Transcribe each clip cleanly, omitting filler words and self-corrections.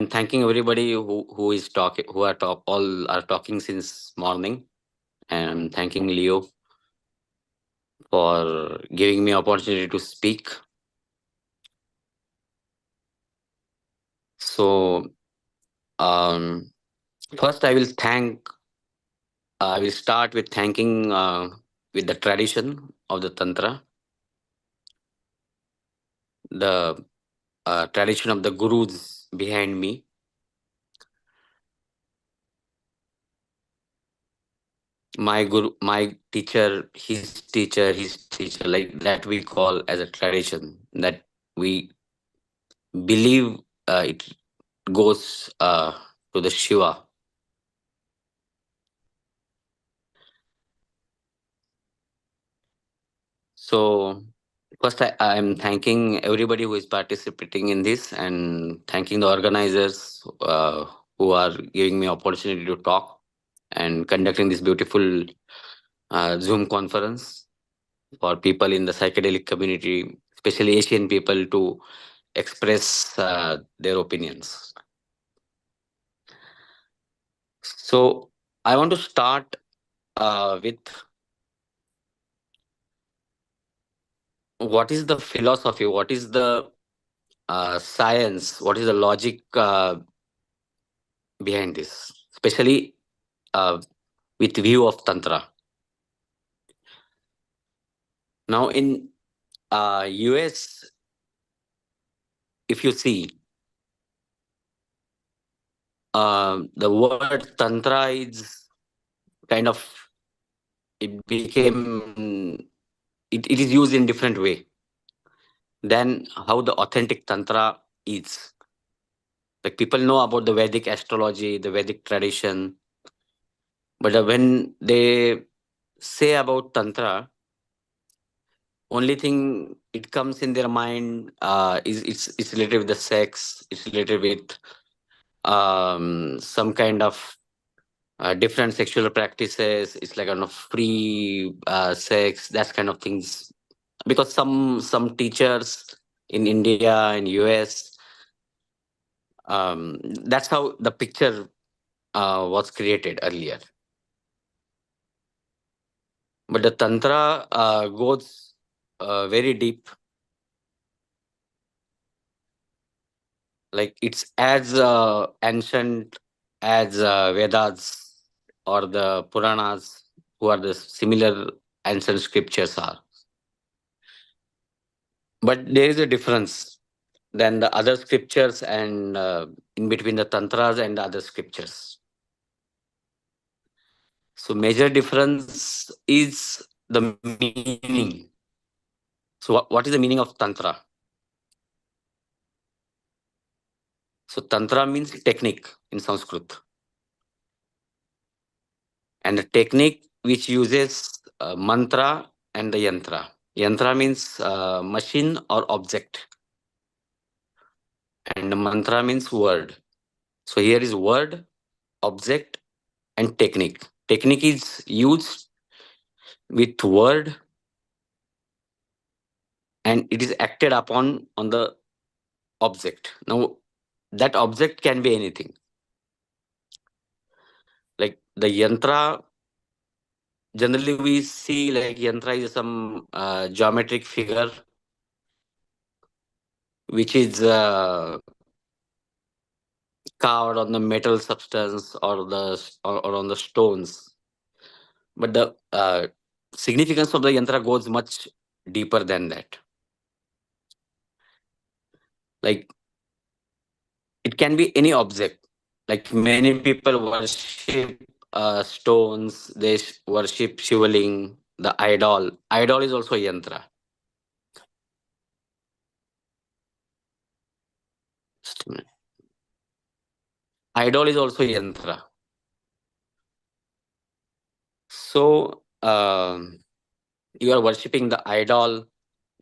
thanking everybody who is talking, who are talk, all are talking since morning, and I'm thanking Leo for giving me opportunity to speak. So, um, first I will start with thanking with the tradition of the tantra, the tradition of the gurus behind me. My guru, my teacher, his teacher, like that we call as a tradition that we believe it goes to the Shiva. So first, I'm thanking everybody who is participating in this, and thanking the organizers who are giving me opportunity to talk and conducting this beautiful Zoom conference for people in the psychedelic community, especially Asian people, to express their opinions. So I want to start with what is the philosophy, what is the science, what is the logic behind this, especially uh, with view of tantra. Now in US, if you see, the word tantra is kind of, it became, it is used in different way than how the authentic tantra is. Like people know about the Vedic astrology, the Vedic tradition, but when they say about tantra, only thing it comes in their mind is it's related with the sex, it's related with some kind of different sexual practices, it's like kind of free sex, that kind of things, because some teachers in India and US, that's how the picture was created earlier. But the tantra goes very deep. Like it's as ancient as Vedas or the Puranas, who are the similar ancient scriptures are. But there is a difference than the other scriptures and in between the tantras and the other scriptures. So major difference is the meaning. So what is the meaning of tantra? So tantra means technique in Sanskrit, and the technique which uses mantra and the yantra. Yantra means machine or object, and mantra means word. So here is word, object, and technique. Technique is used with word, and it is acted upon on the object. Now that object can be anything. Like the yantra, generally we see like yantra is some geometric figure which is carved on the metal substance or or on the stones. But the significance of the yantra goes much deeper than that. Like it can be any object. Like many people worship stones, they worship shivaling, the idol. Idol is also yantra. Just a minute. Idol is also yantra. So you are worshipping the idol,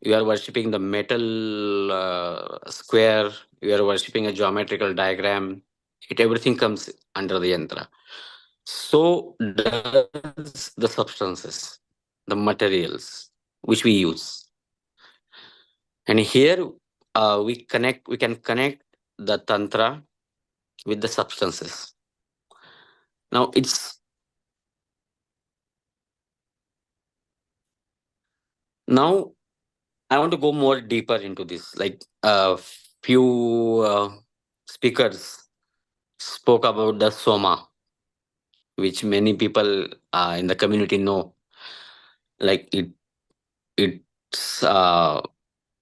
you are worshipping the metal square, you are worshipping a geometrical diagram. It everything comes under the yantra. So does the substances, the materials which we use. And here we can connect the tantra with the substances. Now now I want to go more deeper into this. Like a few speakers spoke about the soma, which many people in the community know. Like it's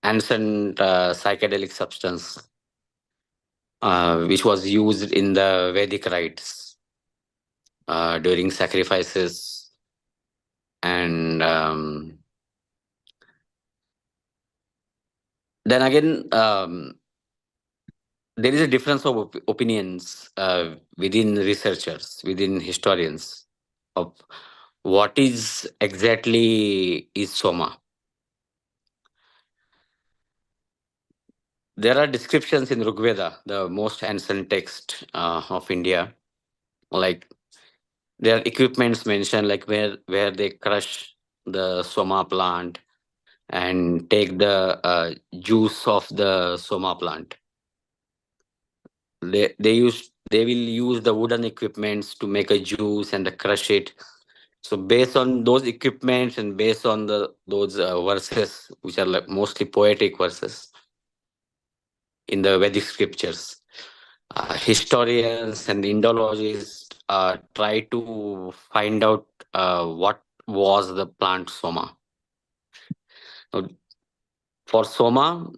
ancient psychedelic substance which was used in the Vedic rites during sacrifices, and then again there is a difference of opinions within researchers, within historians, of what is exactly is soma. There are descriptions in Rigveda, the most ancient text of India. Like there are equipments mentioned, like where they crush the soma plant and take the juice of the soma plant. They will use the wooden equipments to make a juice and crush it. So based on those equipments and based on those verses, which are like mostly poetic verses in the Vedic scriptures, historians and Indologists try to find out what was the plant soma. Now, for soma,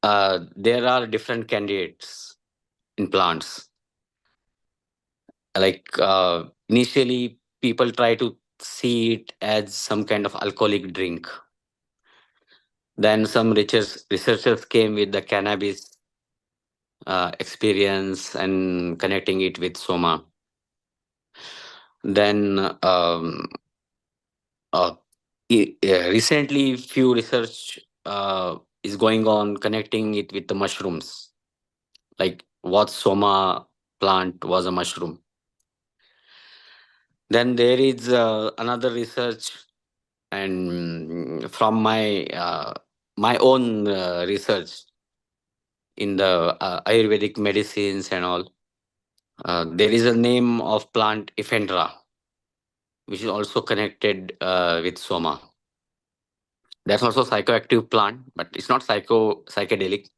there are different candidates in plants. Like initially, people try to see it as some kind of alcoholic drink. Then some researchers came with the cannabis experience and connecting it with soma. Then uh, recently, few research is going on connecting it with the mushrooms, like what soma plant was a mushroom. Then there is another research, and from my own research in the Ayurvedic medicines and all, there is a name of plant Ephedra, which is also connected with soma. That's also psychoactive plant, but it's not psychedelic.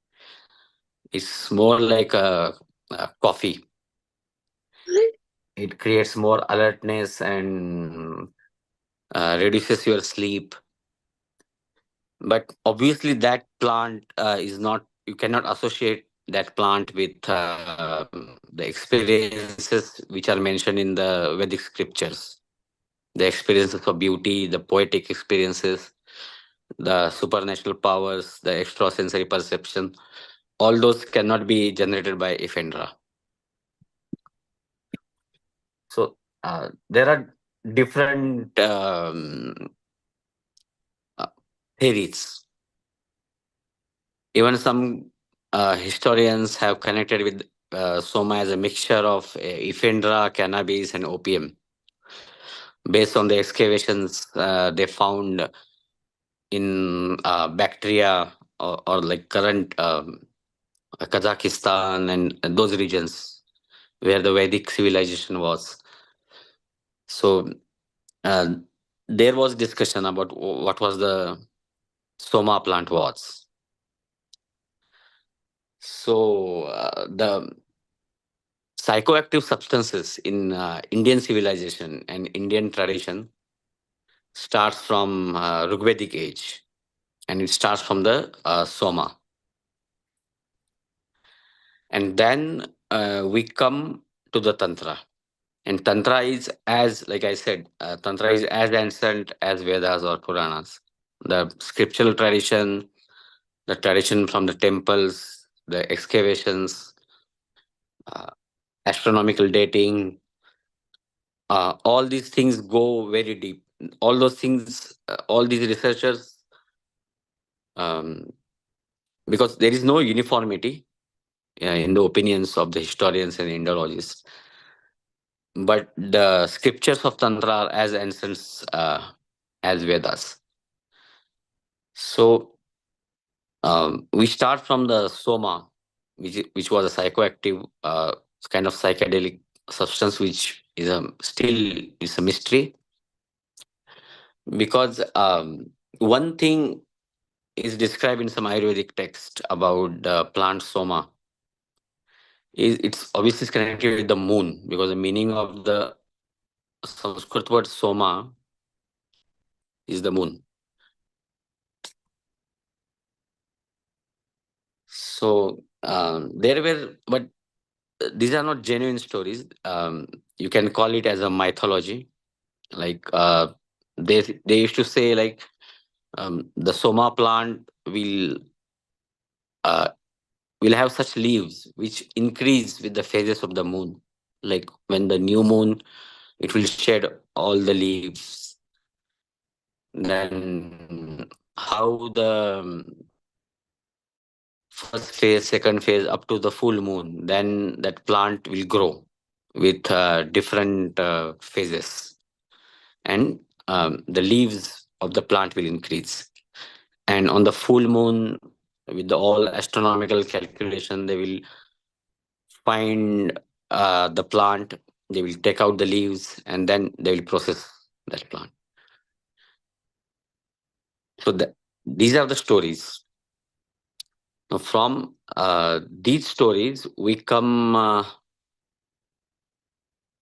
It's more like a coffee. It creates more alertness and reduces your sleep. But obviously, that plant is not. You cannot associate that plant with the experiences which are mentioned in the Vedic scriptures. The experiences of beauty, the poetic experiences, the supernatural powers, the extrasensory perception. All those cannot be generated by Ephedra. So there are different uh, theories. Even some historians have connected with soma as a mixture of ephedra, cannabis, and opium. Based on the excavations they found in bacteria or like current Kazakhstan and those regions where the Vedic civilization was. So uh, there was discussion about what was the soma plant was. So the psychoactive substances in Indian civilization and Indian tradition starts from Rigvedic age, and it starts from the soma. And then we come to the tantra. And tantra is, as like I said, tantra is as ancient as Vedas or Puranas. The scriptural tradition, the tradition from the temples, the excavations, uh, astronomical dating, all these things go very deep. All those things, all these researchers, um, because there is no uniformity in the opinions of the historians and Indologists, but the scriptures of Tantra are as ancient as Vedas. So we start from the soma, which was a psychoactive kind of psychedelic substance, which is a still is a mystery, because one thing is described in some Ayurvedic text about the plant soma. Is it's obviously connected with the moon, because the meaning of the Sanskrit word soma is the moon. So there were, but these are not genuine stories. You can call it as a mythology. Like they used to say, like the soma plant uh, will have such leaves which increase with the phases of the moon. Like when the new moon, it will shed all the leaves. Then how the first phase, second phase, up to the full moon, then that plant will grow with different phases, and the leaves of the plant will increase. And on the full moon, with the all astronomical calculation, they will find the plant, they will take out the leaves, and then they will process that plant. So these are the stories. Now, from these stories, we come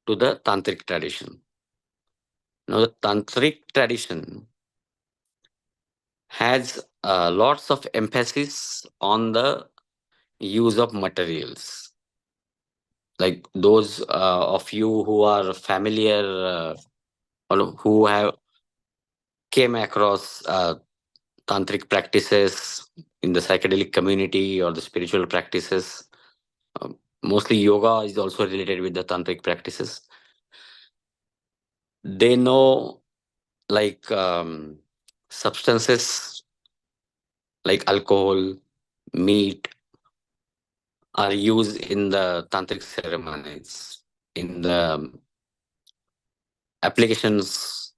to the tantric tradition. Now, the tantric tradition has lots of emphasis on the use of materials. Like those of you who are familiar or who have came across tantric practices in the psychedelic community or the spiritual practices. Mostly yoga is also related with the tantric practices. They know, like substances like alcohol, meat are used in the tantric ceremonies, in the applications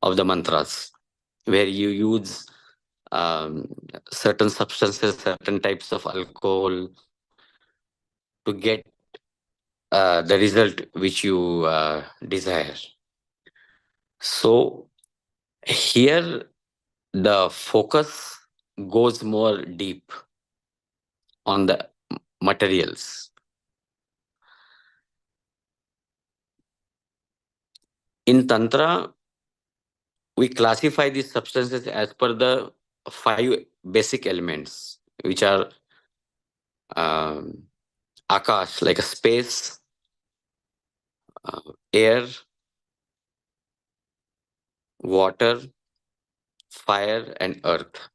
of the mantras, where you use um, certain substances, certain types of alcohol to get the result which you desire. So here the focus goes more deep on the materials. In Tantra, we classify these substances as per the five basic elements, which are um, akash, like a space, air, water, fire, and earth.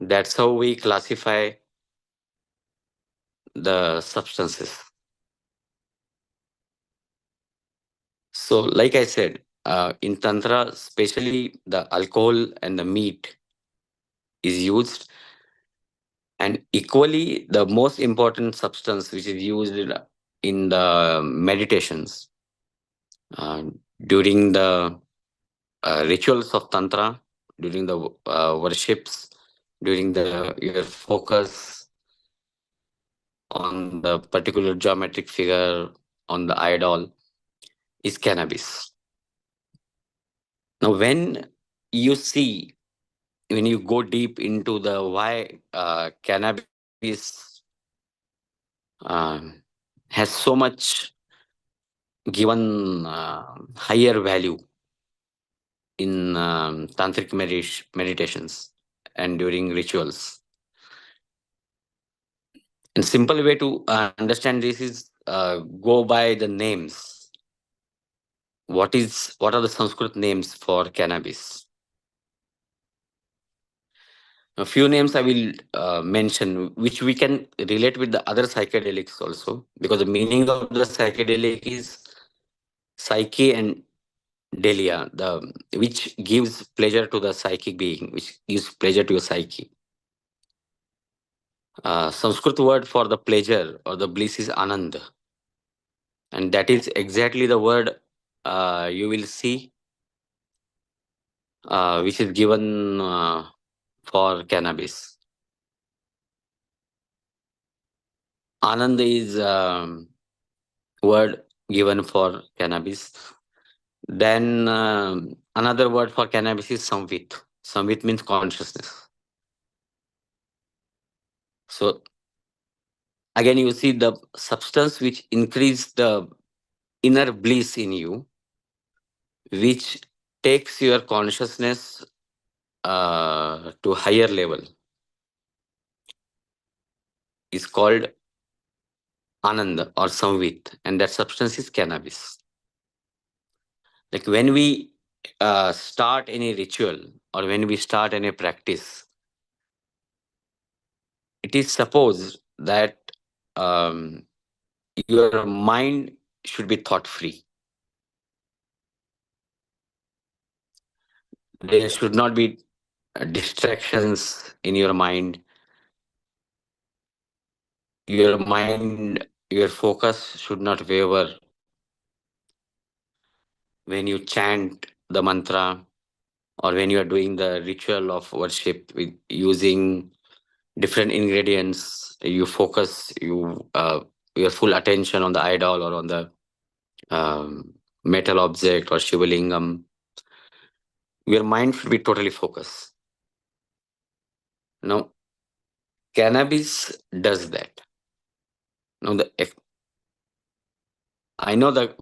That's how we classify the substances. So, like I said, in Tantra, especially the alcohol and the meat is used, and equally the most important substance which is used in the meditations uh, during the rituals of Tantra, during the worships, during the your focus on the particular geometric figure on the idol is cannabis. Now, when you go deep into the why cannabis um, has so much given higher value in tantric meditations and during rituals. And simple way to understand this is go by the names. What are the Sanskrit names for cannabis? A few names I will mention, which we can relate with the other psychedelics also, because the meaning of the psychedelic is psyche and delia, the which gives pleasure to the psychic being, which gives pleasure to your psyche. Sanskrit word for the pleasure or the bliss is anand, and that is exactly the word you will see which is given for cannabis. Anand is word given for cannabis. Then another word for cannabis is samvit. Samvit means consciousness. So again, you see the substance which increase the inner bliss in you, which takes your consciousness to higher level, is called anand or samvit, and that substance is cannabis. Like when we start any ritual or when we start any practice, it is supposed that um, your mind should be thought free. There should not be distractions in your mind. Your mind, your focus should not waver when you chant the mantra or when you are doing the ritual of worship with using different ingredients. You focus your full attention on the idol or on the um, metal object or shivalingam. Your mind should be totally focused. Now cannabis does that. Now I know that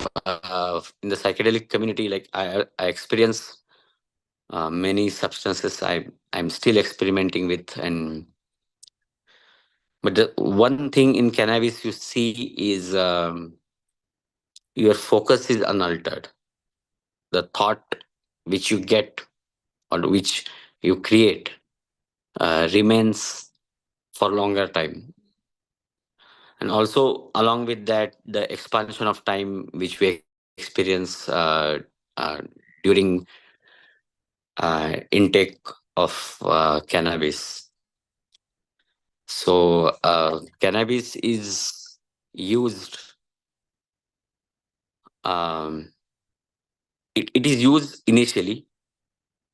in the psychedelic community, like I experience many substances I'm still experimenting with, and but the one thing in cannabis you see is your focus is unaltered. The thought which you get or which you create remains for longer time, and also along with that the expansion of time which we experience during intake of cannabis. So cannabis is used. Um, it is used initially,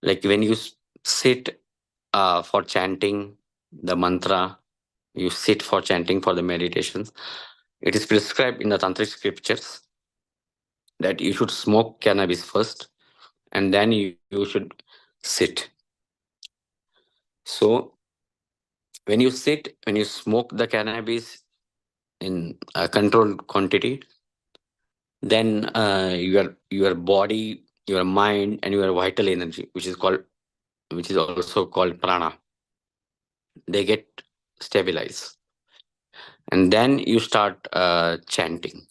like when you sit for chanting the mantra, you sit for chanting for the meditations. It is prescribed in the tantric scriptures that you should smoke cannabis first, and then you should sit. So when you sit, when you smoke the cannabis in a controlled quantity, then your body, your mind, and your vital energy, which is also called prana, they get stabilized, and then you start chanting,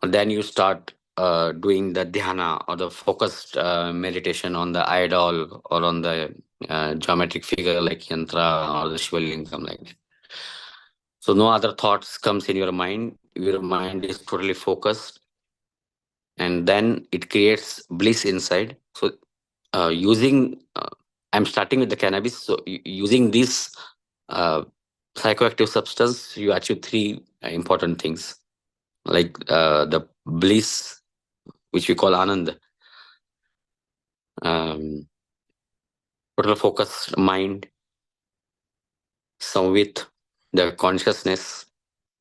or then you start doing the dhyana or the focused meditation on the idol or on the geometric figure like yantra or the shivalingam, like that. So no other thoughts comes in your mind. Your mind is totally focused, and then it creates bliss inside. So using I'm starting with the cannabis. So using this uh, psychoactive substance, you achieve three important things, like the bliss, which we call anand, um, total focused mind, samvit, the consciousness,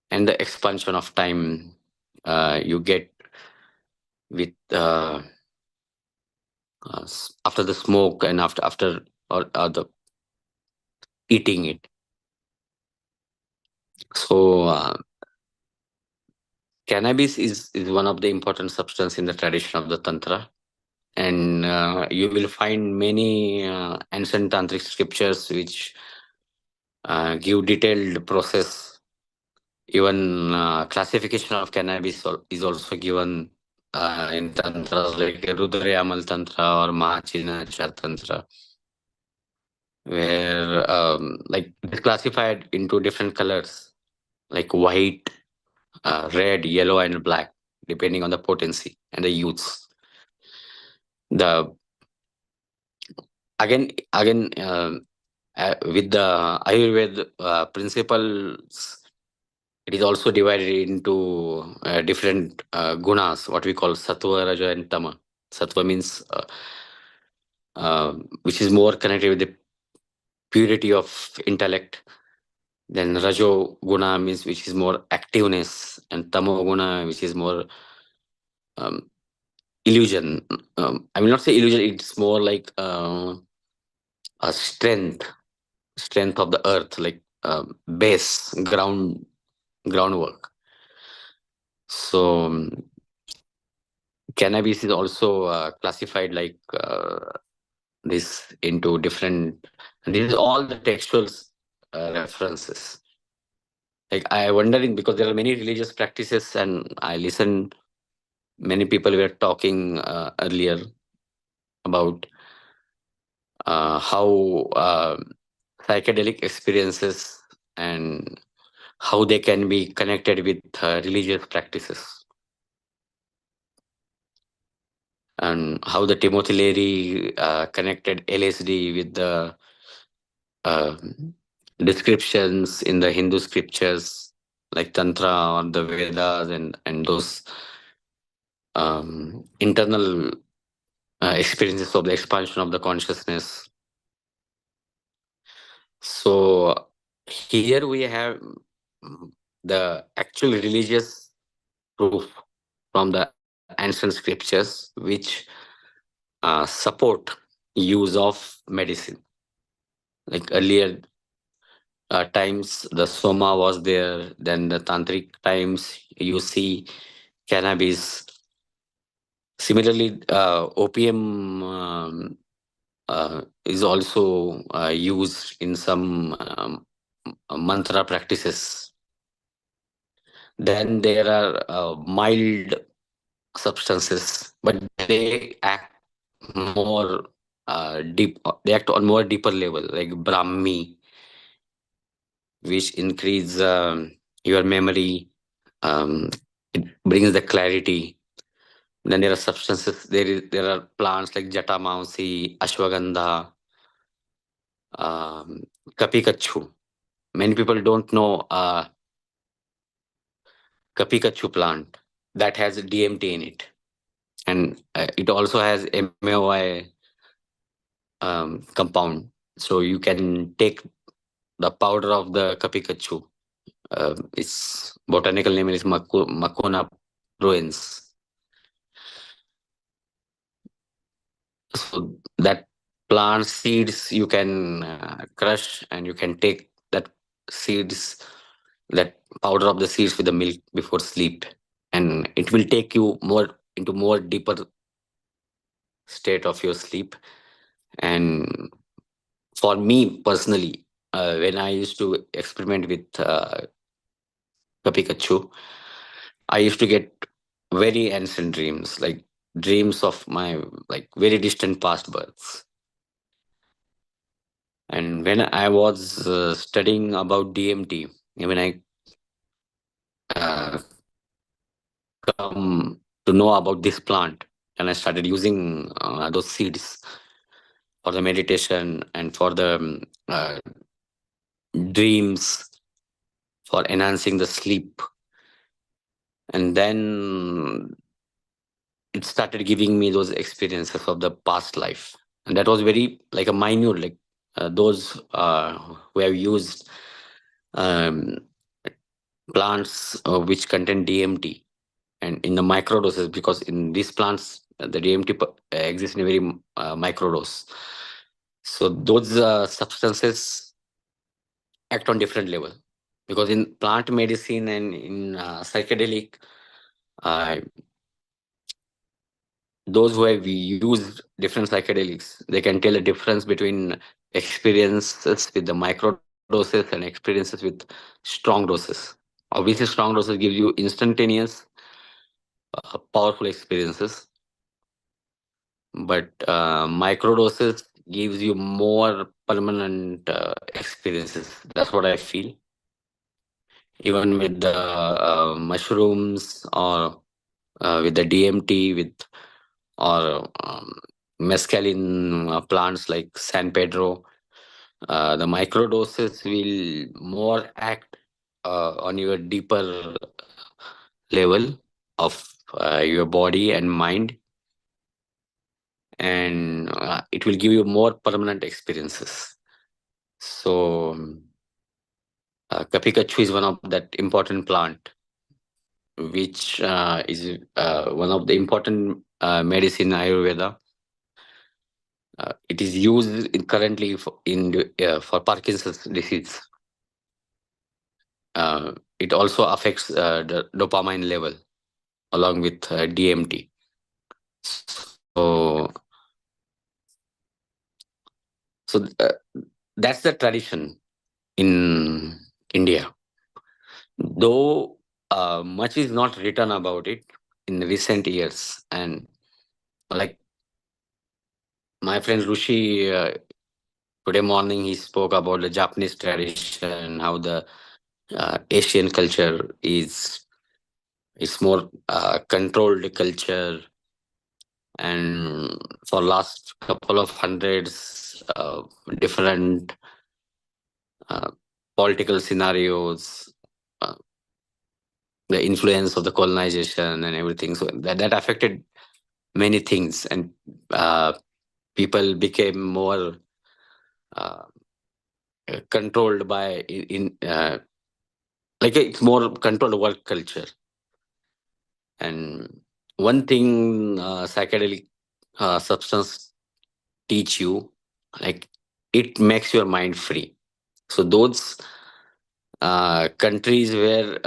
and the expansion of time you get with after the smoke and after or the eating it. So cannabis is one of the important substance in the tradition of the tantra, and you will find many ancient tantric scriptures which give detailed process. Even classification of cannabis is also given in tantras like Rudrayamal Tantra or Mahachinacha Tantra, where like it's classified into different colors like white, red, yellow, and black, depending on the potency and the use. The again with the Ayurveda principles, it is also divided into different gunas, what we call sattva, raja, and tama. Sattva means which is more connected with the purity of intellect. Then rajo guna means which is more activeness and tamoguna, which is more um, illusion. I will not say illusion. It's more like a strength of the earth, like base groundwork. So cannabis is also classified like this into different. And this is all the textual references. Like I wondering because there are many religious practices, and I listened. Many people were talking earlier about how psychedelic experiences and how they can be connected with religious practices, and how the Timothy Leary connected LSD with the uh, descriptions in the Hindu scriptures like Tantra or the Vedas, and those internal experiences of the expansion of the consciousness. So here we have the actual religious proof from the ancient scriptures, which support use of medicine. Like earlier times, the soma was there. Then the tantric times, you see cannabis. Similarly, opium is also used in some mantra practices. Then there are mild substances, but they act more deep. They act on more deeper level, like Brahmi, which increase your memory. Um, it brings the clarity. Then there are substances. There are plants like Jatamansi, Ashwagandha, um, Kapikachu. Many people don't know Kapikachu plant that has DMT in it, and it also has MAOI compound. So you can take the powder of the Kapikachu. Its botanical name is Macona pruens. So that plant seeds you can crush, and you can take that seeds, that powder of the seeds with the milk before sleep, and it will take you more into more deeper state of your sleep. And for me personally, when I used to experiment with Pikachu, I used to get very ancient dreams, like dreams of my like very distant past births. And when I was studying about DMT, when I uh, come to know about this plant, and I started using those seeds for the meditation and for the dreams, for enhancing the sleep. And then it started giving me those experiences of the past life. And that was very like a minute, like those who have used um, plants which contain DMT and in the micro doses, because in these plants, the DMT exists in a very micro dose. So those substances act on different level, because in plant medicine and in psychedelic, uh, those who have used different psychedelics, they can tell a difference between experiences with the micro doses and experiences with strong doses. Obviously, strong doses give you instantaneous, powerful experiences, but micro doses gives you more permanent experiences. That's what I feel. Even with the mushrooms, or with the DMT, with or mescaline plants like San Pedro, the microdoses will more act on your deeper level of your body and mind, and it will give you more permanent experiences. So Kapikachu is one of that important plant. which is one of the important medicine Ayurveda. It is used currently for Parkinson's disease. It also affects the dopamine level along with DMT. So, so that's the tradition in India. Though much is not written about it in recent years, and like my friend Rushi today morning, he spoke about the Japanese tradition, how the Asian culture is it's more controlled culture, and for last couple of hundreds, different uh, political scenarios, uh, the influence of the colonization and everything. So that affected many things, and uh, people became more uh, controlled by like it's more controlled work culture. And one thing psychedelic substance teach you, like it makes your mind free. So those countries where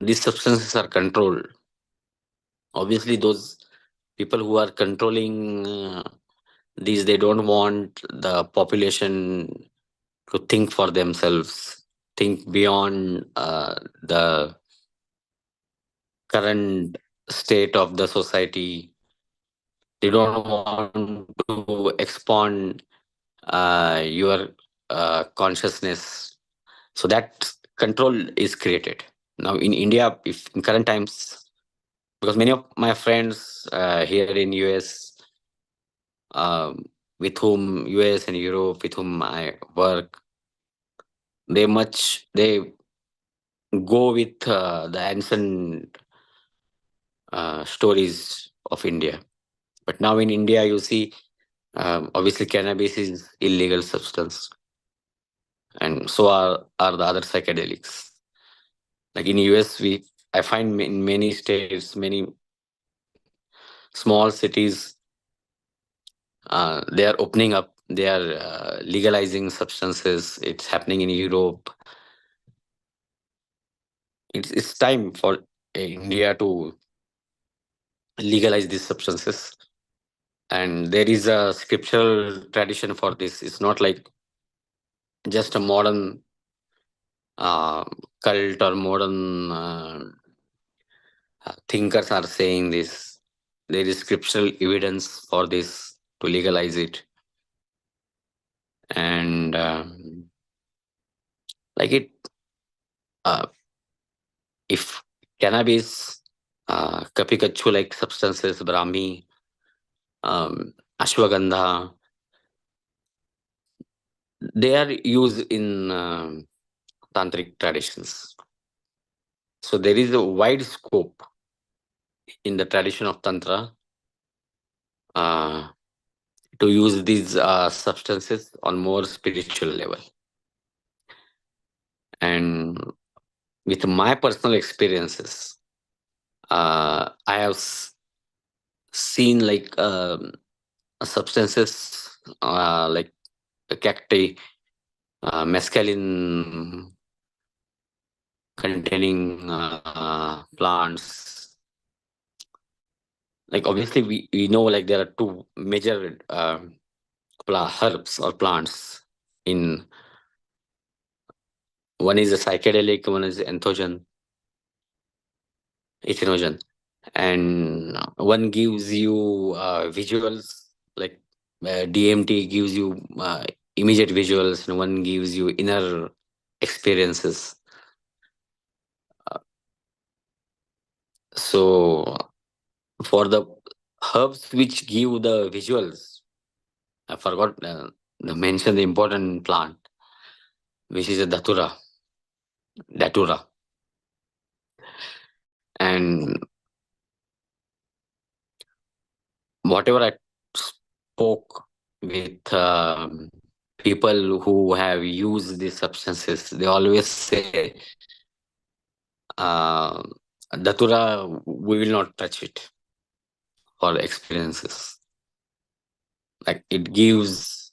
these substances are controlled, obviously those people who are controlling these, they don't want the population to think for themselves, think beyond the current state of the society. They don't want to expand your consciousness. So that control is created. Now in India, if in current times, because many of my friends here in US, um, with whom US and Europe, with whom I work, they go with the ancient stories of India. But now in India, you see, obviously cannabis is illegal substance, and so are the other psychedelics. Like in US, we I find in many states, many small cities, they are opening up. They are legalizing substances. It's happening in Europe. It's time for India to legalize these substances. And there is a scriptural tradition for this. It's not like just a modern uh, cult or modern thinkers are saying this. There is scriptural evidence for this to legalize it. And like it, uh, if cannabis, kapikachu like substances, brahmi, ashwagandha, they are used in tantric traditions. So there is a wide scope in the tradition of tantra uh, to use these substances on more spiritual level. And with my personal experiences, I have seen like substances like cacti, mescaline containing plants. Like obviously we know like there are two major herbs or plants in one is a psychedelic, one is ethanogen, and one gives you visuals like DMT gives you immediate visuals, and one gives you inner experiences. So for the herbs which give the visuals, I forgot the mention the important plant, which is a datura, and whatever I spoke with people who have used these substances, they always say uh, Datura, we will not touch it for experiences. Like it gives,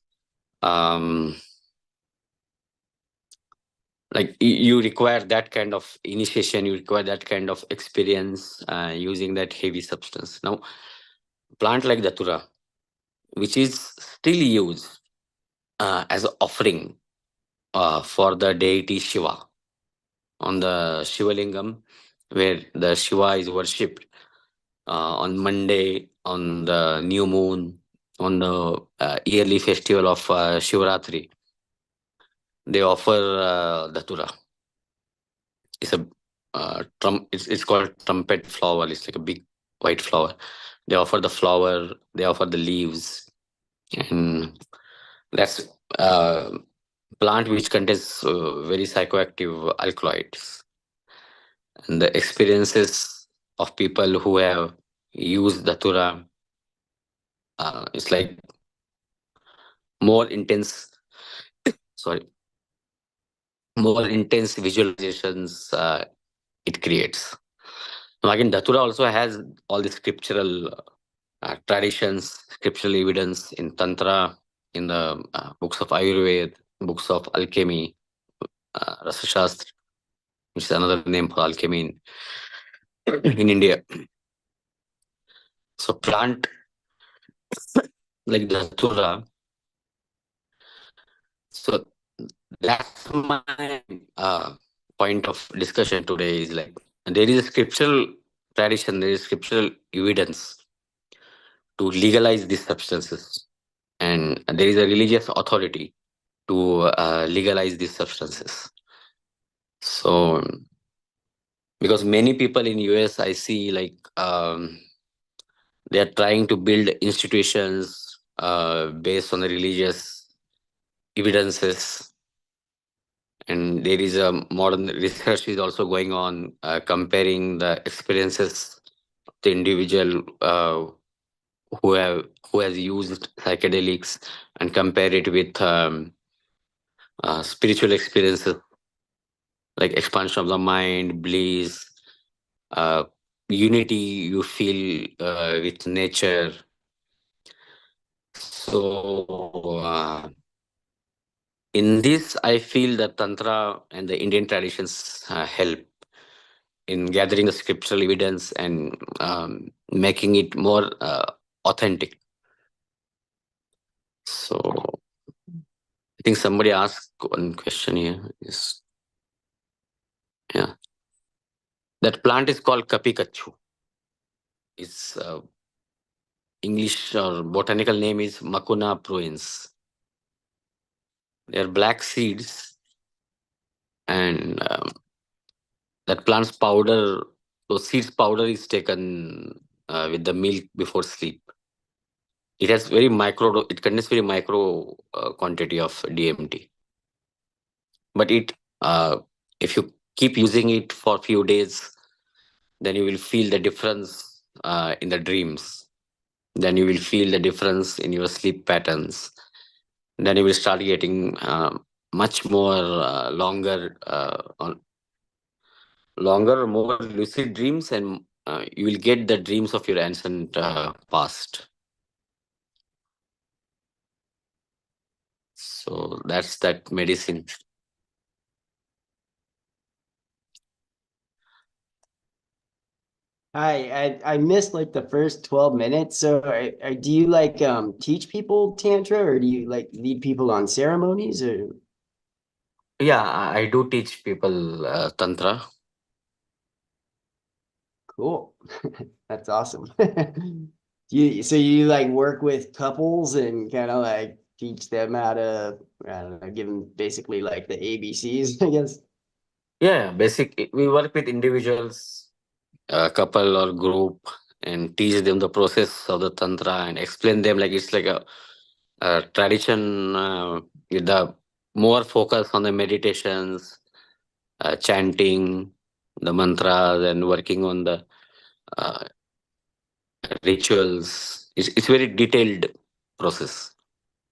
um, like you require that kind of initiation, you require that kind of experience using that heavy substance. Now, plant like Datura, which is still used as an offering for the deity Shiva on the Shivalingam, where the Shiva is worshipped on Monday, on the new moon, on the yearly festival of Shivratri. They offer Datura. It's a it's called trumpet flower. It's like a big white flower. They offer the flower. They offer the leaves, and that's plant which contains very psychoactive alkaloids. And the experiences of people who have used Datura, it's like more intense. Sorry, more intense visualizations it creates. Now again, Datura also has all the scriptural traditions, scriptural evidence in Tantra, in the books of Ayurveda, books of alchemy, Rasa Shastra, which is another name for alchemy in India. So plant like Datura. So that's my point of discussion today is like there is a scriptural tradition, there is scriptural evidence to legalize these substances, and there is a religious authority to legalize these substances. So because many people in US I see like they are trying to build institutions based on the religious evidences, and there is a modern research is also going on comparing the experiences of the individual who has used psychedelics and compare it with spiritual experiences like expansion of the mind, bliss, uh, unity you feel with nature. So in this, I feel that Tantra and the Indian traditions help in gathering the scriptural evidence and making it more authentic. So I think somebody asked one question here. Is yeah, that plant is called Kapikachu. Its English or botanical name is Macuna pruins. They are black seeds, and that plant's powder, so seeds powder is taken with the milk before sleep. It has very micro, it contains very micro quantity of DMT. But it, if you keep using it for a few days, then you will feel the difference in the dreams. Then you will feel the difference in your sleep patterns. Then you will start getting much more longer, more lucid dreams, and you will get the dreams of your ancient past. So that's that medicine. I missed like the first 12 minutes. So do you like teach people tantra, or do you like lead people on ceremonies, or Yeah, I do teach people Tantra. cool? That's awesome. So you like work with couples and kind of like teach them how to, I don't know, give them basically like the ABCs, I guess. Yeah, basic. We work with individuals, a couple or group, and teach them the process of the Tantra and explain them like it's like a tradition with the more focus on the meditations, chanting the mantras, and working on the uh, rituals. It's very detailed process.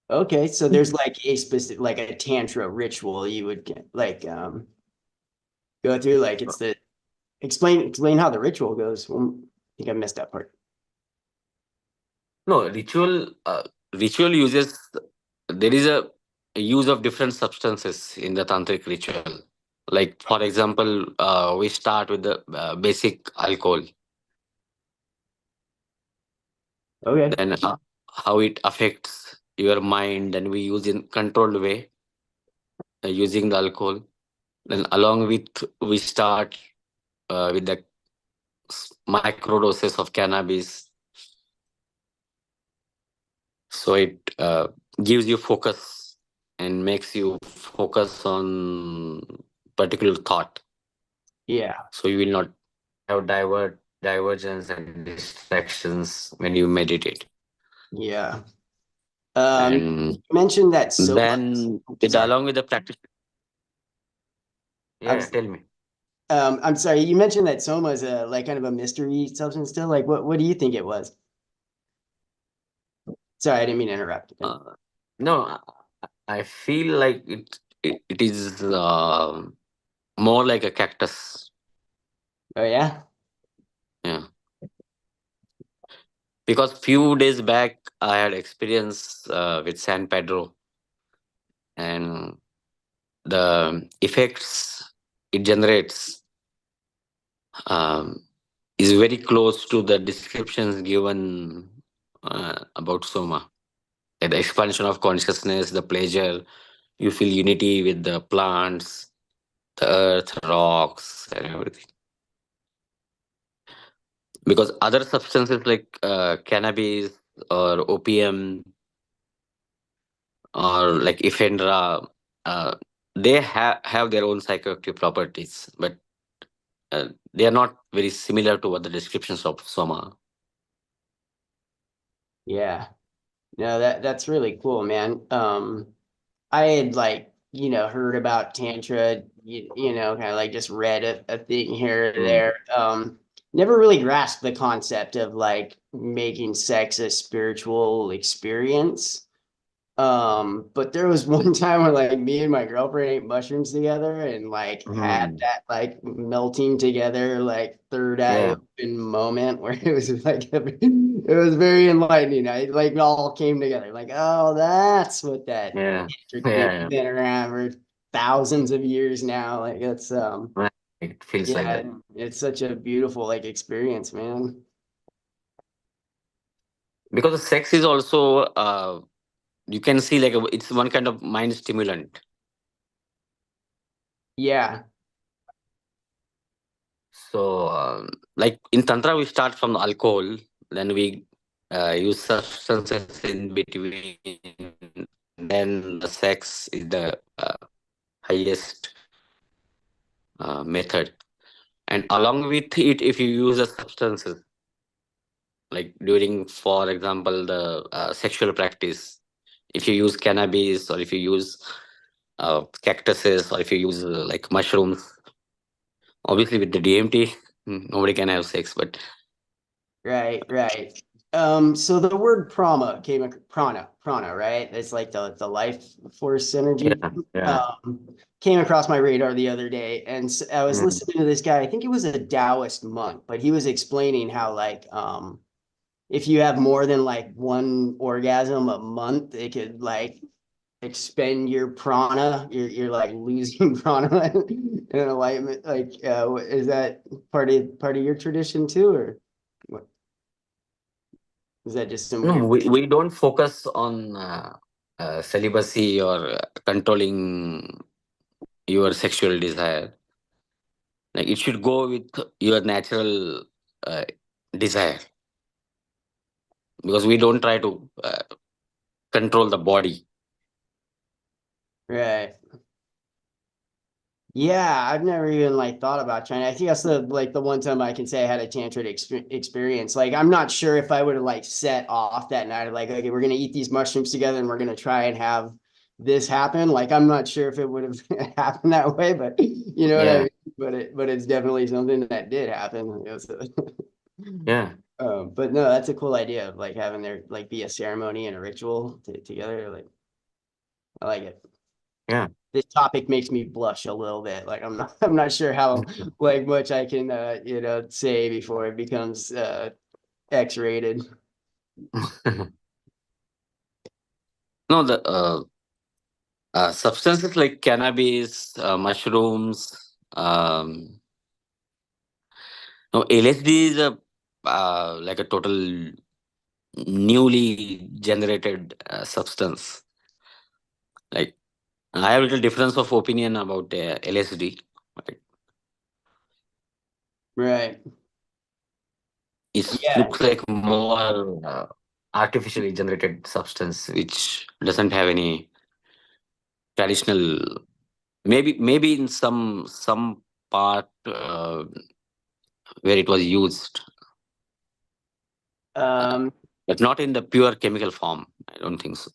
Okay, so there's like a specific, like a tantra ritual you would get, like go through, like it's the Explain how the ritual goes. I think I missed that part. No, ritual uses, there is a use of different substances in the tantric ritual. Like, for example, we start with the basic alcohol, Okay. then how it affects your mind, and we use in controlled way using the alcohol. Then along with, we start with the micro doses of cannabis, so it gives you focus and makes you focus on particular thought, Yeah. so you will not have divergence and distractions when you meditate. Yeah. You And mentioned that soma. then it, Sorry. along with the practice. I'm Yeah, tell me. I'm sorry. You mentioned that soma is a like kind of a mystery substance still. Like, what do you think it was? Sorry, I didn't mean to interrupt. No, I feel like it is more like a cactus. Oh yeah. Yeah, because few days back I had experience with San Pedro, and the effects it generates um, is very close to the descriptions given about soma. Like the expansion of consciousness, the pleasure, you feel unity with the plants, the earth, rocks, and everything. Because other substances like cannabis or opium or like ephedra, uh, they have their own psychoactive properties, but they are not very similar to what the descriptions of soma. Yeah. No, that's really cool, man. I had like, heard about Tantra, kind of like just read a thing here or Mm. there. Never really grasped the concept of like making sex a spiritual experience. But there was one time where like me and my girlfriend ate mushrooms together and like had Mm. that like melting together, like third eye Yeah, open moment where it was like it was very enlightening. I like it all came together. Like, oh, that's what that yeah, tantric thing has yeah, been around for thousands of years now. Like it's yeah. It feels like yeah, that. it's such a beautiful like experience, man. Because the sex is also you can see like it's one kind of mind stimulant. Yeah, So like in tantra we start from the alcohol, then we use substances in between, then the sex is the highest method. And along with it, if you use the substances, like during, for example, the sexual practice, if you use cannabis or if you use cactuses or if you use like mushrooms, obviously with the DMT, nobody can have sex, but right. So the word prana, right? It's like the life force energy. yeah, yeah. Um, Came across my radar the other day, and I was Mm. listening to this guy. I think it was a Taoist monk, but he was explaining how like if you have more than like one orgasm a month, it could like expend your prana. You're like losing prana in enlightenment. Like, is that part of your tradition too, or what? Is that just some No, weird? we don't focus on celibacy or controlling your sexual desire. Like it should go with your natural uh, desire, because we don't try to control the body. Right. Yeah, I've never even like thought about China. I think that's the one time I can say I had a tantric experience. Like I'm not sure if I would have like set off that night, like, okay, we're gonna eat these mushrooms together and we're gonna try and have this happen. Like I'm not sure if it would have happened that way, but you know what I Yeah, mean. But it's definitely something that did happen. yeah, But no, that's a cool idea of like having there like be a ceremony and a ritual together. Like I like it. yeah. this topic makes me blush a little bit. Like I'm not sure how like much I can say before it becomes X-rated. No, the substances like cannabis, mushrooms, no, LSD is a like a total newly generated substance. Like I have a little difference of opinion about LSD. Right? Right. It Yeah. looks like more artificially generated substance, which doesn't have any traditional. Maybe in some part where it was used, uh, Um, but not in the pure chemical form. I don't think so.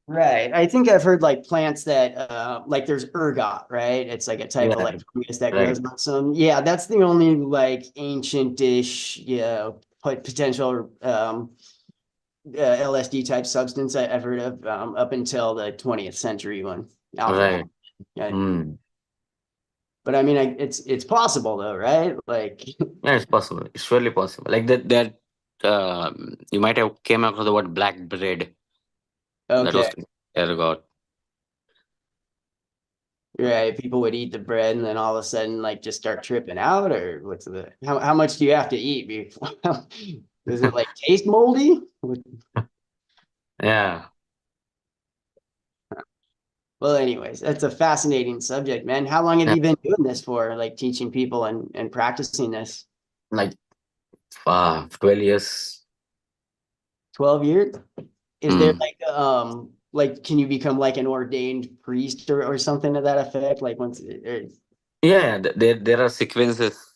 right. I think I've heard like plants that like there's ergot, right? It's like a type of Yeah, like fungus that right. grows on some. Yeah, that's the only like ancient-ish, potential LSD type substance I've heard of up until the 20th century when alcohol. Right. Yeah. Mm. But I mean, it's possible though, right? Like, Yeah, it's possible. It's surely possible. Like that you might have came across the word black bread. That okay, was ergot. right. People would eat the bread and then all of a sudden, like, just start tripping out, or what's the how much do you have to eat before? Does it like taste moldy? Yeah. Well, anyways, that's a fascinating subject, man. How long have Yeah. you been doing this for? Like teaching people and practicing this? Like 12 years. 12 years? Is there Mm. like can you become like an ordained priest or something to that effect? Like once Yeah, there are sequences.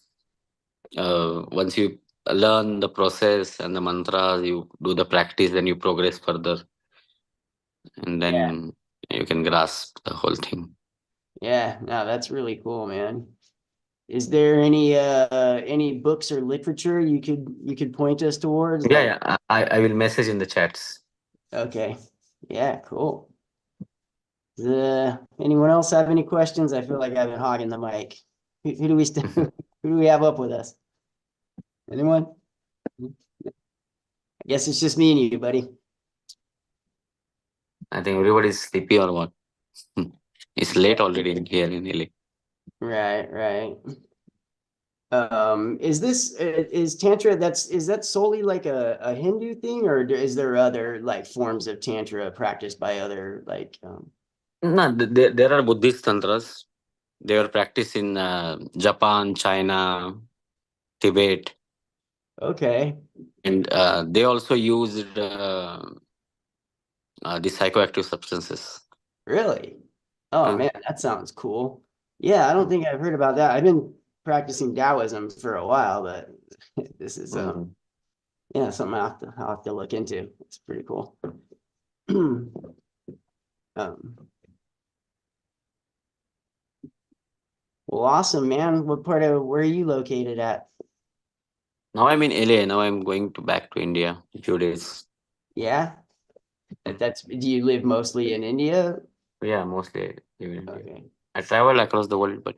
Once you learn the process and the mantras, you do the practice, then you progress further, and yeah, then you can grasp the whole thing. yeah, no, that's really cool, man. Is there any books or literature you could point us towards? Yeah, Like, yeah. I will message in the chats. okay, yeah, cool. Anyone else have any questions? I feel like I've been hogging the mic. Who do we who do we have up with us? Anyone? I guess it's just me and you, buddy. I think everybody's sleepy or what? It's late already in here in LA. Right, right. Is Tantra is that solely like a Hindu thing, or is there other like forms of Tantra practiced by other like No, there are Buddhist tantras. They were practiced in Japan, China, Tibet, okay, and they also used the psychoactive substances. really? Oh Uh, man, that sounds cool. Yeah, I don't think I've heard about that. I've been practicing Taoism for a while, but this is mm. yeah, something I'll have to look into. It's pretty cool. Um, well, awesome, man. What part of where are you located at? Now I'm in LA. Now I'm going to back to India in a few days. Yeah, do you live mostly in India? Yeah, mostly I live in India. Okay. I travel across the world, but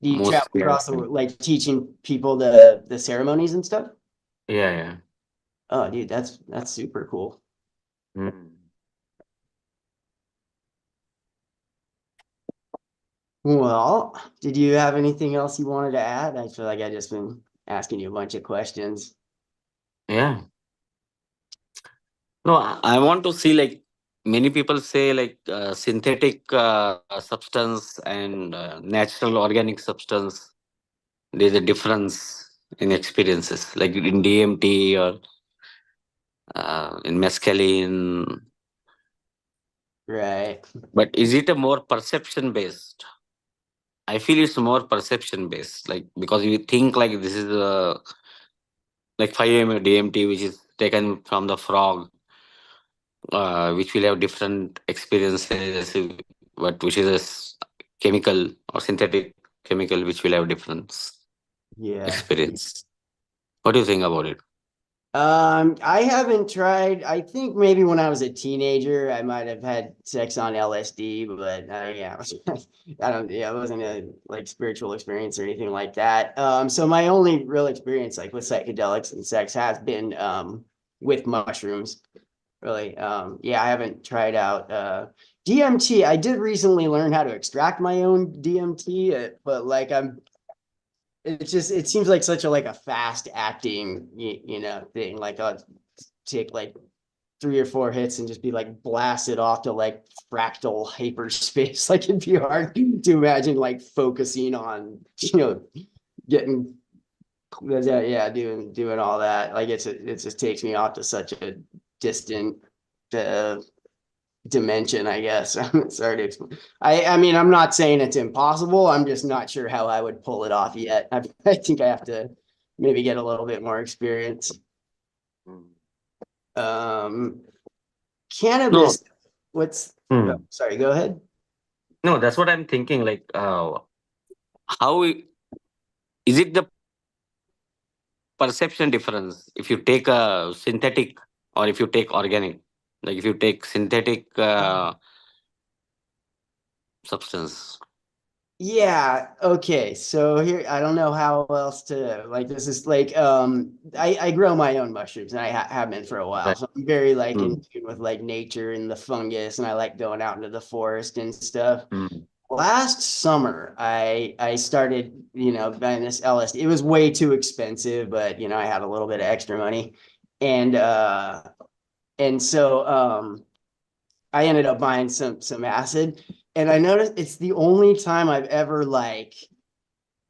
Do you travel mostly across the I. world, like teaching people the ceremonies and stuff? Yeah, yeah. Oh, dude, that's super cool. Mm. Well, did you have anything else you wanted to add? I feel like I just been asking you a bunch of questions. Yeah. No, I want to see like many people say like synthetic substance and natural organic substance. There's a difference in experiences, like in DMT or in mescaline. Right. But is it a more perception based? I feel it's more perception based, like because you think like this is like 5 ml DMT, which is taken from the frog, which will have different experiences, but which is chemical or synthetic chemical, which will have different Yeah. experience. What do you think about it? I haven't tried. I think maybe when I was a teenager, I might have had sex on LSD, but yeah, I don't. Yeah, it wasn't a like spiritual experience or anything like that. So my only real experience like with psychedelics and sex has been with mushrooms. Really, yeah, I haven't tried out DMT. I did recently learn how to extract my own DMT, but like it's just it seems like such a like a fast acting thing. Like I'll take like 3 or 4 hits and just be like blasted off to like fractal hyperspace. Like it'd be hard to imagine like focusing on getting yeah doing all that. Like it just takes me off to such a distant uh, dimension, I guess. Sorry to explain. I mean, I'm not saying it's impossible. I'm just not sure how I would pull it off yet. I think I have to maybe get a little bit more experience. Um, No, cannabis. What's? Oh, hmm. sorry. Go ahead. No, that's what I'm thinking. Like, how is it the perception difference if you take a synthetic or if you take organic? Like, if you take synthetic substance. Yeah, okay. So here I don't know how else to like this is like I grow my own mushrooms and I have been for a while. Right. So I'm very like in Mm. tune with like nature and the fungus and I like going out into the forest and stuff. Mm. Last summer I started, buying this LSD. It was way too expensive, but I had a little bit of extra money. And so I ended up buying some acid and I noticed it's the only time I've ever like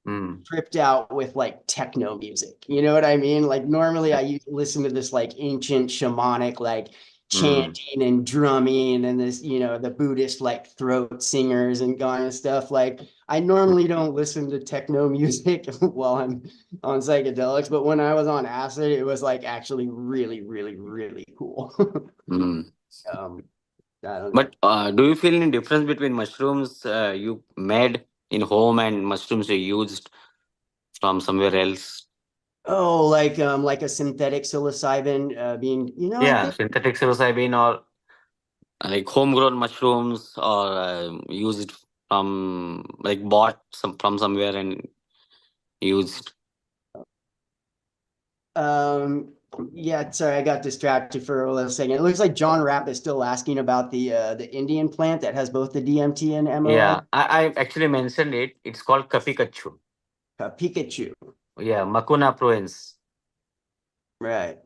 Mm. tripped out with like techno music. You know what I mean? Like normally I used to listen to this like ancient shamanic like Mm. chanting and drumming and this, the Buddhist like throat singers and kind of stuff. Like I normally don't listen to techno music while I'm on psychedelics, but when I was on acid, it was like actually really, really, really cool. Mm. um, I don't know. But do you feel any difference between mushrooms you made in home and mushrooms you used from somewhere else? Oh, like a synthetic psilocybin being, I Yeah, think synthetic psilocybin or like homegrown mushrooms or used from like bought some from somewhere and used. Um, yeah, sorry, I got distracted for a little second. It looks like John Rapp is still asking about the Indian plant that has both the DMT and MOI. Yeah, I actually mentioned it. It's called Kapikachu. Pikachu, Yeah, Macuna pruens. right?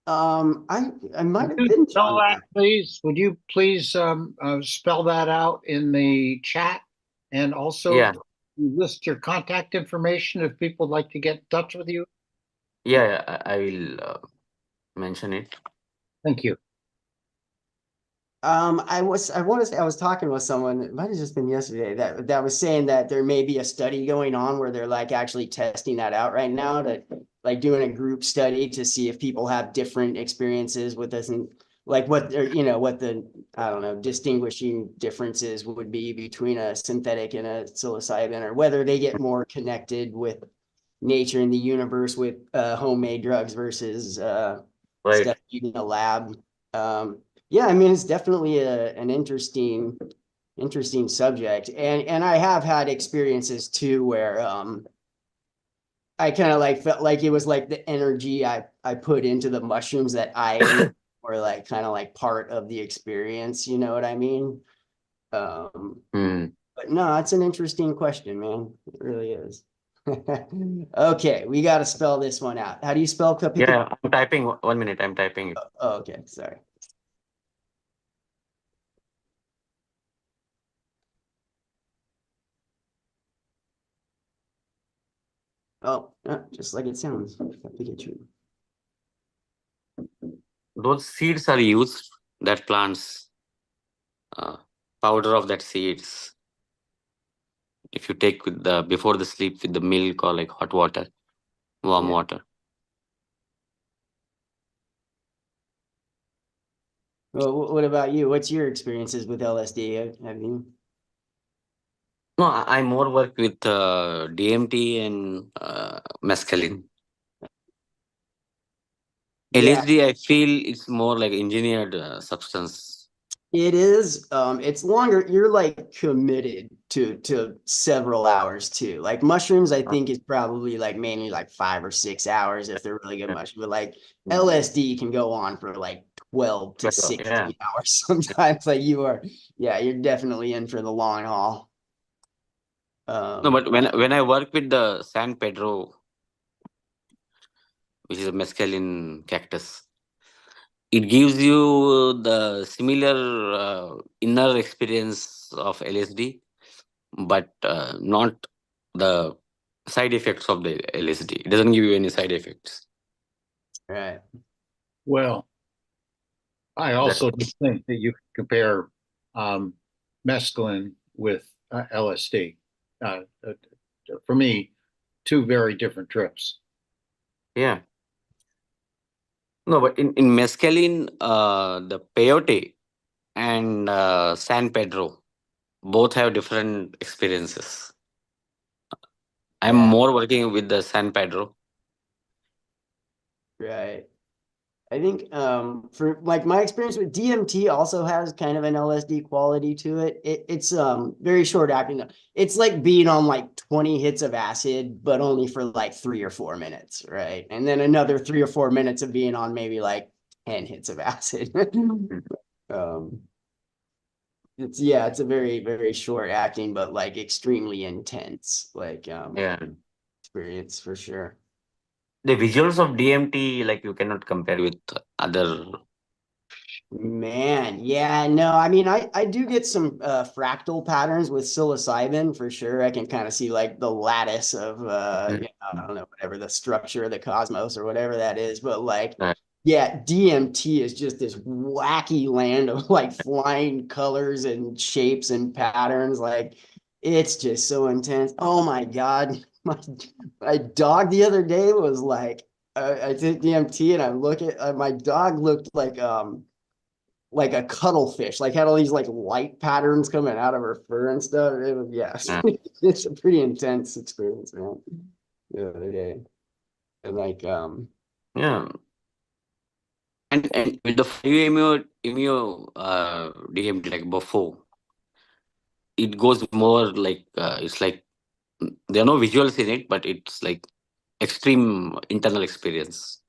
I might Would have you been spell John that, Rapp. please? Would you please spell that out in the chat? And also Yeah, list your contact information if people would like to get in touch with you. yeah, I will mention it. Thank you. I want to say I was talking with someone, it might have just been yesterday, that was saying that there may be a study going on where they're like actually testing that out right now to like doing a group study to see if people have different experiences with this and like what they're, what the, I don't know, distinguishing differences would be between a synthetic and a psilocybin or whether they get more connected with nature and the universe with homemade drugs versus Right. stuff in a lab. Yeah, I mean, it's definitely an interesting subject. And I have had experiences too where I kind of like felt like it was like the energy I put into the mushrooms that I were like kind of like part of the experience, you know what I mean? Um, Hmm. but no, it's an interesting question, man. It really is. Okay, we got to spell this one out. How do you spell Kapika? Yeah, I'm typing. 1 minute, I'm typing it. Oh, okay, sorry. Oh, just like it sounds. Pikachu. Those seeds are used. That plants uh, powder of that seeds. If you take with the before the sleep with the milk or like hot water, warm Yeah. water. Well, what about you? What's your experiences with LSD? Have you? No, I more work with DMT and mescaline. Yeah, LSD, I feel it's more like engineered substance. it is. It's longer. You're like committed to several hours too. Like mushrooms, I think is probably like mainly like 5 or 6 hours if they're really good mushrooms. But like LSD can go on for like 12 to Yeah. 16 hours sometimes. Like yeah, you're definitely in for the long haul. No, Um, but when I work with the San Pedro, which is a mescaline cactus, it gives you the similar inner experience of LSD, but not the side effects of the LSD. It doesn't give you any side effects. right. Well, I That also don't think that you can compare um, mescaline with LSD. For me, two very different trips. yeah. No, but in mescaline, the peyote and San Pedro both have different experiences. I'm Yeah, more working with the San Pedro. right. I think for like my experience with DMT also has kind of an LSD quality to it. It's very short acting. It's like being on like 20 hits of acid, but only for like 3 or 4 minutes, right? And then another 3 or 4 minutes of being on maybe like 10 hits of acid. um it's a very, very short acting, but like extremely intense, like Yeah. experience for sure. The visuals of DMT, like you cannot compare with other. Man, yeah, no, I mean, I do get some fractal patterns with psilocybin for sure. I can kind of see like the lattice of I don't know, whatever the structure of the cosmos or whatever that is, but like, Uh, yeah, DMT is just this wacky land of like flying colors and shapes and patterns. Like, it's just so intense. Oh my God, my dog the other day was like, I did DMT and I look at my dog looked like a cuttlefish, like had all these like light patterns coming out of her fur and stuff. It was, yeah, uh, it's a pretty intense experience, man. The other day. And like yeah. And with the 5-MeO DMT like before, it goes more like it's like there are no visuals in it, but it's like extreme internal experience.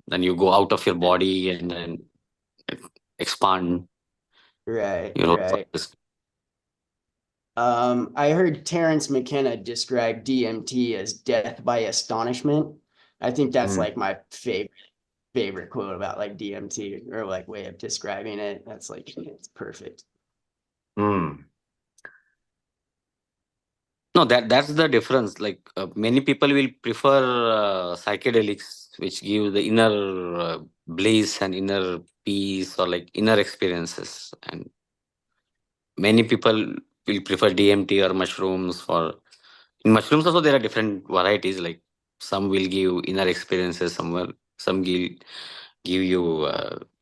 Then you go out of your body and then expand right, your whole right. process. I heard Terence McKenna describe DMT as death by astonishment. I think that's Mm. like my favorite quote about like DMT or like way of describing it. That's like it's perfect. Mm. No, that's the difference. Like many people will prefer psychedelics, which give the inner bliss and inner peace or like inner experiences, and many people will prefer DMT or mushrooms. For in mushrooms also there are different varieties. Like some will give inner experiences, some give you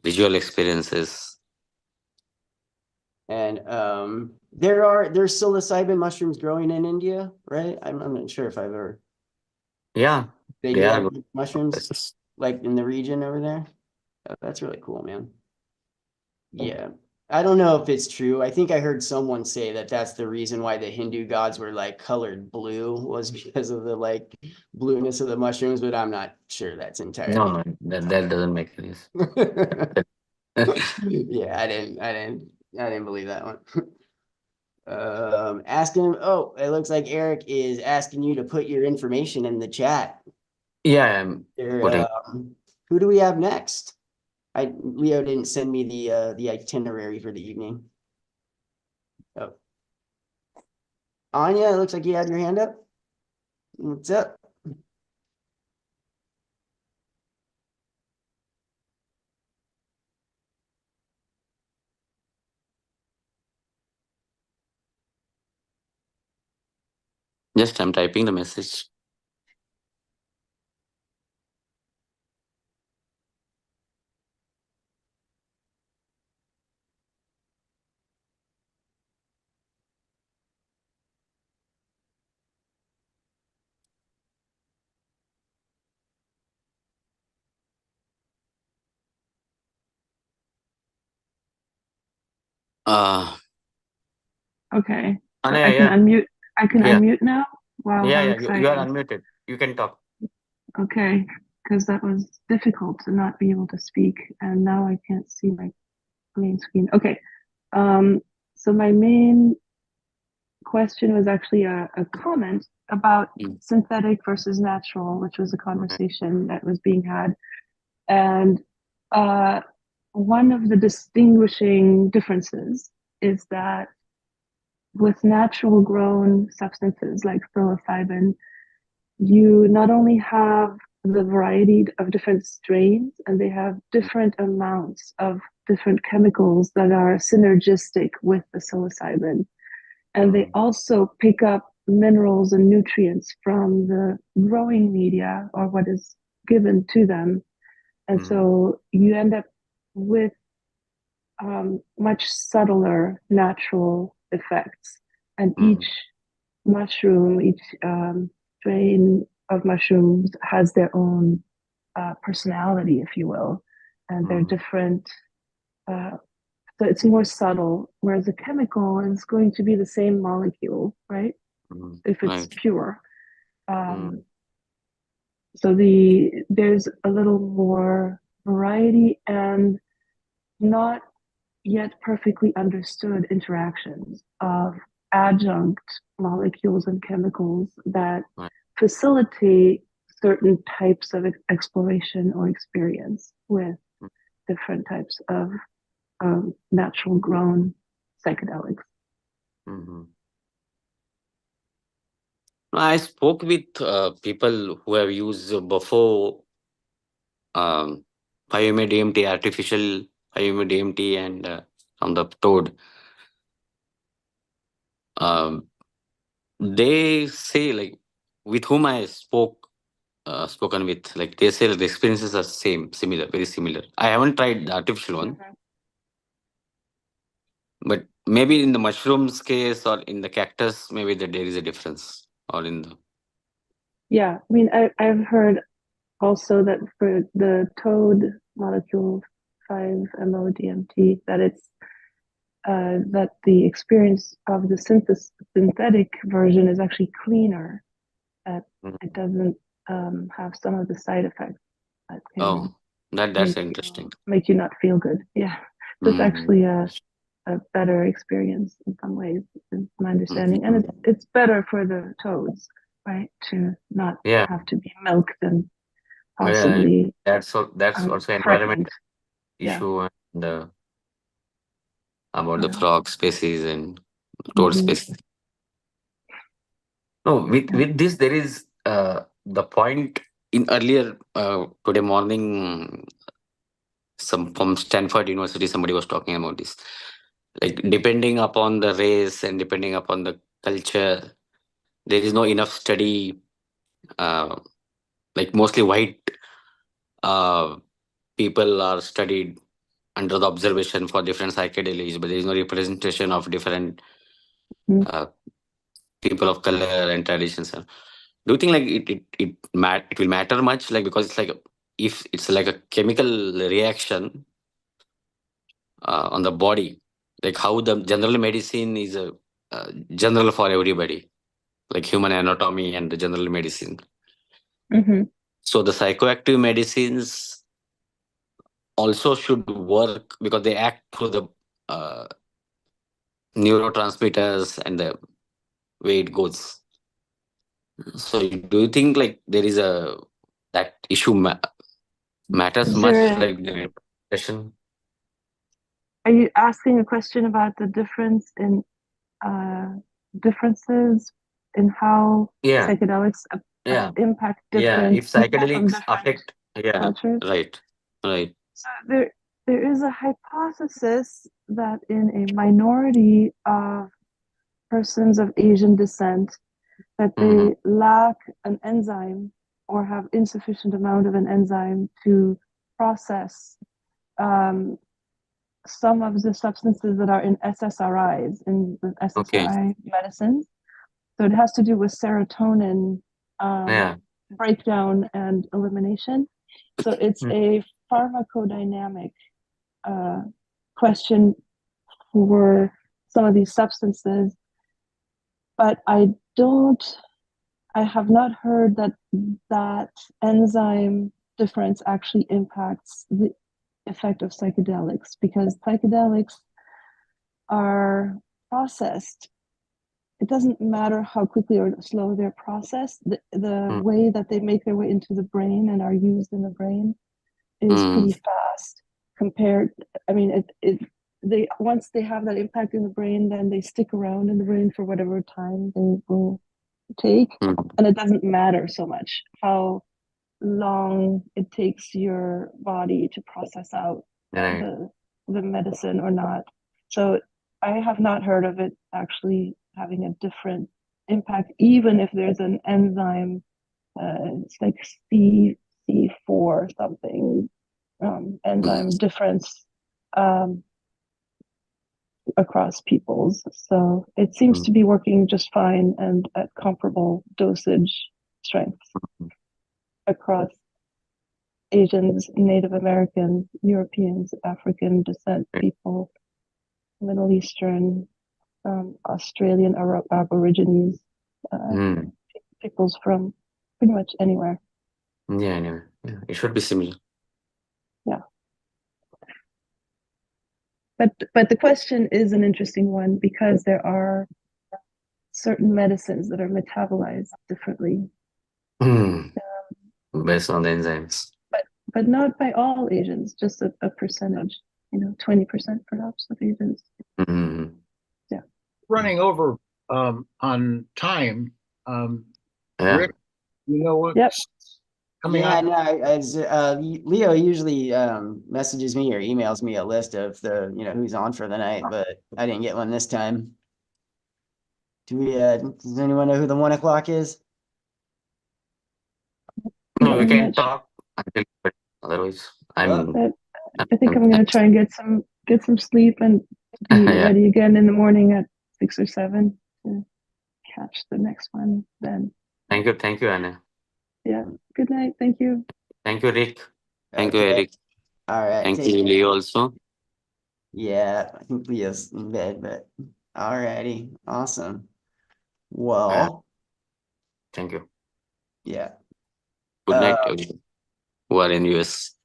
visual experiences. And there's psilocybin mushrooms growing in India, right? I'm not sure if I've ever Yeah, they they do are have good mushrooms places. like in the region over there. Oh, that's really cool, man. Yeah. I don't know if it's true. I think I heard someone say that that's the reason why the Hindu gods were like colored blue was because of the like blueness of the mushrooms, but I'm not sure that's No, entirely. no, that doesn't make any sense. Yeah, I didn't believe that one. Asking him, oh, it looks like Eric is asking you to put your information in the chat. Yeah, I'm There, putting. who do we have next? Leo didn't send me the itinerary for the evening. Oh, Anya, it looks like you had your hand up. What's up? Just I'm typing the message. Uh, Okay. So yeah, I can yeah, unmute. I can yeah, unmute now. Wow, yeah, how yeah. You are exciting. unmuted. You can talk. Okay, because that was difficult to not be able to speak, and now I can't see my main screen. Okay. So my main question was actually a comment about Mm. synthetic versus natural, which was a Okay. conversation that was being had. And uh, one of the distinguishing differences is that with natural grown substances like psilocybin, you not only have the variety of different strains, and they have different amounts of different chemicals that are synergistic with the psilocybin. And they Mm. also pick up minerals and nutrients from the growing media or what is given to them. And Mm. so you end up with much subtler natural effects. And each Mm. mushroom, each strain of mushrooms has their own personality, if you will, and they're Mm. different. Uh, so it's more subtle, whereas a chemical is going to be the same molecule, right? Mm. If it's Right. pure. Mm. So there's a little more variety and not yet perfectly understood interactions of adjunct molecules and chemicals that Right. facilitate certain types of exploration or experience with Mm. different types of natural grown psychedelics. Mhm. I spoke with people who have used before um, 5-MeO DMT, artificial 5-MeO DMT, and from the toad. Um, they say, like, with whom I spoken with, like, they say the experiences are similar, very similar. I haven't tried the artificial one, Mhm. but maybe in the mushrooms case or in the cactus, maybe that there is a difference, or in the Yeah, I mean, I've heard also that for the toad molecule 5-MeO-DMT, that it's that the experience of the synthetic version is actually cleaner. That Mm. it doesn't have some of the side effects that can Oh, that's interesting. make you not feel good. Yeah, so it's Mm. actually a better experience in some ways, is my understanding, and Mhm. it's better for the toads, right, to not Yeah, have to be milked and yeah, possibly that's also environment frightened. Yeah. issue, and about the Yeah. frog species and toad Hmm. species. No, Yeah. with this there is the point in earlier today morning. Some from Stanford University, somebody was talking about this. Like, depending upon the race and depending upon the culture, there is no enough study. Uh, like, mostly white uh, people are studied under the observation for different psychedelics, but there is no representation of different Mhm. uh, people of color and traditions. Do you think, like, it will matter much? Like, because it's like, if it's like a chemical reaction on the body, like how the general medicine is a general for everybody, like human anatomy and the general medicine. Mhm. So the psychoactive medicines also should work because they act through the uh, neurotransmitters and the way it goes. So do you think, like, there is a that issue matters Is much, there like the depression? are you asking a question about the uh, differences in how Yeah, psychedelics yeah, impact yeah. different If people from psychedelics different affect, yeah, cultures? right, right. So there is a hypothesis that in a minority of persons of Asian descent, that Mm-hmm. they lack an enzyme or have insufficient amount of an enzyme to process um, some of the substances that are in SSRIs, in the Okay. SSRI medicines. So it has to do with serotonin Yeah. breakdown and elimination. So it's Mm. a pharmacodynamic uh, question for some of these substances, but I have not heard that enzyme difference actually impacts the effect of psychedelics, because psychedelics are processed. It doesn't matter how quickly or slow they're processed. The way that they make their way into the brain and are used in the brain is pretty fast compared. I mean, they once they have that impact in the brain, then they stick around in the brain for whatever time they will take, and it doesn't matter so much how long it takes your body to process out Right. the medicine or not. So I have not heard of it actually having a different impact, even if there's an enzyme, it's like Pt.4 something, enzyme difference across peoples. So it seems to be working just fine and at comparable dosage strengths across Asians, Native Americans, Europeans, African descent people, Middle Eastern, Australian Aborigines, peoples from pretty much anywhere. Yeah, anyway. Yeah, it should be similar. Yeah. But the question is an interesting one, because there are certain medicines that are metabolized differently. Based on the enzymes. But not by all Asians, just a percentage, 20% perhaps of Asians. Yeah. Running over on time. Yeah. Rick, you know what's Yep. coming Yeah, up? no, Leo usually messages me or emails me a list of the who's on for the night, but I didn't get one this time. Does anyone know who the 1 o'clock is? No, we I'm can not sure. talk until, but otherwise, I think I'm gonna try and get some sleep and be Yeah. ready again in the morning at 6 or 7 to catch the next one then. Thank you, Anna. Yeah. Good night. Thank you. Thank you, Rick. Thank you, Okay. Eric. All right. Thank take you, care. Leo, also. Yeah, I think Leo's in bed, but all righty. Awesome. Well, Thank you. yeah. Good night, everyone who are in US.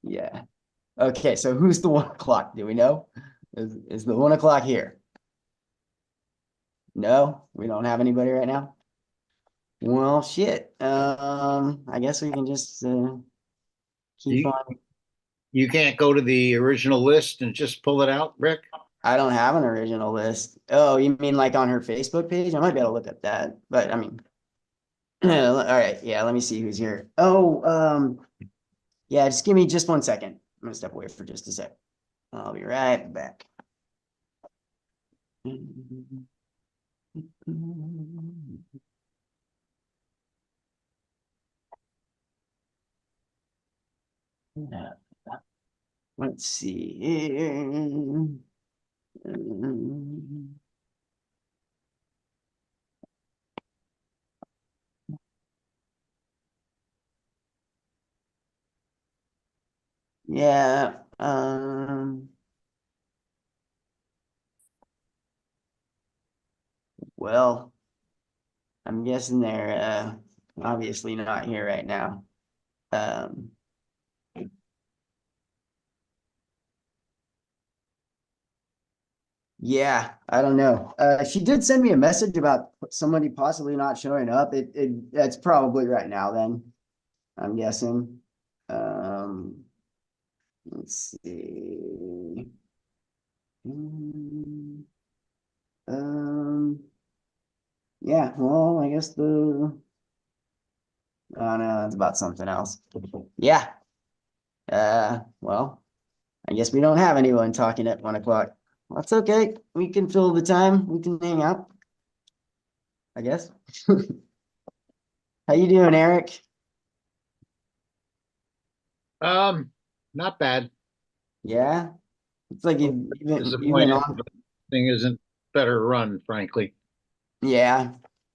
Yeah. Okay, so who's the 1 o'clock? Do we know? Is the 1 o'clock here? No, we don't have anybody right now. Well, shit. I guess we can just keep You- on. You can't go to the original list and just pull it out, Rick? I don't have an original list. Oh, you mean like on her Facebook page? I might be able to look up that, but I mean, all right. Yeah, let me see who's here. Oh, yeah, just give me just 1 second. I'm gonna step away for just a sec. I'll be right back. Let's see. Yeah. Well, I'm guessing they're obviously not here right now. Yeah, I don't know. She did send me a message about somebody possibly not showing up. That's probably right now then, I'm guessing. Let's see. Yeah, well, I guess oh no, it's about something else. Yeah. Well, I guess we don't have anyone talking at 1 o'clock. That's okay. We can fill the time. We can hang out, I guess. How you doing, Eric? Not bad. Yeah. It's like you've been Disappointed on. the thing isn't better run, frankly. Yeah.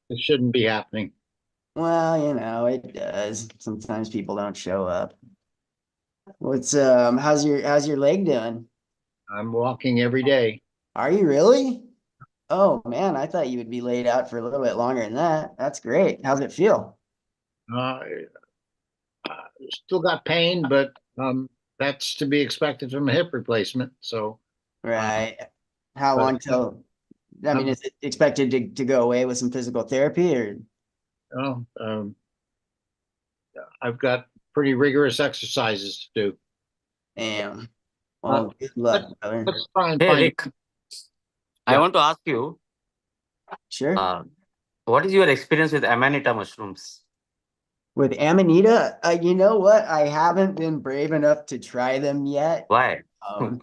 It shouldn't be happening. Well, it does. Sometimes people don't show up. How's your leg doing? I'm walking every day. Are you really? Oh man, I thought you would be laid out for a little bit longer than that. That's great. How's it feel? Uh, Still got pain, but that's to be expected from a hip replacement. So Right. How but long till, I mean, I'm, is it expected to go away with some physical therapy or? oh, I've got pretty rigorous exercises to do. Damn. Uh, Well, good let's luck, brother. let's try and Hey find. Rick, I Yeah. want to ask you, Sure. uh, what is your experience with Amanita mushrooms? With Amanita, you know what? I haven't been brave enough to try them yet. Why? Um,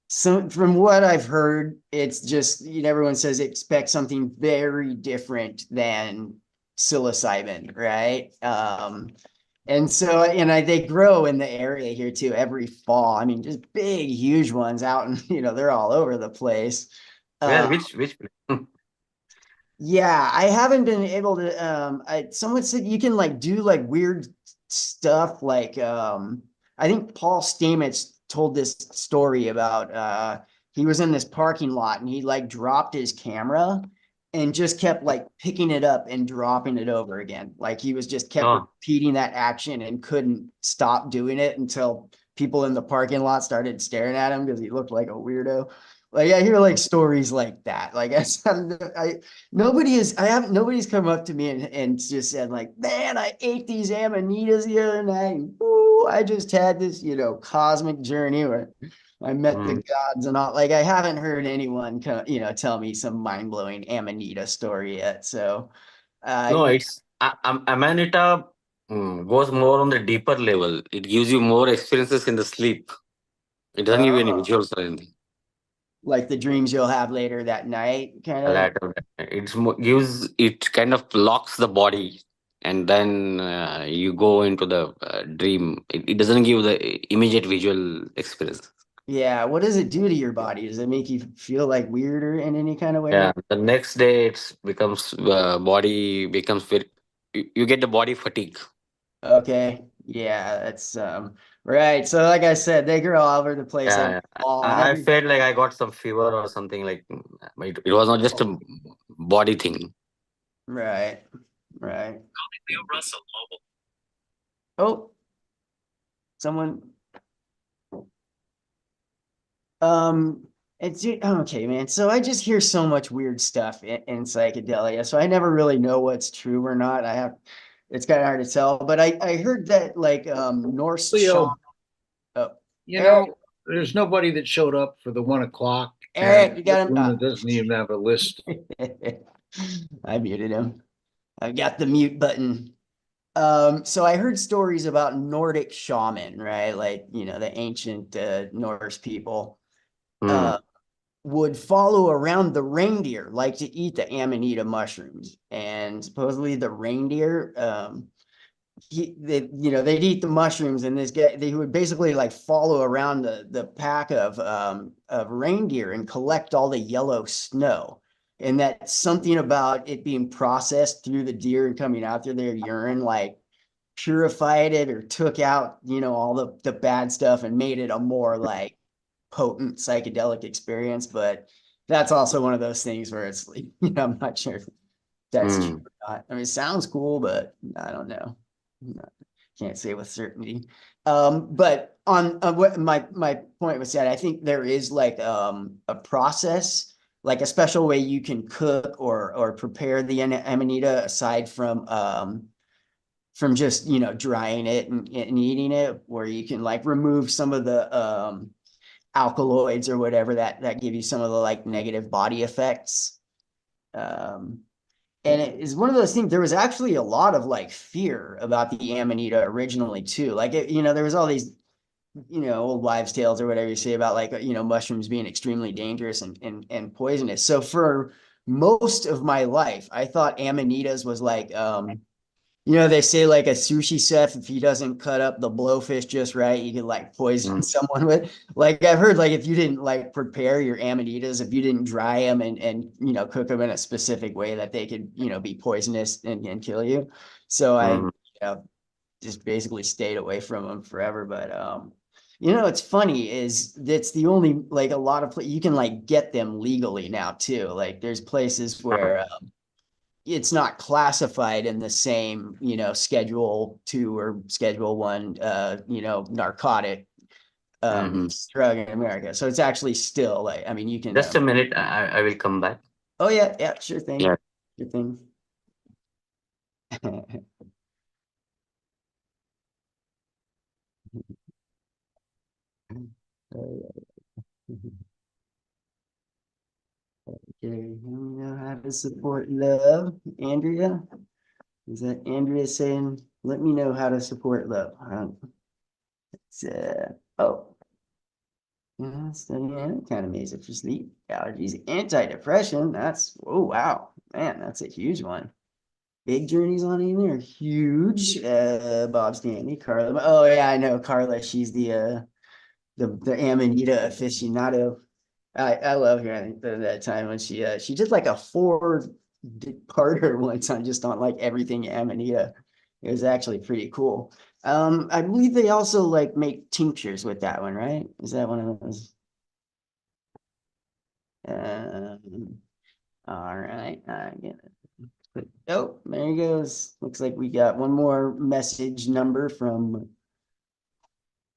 so from what I've heard, it's just, everyone says expect something very different than psilocybin, right? And so, they grow in the area here too every fall. I mean, just big, huge ones out, and they're all over the place. Where? Uh, Which place? yeah, I haven't been able to. Someone said you can like do like weird stuff. Like, I think Paul Stamets told this story about he was in this parking lot and he like dropped his camera and just kept like picking it up and dropping it over again. Like he was just kept Oh, repeating that action and couldn't stop doing it until people in the parking lot started staring at him because he looked like a weirdo. Like I hear like stories like that. Like nobody's come up to me and just said like, man, I ate these amanitas the other night. And, ooh, I just had this, cosmic journey where I met the mm. gods and all. Like I haven't heard anyone tell me some mind-blowing amanita story yet. So No, it's Amanita goes more on the deeper level. It gives you more experiences in the sleep. It doesn't give you any uh, visuals or anything. like the dreams you'll have later that night, kind A of. lot of gives it kind of locks the body, and then you go into the dream. It doesn't give the immediate visual experience. Yeah, what does it do to your body? Does it make you feel like weirder in any kind of way? Yeah, the next day it becomes body becomes very. You get the body fatigue. Okay. Yeah, that's right. So like I said, they grow all over the place every Yeah, fall and I every felt like I got some fever or something like. It was not just a body thing. right. Right. Oh, someone um it's okay, man. So I just hear so much weird stuff in psychedelia. So I never really know what's true or not. It's kind of hard to tell, but I heard that like Norse shaman. Leo, Oh, you Eric, know, there's nobody that showed up for the 1 o'clock, and Eric, you got Luna doesn't even have a list. him. I muted him. I got the mute button. So I heard stories about Nordic shaman, right? Like, the ancient Norse people Hmm. uh would follow around the reindeer, like to eat the amanita mushrooms. And supposedly the reindeer, they'd eat the mushrooms, and they would basically like follow around the pack of reindeer and collect all the yellow snow. And that something about it being processed through the deer and coming out through their urine, like purified it or took out, all the bad stuff and made it a more like potent psychedelic experience. But that's also one of those things where it's like, I'm not sure if that's true Hmm. or not. I mean, it sounds cool, but I don't know. Can't say with certainty. But on what my point was that I think there is like a process, like a special way you can cook or prepare the amanita aside from just drying it and eating it, where you can like remove some of the alkaloids or whatever that give you some of the like negative body effects. And it is one of those things. There was actually a lot of like fear about the amanita originally too. Like there was all these old wives' tales or whatever you say about like mushrooms being extremely dangerous and poisonous. So for most of my life, I thought amanitas was like they say like a sushi chef, if he doesn't cut up the blowfish just right, you could like Hmm. poison someone with. Like I've heard, like if you didn't like prepare your amanitas, if you didn't dry them and cook them in a specific way, that they could be poisonous and kill you. So I Hmm. just basically stayed away from them forever. But You know, what's funny is that's the only, like, a lot of you can like get them legally now too. Like there's places where it's not classified in the same, you know, Schedule 2 or Schedule 1, you know, narcotic drug in America. So it's actually still like, I mean, you can. Just a minute, I will come back. Oh yeah, yeah, sure thing. Yeah. Sure thing. Okay, let me know how to support love, Andrea. Is that Andrea saying, let me know how to support love? It's, oh, yeah, so, yeah, kind of makes it for sleep allergies, antidepressant. That's, oh, wow, man, that's a huge one. Big journeys on in there, huge. Bob Stanley, Carla. Oh yeah, I know Carla. She's the Amanita aficionado. I love her that time when she did like a 4-parter once on just on like everything Amanita. It was actually pretty cool. I believe they also like make tinctures with that one, right? Is that one of those? All right, I get it. Oh, there he goes. Looks like we got one more message number from.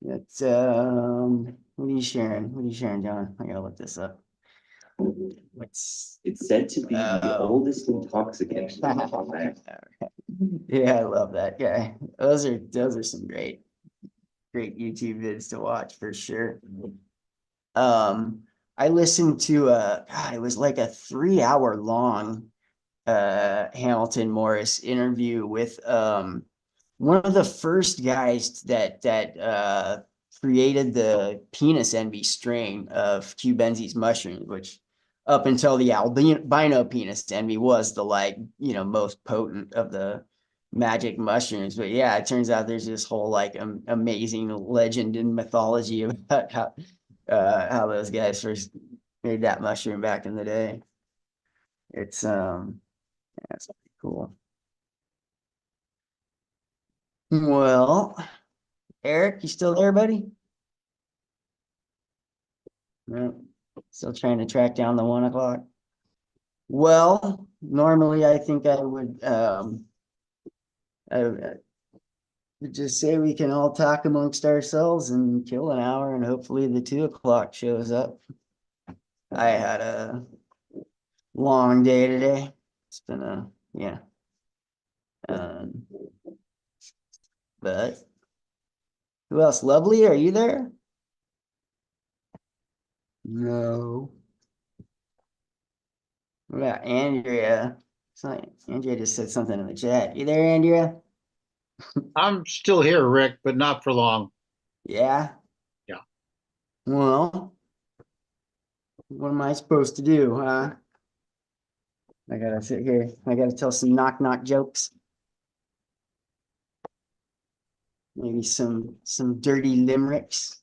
It's what are you sharing? What are you sharing, John? I gotta look this up. It's said to be the oldest intoxicant. Yeah, I love that guy. Those are some great YouTube vids to watch for sure. I listened to God, it was like a 3 hour long Hamilton Morris interview with one of the first guys that created the penis envy strain of Q Benzi's mushrooms, which up until the albino penis envy was the, like, you know, most potent of the magic mushrooms. But yeah, it turns out there's this whole like amazing legend and mythology about how those guys first made that mushroom back in the day. It's that's pretty cool. Well, Eric, you still there, buddy? No, still trying to track down the 1 o'clock. Well, normally I think I would just say we can all talk amongst ourselves and kill an hour, and hopefully the 2 o'clock shows up. I had a long day today. It's been yeah. But who else? Lovely, are you there? No. What about Andrea? Andrea just said something in the chat. You there, Andrea? I'm still here, Rick, but not for long. Yeah. Yeah. Well, what am I supposed to do, huh? I gotta sit here. I gotta tell some knock knock jokes. Maybe some dirty limericks.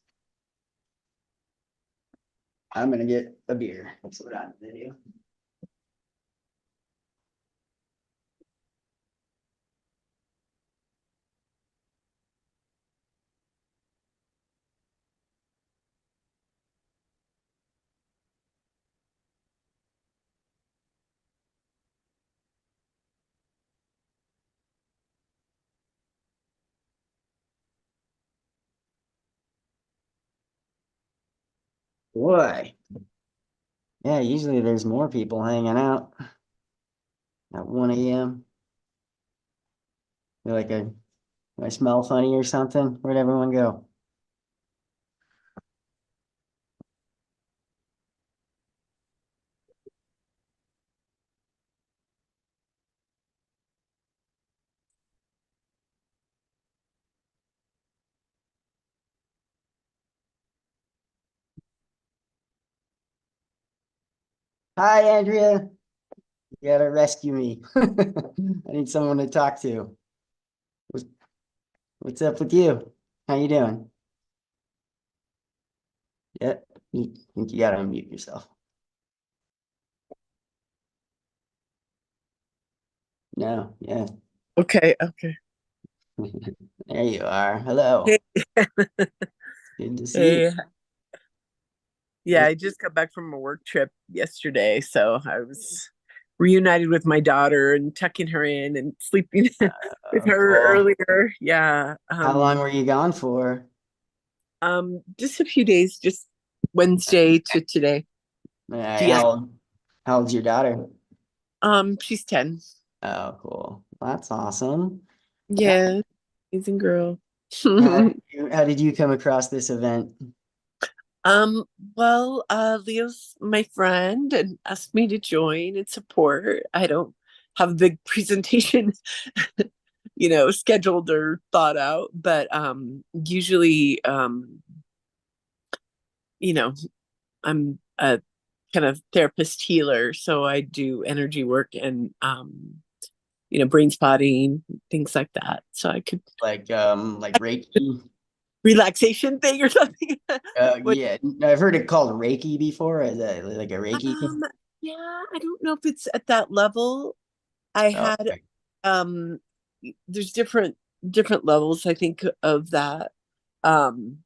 I'm gonna get a beer. That's what I'm gonna do. Boy. Yeah, usually there's more people hanging out at 1 a.m. They're like, do I smell funny or something? Where'd everyone go? Hi, Andrea. You gotta rescue me. I need someone to talk to. What's up with you? How you doing? Yeah, you think you gotta unmute yourself. No, yeah. Okay. There you are. Hello. Hey. Good to see you. Hey, yeah, I just got back from a work trip yesterday, so I was reunited with my daughter and tucking her in and sleeping with her Cool. earlier. Yeah. How long were you gone for? Just a few days, just Wednesday to today. All right, Yeah. how old's your daughter? She's 10. Oh, cool. That's awesome. Yeah, amazing girl. How did you come across this event? Well, Leo's my friend and asked me to join and support. I don't have a big presentation, scheduled or thought out, but usually you know, I'm a kind of therapist healer, so I do energy work and brain spotting, things like that. So I could Like Reiki? relaxation thing or something. What Yeah, I've heard it called Reiki before. Is that like a Reiki thing? Yeah, I don't know if it's at that level. I Oh, had okay. um there's different levels I think of that. Um,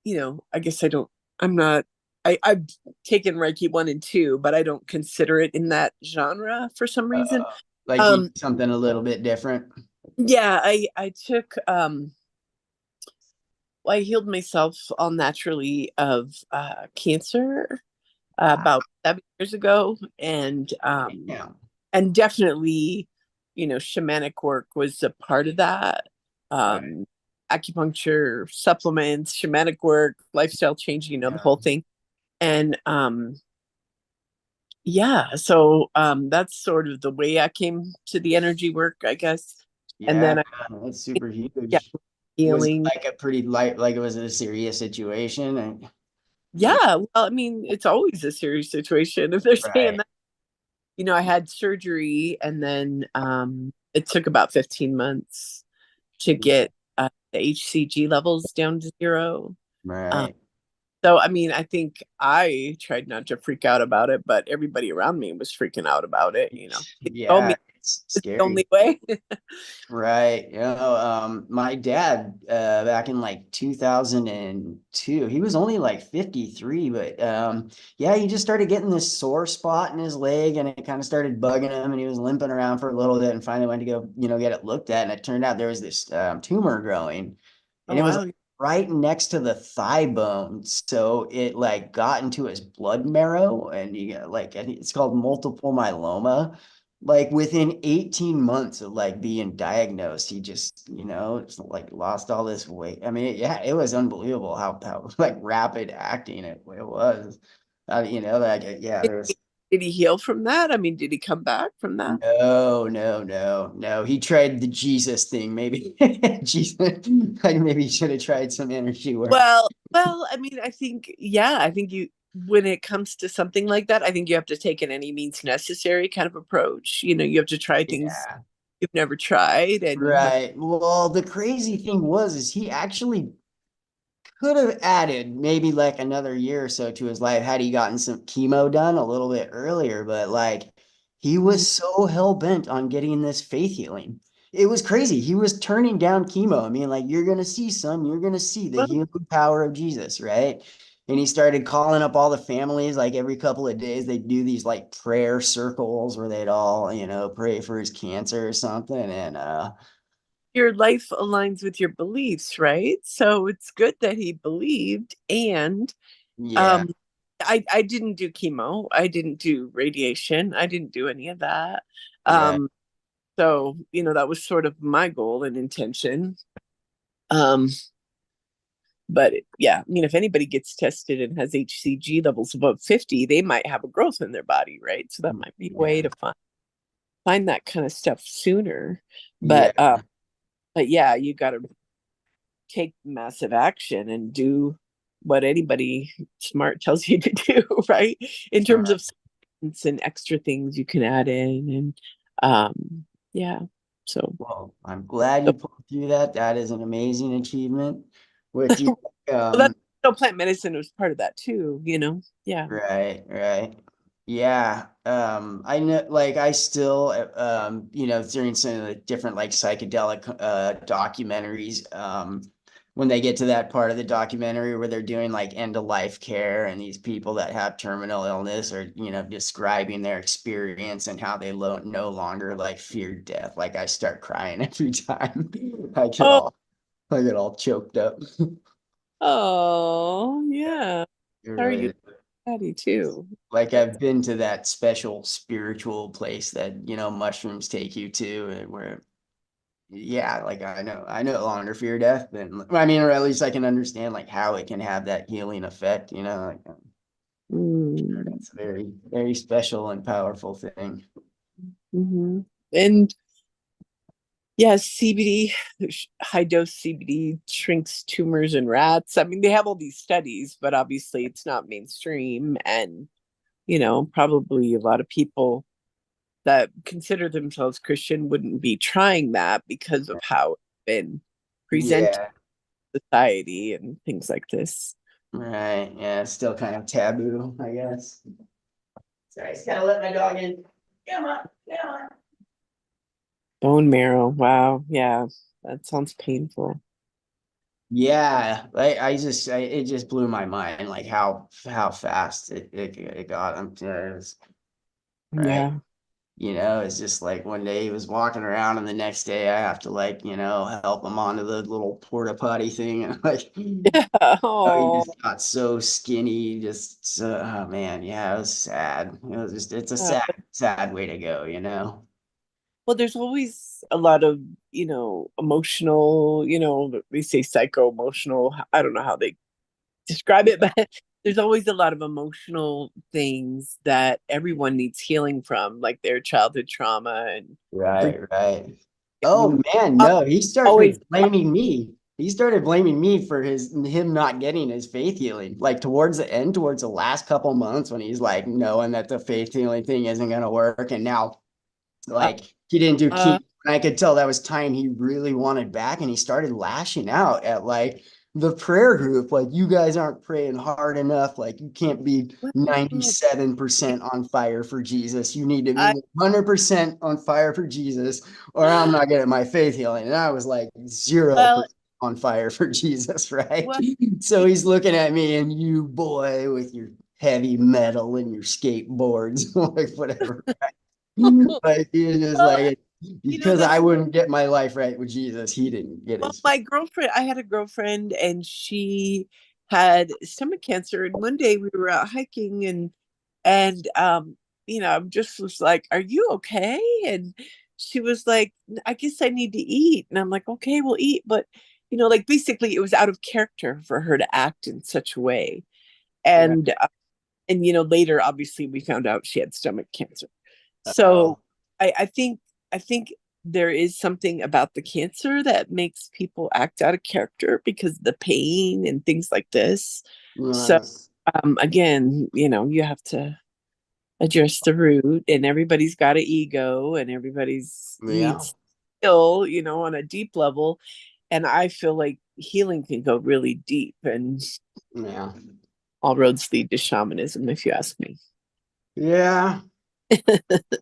I guess I'm not I've taken Reiki 1 and 2, but I don't consider it in that genre for some reason. Like you Um, something a little bit different. yeah, I took I healed myself all naturally of cancer Wow. about 7 years ago, Yeah. and definitely, shamanic work was a part of that. Right. Acupuncture, supplements, shamanic work, lifestyle change, the Yeah. whole thing. And yeah, so that's sort of the way I came to the energy work, I guess. And Yeah, then that's super yeah, huge. Was it healing. like a pretty light, like it was a serious situation? And Yeah, well, I mean, it's always a serious situation if they're saying right. that. I had surgery and then it took about 15 months to get the HCG levels down to 0. Um, Right. so, I mean, I think I tried not to freak out about it, but everybody around me was freaking out about it. They told me Yeah, it's it's the scary. only way. Right. My dad, back in like 2002, he was only like 53, but yeah, he just started getting this sore spot in his leg and it kind of started bugging him and he was limping around for a little bit and finally went to go, get it looked at. And it turned out there was this tumor growing Oh, and it was wow. like right next to the thigh bone. So it like got into his blood marrow and you got like, I think it's called multiple myeloma. Like within 18 months of like being diagnosed, he just, it's like lost all this weight. I mean, yeah, it was unbelievable how like rapid acting it was. Like yeah, Did there he, was did he heal from that? I mean, did he come back from that? no. He tried the Jesus thing, maybe. Jesus, like maybe he should have tried some energy work. Well, I mean, I think when it comes to something like that, I think you have to take an any means necessary kind of approach. You have to try things Yeah, you've never tried, and you have, right. Well, the crazy thing is he actually could have added maybe like another year or so to his life had he gotten some chemo done a little bit earlier. But like he was so hell bent on getting this faith healing. It was crazy. He was turning down chemo. I mean, like, you're going to see, son, you're going to see the well, healing power of Jesus, right? And he started calling up all the families like every couple of days. They'd do these like prayer circles where they'd all, pray for his cancer or something. And your life aligns with your beliefs, right? So it's good that he believed. And yeah, um, I didn't do chemo, I didn't do radiation, I didn't do any of that. yeah, Um, so that was sort of my goal and intention. Um, But yeah, I mean, if anybody gets tested and has HCG levels above 50, they might have a growth in their body, right? So that might be a way yeah, to find that kind of stuff sooner. yeah, But yeah, you got to take massive action and do what anybody smart tells you to do, right? In terms right. of supplements and extra things you can add in, and yeah. So, Well, I'm glad you pulled through that. That is an amazing achievement. With you, well, that plant medicine was part of that too, Yeah. right. Yeah. I know, like, I still, during some of the different like psychedelic documentaries, when they get to that part of the documentary where they're doing like end of life care, and these people that have terminal illness are, you know, describing their experience and how they no longer like fear death. Like I start crying every time. I get Oh, all I get all choked up. oh, yeah. It Sorry, really you is. Patty too. Like I've been to that special spiritual place that, you know, mushrooms take you to, and where, yeah, like I no longer fear death, and I mean, or at least I can understand like how it can have that healing effect, you know, like Mm, it's a very, very special and powerful thing. hmm. And yes, CBD, high dose CBD shrinks tumors in rats. I mean, they have all these studies, but obviously it's not mainstream. And, probably a lot of people that consider themselves Christian wouldn't be trying that because of how it's been presented Yeah, to society and things like this. right. Yeah, it's still kind of taboo, I guess. Sorry, I just gotta let my dog in. Come on, come on. Bone marrow. Wow. Yeah, that sounds painful. Yeah, it just blew my mind, like how fast it got. Right. Yeah. You know, it's just like one day he was walking around, and the next day I have to, like, you know, help him onto the little porta potty thing, and like, oh, he Oh, just got so skinny, just so, oh man, yeah, it was sad. It was just, it's a yeah. sad way to go, you know. Well, there's always a lot of, emotional, we say psycho emotional. I don't know how they describe it, but there's always a lot of emotional things that everyone needs healing from, like their childhood trauma and Right, right. Oh forgetting. man, Oh, no, he always. started blaming me. He started blaming me for him not getting his faith healing. Like towards the end, towards the last couple months, when he's like knowing that the faith healing thing isn't gonna work, and now Uh, like he didn't do uh, keep. And I could tell that was time he really wanted back, and he started lashing out at like the prayer group, like, you guys aren't praying hard enough, like you can't be well, 97% on fire for Jesus, you need to be I 100% on fire for Jesus, or I'm not getting my faith healing. And I was like well, 0% on fire for Jesus, right? well, So he's looking at me, and you boy with your heavy metal and your skateboards, like whatever. Like he was just well, like, because I that's wouldn't get my life right with Jesus, he didn't get well, his. my girlfriend, I had a girlfriend and she had stomach cancer. And one day we were out hiking and I just was like, "Are you okay?" And she was like, "I guess I need to eat." And I'm like, "Okay, we'll eat." But, like basically it was out of character for her to act in such a way. Right. And later, obviously we found out she had stomach cancer. Oh, So I think there is something about the cancer that makes people act out of character because of the pain and things like this. So right. again, you have to address the root, and everybody's got an ego and everybody's Yeah, needs heal, on a deep level. And I feel like healing can go really deep, and yeah, all roads lead to shamanism, if you ask me. yeah.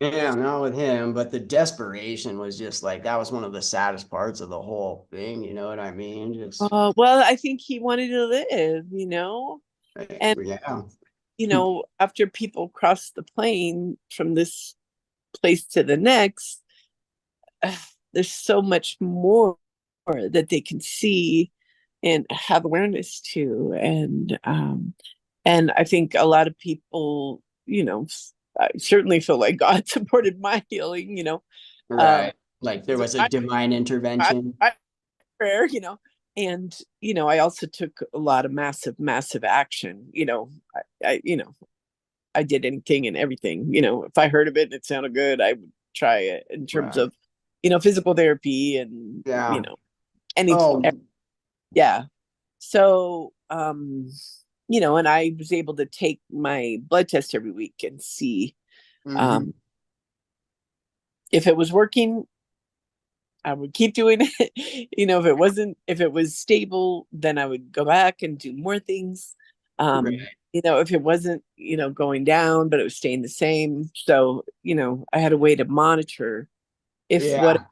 Yeah, not with him, but the desperation was just like, that was one of the saddest parts of the whole thing. You know what I mean? Just Well, I think he wanted to live, and yeah, after people cross the plane from this place to the next, uh, there's so much more that they can see and have awareness to. And I think a lot of people, I certainly feel like God supported my healing, um, right. Like there because of was a divine intervention. my prayer, and I also took a lot of massive action. I did anything and everything. If I heard of it and it sounded good, I would try it in terms Right. of, physical therapy and, Yeah. any, Oh, yeah. So, and I was able to take my blood test every week and see, mhm. um, if it was working, I would keep doing it. If it was stable, then I would go back and do more things. Right. If it wasn't, going down, but it was staying the same. So, I had a way to monitor if what Yeah.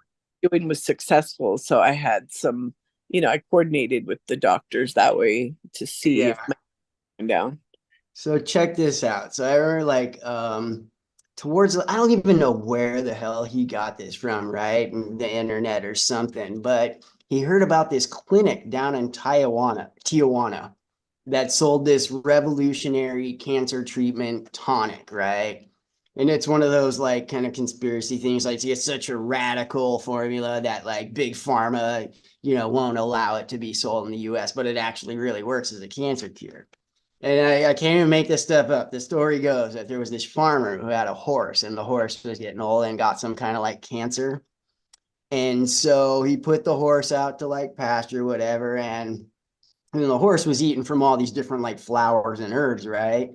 I'm doing was successful. So I had some I coordinated with the doctors that way to see if my went down. So check this out. So I remember like towards I don't even know where the hell he got this from, right? The internet or something, but he heard about this clinic down in Tijuana that sold this revolutionary cancer treatment tonic, right? And it's one of those like kind of conspiracy things, like it's such a radical formula that like big pharma, won't allow it to be sold in the US, but it actually really works as a cancer cure. And I can't even make this stuff up. The story goes that there was this farmer who had a horse, and the horse was getting old and got some kind of like cancer. And so he put the horse out to like pasture, whatever. And the horse was eating from all these different like flowers and herbs, right?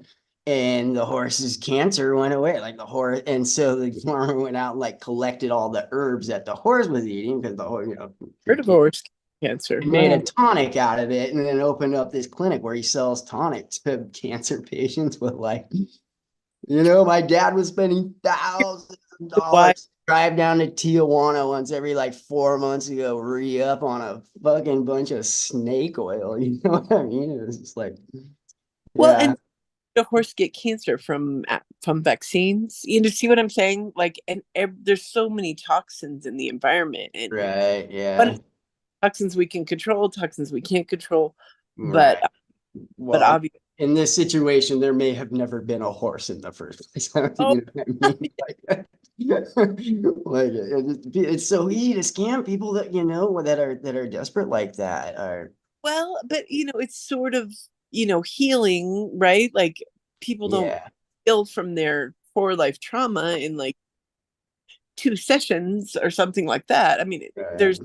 And the horse's cancer went away, like the horse. And so the farmer went out and like collected all the herbs that the horse was eating, because the horse, Heard of horse cancer. made a tonic out of it, and then opened up this clinic where he sells tonic to cancer patients with like, my dad was spending thousands of dollars to drive down to Tijuana once every like 4 months to go re-up on a fucking bunch of snake oil. You know what I mean? It was just like, Well, and the horse get cancer from vaccines. See what I'm saying? Like, and there's so many toxins in the environment, and right, yeah, toxins we can control, toxins we can't control. right. But obviously, in this situation, there may have never been a horse in the first place. You know what I mean? Like it's so easy to scam people that that are desperate like that. Well, but it's sort of healing, right? Like people don't heal from their core life trauma in like 2 sessions or something like that. I mean, there's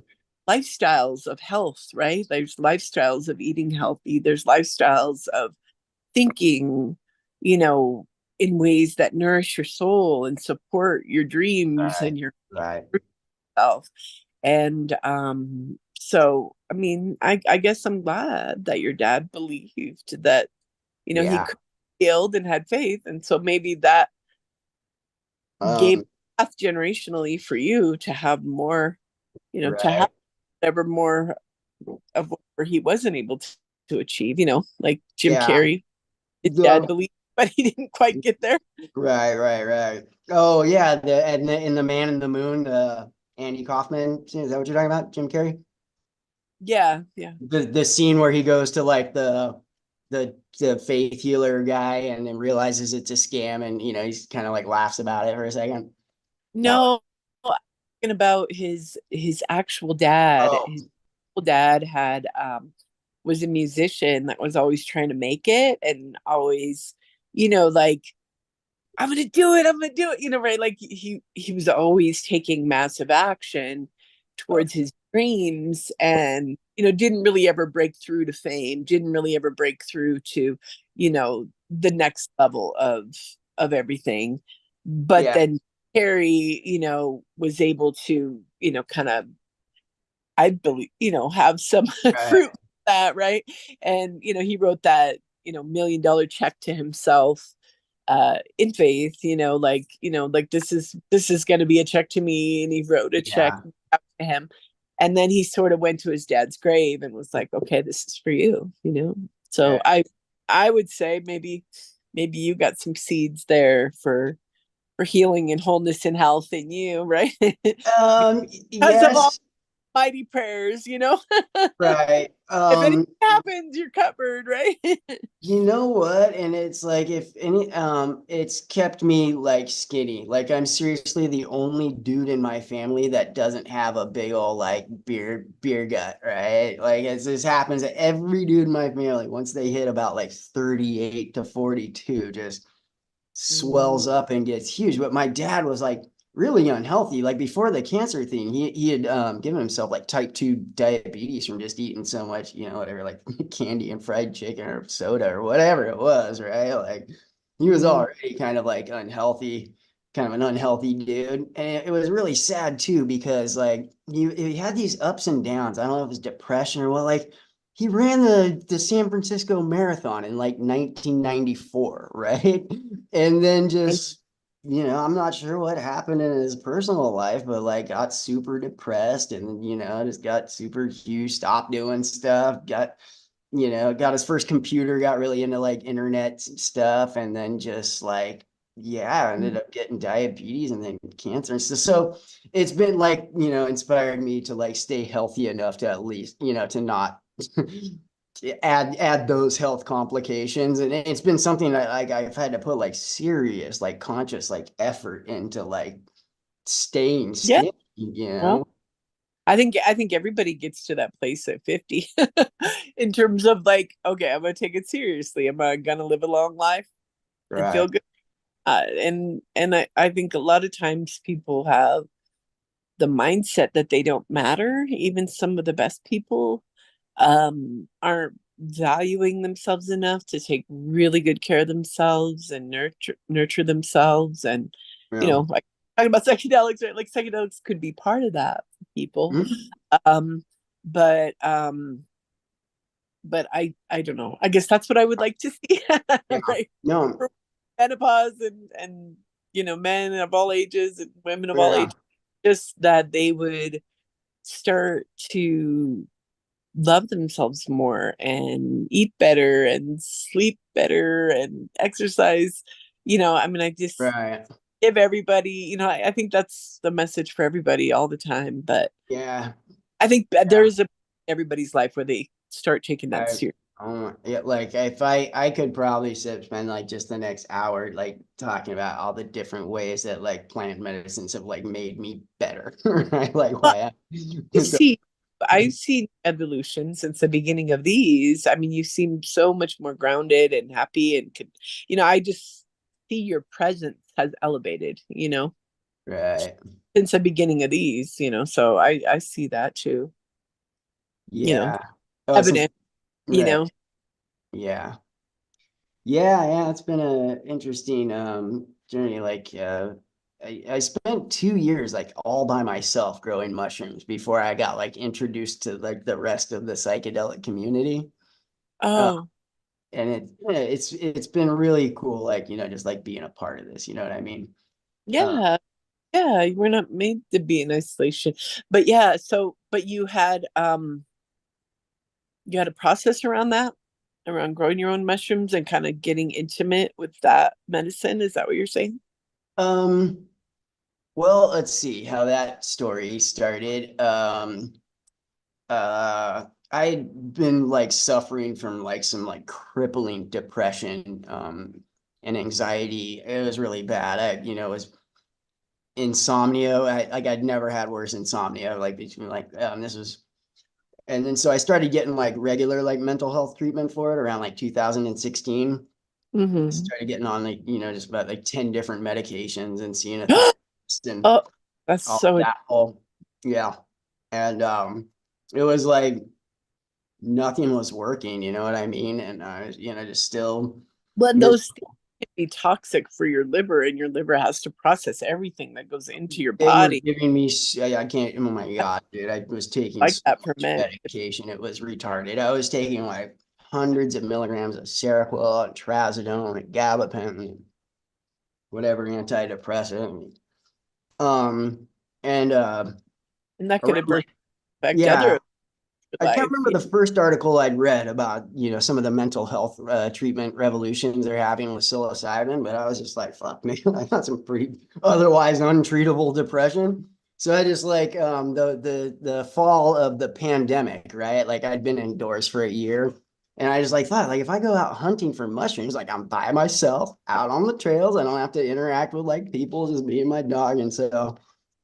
lifestyles of health, right? There's lifestyles of eating healthy. There's lifestyles of thinking, in ways that nourish your soul and support your dreams and your self. And so, I mean, I guess I'm glad that your dad believed that, he could healed and had faith. And so maybe that gave path generationally for you to have more, to have ever more of what he wasn't able to achieve, like Jim Carrey. His dad believed, but he didn't quite get there. Right. Oh yeah, in the Man in the Moon, Andy Kaufman. Is that what you're talking about, Jim Carrey? Yeah. The scene where he goes to like the faith healer guy and then realizes it's a scam, and he's kind of like laughs about it for a second. No, I'm talking about his actual dad. His actual dad had was a musician that was always trying to make it, and always, like, I'm gonna do it, right? Like he was always taking massive action towards his dreams, and didn't really ever break through to fame, didn't really ever break through to the next level of everything. But then Harry was able to kind of, I believe, have some fruit with that, right? And he wrote that $1 million check to himself in faith, like this is going to be a check to me, and he wrote a check to him. And then he sort of went to his dad's grave and was like, okay, this is for you, So I would say maybe you got some seeds there for healing and wholeness and health in you, right? Because of all mighty prayers, Right. If anything happens, you're covered, right? You know what? And it's like, if any, it's kept me like skinny. Like I'm seriously the only dude in my family that doesn't have a big old like beer gut, right? Like as this happens to every dude in my family, once they hit about like 38 to 42, just swells up and gets huge. But my dad was like really unhealthy. Like before the cancer thing, he had given himself like type 2 diabetes from just eating so much, whatever, like candy and fried chicken or soda or whatever it was, right? Like he was already kind of like unhealthy, kind of an unhealthy dude. And it was really sad too, because like he had these ups and downs. I don't know if it's depression or what. Like he ran the San Francisco Marathon in like 1994, right? And then just I'm not sure what happened in his personal life, but like got super depressed and, just got super huge, stopped doing stuff, got his first computer, got really into like internet stuff, and then just like, yeah, ended up getting diabetes and then cancer and stuff. So it's been like, inspired me to like stay healthy enough to at least, to not add those health complications. And it's been something that like I've had to put like serious, like conscious, like effort into like staying Yeah. skinny, Well, I think everybody gets to that place at 50 in terms of like, okay, I'm gonna take it seriously. Am I gonna live a long life and feel Right. good? And I think a lot of times people have the mindset that they don't matter. Even some of the best people aren't valuing themselves enough to take really good care of themselves and nurture themselves. And Yeah. like talking about psychedelics, right? Like psychedelics could be part of that for people. Mhm. Um, but um, but I don't know. I guess that's what I would like to see, Yeah. right? No. For menopause and men of all ages and women of all Yeah. ages, just that they would start to love themselves more and eat better and sleep better and exercise. I mean, I just Right. give everybody, I think that's the message for everybody all the time. But Yeah. I think Yeah. there's everybody's life where they start taking that I, serious. yeah, like if I could probably spend like just the next hour like talking about all the different ways that like plant medicines have like made me better, right? Like Well, why I so, see. I've seen evolution since the beginning of these. I mean, you seem so much more grounded and happy and I just see your presence has elevated, right. since the beginning of these, so I see that too, Yeah. Oh, since evident, you right. know. Yeah. Yeah, it's been a interesting journey. Like I spent 2 years like all by myself growing mushrooms before I got like introduced to like the rest of the psychedelic community. Uh, Oh, and it's been really cool, like, just like being a part of this, you know what I mean? Uh, yeah. Yeah, we're not made to be in isolation. But yeah, but you had a process around that, around growing your own mushrooms and kind of getting intimate with that medicine. Is that what you're saying? um, well, let's see how that story started. I'd been like suffering from like some like crippling depression, and anxiety. It was really bad. It was insomnia. I'd never had worse insomnia. Like between like this was, and then so I started getting like regular like mental health treatment for it around like 2016. Mm-hmm. Started getting on like just about like 10 different medications and seeing a therapist and Oh, that's all so that. All yeah, and it was like nothing was working, you know what I mean? And I was, just still when those things miserable. can be toxic for your liver, and your liver has to process everything that goes into your They were body. giving me, I can't, oh my God, dude, I was taking Like so that for much men. medication. It was retarded. I was taking like hundreds of milligrams of Seroquel and trazodone and gabapentin and whatever antidepressant. Um, and And that could around adversely like, affect yeah, other I can't life. remember the first article I'd read about, some of the mental health treatment revolutions they're having with psilocybin, but I was just like, fuck me, I got some pretty otherwise untreatable depression. So I just like the fall of the pandemic, right? Like I'd been indoors for a year. And I just like thought, like if I go out hunting for mushrooms, like I'm by myself out on the trails, I don't have to interact with like people, just me and my dog. And so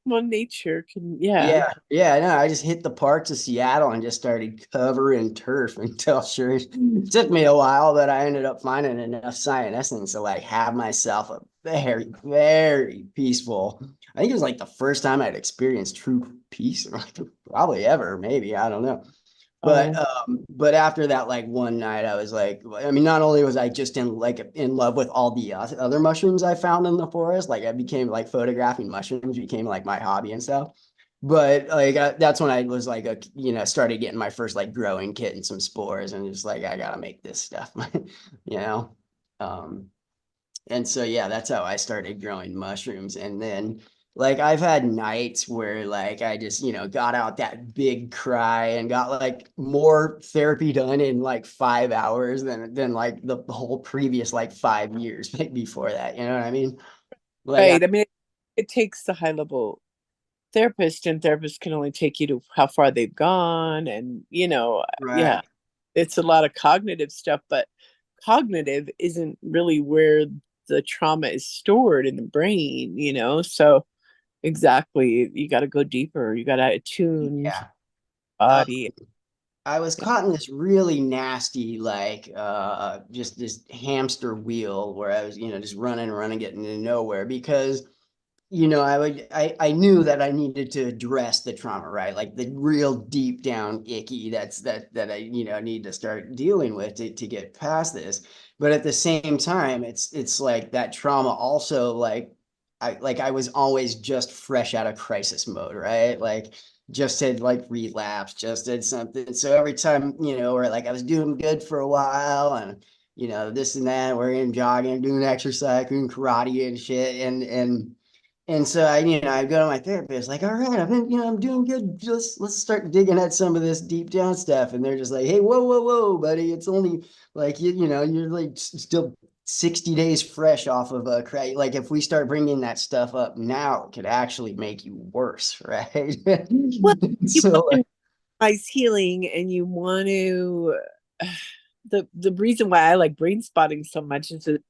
Well, nature can, yeah. yeah, no, I just hit the parks of Seattle and just started covering turf until sure it took me a while, but I ended up finding enough cyanescence to like have myself a very, very peaceful. I think it was like the first time I'd experienced true peace, like probably ever, maybe, I don't know. Oh, But after that, like one night, I was like, I mean, not only was I just in love with all the other mushrooms I found in the forest, like I became like photographing mushrooms became like my hobby and stuff. But like that's when I was like, started getting my first like growing kit and some spores, and just like I gotta make this stuff, you know. Um, And so, yeah, that's how I started growing mushrooms. And then like I've had nights where like I just, got out that big cry and got like more therapy done in like 5 hours than like the whole previous like 5 years before that. You know what I mean? Like, Right. I mean, it takes the high level therapist, and therapists can only take you to how far they've gone. And, yeah, right. it's a lot of cognitive stuff, but cognitive isn't really where the trauma is stored in the brain, So exactly, you got to go deeper. You got to attune the Yeah. body. I was caught in this really nasty, like, just this hamster wheel where I was, just running, getting to nowhere because, I knew that I needed to address the trauma, right? Like the real deep down icky that I, need to start dealing with to get past this. But at the same time, it's like that trauma also I was always just fresh out of crisis mode, right? Like just had like relapsed, just did something. So every time, where like I was doing good for a while and this and that, we're in jogging, doing exercise, doing karate and shit. And so I go to my therapist, like, all right, I'm doing good. Just let's start digging at some of this deep down stuff. And they're just like, hey, whoa, buddy. It's only like, you're like still 60 days fresh off of a crack. Like if we start bringing that stuff up now, it could actually make you worse, right? Well, you So want to healing, and you want to. The reason why I like brain spotting so much is that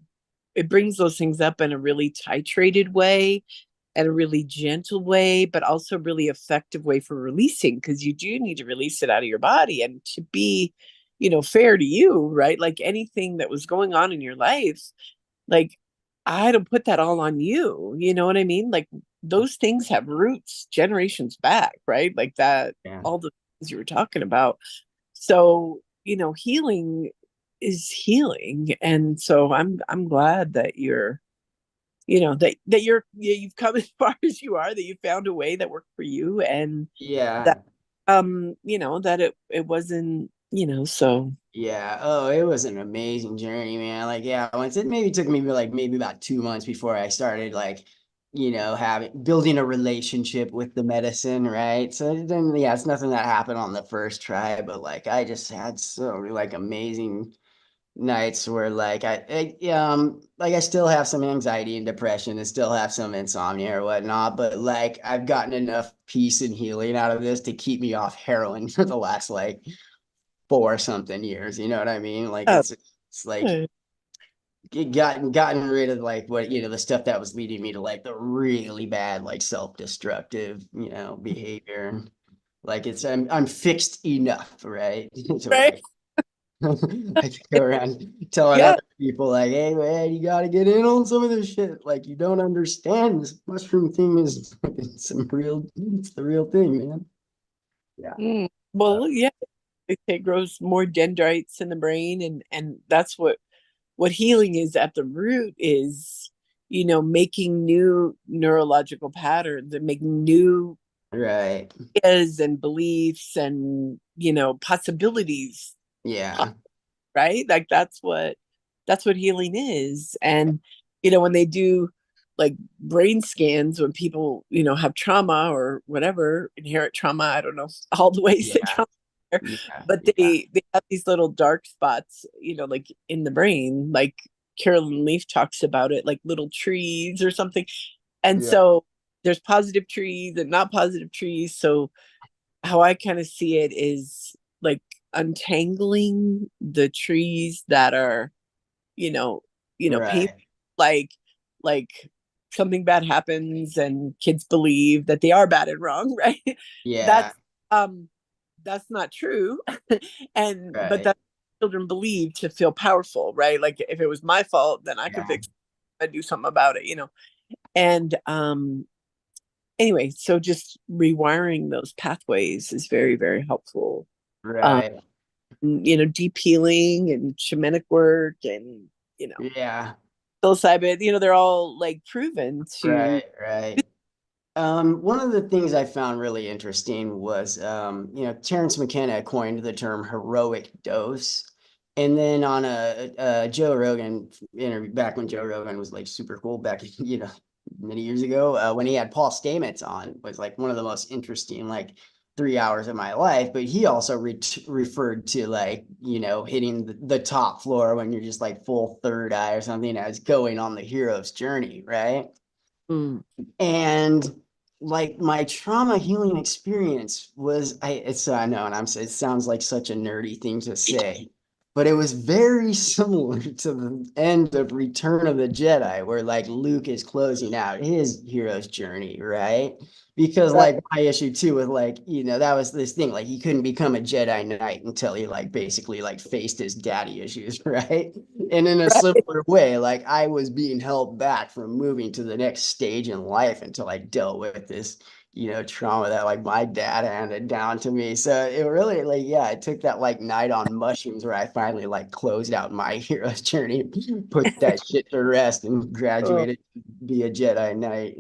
it brings those things up in a really titrated way and a really gentle way, but also really effective way for releasing, because you do need to release it out of your body. And to be, fair to you, right? Like anything that was going on in your life, like I don't put that all on you. You know what I mean? Like those things have roots generations back, right? Like that, yeah. all the things you were talking about. So, healing is healing. And so I'm glad that you're, that you've come as far as you are, that you found a way that worked for you, and Yeah. that that it wasn't, so Yeah. Oh, it was an amazing journey, man. Like, yeah, once it maybe took me like maybe about 2 months before I started like, having building a relationship with the medicine, right? So then yeah, it's nothing that happened on the first try, but like I just had so like amazing nights where like like I still have some anxiety and depression and still have some insomnia or whatnot, but like I've gotten enough peace and healing out of this to keep me off heroin for the last like 4 something years. You know what I mean? Like oh, it's like good. gotten rid of like what the stuff that was leading me to like the really bad like self-destructive behavior. Like I'm fixed enough, right? To where Right. I can go around telling Yeah. other people like, hey man, you got to get in on some of this shit. Like you don't understand, this mushroom thing is it's the real thing, man. Yeah. Well, yeah, it grows more dendrites in the brain, and that's what healing is at the root is, making new neurological patterns and making new Right. ideas and beliefs and, possibilities, Yeah. right? Like that's what healing is. And, when they do like brain scans, when people, have trauma or whatever, inherent trauma, I don't know all the ways that Yeah. trauma are, Yeah. but Yeah. they have these little dark spots, like in the brain, like Carolyn Leaf talks about it, like little trees or something. And Yeah. so there's positive trees and not positive trees. So how I kind of see it is like untangling the trees that are, you know, pain, Right. like like something bad happens and kids believe that they are bad and wrong, right? Yeah. That's um that's not true. But Right. that children believe to feel powerful, right? Like if it was my fault, then I could Yeah. fix it, I'd do something about it. And anyway, so just rewiring those pathways is very, very helpful. Um, Right. deep healing and shamanic work and, Yeah. psilocybin, they're all like proven to. Right. Right. One of the things I found really interesting was, Terrence McKenna coined the term heroic dose. And then on a Joe Rogan interview, back when Joe Rogan was like super cool, back many years ago, when he had Paul Stamets on, was like one of the most interesting like 3 hours of my life. But he also referred to like hitting the top floor when you're just like full third eye or something as going on the hero's journey, right? Mm. And like my trauma healing experience was I know, and it sounds like such a nerdy thing to say, but it was very similar to the end of Return of the Jedi, where like Luke is closing out his hero's journey, right? Because Right. like my issue too with like, that was this thing, like he couldn't become a Jedi Knight until he like basically like faced his daddy issues, right? And in a similar way, like I was being held back from moving to the next stage in life until I dealt with this, trauma that like my dad handed down to me. So it really like, yeah, it took that like night on mushrooms where I finally like closed out my hero's journey, put that shit to rest and graduated to be a Jedi Knight.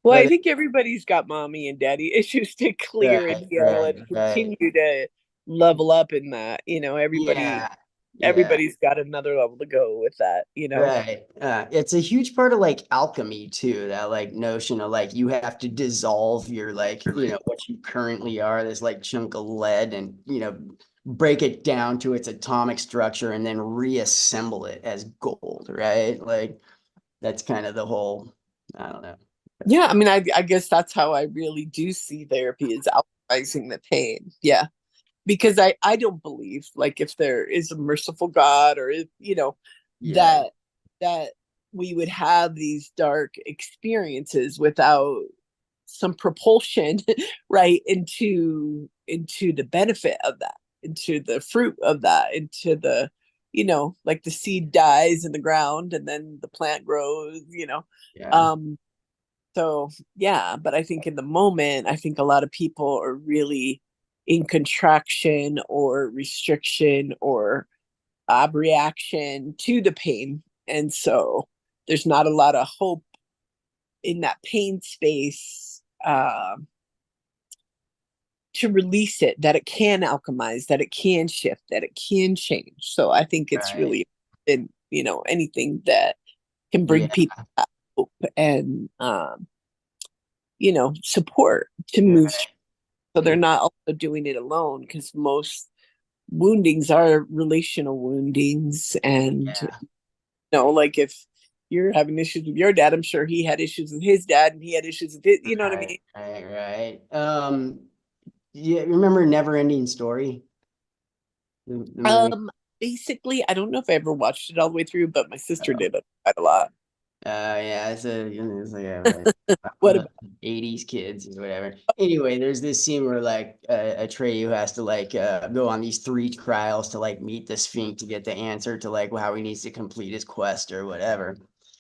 Well, I But think everybody's got mommy and daddy issues to clear and right, heal and right. continue to level up in that. Yeah. Yeah. Everybody's got another level to go with that. Right. It's a huge part of like alchemy too, that like notion of like you have to dissolve your like, what you currently are, this like chunk of lead and, break it down to its atomic structure and then reassemble it as gold, right? Like that's kind of the whole, I don't know. Yeah, I mean, I guess that's how I really do see therapy is outrising the pain. Yeah, because I don't believe like if there is a merciful God or Yeah. that that we would have these dark experiences without some propulsion right into the benefit of that, into the fruit of that, into the like the seed dies in the ground and then the plant grows. Yeah. um so yeah, but I think in the moment, I think a lot of people are really in contraction or restriction or reaction to the pain. And so there's not a lot of hope in that pain space to release it, that it can alchemize, that it can shift, that it can change. So I think it's Right. really in, anything that can bring Yeah. people hope and support to move Right. so they're not also doing it alone because most woundings are relational woundings and Yeah. like if you're having issues with your dad, I'm sure he had issues with his dad and he had issues with his, you know what I Right. mean? Right. Yeah, remember Never Ending Story? The movie. Basically I don't know if I ever watched it all the way through, but my sister did it quite a lot. Yeah, it's like What one of about the 80s kids or whatever. Anyway, there's this scene where like Atreyu has to like go on these 3 trials to like meet the Sphinx to get the answer to like how he needs to complete his quest or whatever.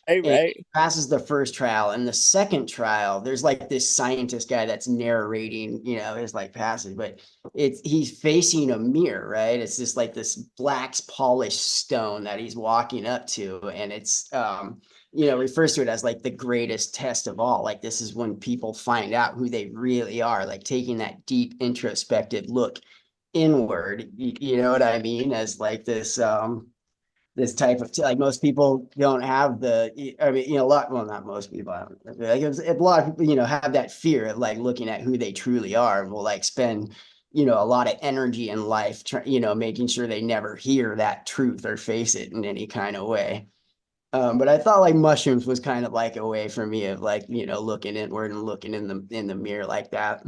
And right? he passes the first trial, and the second trial, there's like this scientist guy that's narrating, his like passage, but he's facing a mirror, right? It's just like this black polished stone that he's walking up to, and it's refers to it as like the greatest test of all. Like this is when people find out who they really are, like taking that deep introspective look inward. You know what I mean? As like this type of like most people don't have I mean, a lot, well, not most people, like a lot of people, have that fear of like looking at who they truly are and will like spend, a lot of energy in life, making sure they never hear that truth or face it in any kind of way. But I thought like mushrooms was kind of like a way for me of like, looking inward and looking in the mirror like that.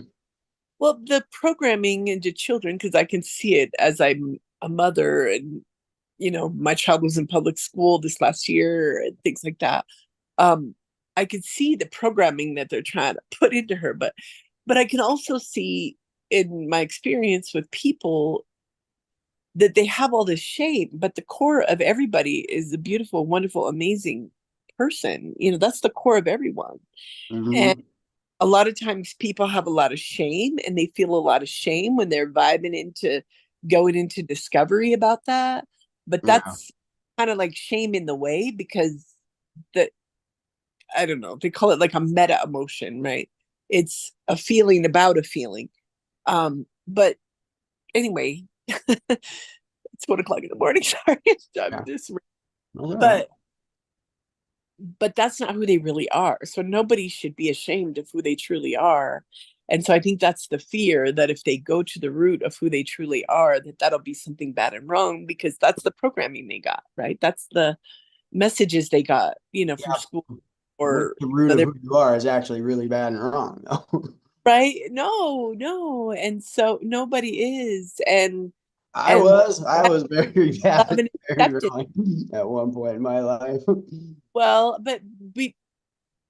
Well, the programming into children, because I can see it as I'm a mother and my child was in public school this last year and things like that. I could see the programming that they're trying to put into her, but I can also see in my experience with people that they have all this shame, but the core of everybody is a beautiful, wonderful, amazing person. That's the core of everyone. And Mm-hmm. a lot of times people have a lot of shame and they feel a lot of shame when they're vibing into going into discovery about that. But Yeah. that's kind of like shame in the way because the I don't know, they call it like a meta emotion, right? It's a feeling about a feeling. But anyway, It's 1 o'clock in the morning. Sorry, I'm Yeah. just, All right. but that's not who they really are. So nobody should be ashamed of who they truly are. And so I think that's the fear, that if they go to the root of who they truly are, that that'll be something bad and wrong, because that's the programming they got, right? That's the messages they got, from Yeah. school What or the root of other, who you are is actually really bad and wrong. right? No, no. And so nobody is. I And was very love bad, and very acceptance. wrong at one point in my life. Well, but we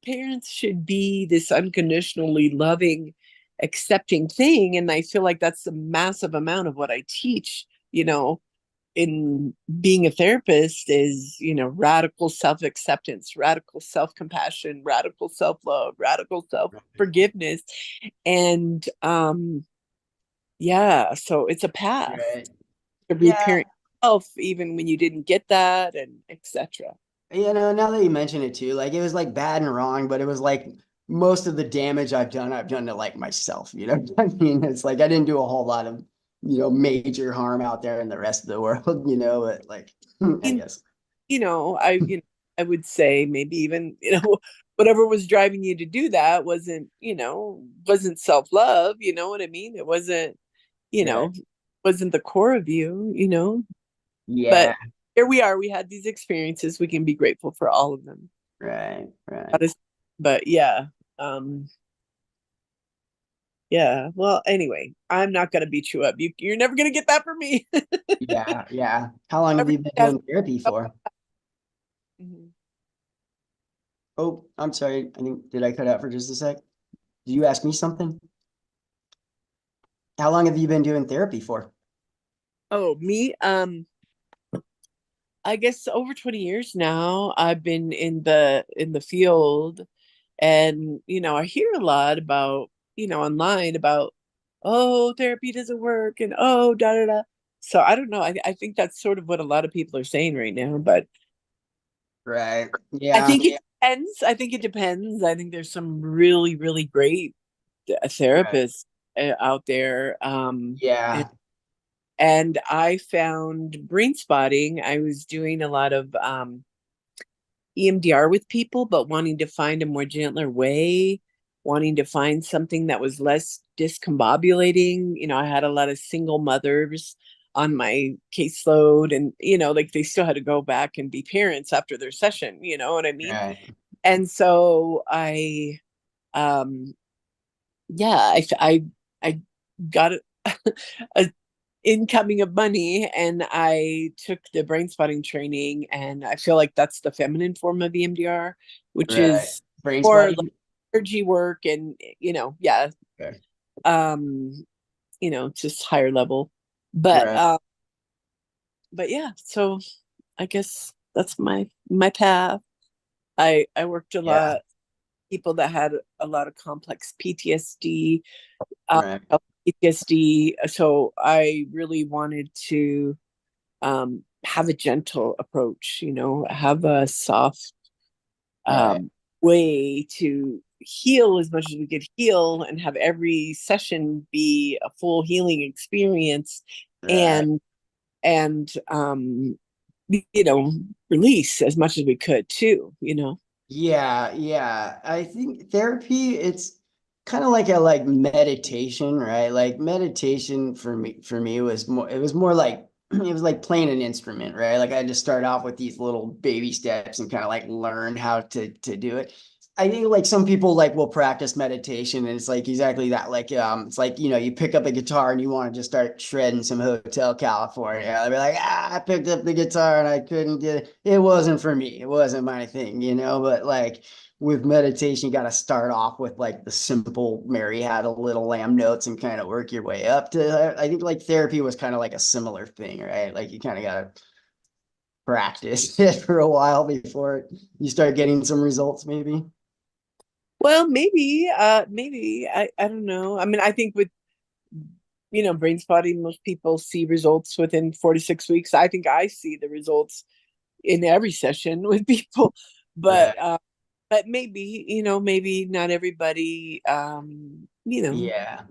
parents should be this unconditionally loving, accepting thing. And I feel like that's a massive amount of what I teach, in being a therapist is, radical self-acceptance, radical self-compassion, radical self-love, radical self-forgiveness. And yeah, so it's a path Right. to Yeah. reparent yourself even when you didn't get that, and etc. Now that you mention it too, like it was like bad and wrong, but it was like most of the damage I've done to like myself, you know what I mean? It's like I didn't do a whole lot of, major harm out there in the rest of the world, but like I guess. I would say maybe even, whatever was driving you to do that wasn't self-love, you know what I mean? It wasn't, you Right. know, wasn't the core of you. Yeah, But here we are, we had these experiences, we can be grateful for all of them. right, right. But yeah, um, yeah. Well, anyway, I'm not gonna beat you up. You're never gonna get that from me. Yeah, yeah. How long have you Everybody been has. doing therapy for? Mhm. Oh, I'm sorry. Did I cut out for just a sec? Did you ask me something? How long have you been doing therapy for? Oh, me? I guess over 20 years now. I've been in the field, and I hear a lot about, online about, oh, therapy doesn't work, and oh, da da da. So I don't know. I think that's sort of what a lot of people are saying right now, but Right. I Yeah. think it depends. I think it depends. I think there's some really, really great Right. therapists out there. And, Yeah. and I found brain spotting. I was doing a lot of EMDR with people, but wanting to find a more gentler way, wanting to find something that was less discombobulating. I had a lot of single mothers on my caseload, and like they still had to go back and be parents after their session, you know what I mean? Right. And so um yeah, I got a incoming of money, and I took the brain spotting training, and I feel like that's the feminine form of EMDR, which Right. is Brain more like spotting. energy work, and yeah, Okay. um just higher level. But Right. but yeah, so I guess that's my path. I worked a Yeah. lot people that had a lot of complex PTSD, um, Right. PTSD. So I really wanted to have a gentle approach, have a soft Right. way to heal as much as we could heal, and have every session be a full healing experience, Right. and release as much as we could too. Yeah, yeah. I think therapy, it's kind of like a like meditation, right? Like meditation for me was more it was more like it was like playing an instrument, right? Like I had to start off with these little baby steps and kind of like learn how to do it. I think like some people like will practice meditation and it's like exactly that. Like it's like you pick up a guitar and you want to just start shredding some Hotel California. They'll be like, I picked up the guitar and I couldn't get it. It wasn't for me. It wasn't my thing. But like with meditation, you got to start off with like the simple Mary Had a Little Lamb notes and kind of work your way up to I think like therapy was kind of like a similar thing, right? Like you kind of got to practice it for a while before you start getting some results, maybe. Well, maybe I don't know. I mean, I think with brain spotting, most people see results within 4 to 6 weeks. I think I see the results in every session with people, Right. but maybe not everybody, Yeah.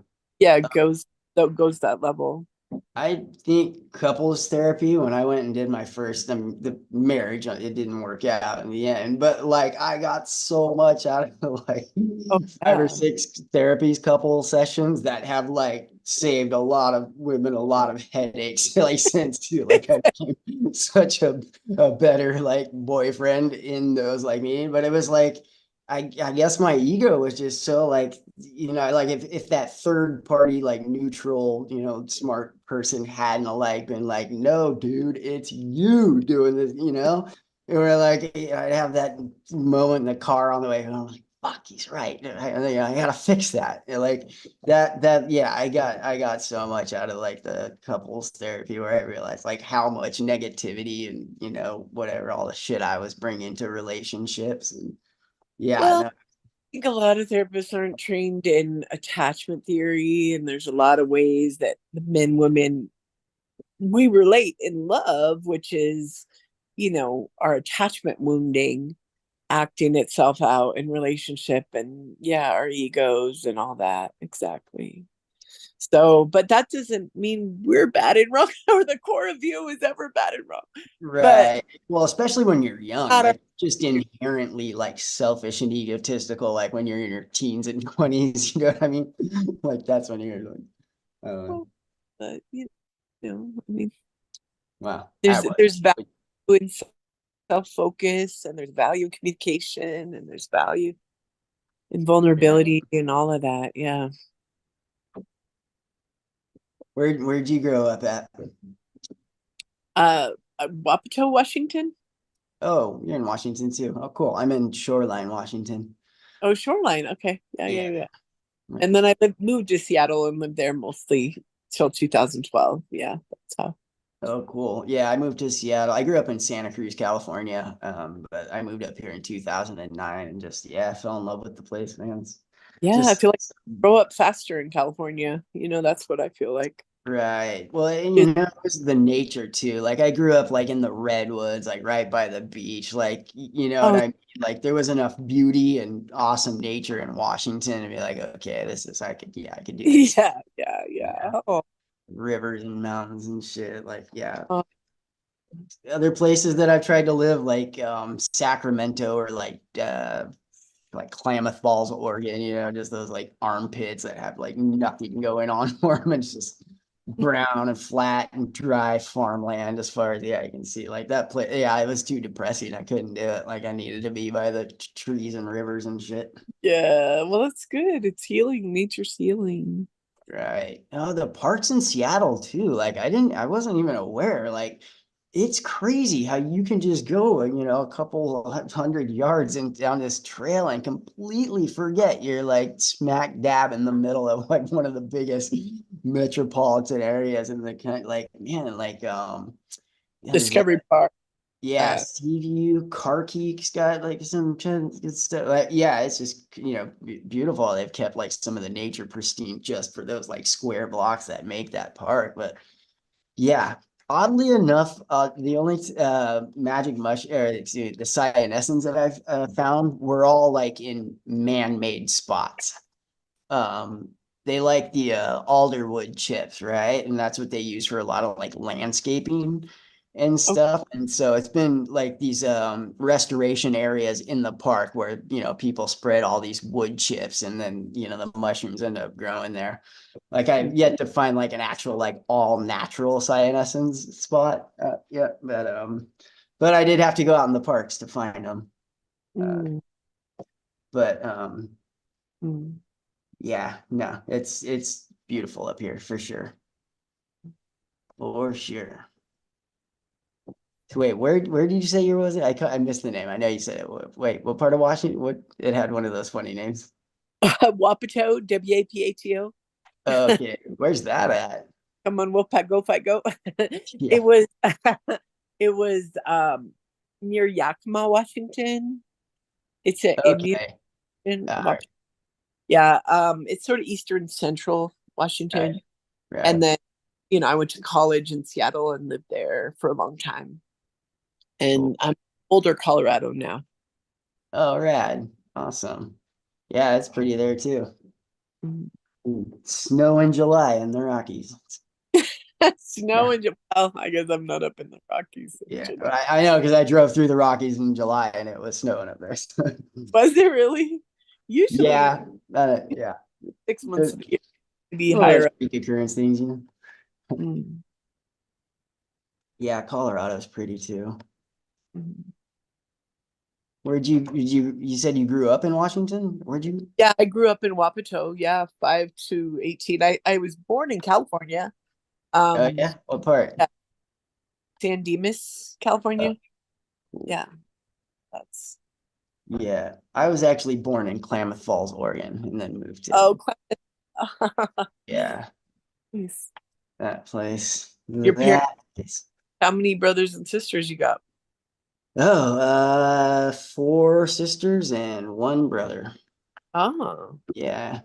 yeah, goes that level. I think couples therapy, when I went and did my first, the marriage, it didn't work out in the end, but like I got so much out of like Oh, 5 or 6 therapies, couple sessions that have like saved a lot of women a lot of headaches like since too. Like I became such a better like boyfriend in those like meetings, but it was like I guess my ego was just so like, like if that third party, like neutral, smart person hadn't like been like, no, dude, it's you doing this, and we're like, I'd have that moment in the car on the way home, I'm like, fuck, he's right. I gotta fix that. And like yeah, I got so much out of like the couples therapy where I realized like how much negativity and, whatever, all the shit I was bringing to relationships. And yeah, well, no, I think a lot of therapists aren't trained in attachment theory, and there's a lot of ways that the men, women, we relate in love, which is, our attachment wounding acting itself out in relationship, and yeah, our egos and all that. Exactly. So, but that doesn't mean we're bad and wrong or the core of you is ever bad and wrong. But right. Well, especially when you're young, not a, like just inherently like selfish and egotistical, like when you're in your teens and 20s, you know what I mean? Like that's when you're like, but, I mean, wow, I there's value was. in self-focus, and there's value in communication, and there's value in Yeah. vulnerability and all of that. Yeah. Where'd you grow up at? Uh, Wapato, Washington. Oh, you're in Washington too. Oh, cool. I'm in Shoreline, Washington. Oh, Shoreline. Okay. Yeah, yeah, Yeah. yeah. And then I moved to Seattle and lived there mostly till 2012. Yeah, that's how. Oh, cool. Yeah, I moved to Seattle. I grew up in Santa Cruz, California, but I moved up here in 2009 and just, yeah, fell in love with the place, man. It's Yeah, I just feel like I grow up faster in California. That's what I feel like. right. Well, and It, it's the nature too. Like I grew up like in the redwoods, like right by the beach. Like, you know what oh, I mean? Like there was enough beauty and awesome nature in Washington to be like, okay, I could do this. yeah, yeah, Yeah. yeah. Oh, Rivers and mountains and shit. Like, yeah. oh, Other places that I've tried to live, like Sacramento or like Klamath Falls, Oregon, just those like armpits that have like nothing going on for them. It's just brown and flat and dry farmland as far as the eye can see. Like that place, yeah, it was too depressing. I couldn't do it. Like I needed to be by the trees and rivers and shit. yeah. Well, that's good. It's healing. Nature's healing. Right. Oh, the parks in Seattle too. Like I wasn't even aware. Like it's crazy how you can just go, a couple 100 yards and down this trail and completely forget you're like smack dab in the middle of like one of the biggest metropolitan areas in the country. Like, man, like there's Discovery Park. yeah, Seaview, Carkeek's got like some good stuff. Like, yeah, it's just beautiful. They've kept like some of the nature pristine just for those like square blocks that make that park. But yeah, oddly enough, the only magic mush or excuse me, the cyanescens that I've found were all like in man-made spots. Um, they like the alderwood chips, right? And that's what they use for a lot of like landscaping and Oh, stuff. And so it's been like these restoration areas in the park where people spread all these wood chips and then the mushrooms end up growing there. Like I've yet to find like an actual like all natural cyanescens spot. Yeah, but I did have to go out in the parks to find them. mm, But mm. yeah, no, it's beautiful up here for sure. For sure. So wait, where did you say you was it? I missed the name. I know you said it. Wait, what part of Washington? What it had one of those funny names. Wapato, Wapato. Okay, where's that at? Come on, Wolfpack, go fight, go. Yeah. It was it was near Yakima, Washington. It's a Indian Okay. Wapato. Yeah, it's sort of eastern central Washington. Right. And then, I went to college in Seattle and lived there for a long time. Cool. And I'm older Colorado now. Oh, rad. Awesome. Yeah, it's pretty there too. Mhm. Snow in July in the Rockies. Snow in Well, I guess I'm not up in the Rockies. Yeah, I know because I drove through the Rockies in July and it was snowing up there. Was it really? Usually, Yeah, yeah. 6 months of the year to be Well, there's higher up. freak occurrence things, you know. Mm. Yeah, Colorado's pretty too. Mhm. You said you grew up in Washington? Where'd you? Yeah, I grew up in Wapato. Yeah, 5 to 18. I was born in California. Oh yeah, what part? Yeah, San Dimas, California. Cool. Yeah, that's Yeah, I was actually born in Klamath Falls, Oregon, and then moved to oh, yeah, nice. that place. Your parents, That place. how many brothers and sisters you got? Oh, 4 sisters and 1 brother. Oh, Yeah,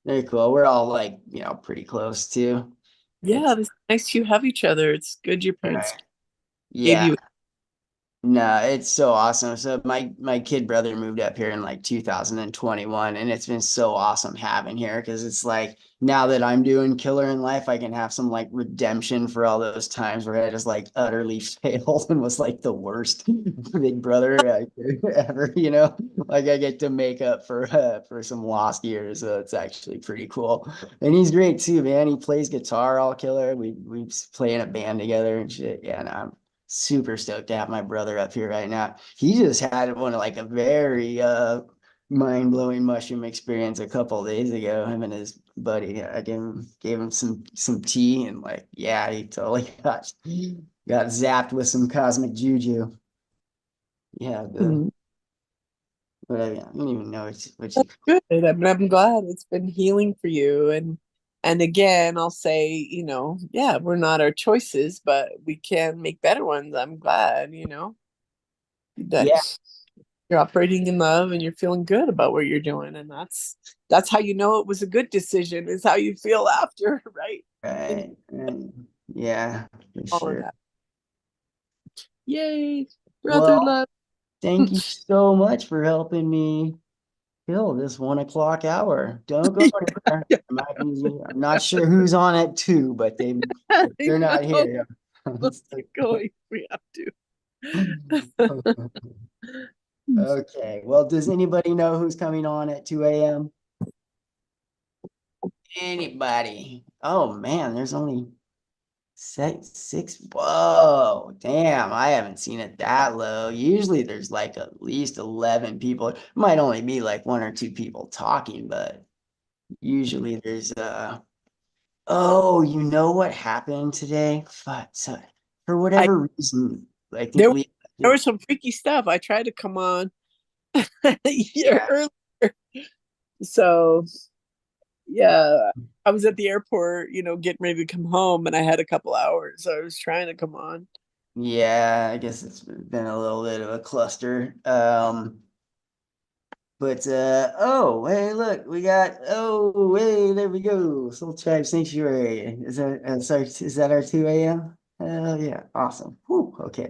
very cool. We're all like, pretty close too. yeah, It's it's nice you have each other. It's good your parents right. gave Yeah. you. No, it's so awesome. So my kid brother moved up here in like 2021, and it's been so awesome having here because it's like now that I'm doing killer in life, I can have some like redemption for all those times where I just like utterly failed and was like the worst big brother I could ever, Like I get to make up for some lost years, so it's actually pretty cool. And he's great too, man. He plays guitar all killer. We play in a band together and shit. Yeah, no, I'm super stoked to have my brother up here right now. He just had one of like a very mind-blowing mushroom experience a couple days ago. Him and his buddy. I gave him some tea and like, yeah, he totally got zapped with some cosmic juju. Yeah, Mhm. I don't even know what you That's good. I'm glad it's been healing for you. And again, I'll say, yeah, we're not our choices, but we can make better ones. I'm glad, that yeah, you're operating in love and you're feeling good about what you're doing. And that's how you know it was a good decision, is how you feel after, right? And right. Yeah, for all of sure. that. Yay, brother Well, love. thank you so much for helping me kill this 1 o'clock hour. Don't go anywhere. I'm not sure who's on at 2, but I they're not know. here. Let's get going. We have to. Okay. Well, does anybody know who's coming on at 2 a.m.? Anybody? Oh man, there's only six. Whoa, damn, I haven't seen it that low. Usually there's like at least 11 people. It might only be like 1 or 2 people talking, but usually there's oh, you know what happened today? Fuck, so for I whatever reason, I think there we there was some freaky stuff. I tried to come on a year yeah. earlier. So yeah, I was at the airport, getting ready to come home, and I had a couple hours. So I was trying to come on. Yeah, I guess it's been a little bit of a cluster. But oh, hey, look, we got oh, hey, there we go. Soul Tribe Sanctuary. Is that our 2 a.m.? Oh yeah, awesome. Whew, okay.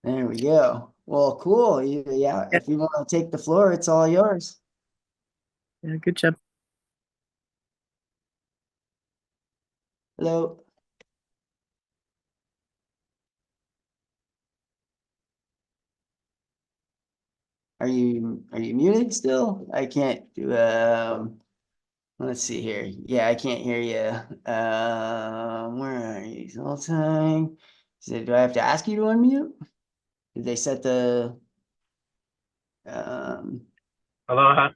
There we go. Well, cool. Yeah, Yeah, if you want to take the floor, it's all yours. yeah, good job. Hello. Are you muted still? I can't do let's see here. Yeah, I can't hear you. Where are you? All time. Do I have to ask you to unmute? Did they set the um Aloha.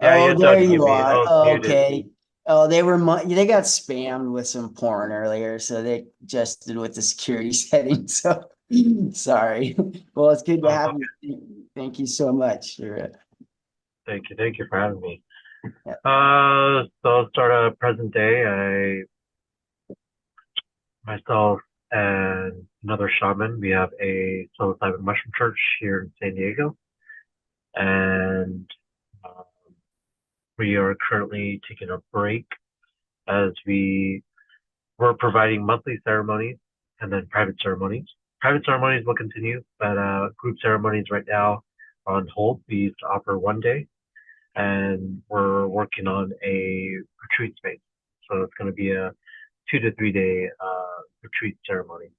Yeah, oh, you just there you unmute me. I are. was Oh, muted. okay. Oh, they got spammed with some porn earlier, so they adjusted with the security settings. So sorry. Well, it's good to Oh, have okay. you. Thank you so much for it. Thank you. Thank you for having me. Yeah. So I'll start present day. Myself and another shaman, we have a psilocybin mushroom church here in San Diego, and uh, we are currently taking a break as we're providing monthly ceremonies and then private ceremonies. Private ceremonies will continue, but group ceremonies right now are on hold. We used to offer 1 day, and we're working on a retreat space. So it's going to be a 2 to 3 day retreat ceremony.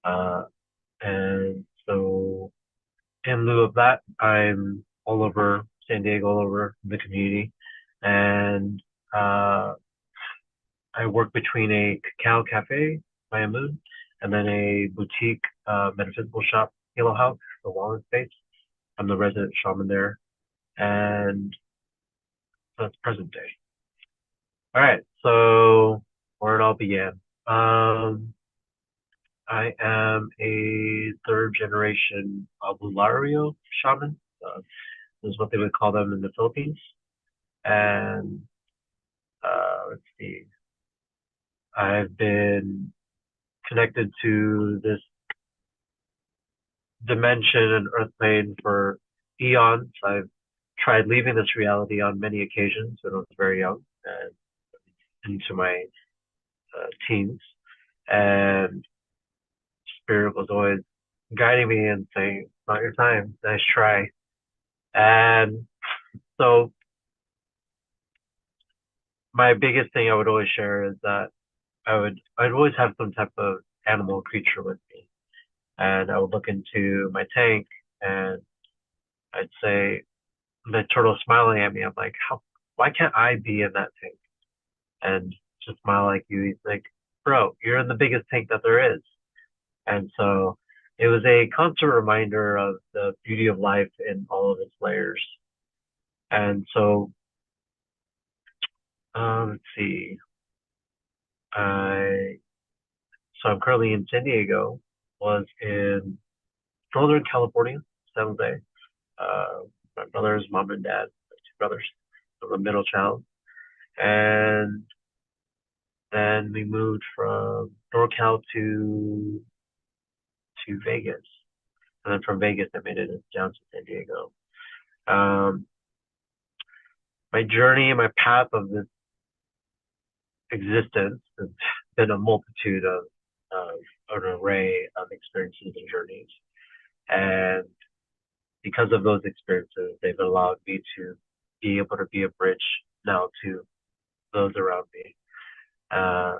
And so in lieu of that, I'm all over San Diego, all over the community, and I work between a cacao cafe by a moon and then a boutique metaphysical shop, Halo House, the wellness space. I'm the resident shaman there, and that's present day. All right, so where it all began. I am a third generation Abulario shaman. Is what they would call them in the Philippines. And let's see, I've been connected to this dimension and earth plane for eons. I've tried leaving this reality on many occasions when I was very young and into my teens. And Spirit was always guiding me and saying, "It's not your time, nice try." And so my biggest thing I would always share is that I'd always have some type of animal creature with me. And I would look into my tank and I'd say, the turtle smiling at me, I'm like, why can't I be in that tank? And just smile like you. He's like, bro, you're in the biggest tank that there is. And so it was a constant reminder of the beauty of life in all of its layers. And so, let's see. So I'm currently in San Diego, was in Northern California, San Jose. My brothers, mom and dad, my two brothers. I'm the middle child. And then we moved from NorCal to Vegas. And then from Vegas, I made it down to San Diego. My journey and my path of this existence has been a multitude of an array of experiences and journeys. And because of those experiences, they've allowed me to be able to be a bridge now to those around me. I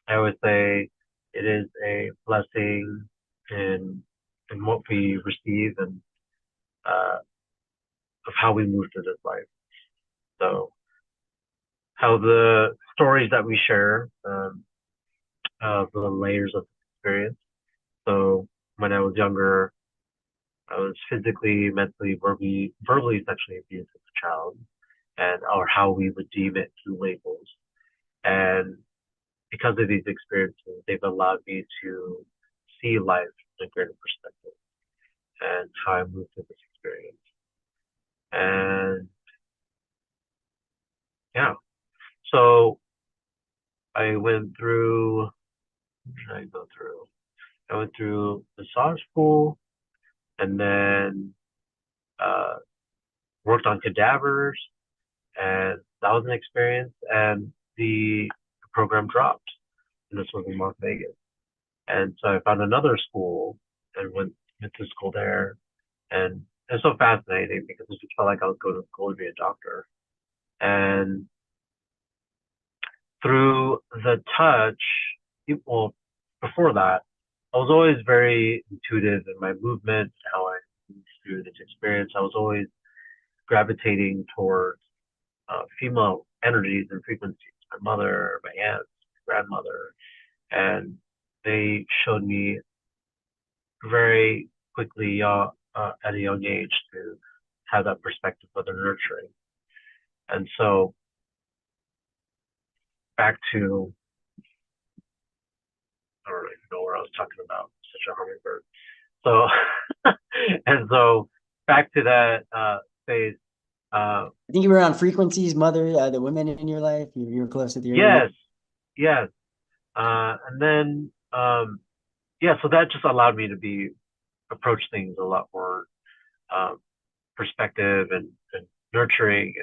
always say it is a blessing in what we receive and of how we move through this life. So how the stories that we share, of the layers of experience. So when I was younger, I was physically, mentally, verbally sexually abused as a child, and or how we would deem it through labels. And because of these experiences, they've allowed me to see life in a greater perspective and how I move through this experience. And yeah, so I went through, what did I go through? I went through massage school and then worked on cadavers, and that was an experience. And the program dropped, and this was in Las Vegas. And so I found another school and went to school there. And it's so fascinating because it just felt like I was going to school to be a doctor. And through the touch, well, before that, I was always very intuitive in my movement, how I moved through this experience. I was always gravitating towards female energies and frequencies. My mother, my aunt, my grandmother, and they showed me very quickly at a young age to have that perspective of the nurturing. And so back to, I don't even know where I was talking about, such a hummingbird. So, and so back to that space. I think you were on frequencies, mother, the women in your life, you were close with your yes. And then yeah, so that just allowed me to approach things a lot more perspective and nurturing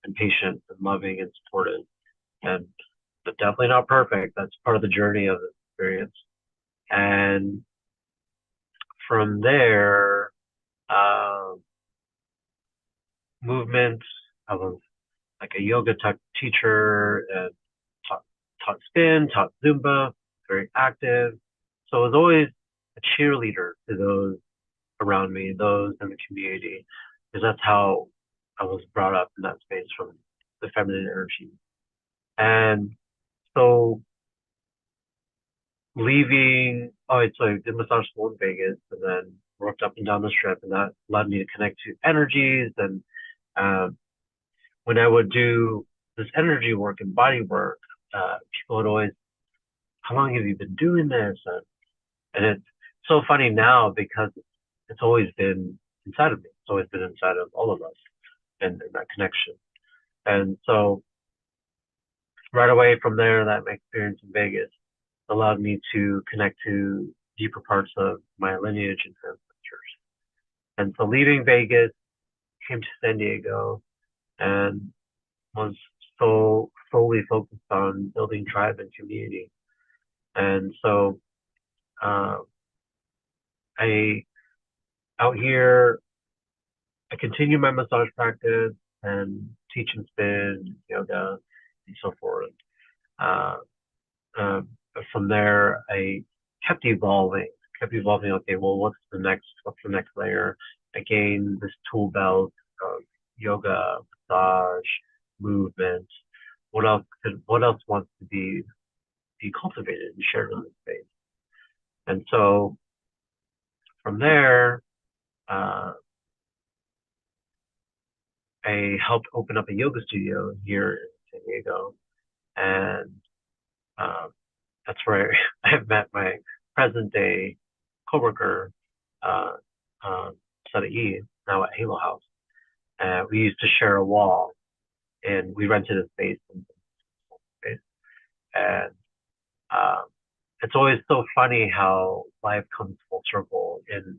and patient and loving and supportive. And but definitely not perfect. That's part of the journey of the experience. And from there, movement. I was like a yoga teacher and taught spin, taught Zumba, very active. So I was always a cheerleader to those around me, those in the community, because that's how I was brought up in that space from the feminine energy. And so leaving, so I did massage school in Vegas and then worked up and down the strip, and that allowed me to connect to energies. And when I would do this energy work and body work, people would always, how long have you been doing this? And it's so funny now because it's always been inside of me. It's always been inside of all of us and that connection. And so right away from there, that my experience in Vegas allowed me to connect to deeper parts of my lineage and ancestors. And so leaving Vegas, came to San Diego and was so solely focused on building tribe and community. And so out here, I continue my massage practice and teach and spin, yoga, and so forth. From there, I kept evolving. Okay, well, what's the next layer? I gained this tool belt of yoga, massage, movement. What else wants to be cultivated and shared in this space? And so from there, I helped open up a yoga studio here in San Diego, and that's where I met my present day coworker, Sada now at Halo House. We used to share a wall, and we rented a space. And it's always so funny how life comes full circle in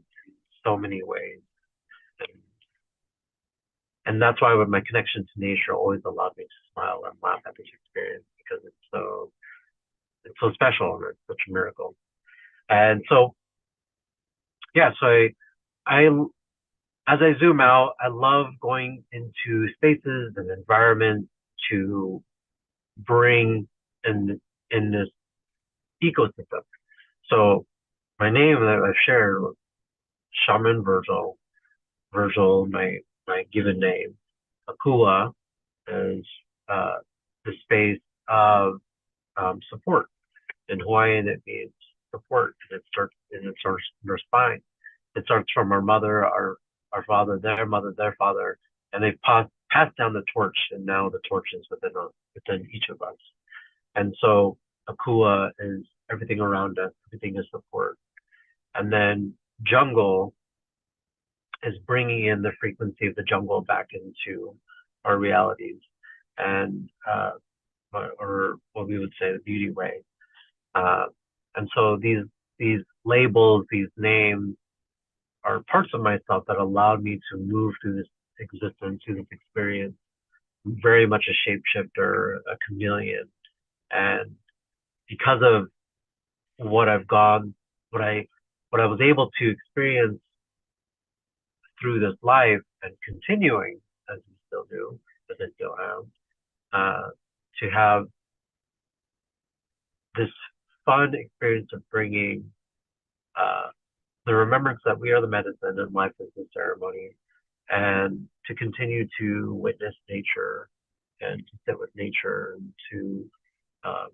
so many ways. And that's why with my connection to nature always allowed me to smile and laugh at this experience, because it's so special and it's such a miracle. And so, yeah, so I as I zoom out, I love going into spaces and environments to bring in this ecosystem. So my name that I've shared was Shaman Virgil. Virgil, my given name. Akua is the space of support. In Hawaiian, it means support, and it starts in our spine. It starts from our mother, our father, their mother, their father, and they've passed down the torch, and now the torch is within each of us. And so Akua is everything around us, everything is support. And then jungle is bringing in the frequency of the jungle back into our realities, and or what we would say the beauty way. And so these labels, these names, are parts of myself that allowed me to move through this existence, through this experience, very much a shapeshifter, a chameleon. And because of what I was able to experience through this life and continuing as we still do, as I still am, to have this fun experience of bringing the remembrance that we are the medicine and life is the ceremony, and to continue to witness nature and to sit with nature and to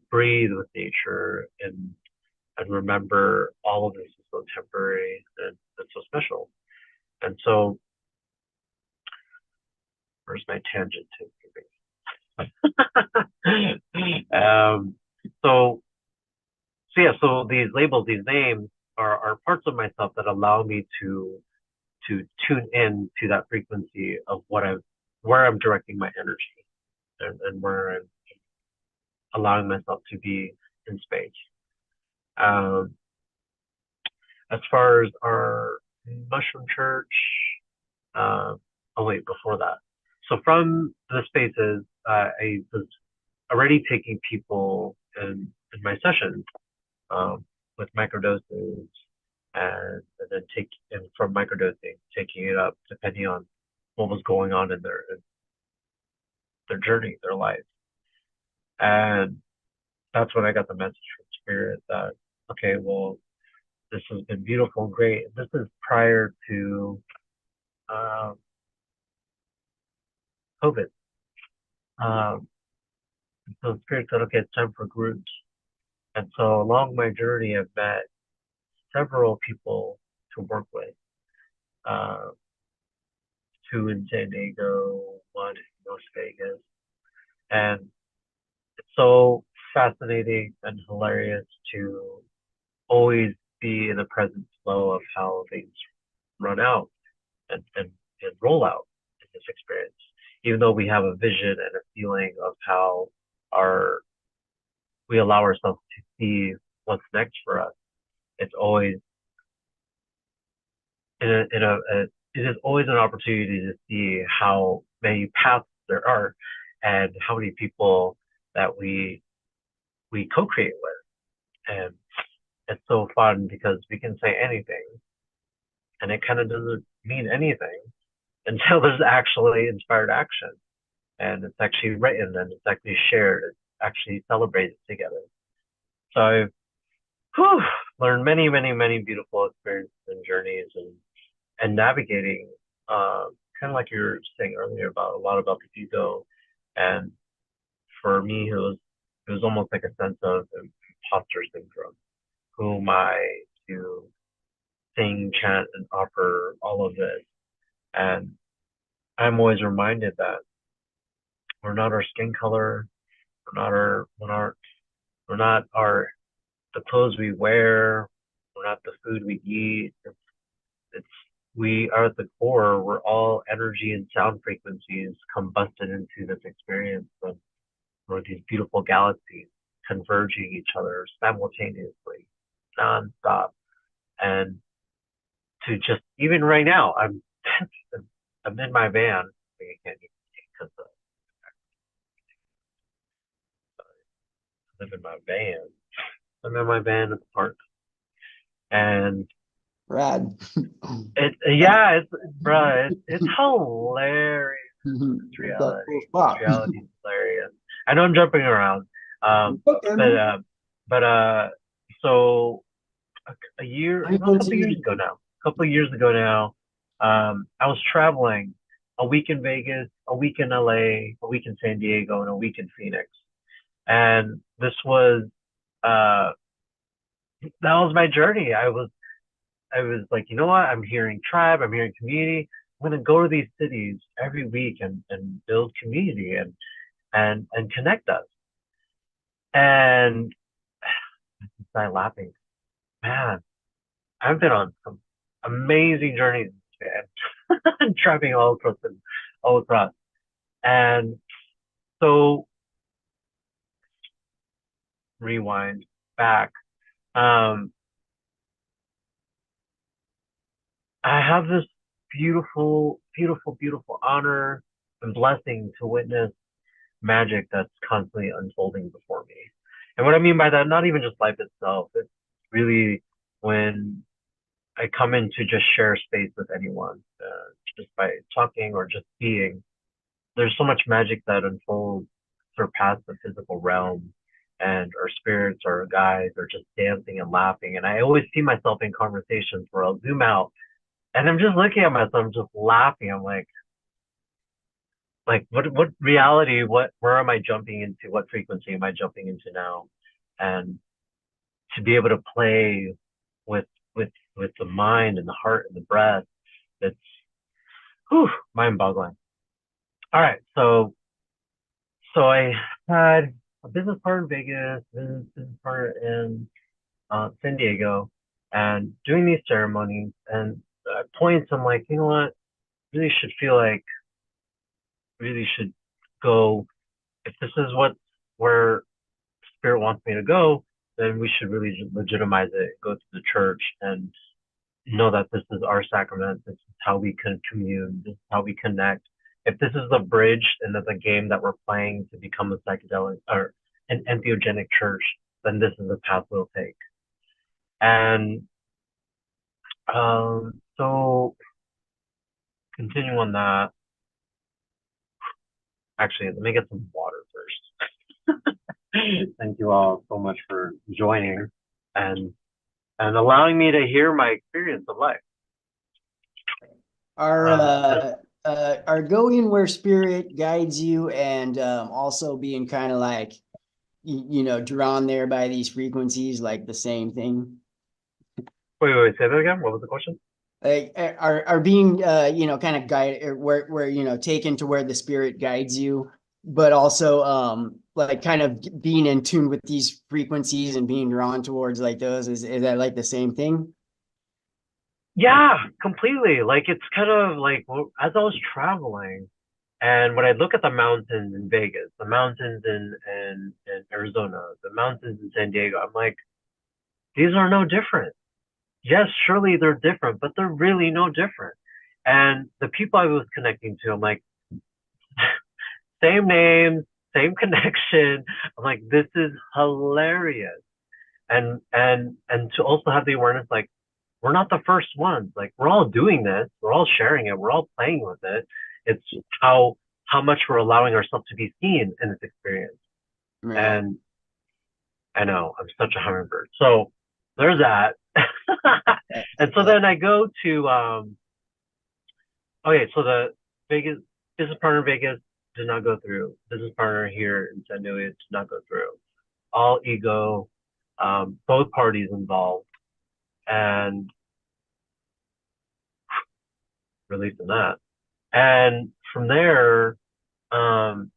breathe with nature and remember all of this is so temporary and so special. And so, where's my tangent to? So these labels, these names are parts of myself that allow me to tune in to that frequency of where I'm directing my energy and where I'm allowing myself to be in space. As far as our mushroom church, before that. So from the spaces, I was already taking people in my sessions with microdoses, and then from microdosing, taking it up depending on what was going on in their journey, their life. And that's when I got the message from Spirit that, okay, well, this has been beautiful, great. This is prior to COVID. Um, so Spirit said, okay, it's time for groups. And so along my journey, I've met several people to work with. Uh, two in San Diego, one in Las Vegas. And it's so fascinating and hilarious to always be in the present flow of how things run out and roll out in this experience. Even though we have a vision and a feeling of how we allow ourselves to see what's next for us, it's always it is always an opportunity to see how many paths there are and how many people that we co-create with. And it's so fun because we can say anything and it kind of doesn't mean anything until there's actually inspired action and it's actually written and it's actually shared, it's actually celebrated together. So I've learned many, many, many beautiful experiences and journeys and navigating, kind of like you were saying earlier about a lot about the ego. And for me, it was almost like a sense of imposter syndrome. Who am I to sing, chant, and offer all of this? And I'm always reminded that we're not our skin color, we're not the clothes we wear, we're not the food we eat. It's we are at the core, we're all energy and sound frequencies combusted into this experience of we're these beautiful galaxies converging each other simultaneously, non-stop. And to just even right now, I'm in my van. I can't even because I live in my van. I'm in my van at the park, and Rad. it's hilarious. It's reality. Reality is hilarious. I know I'm jumping around, but so a couple of years ago now, I was traveling a week in Vegas, a week in LA, a week in San Diego, and a week in Phoenix. And this was that was my journey. I was like, you know what? I'm hearing tribe, I'm hearing community. I'm gonna go to these cities every week and build community and connect us. And I started laughing. Man, I've been on some amazing journeys, man. Traveling all across. And so rewind back. I have this beautiful, beautiful, beautiful honor and blessing to witness magic that's constantly unfolding before me. And what I mean by that, not even just life itself, it's really when I come in to just share space with anyone, just by talking or just being. There's so much magic that unfolds surpass the physical realm, and our spirits or guides are just dancing and laughing. And I always see myself in conversations where I'll zoom out and I'm just looking at myself, I'm just laughing. I'm like what reality, where am I jumping into? What frequency am I jumping into now? And to be able to play with with the mind and the heart and the breath, it's mind-boggling. All right, so I had a business partner in Vegas, business partner in San Diego, and doing these ceremonies. And at points, I'm like, you know what? Really should feel like, really should go. If this is where Spirit wants me to go, then we should really legitimize it. Go to the church and know that this is our sacrament. This is how we can commune. This is how we connect. If this is the bridge and the game that we're playing to become a psychedelic or an entheogenic church, then this is the path we'll take. And so continue on that. Actually, let me get some water first. Thank you all so much for joining and allowing me to hear my experience of life. Are going where spirit guides you and also being kind of like drawn there by these frequencies, like the same thing? Wait, say that again. What was the question? Like are being kind of guided where taken to where the spirit guides you, but also like kind of being in tune with these frequencies and being drawn towards like those, is that like the same thing? Yeah, completely. Like it's kind of like as I was traveling, and when I look at the mountains in Vegas, the mountains in Arizona, the mountains in San Diego, I'm like, these are no different. Yes, surely they're different, but they're really no different. And the people I was connecting to, I'm like, same name, same connection. I'm like, this is hilarious. And to also have the awareness, like, we're not the first ones. Like, we're all doing this, we're all sharing it, we're all playing with it. It's how much we're allowing ourselves to be seen in this experience. Right. And I know I'm such a hummingbird. So there's that. And so then I go to okay, so the Vegas business partner in Vegas did not go through. Business partner here in San Diego did not go through. All ego, both parties involved, and releasing that. And from there, um,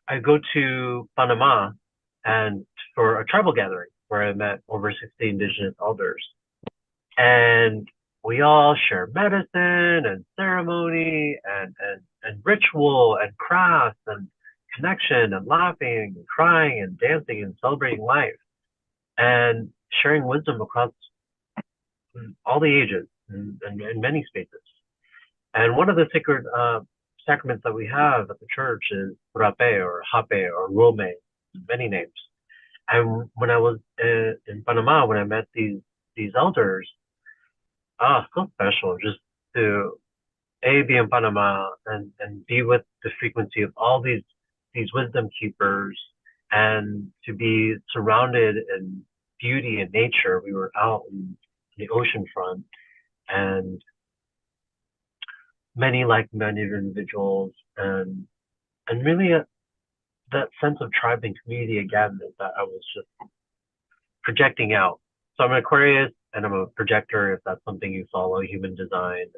I go to Panama and for a tribal gathering where I met over 60 indigenous elders. And we all share medicine and ceremony and ritual and crafts and connection and laughing and crying and dancing and celebrating life and sharing wisdom across all the ages and in many spaces. And one of the sacred sacraments that we have at the church is rape or hape or rome, many names. And when I was in Panama, when I met these elders, so special just to be in Panama and be with the frequency of all these wisdom keepers and to be surrounded in beauty and nature. We were out in the ocean front and many like-minded individuals and really that sense of tribe and community again that I was just projecting out. So I'm an Aquarius and I'm a projector if that's something you follow, human design and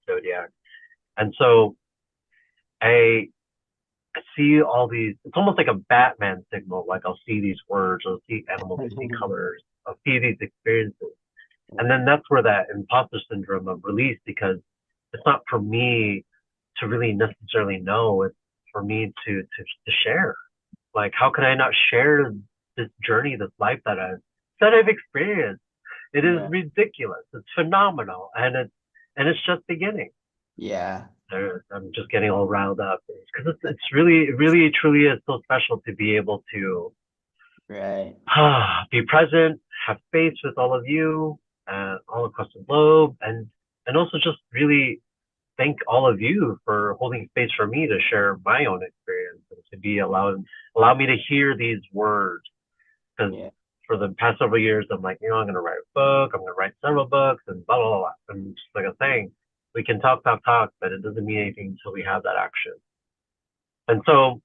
zodiac. And so I see all these, it's almost like a Batman signal. Like I'll see these words, I'll see animals, I'll see colors, I'll see these experiences. And then that's where that imposter syndrome of release, because it's not for me to really necessarily know, it's for me to share. Like, how can I not share this journey, this life that I've experienced? It is ridiculous. It's phenomenal. And it's just beginning. Yeah. I'm just getting all riled up because it's really, really, truly is so special to be able to be present, have space with all of you, all across the globe, and also just really thank all of you for holding space for me to share my own experience and to be allow me to hear these words. Because for the past several years, I'm like, I'm going to write a book, I'm going to write several books, and blah, blah, blah. And just like I'm saying, we can talk, but it doesn't mean anything until we have that action. And so,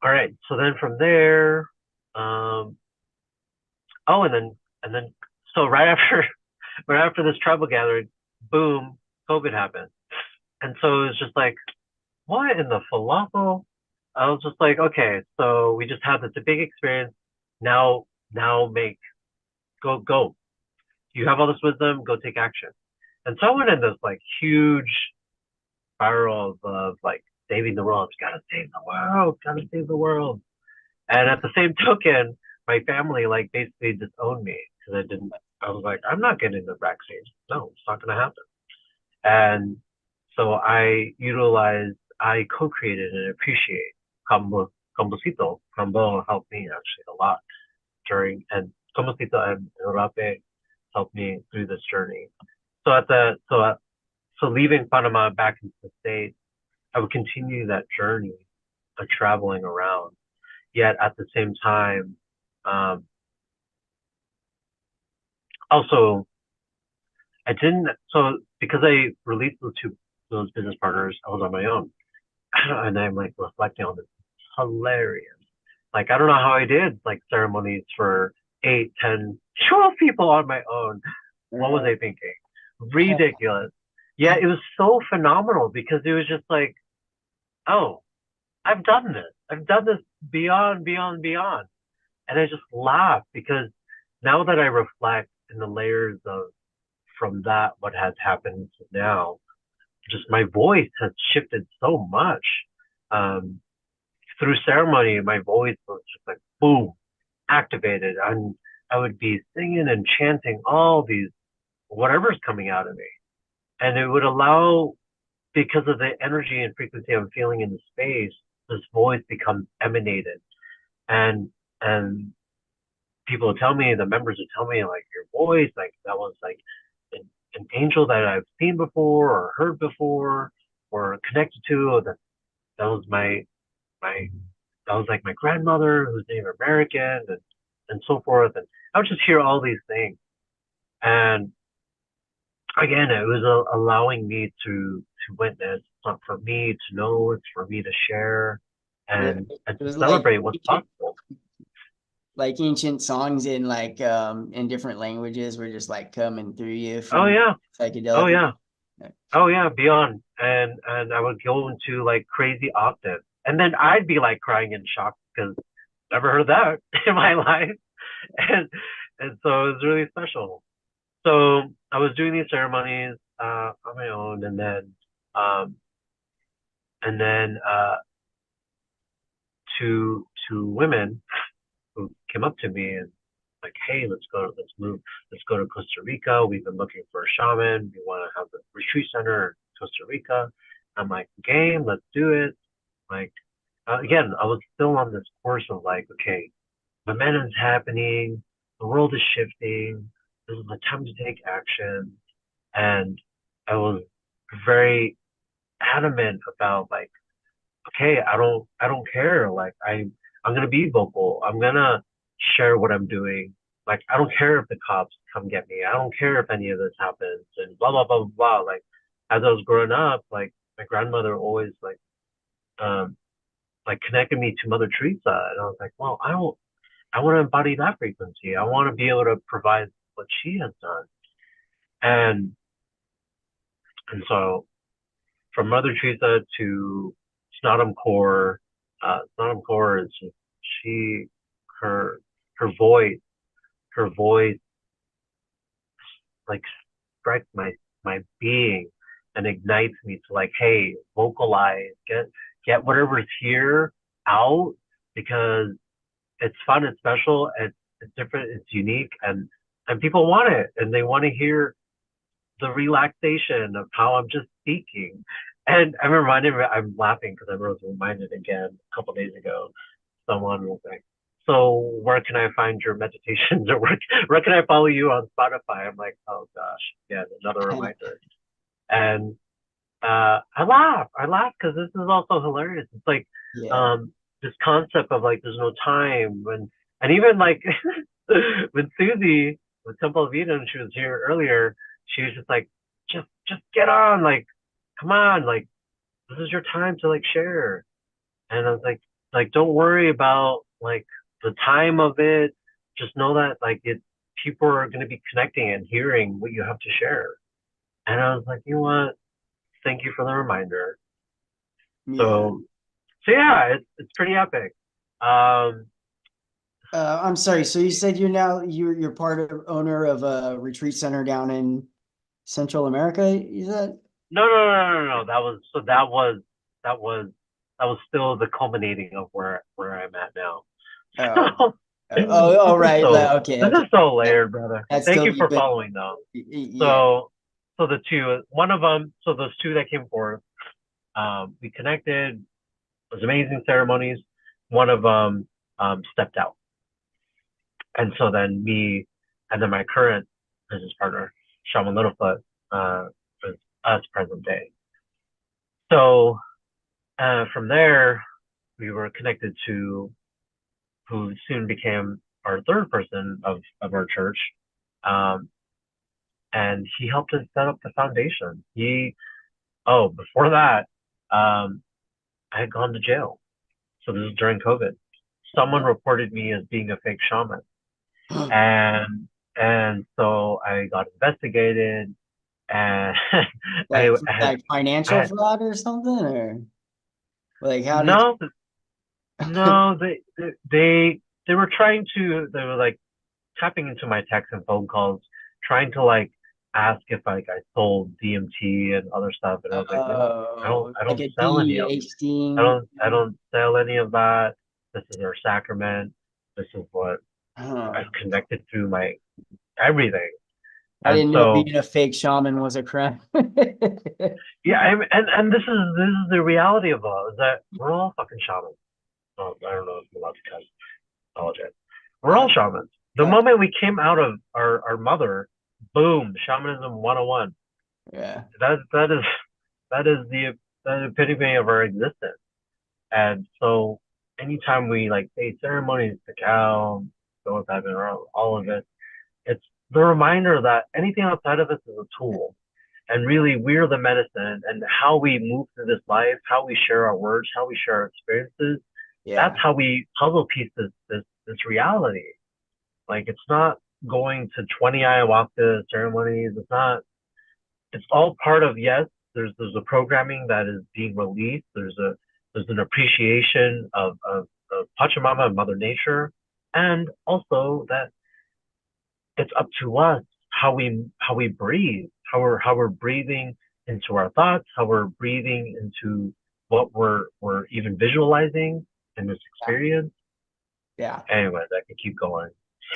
all right. So then from there, and then, so right after this tribal gathering, boom, COVID happened. And so it was just like, what in the falafel? I was just like, okay, so we just had this big experience. Now go. You have all this wisdom, go take action. And so I went in this like huge spiral of like saving the world. Gotta save the world. And at the same token, my family like basically disowned me because I was like, I'm not getting the vaccine. No, it's not gonna happen. And so I co-created and appreciate Composito. Combo helped me actually a lot and Composito and Rape helped me through this journey. So leaving Panama back into the States, I would continue that journey of traveling around yet at the same time, also I didn't. So because I released those business partners, I was on my own, and I'm like reflecting on this. It's hilarious. Like I don't know how I did like ceremonies for 8, 10, 12 people on my own. What was I thinking? Ridiculous. Yeah, it was so phenomenal because it was just like, oh, I've done this. I've done this beyond, beyond, beyond. And I just laugh because now that I reflect in the layers of from that, what has happened to now, just my voice has shifted so much. Um, Through ceremony, my voice was just like boom, activated. And I would be singing and chanting all these whatever's coming out of me. And it would allow, because of the energy and frequency I'm feeling in the space, this voice becomes emanated. And people would tell me, the members would tell me, like, your voice, like that was like an angel that I've seen before or heard before or connected to. Or that was my that was like my grandmother who's Native American and so forth. And I would just hear all these things. And again, it was allowing me to witness. It's not for me to know, it's for me to share and It to was celebrate what's possible. like ancient songs in like in different languages were just like coming through you Oh from yeah. psychedelic. Oh yeah. Oh yeah, beyond. And I would go into like crazy octaves. And then I'd be like crying in shock because never heard that in my life. And so it was really special. So I was doing these ceremonies on my own, um and then two women who came up to me and like, hey, let's go to Costa Rica. We've been looking for a shaman. We want to have the retreat center in Costa Rica. I'm like, game, let's do it. Like, again, I was still on this course of like, okay, momentum's happening, the world is shifting, this is the time to take action. And I was very adamant about like, okay, I don't care. Like I'm gonna be vocal. I'm gonna share what I'm doing. Like I don't care if the cops come get me. I don't care if any of this happens and blah blah blah blah blah. Like as I was growing up, like my grandmother always um like connected me to Mother Teresa, and I was like, well, I want to embody that frequency. I want to be able to provide what she has done. And so from Mother Teresa to Snatam Kaur, Snatam Kaur is just, she her her voice her voice like strikes my being and ignites me to like, hey, vocalize, get whatever's here out because it's fun, it's special, it's different, it's unique, and people want it and they want to hear the relaxation of how I'm just speaking. And I'm laughing because I was reminded again a couple of days ago, someone was like, so where can I find your meditations or where can I follow you on Spotify? I'm like, oh gosh, yeah, another reminder. And I laugh because this is also hilarious. It's like this concept of like there's no time and even like when Susie with Temple of Eden, she was here earlier, she was just like, just get on, like, come on, like this is your time to like share. And I was like don't worry about like the time of it. Just know that like people are gonna be connecting and hearing what you have to share. And I was like, you know what? Thank you for the reminder. Yeah. So yeah, it's pretty epic. I'm sorry. So you said you're part of owner of a retreat center down in Central America. Is that? No. That was still the culminating of where I'm at now. Right. Okay. This is so layered, brother. Thank you for been, following though. Yeah. So the two, one of them, so those two that came forth, we connected. It was amazing ceremonies. One of them stepped out. And so then me and then my current business partner, Shaman Littlefoot, was us present day. So from there, we were connected to who soon became our third person of our church. And he helped us set up the foundation. Before that, I had gone to jail. So this is during COVID. Someone reported me as being a fake shaman. And so I got investigated, and like financial fraud or something, or like how did no, they were trying to, they were like tapping into my texts and phone calls, trying to like ask if like I sold DMT and other stuff, and I was like, no, I don't like sell any of it. I don't sell any of that. This is our sacrament. This is what I've connected through my everything. I didn't know so being a fake shaman was a crime. yeah, and this is the reality of all, is that we're all fucking shamans. Oh, I don't know if I'm allowed to cut. Apologize. We're all shamans. The moment we came out of our mother, boom, shamanism 101. Yeah. That is the epitome of our existence. And so anytime we like say ceremonies, the cow, go with heaven, or all of it, it's the reminder that anything outside of us is a tool. And really, we're the medicine, and how we move through this life, how we share our words, how we share our experiences. Yeah. That's how we puzzle piece this reality. Like, it's not going to 20 ayahuasca ceremonies. It's all part of, yes, there's a programming that is being released. There's an appreciation of Pachamama and Mother Nature. And also that it's up to us how we breathe, how we're breathing into our thoughts, how we're breathing into what we're even visualizing in this experience. Yeah. Anyways, I could keep going.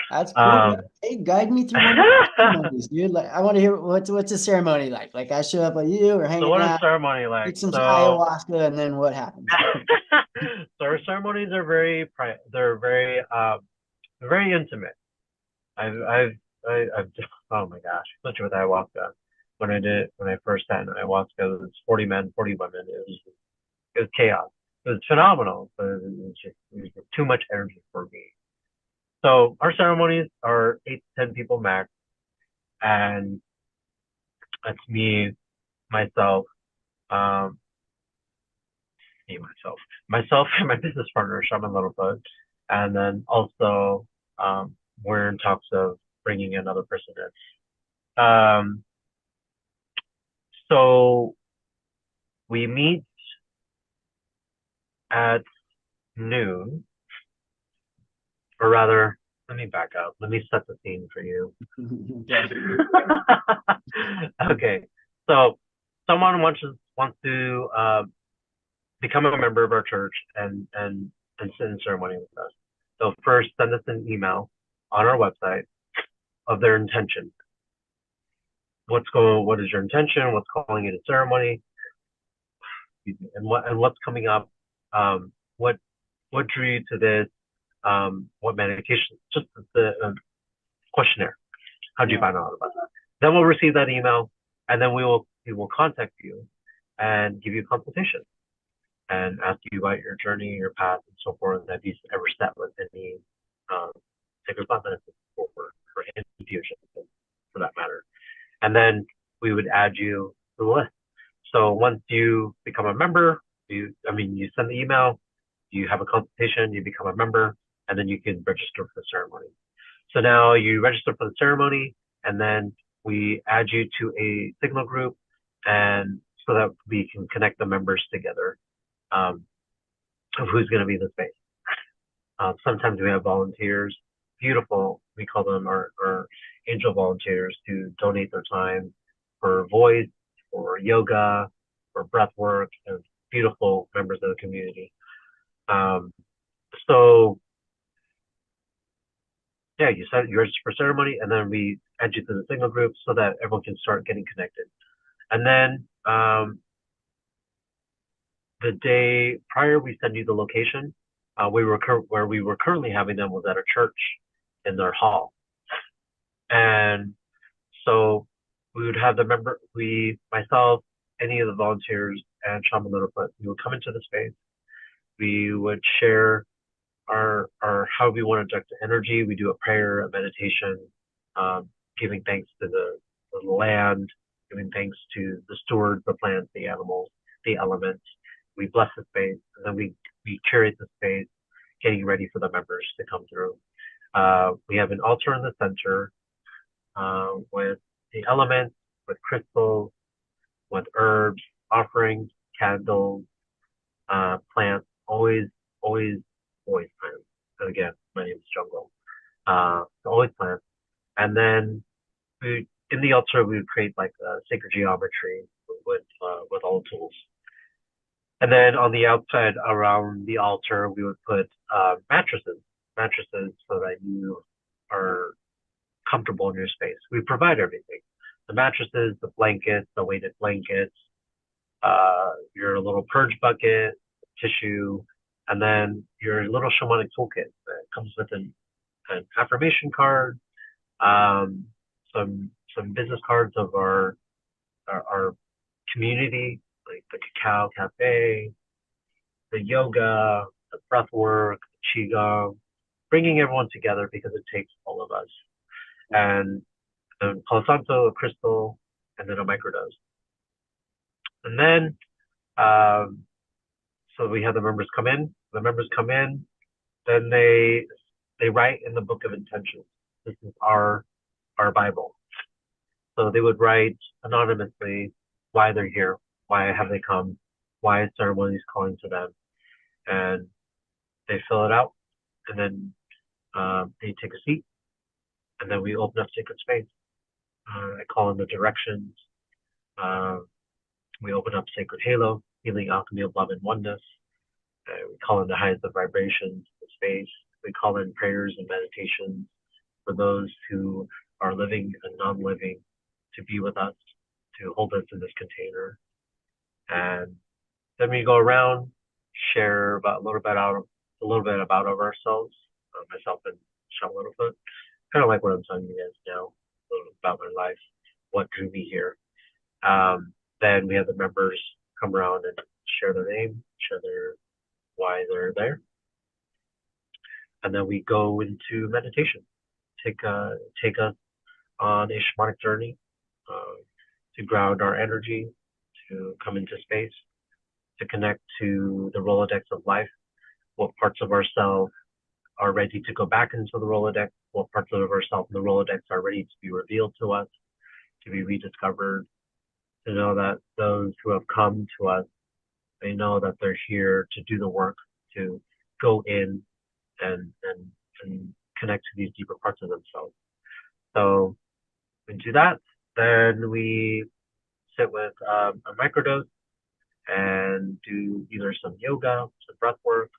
That's cool. Hey, guide me through one of the ceremonies, dude. Like, I want to hear what's a ceremony like. Like, I show up with you or hanging So what is out, ceremony like? take some ayahuasca, and then what happens? So our ceremonies are very intimate. I've oh my gosh, especially with ayahuasca. When I first sat in ayahuasca, it was 40 men, 40 women. It was chaos. It was phenomenal, but it was too much energy for me. So our ceremonies are 8 to 10 people max, and that's me, myself, um, myself and my business partner, Shaman Littlefoot, and then also we're in talks of bringing another person in. So we meet at noon, or rather, let me back up. Let me set the scene for you. Okay, so someone wants to become a member of our church and sit in ceremony with us. They'll first send us an email on our website of their intention. What is your intention? What's calling it a ceremony? And what's coming up? What drew you to this? What medication? Just the questionnaire. How do you find out about that? Then we'll receive that email, and then we will contact you and give you a consultation and ask you about your journey, your path, and so forth. Have you ever sat with any sacred plant medicine or infusion, for that matter? And then we would add you to the list. So once you become a member, you send the email, you have a consultation, you become a member, and then you can register for the ceremony. So now you register for the ceremony, and then we add you to a signal group, and so that we can connect the members together of who's going to be in the space. Sometimes we have volunteers, beautiful, we call them our angel volunteers, to donate their time for voice, for yoga, for breath work, and beautiful members of the community. So yeah, you register for ceremony, and then we add you to the signal group so that everyone can start getting connected. And then the day prior, we send you the location. Where we were currently having them was at a church in their hall. And so we would have myself, any of the volunteers, and Shaman Littlefoot, we would come into the space. We would share our how we want to direct the energy. We do a prayer, a meditation, giving thanks to the land, giving thanks to the stewards, the plants, the animals, the elements. We bless the space, and then we curate the space, getting ready for the members to come through. We have an altar in the center with the elements, with crystals, with herbs, offerings, candles, plants, always plants. And again, my name is Jungle. Always plants. And then in the altar, we would create like a sacred geometry with all the tools. And then on the outside around the altar, we would put mattresses so that you are comfortable in your space. We provide everything. The mattresses, the blankets, the weighted blankets, your little purge bucket, tissue, and then your little shamanic toolkit that comes with an affirmation card, some business cards of our community, like the Cacao Cafe, the yoga, the breath work, the qigong, bringing everyone together because it takes all of us. And then Palo Santo, a crystal, and then a microdose. And then, so we have the members come in. The members come in, then they write in the book of intentions. This is our Bible. So they would write anonymously why they're here, why have they come, why ceremony is calling to them, and they fill it out, and then they take a seat, and then we open up sacred space. I call in the directions. We open up sacred halo, healing alchemy of love and oneness. We call in the highest of vibrations, the space. We call in prayers and meditations for those who are living and non-living to be with us, to hold us in this container. And then we go around, share about a little bit about ourselves, myself and Sean Littlefoot, kind of like what I'm telling you guys now, a little about my life, what drew me here. Then we have the members come around and share their name, share why they're there. And then we go into meditation, take us on a shamanic journey to ground our energy, to come into space, to connect to the Rolodex of life, what parts of ourselves are ready to go back into the Rolodex, what parts of ourselves in the Rolodex are ready to be revealed to us, to be rediscovered, to know that those who have come to us, they know that they're here to do the work, to go in and connect to these deeper parts of themselves. So we do that. Then we sit with a microdose and do either some yoga, some breath work,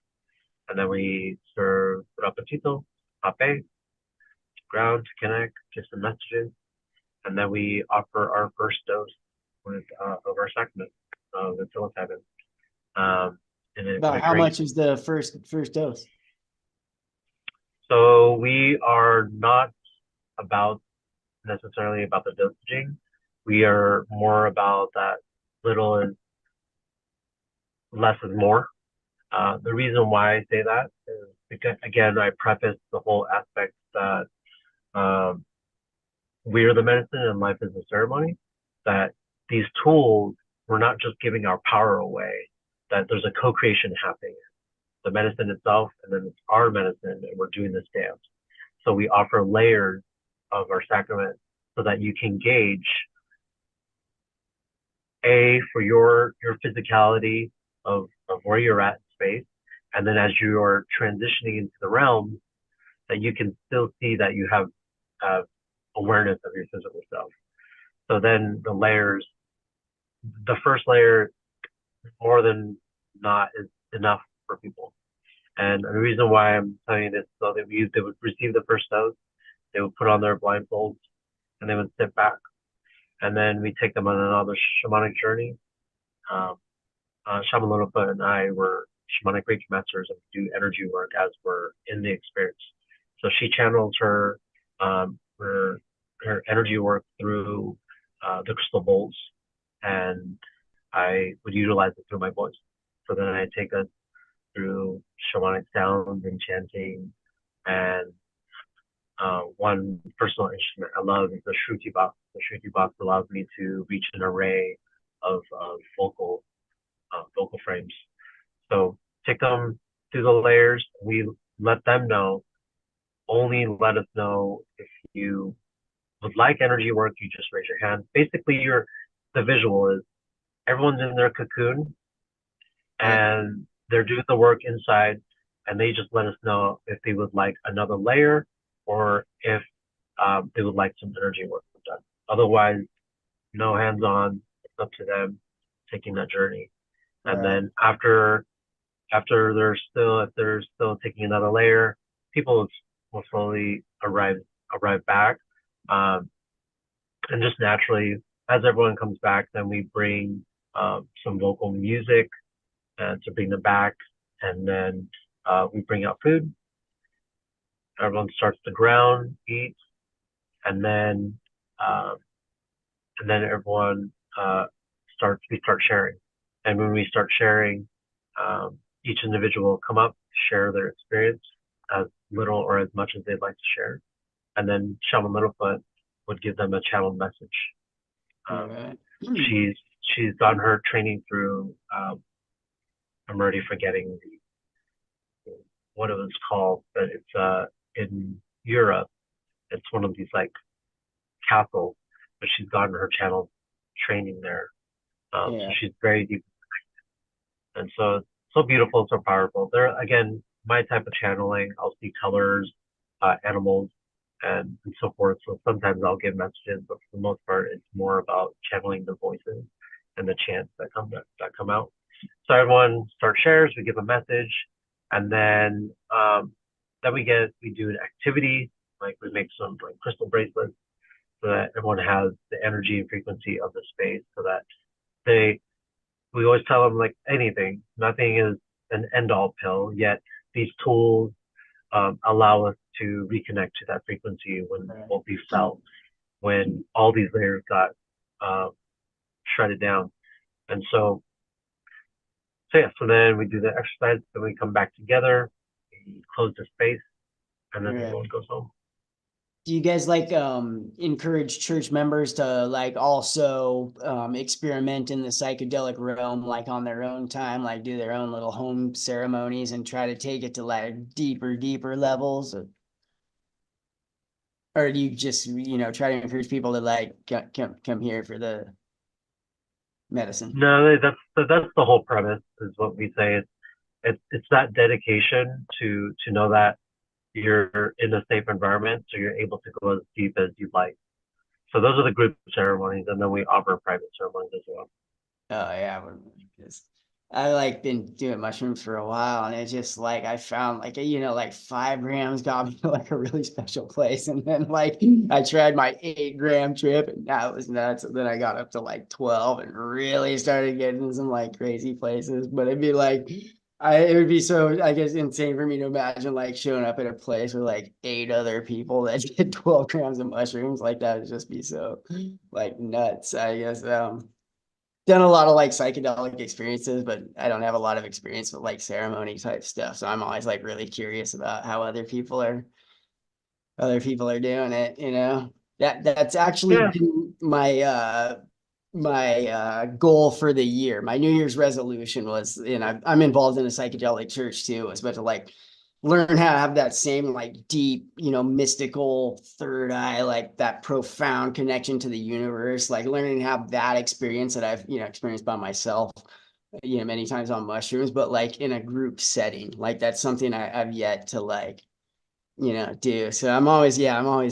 and then we serve rapatito, ape, to ground, to connect, give some messages, and then we offer our first dose with of our sacrament, the psilocybin. About how much is the first dose? So we are not necessarily about the dosaging. We are more about that little is less is more. The reason why I say that is because, again, I preface the whole aspect that we are the medicine and life is a ceremony, that these tools, we're not just giving our power away, that there's a co-creation happening. The medicine itself, and then it's our medicine, and we're doing this dance. So we offer layers of our sacrament so that you can gauge for your physicality of where you're at in space, and then as you are transitioning into the realm, that you can still see that you have awareness of your physical self. So then the layers, the first layer, more than not, is enough for people. And the reason why I'm telling you this, so that they would receive the first dose, they would put on their blindfolds, and they would sit back. And then we take them on another shamanic journey. Shaman Littlefoot and I were shamanic Reiki masters and do energy work as we're in the experience. So she channels her energy work through the crystal bowls, and I would utilize it through my voice. So then I take us through shamanic sounds and chanting. And one personal instrument I love is the shruti box. The shruti box allows me to reach an array of vocal frames. So take them through the layers. We let them know. Only let us know if you would like energy work. You just raise your hand. Basically, the visual is everyone's in their cocoon and they're doing the work inside, and they just let us know if they would like another layer or if they would like some energy work done. Otherwise, no hands on. It's up to them taking that journey. And then after if they're still taking another layer, people will slowly arrive back. And just naturally, as everyone comes back, then we bring some vocal music to bring them back, and then we bring out food. Everyone starts to ground, eat, and then everyone we start sharing. And when we start sharing, each individual will come up, share their experience as little or as much as they'd like to share, and then Shaman Littlefoot would give them a channeled message. She's done her training through. I'm already forgetting what it was called, but it's in Europe. It's one of these like castles, but she's gotten her channel training there. So she's very deep, and so it's so beautiful and so powerful. There again, my type of channeling, I'll see colors, animals, and so forth. So sometimes I'll give messages, but for the most part, it's more about channeling the voices and the chants that come out. So everyone starts shares, we give a message, and then we do an activity, like we make some like crystal bracelets so that everyone has the energy and frequency of the space, so that we always tell them like anything, nothing is an end-all pill, yet these tools allow us to reconnect to that frequency when what we felt when all these layers got shredded down. And so then we do the exercise, then we come back together, we close the space, and then everyone goes home. Do you guys like encourage church members to like also experiment in the psychedelic realm, like on their own time, like do their own little home ceremonies and try to take it to like deeper levels? Or do you just, try to encourage people to like come here for the medicine? No, that's the whole premise, is what we say. It's that dedication to know that you're in a safe environment, so you're able to go as deep as you'd like. So those are the group ceremonies, and then we offer private ceremonies as well. Oh yeah, because I like been doing mushrooms for a while, and it's just like I found like like 5 grams got me to like a really special place, and then like I tried my 8-gram trip, and that was nuts. And then I got up to like 12 and really started getting some like crazy places. But it'd be like it would be so, I guess, insane for me to imagine like showing up at a place with like 8 other people that did 12 grams of mushrooms. Like that would just be so like nuts, I guess. Done a lot of like psychedelic experiences, but I don't have a lot of experience with like ceremony type stuff. So I'm always like really curious about how other people are doing it. That's actually been my goal for the year. My New Year's resolution was, I'm involved in a psychedelic church too. Was about to like learn how to have that same like deep, mystical third eye, like that profound connection to the universe, like learning to have that experience that I've, experienced by myself, many times on mushrooms, but like in a group setting. Like that's something I've yet to like, do. So I'm always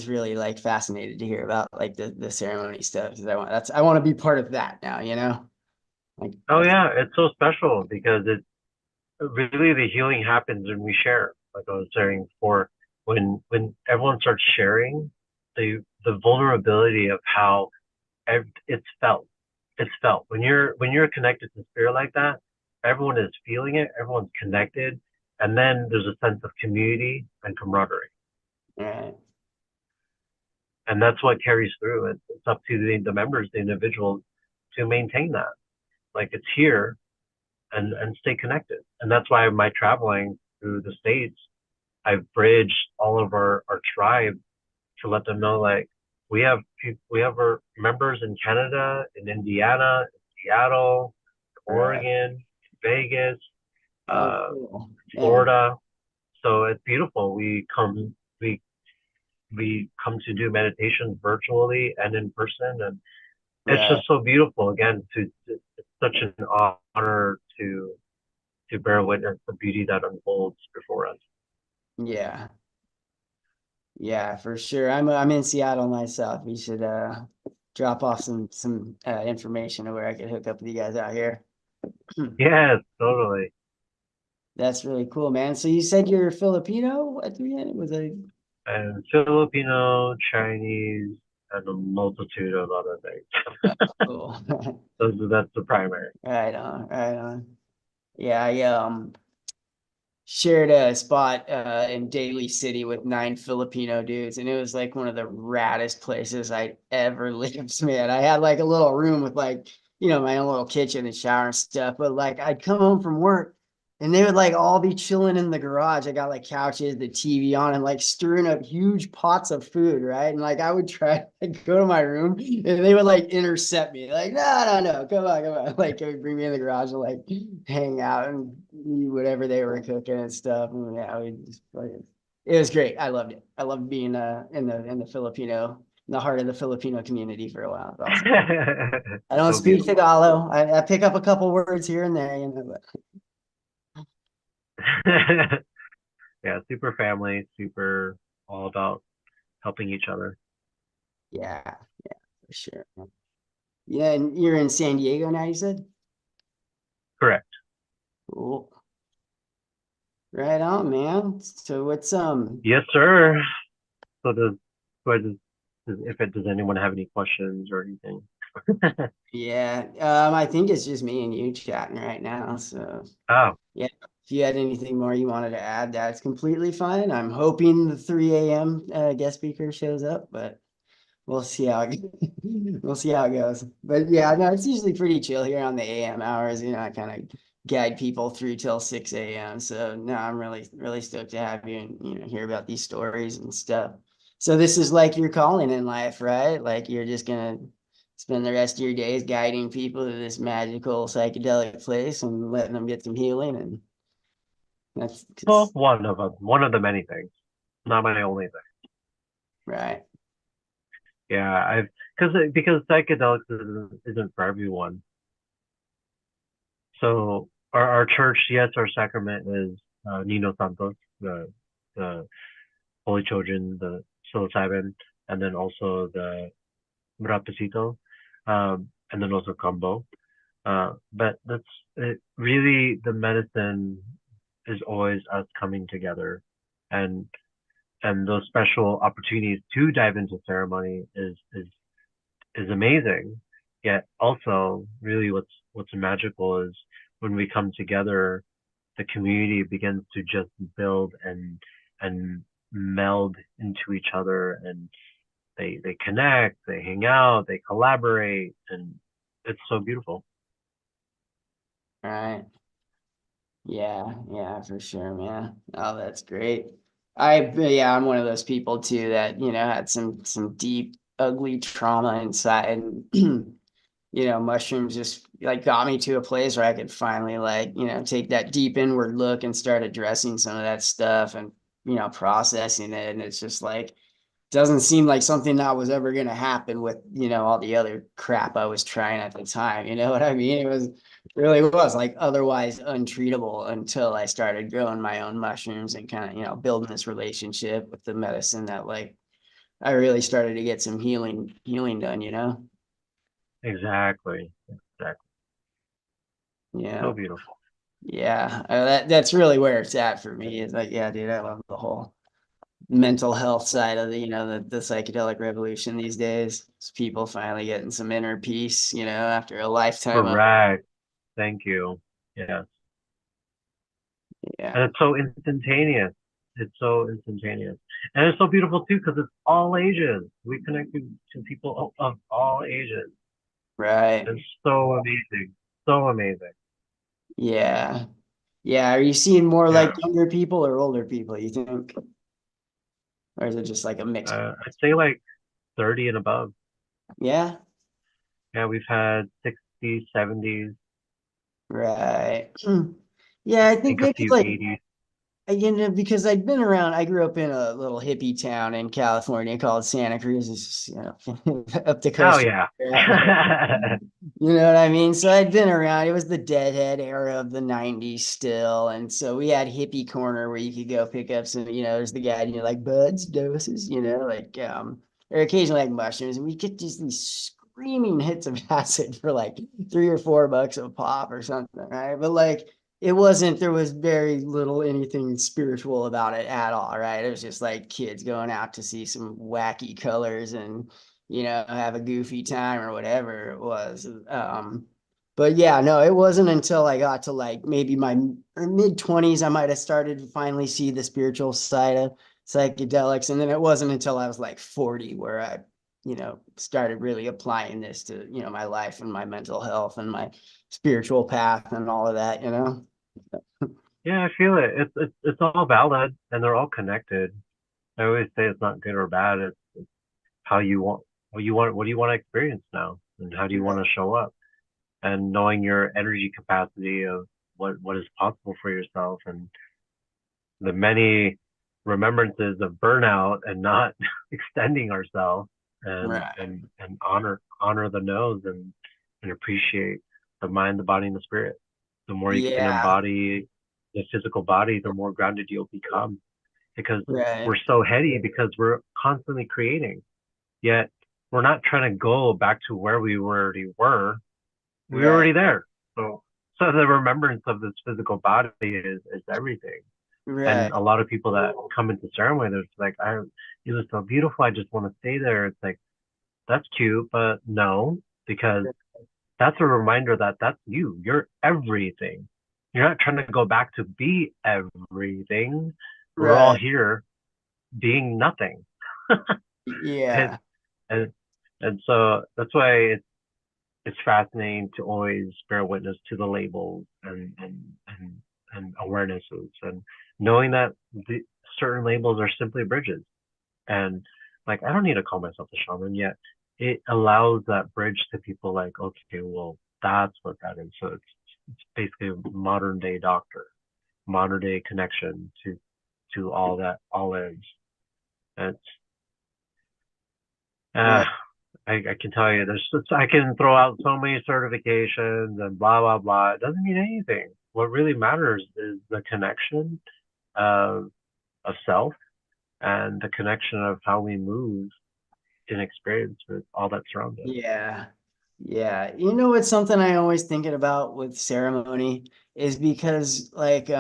really like fascinated to hear about like the ceremony stuff, because I want to be part of that now, like. Oh yeah, it's so special because it really, the healing happens when we share. Like I was saying before, when everyone starts sharing, the vulnerability of how it's felt. It's felt when you're connected to spirit like that. Everyone is feeling it. Everyone's connected, and then there's a sense of community and camaraderie. Right. And that's what carries through. It's up to the members, the individuals, to maintain that. Like it's here, and stay connected. And that's why my traveling through the States, I've bridged all of our tribe to let them know, like, we have our members in Canada, in Indiana, in Seattle, Oregon, Vegas, Cool. Yeah. Florida. So it's beautiful. We come to do meditations virtually and in person, and it's just so beautiful. Again, it's such an honor to bear witness the beauty that unfolds before us. Yeah. Yeah, for sure. I'm in Seattle myself. We should drop off some information of where I could hook up with you guys out here. Yes, totally. That's really cool, man. So you said you're Filipino at the end? Was it? And Filipino, Chinese, and a multitude of other things. Cool. That's the primary. Right on, right on. Yeah, I shared a spot in Daly City with 9 Filipino dudes, and it was like one of the raddest places I'd ever lived, man. I had like a little room with like, my own little kitchen and shower and stuff, but like I'd come home from work and they would like all be chilling in the garage. I got like couches, the TV on, and like stirring up huge pots of food, right? And like I would try to go to my room and they would like intercept me, like, no, come on. Like they would bring me in the garage and like hang out and eat whatever they were cooking and stuff. And yeah, it was great. I loved it. I loved being in the heart of the Filipino community for a while. Awesome. I don't speak Tagalog. I pick up a couple words here and there, but yeah, super family, super all about helping each other. Yeah, for sure. Yeah, and you're in San Diego now, you said? Correct. Cool. Right on, man. So what's Yes, sir. So does anyone have any questions or anything? Yeah, I think it's just me and you chatting right now. So Oh, yeah, if you had anything more you wanted to add, that's completely fine. I'm hoping the 3 a.m. Guest speaker shows up, but we'll see how we'll see how it goes. But yeah, no, it's usually pretty chill here on the AM hours. I kind of guide people through till 6 a.m. So no, I'm really stoked to have you and hear about these stories and stuff. So this is like your calling in life, right? Like you're just gonna spend the rest of your days guiding people to this magical psychedelic place and letting them get some healing, and that's well, one of the many things, not my only thing. Right. Yeah, because psychedelics isn't for everyone. So our church, yes, our sacrament is Nino Santos, the Holy Children, the psilocybin, and then also the Rapacito, and then also combo. But really the medicine is always us coming together, and those special opportunities to dive into ceremony is amazing. Yet also, really, what's magical is when we come together, the community begins to just build and meld into each other, and they connect, they hang out, they collaborate, and it's so beautiful. Right. Yeah, for sure, man. Oh, that's great. I'm one of those people too that, had some deep, ugly trauma inside. And, mushrooms just like got me to a place where I could finally like, take that deep inward look and start addressing some of that stuff and, processing it. And it's just like, doesn't seem like something that was ever going to happen with, all the other crap I was trying at the time. You know what I mean? Really was like otherwise untreatable until I started growing my own mushrooms and kind of, building this relationship with the medicine that like I really started to get some healing done. Exactly. Yeah. So beautiful. Yeah. That's really where it's at for me. Is like, yeah, dude, I love the whole mental health side of the psychedelic revolution these days. It's people finally getting some inner peace, after a lifetime of Correct. Thank you. Yes. yeah. And it's so instantaneous. It's so instantaneous. And it's so beautiful too, because it's all ages. We connect to people of all ages. Right. It's so amazing. So amazing. Yeah. Yeah. Are you seeing more Yeah. like younger people or older people, you think? Or is it just like a mix? I'd say like 30 and above. Yeah. Yeah, we've had 60s, 70s, Right. Yeah, I I think think a maybe few like 80s. you know, because I'd been around, I grew up in a little hippie town in California called Santa Cruz. It's just, you know, up the Oh coast. yeah. You know what I mean? So I'd been around. It was the deadhead era of the 90s still. And so we had hippie corner where you could go pick up some, you know, there's the guy, you know, like buds, doses, you know, like or occasionally like mushrooms. And we get just these screaming hits of acid for like $3 or $4 a pop or something, right? But like it wasn't, there was very little anything spiritual about it at all, right? It was just like kids going out to see some wacky colors and, you know, have a goofy time or whatever it was. But yeah, no, it wasn't until I got to like maybe my mid 20s, I might have started to finally see the spiritual side of psychedelics. And then it wasn't until I was like 40 where I, you know, started really applying this to, you know, my life and my mental health and my spiritual path and all of that, you know? Yeah, I feel it. It's all valid and they're all connected. I always say it's not good or bad. It's how you want what do you want to experience now and how do you want to show up and knowing your energy capacity of what is possible for yourself and the many remembrances of burnout and not extending ourselves Right. and honor the nose and appreciate the mind, the body, and the spirit. The more you can Yeah. embody the physical body, the more grounded you'll become. Because Right. we're so heady because we're constantly creating. Yet we're not trying to go back to where we already were. We were Right. already there. So the remembrance of this physical body is everything. Right. And a lot of people that come into ceremony, they're just like, you look so beautiful. I just want to stay there. It's like, that's cute, but no, because that's a reminder that that's you. You're everything. You're not trying to go back to be everything. We're all Right. here being nothing. and, Yeah. and and so that's why it's fascinating to always bear witness to the labels and awarenesses and knowing that the certain labels are simply bridges. And like I don't need to call myself a shaman yet. It allows that bridge to people like, okay, well, that's what that is. So it's basically a modern day doctor, modern day connection to all that all is. And it's Right. I can tell you, I can throw out so many certifications and blah blah blah. It doesn't mean anything. What really matters is the connection of self and the connection of how we move in experience with all that surrounds us. Yeah. Yeah. You know what's something I always thinking about with ceremony is because like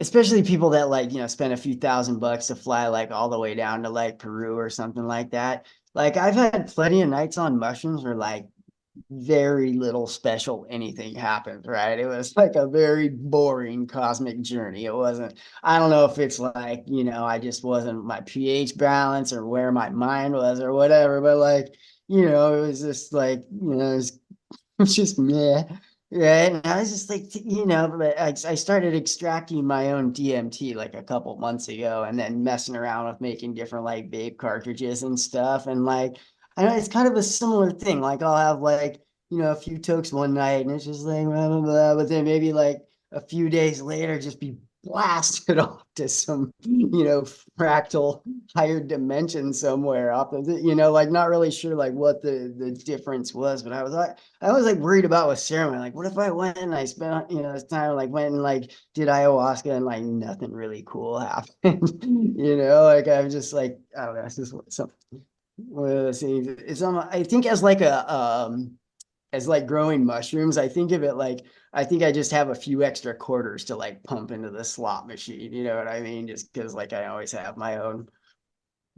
especially people that like, you know, spend a few $1,000 to fly like all the way down to like Peru or something like that. Like I've had plenty of nights on mushrooms where like very little special anything happened, right? It was like a very boring cosmic journey. It wasn't, I don't know if it's like, you know, I just wasn't my pH balance or where my mind was or whatever, but like, you know, it was just like, you know, it's just meh. Right. And I was just like, you know, but I started extracting my own DMT like a couple months ago and then messing around with making different like vape cartridges and stuff. And like, I know it's kind of a similar thing. Like I'll have like, you know, a few tokes one night and it's just like, blah, blah, blah. But then maybe like a few days later, just be blasted off to some, you know, fractal higher dimension somewhere off of the, you know, like not really sure like what the difference was. But I was like worried about with ceremony. Like, what if I went and I spent, you know, this time like went and like did ayahuasca and like nothing really cool happened, you know? Like I'm just like, I don't know, it's just something. Well, see, it's I think as like a as like growing mushrooms, I think of it like I think I just have a few extra quarters to like pump into the slot machine. You know what I mean? Just because like I always have my own,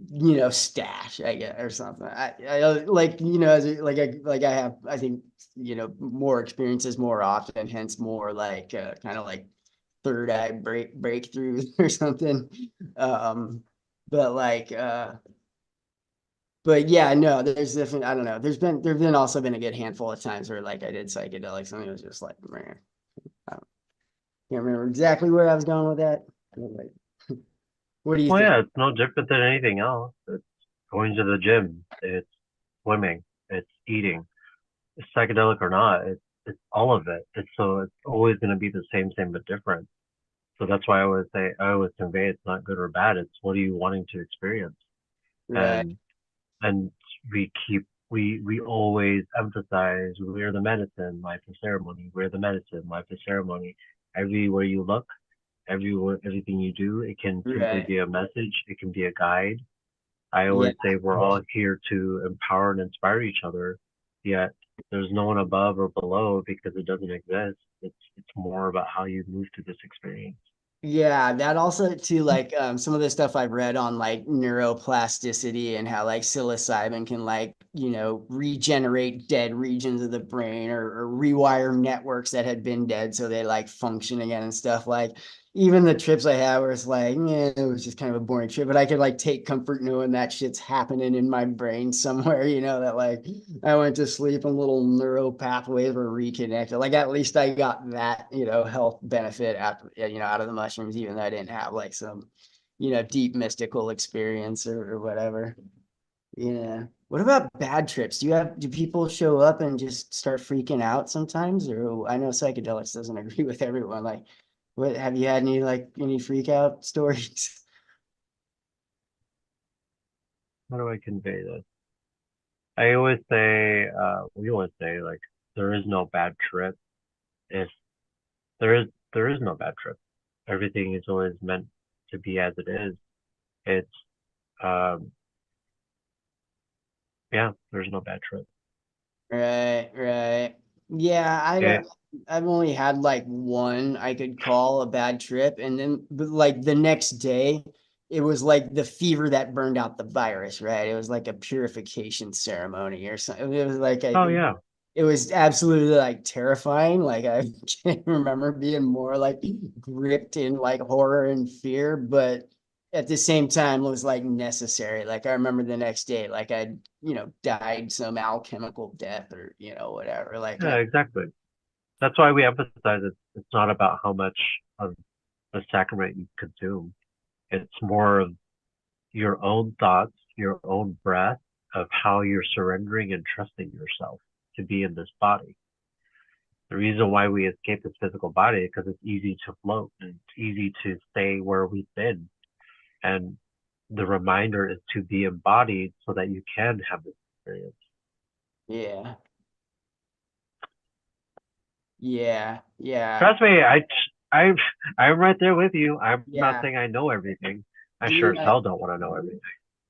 you know, stash, I guess, or something. I like, you know, like I have, I think, you know, more experiences more often, hence more like kind of like third eye breakthroughs or something. Um, but like, but yeah, no, there's different. I don't know. There've been also been a good handful of times where like I did psychedelics and it was just like, man. Can't remember exactly where I was going with that. What do you Well, think? yeah, it's no different than anything else. It's going to the gym, it's swimming, it's eating, it's psychedelic or not. It's all of it. It's always going to be the same but different. So that's why I always convey it's not good or bad. It's what are you wanting to experience? Right. And and we always emphasize we're the medicine, life is ceremony. We're the medicine, life is ceremony. Everywhere you look, everything you do, it can simply Right. be a message. It can be a guide. I Yeah. always say we're all here to empower and inspire each other. Yet there's no one above or below because it doesn't exist. It's more about how you move through this experience. Yeah, that also too, like some of the stuff I've read on like neuroplasticity and how like psilocybin can like, regenerate dead regions of the brain or rewire networks that had been dead so they like function again and stuff. Like even the trips I had where it's like, yeah, it was just kind of a boring trip, but I could like take comfort knowing that shit's happening in my brain somewhere, that like I went to sleep and little neural pathways were reconnected. Like at least I got that, health benefit out of the mushrooms, even though I didn't have like some, deep mystical experience or whatever. Yeah. What about bad trips? Do people show up and just start freaking out sometimes? Or I know psychedelics doesn't agree with everyone. Like, what have you had any freak out stories? How do I convey this? I always say, we always say like there is no bad trip. If there is no bad trip. Everything is always meant to be as it is. It's um yeah, there's no bad trip. Right, right. Yeah, I It don't I've only had like one I could call a bad trip, and then but like the next day it was like the fever that burned out the virus, right? It was like a purification ceremony or something. It was like oh yeah. it was absolutely like terrifying. Like I can't remember being more like gripped in like horror and fear, but at the same time it was like necessary. Like I remember the next day, like I died some alchemical death or whatever. Like Yeah, exactly. That's why we emphasize it's not about how much of the sacrament you consume. It's more of your own thoughts, your own breath of how you're surrendering and trusting yourself to be in this body. The reason why we escape this physical body is because it's easy to float and it's easy to stay where we've been. And the reminder is to be embodied so that you can have this experience. yeah, yeah, yeah, Trust me, I, I'm right there with you. I'm not yeah. saying I know everything. I sure Dude, as hell don't want to know everything.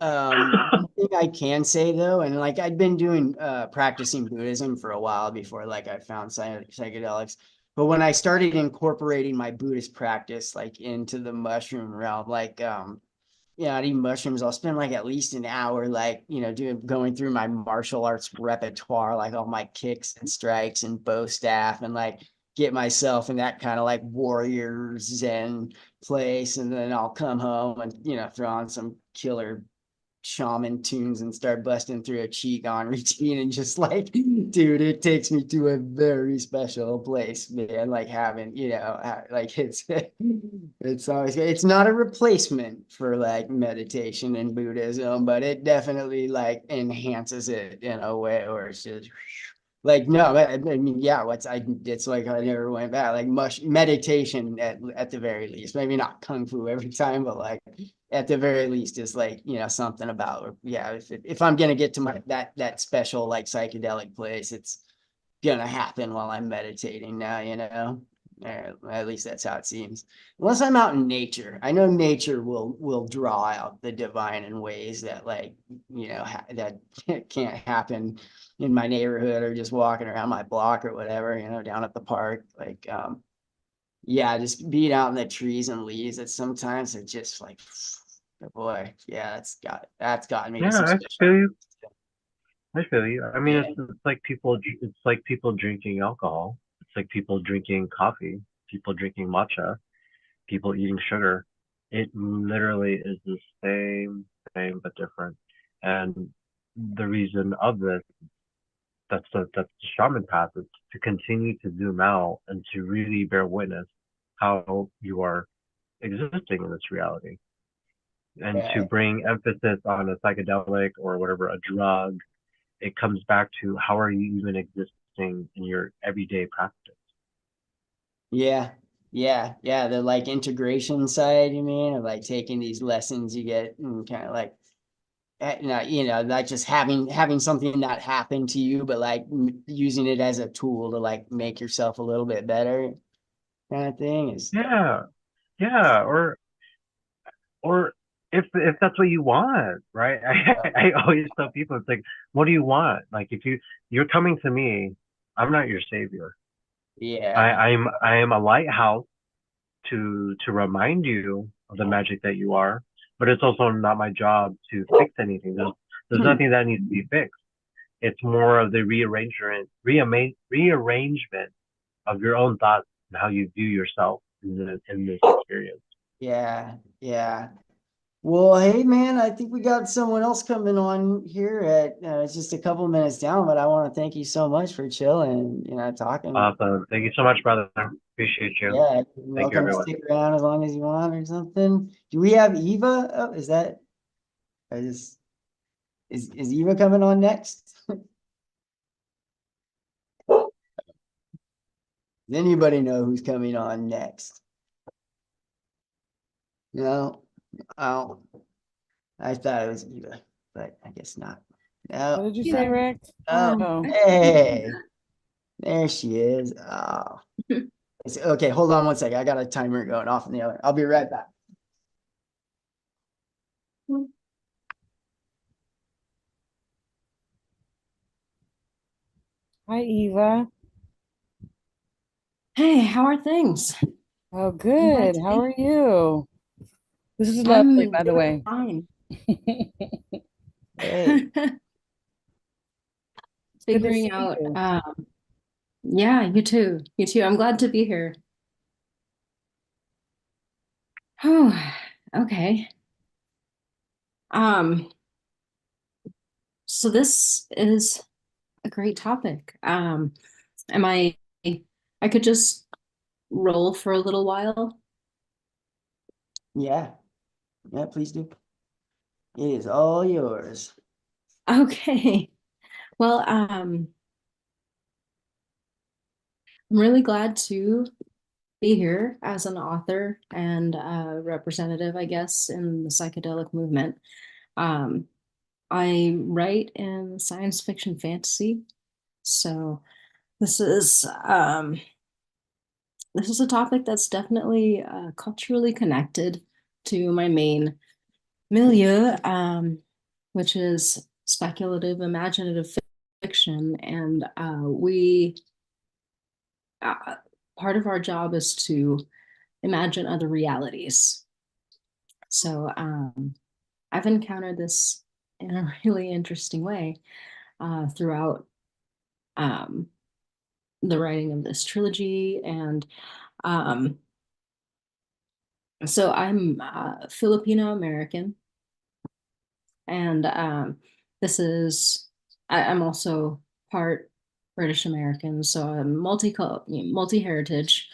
one thing I can say though, and like I'd been doing practicing Buddhism for a while before like I found psychedelics. But when I started incorporating my Buddhist practice like into the mushroom realm, like I'd eat mushrooms. I'll spend like at least an hour, like, going through my martial arts repertoire, like all my kicks and strikes and bow staff, and like get myself in that kind of like warrior zen place. And then I'll come home and, throw on some killer shaman tunes and start busting through a qigong routine and just like, dude, it takes me to a very special place, man. Like having, like it's always it's not a replacement for like meditation and Buddhism, but it definitely like enhances it in a way where it's just like no, I mean, yeah, it's like I never went back. Like meditation at the very least, maybe not kung fu every time, but like at the very least is like something about yeah. If I'm gonna get to my that special like psychedelic place, it's gonna happen while I'm meditating now. Or at least that's how it seems. Unless I'm out in nature, I know nature will draw out the divine in ways that like that can't happen in my neighborhood or just walking around my block or whatever. Down at the park, like yeah, just being out in the trees and leaves. It's sometimes it's just like, oh boy, yeah, that's gotten me to Yeah, some I special. feel you. I feel you. I mean, Yeah, it's like people drinking alcohol. It's like people drinking coffee, people drinking matcha, people eating sugar. It literally is the same but different. And the reason of this, that's the shaman path, is to continue to zoom out and to really bear witness how you are existing in this reality. And to Right. bring emphasis on a psychedelic or whatever, a drug, it comes back to how are you even existing in your everyday practice? Yeah. Yeah. Yeah. The like integration side, you mean, of like taking these lessons you get and kind of like, not just having something not happen to you, but like using it as a tool to like make yourself a little bit better kind of thing is. Yeah, yeah, or if that's what you want, right? I always tell people it's like, what do you want? Like if you're coming to me, I'm not your savior. Yeah. I am a lighthouse to remind you of the magic that you are, but it's also not my job to fix anything. There's nothing that needs to be fixed. It's more of the rearrangement of your own thoughts and how you view yourself in this experience. Yeah. Yeah. Well, hey man, I think we got someone else coming on here at it's just a couple minutes down, but I want to thank you so much for chilling, talking. Awesome. Thank you so much, brother. Appreciate you. Yeah, you're Thank you, welcome to everyone. stick around as long as you want or something. Do we have Eva? Oh, is that I just is Eva coming on next? Does anybody know who's coming on next? No. Oh, I thought it was Eva, but I guess not. No. What did you say, Rick? Oh, hey, there she is. Oh, okay. Hold on one second. I got a timer going off in the other. I'll be right back. Hi, Eva. Hey, how are things? Oh, good. to How be- are you? This is lovely, I'm by the doing way. fine. Hey, Good to Figuring see out, you. yeah, you too. You too. I'm glad to be here. Oh, okay. Um, so this is a great topic. Am I could just roll for a little while. yeah, please do. It is all yours. Okay. Well, I'm really glad to be here as an author and representative, I guess, in the psychedelic movement. I write in science fiction fantasy, so this is a topic that's definitely culturally connected to my main milieu, which is speculative, imaginative fiction, and part of our job is to imagine other realities. So I've encountered this in a really interesting way throughout the writing of this trilogy. And so I'm Filipino American. And I'm also part British American. So I'm multi heritage.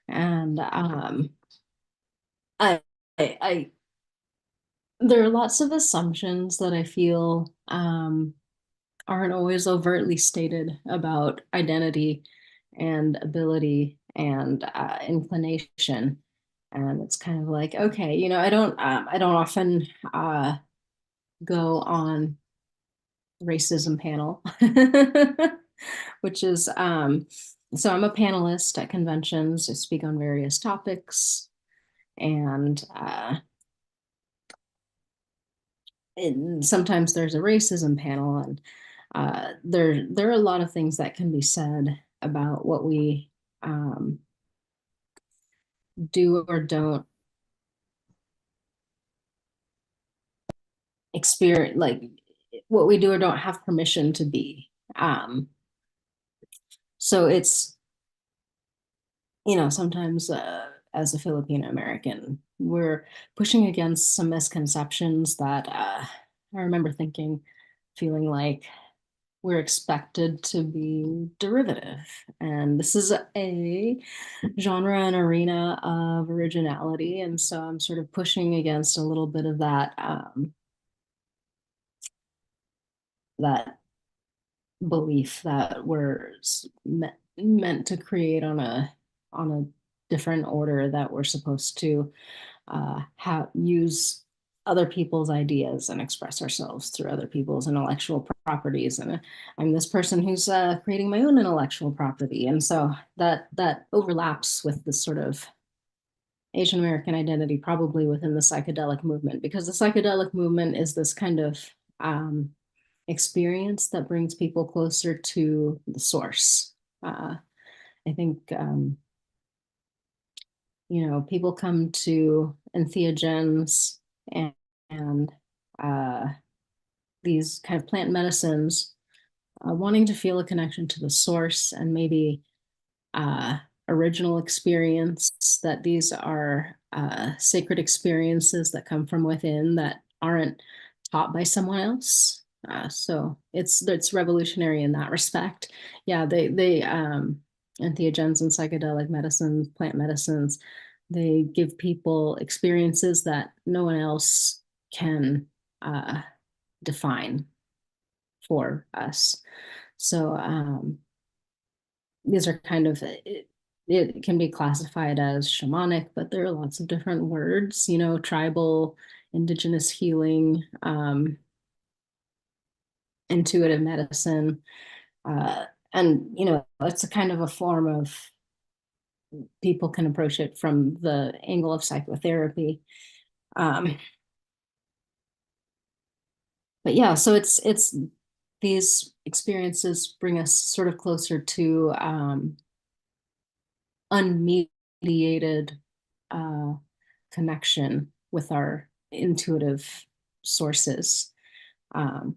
And I, I there are lots of assumptions that I feel aren't always overtly stated about identity and ability and inclination. And it's kind of like, okay, I don't often go on racism panel, which is so I'm a panelist at conventions. I speak on various topics, and sometimes there's a racism panel, and there are a lot of things that can be said about what we do or don't experience, like what we do or don't have permission to be. So it's, sometimes as a Filipino American, we're pushing against some misconceptions that I remember feeling like we're expected to be derivative. And this is a genre and arena of originality. And so I'm sort of pushing against a little bit of that, that belief that we're meant to create on a different order, that we're supposed to use other people's ideas and express ourselves through other people's intellectual properties. And I'm this person who's creating my own intellectual property. And so that overlaps with this sort of Asian American identity, probably within the psychedelic movement, because the psychedelic movement is this kind of experience that brings people closer to the source. I think, people come to entheogens and these kind of plant medicines wanting to feel a connection to the source and maybe original experience, that these are sacred experiences that come from within that aren't taught by someone else. So it's revolutionary in that respect. Yeah, they entheogens and psychedelic medicines, plant medicines, they give people experiences that no one else can define for us. So these are kind of, it can be classified as shamanic, but there are lots of different words, tribal, indigenous healing, intuitive medicine. And, it's a kind of a form of, people can approach it from the angle of psychotherapy. But yeah, so it's these experiences bring us sort of closer to unmediated connection with our intuitive sources. And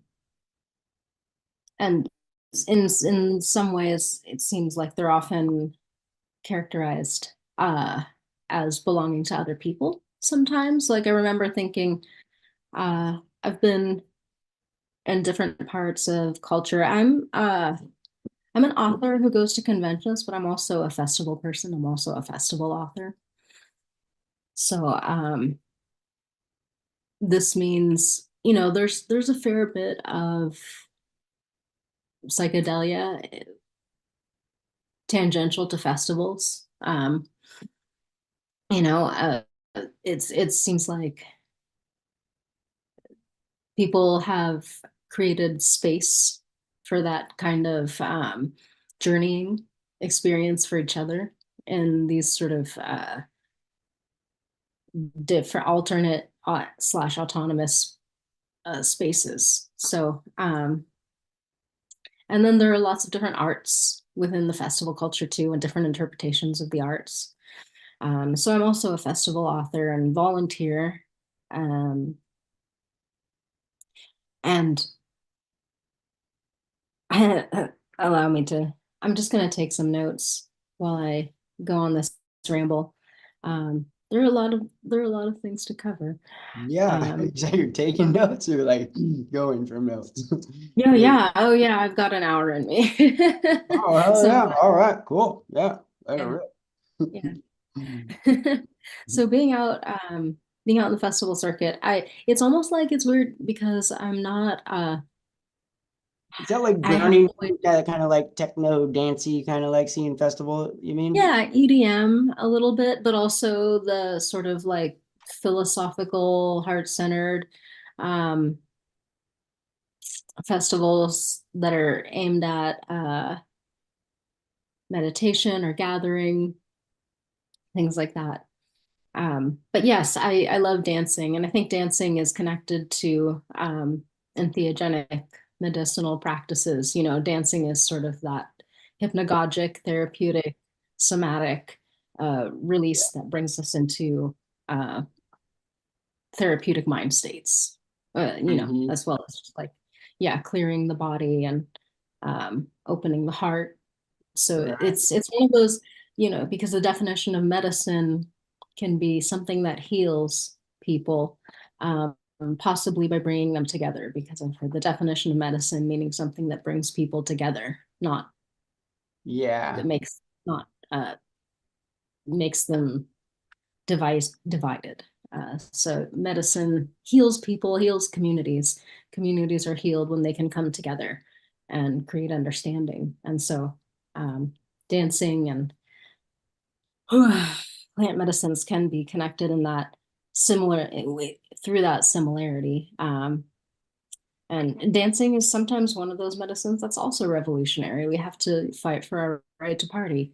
in some ways, it seems like they're often characterized as belonging to other people sometimes. Like I remember thinking, I've been in different parts of culture. I'm an author who goes to conventions, but I'm also a festival person. I'm also a festival author. So this means, there's a fair bit of psychedelia tangential to festivals. It seems like people have created space for that kind of journeying experience for each other in these sort of different alternate / autonomous spaces. So, and then there are lots of different arts within the festival culture too, and different interpretations of the arts. So I'm also a festival author and volunteer. And allow me to, I'm just going to take some notes while I go on this ramble. There are a lot of things to cover. Yeah, so you're taking notes or like going from notes? Yeah. Oh yeah, I've got an hour in me. Oh, hell So, yeah. All right, cool. Yeah. Yeah. So being out in the festival circuit, it's almost like it's weird because I'm not Is that like I burning haven't kind of like techno dancey kind of like scene festival, you mean? Yeah, EDM a little bit, but also the sort of like philosophical, heart-centered festivals that are aimed at meditation or gathering, things like that. But yes, I love dancing, and I think dancing is connected to entheogenic medicinal practices. Dancing is sort of that hypnagogic, therapeutic, somatic release that brings us into therapeutic mind states. As well as just like, clearing the body and opening the heart. So Right. it's one of those, because the definition of medicine can be something that heals people. possibly by bringing them together, because I've heard the definition of medicine meaning something that brings people together, not Yeah. that makes not makes them divided. So medicine heals people, heals communities. Communities are healed when they can come together and create understanding. And so dancing and plant medicines can be connected in that similar through that similarity. And dancing is sometimes one of those medicines that's also revolutionary. We have to fight for our right to party.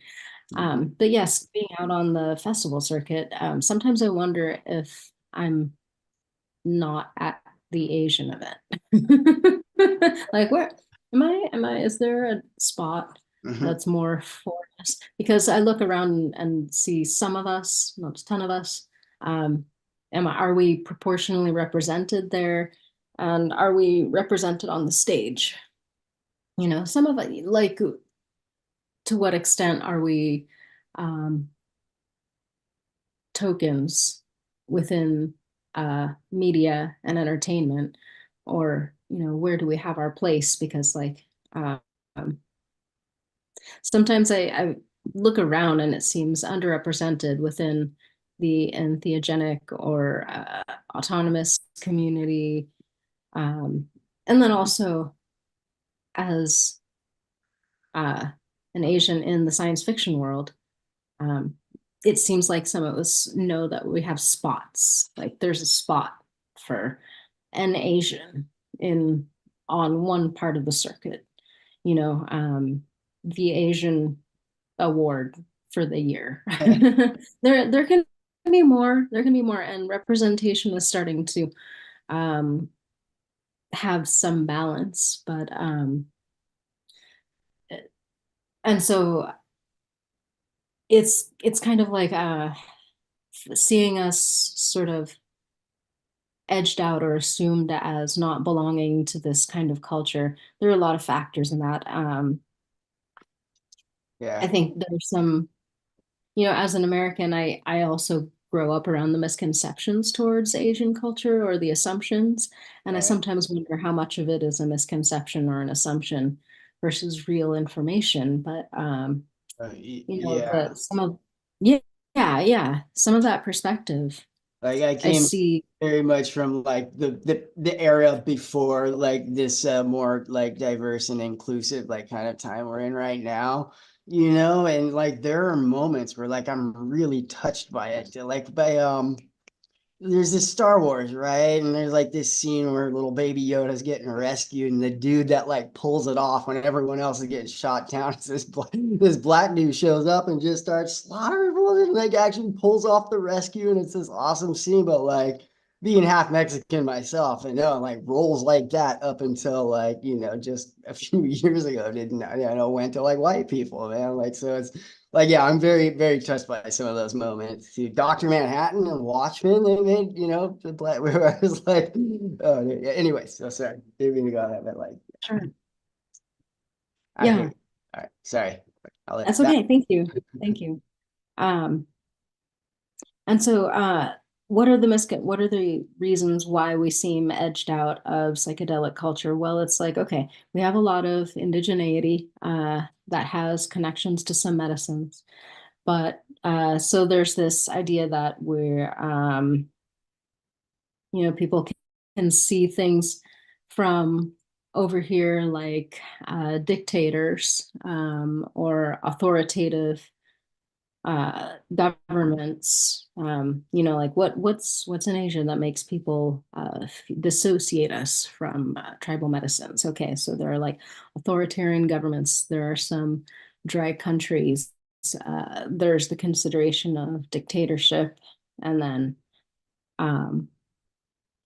But yes, being out on the festival circuit, sometimes I wonder if I'm not at the Asian event. Like, where is there a spot that's more for us? Because I look around and see some of us, not a ton of us. Are we proportionally represented there? And are we represented on the stage? You know, some of it, like, to what extent are we tokens within media and entertainment, or where do we have our place? Because like sometimes I look around and it seems underrepresented within the entheogenic or autonomous community, and then also as an Asian in the science fiction world, it seems like some of us know that we have spots. Like there's a spot for an Asian on one part of the circuit, the Asian award for the year. There can be more. There can be more, and representation is starting to have some balance, but and so it's kind of like seeing us sort of edged out or assumed as not belonging to this kind of culture. There are a lot of factors in that. Yeah. I think there's some, as an American, I also grow up around the misconceptions towards Asian culture, or the assumptions. And I sometimes wonder how much of it is a misconception or an assumption versus real information. But yeah. Some of that perspective. Like I I came see. very much from like the era before like this more like diverse and inclusive like kind of time we're in right now, and like there are moments where like I'm really touched by it. Like there's this Star Wars, right? And there's like this scene where little baby Yoda's getting rescued, and the dude that like pulls it off when everyone else is getting shot down, this black dude shows up and just starts slaughtering people, and like actually pulls off the rescue, and it's this awesome scene. But like being half Mexican myself, and like roles like that up until like just a few years ago didn't went to like white people, man. Like so it's. Like, yeah, I'm very, very touched by some of those moments. See, Dr. Manhattan and Watchmen, they made, the black, where I was like, oh, yeah. Anyway, so sorry. Didn't mean to go that, but like, Sure. Yeah. Yeah. All right. Sorry. That's okay. Thank you. Thank you. And so what are the reasons why we seem edged out of psychedelic culture? Well, it's like, okay, we have a lot of indigeneity that has connections to some medicines. But so there's this idea that we're, people can see things from over here, like dictators or authoritative governments, like what's in Asia that makes people dissociate us from tribal medicines. Okay, so there are like authoritarian governments, there are some dry countries, there's the consideration of dictatorship, and then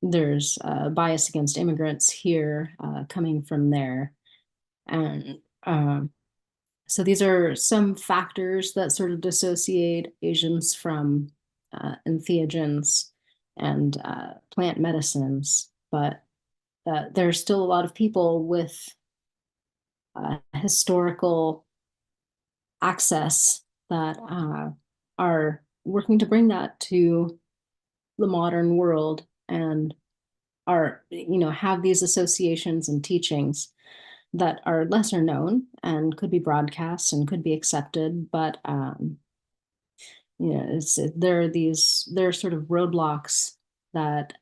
there's bias against immigrants here coming from there. And so these are some factors that sort of dissociate Asians from entheogens and plant medicines. But there's still a lot of people with historical access that are working to bring that to the modern world. And are, have these associations and teachings that are lesser known and could be broadcast and could be accepted, but there are sort of roadblocks that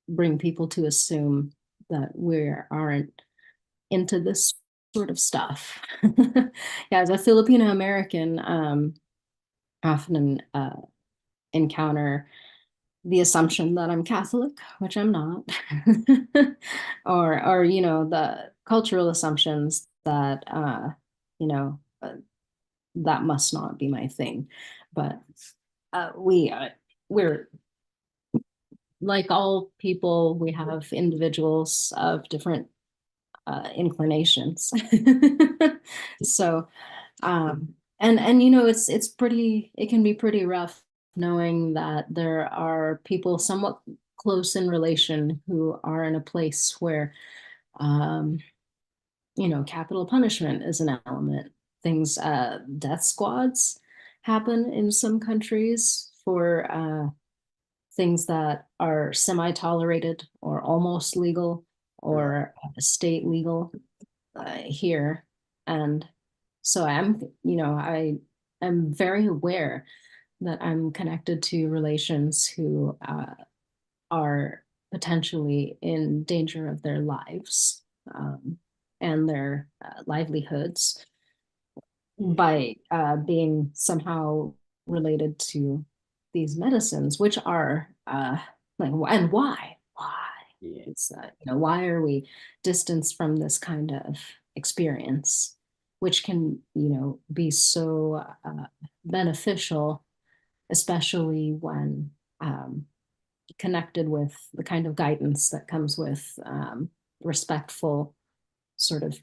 bring people to assume that we aren't into this sort of stuff. Yeah, as a Filipino American, often encounter the assumption that I'm Catholic, which I'm not, or the cultural assumptions that that must not be my thing. But we're like all people, we have individuals of different inclinations. So it can be pretty rough knowing that there are people somewhat close in relation who are in a place where capital punishment is an element. Things, death squads happen in some countries for things that are semi-tolerated or almost legal or state legal here. And so I am very aware that I'm connected to relations who are potentially in danger of their lives and their livelihoods by being somehow related to these medicines, which are and why? Yeah. It's why are we distanced from this kind of experience, which can be so beneficial, especially when connected with the kind of guidance that comes with respectful sort of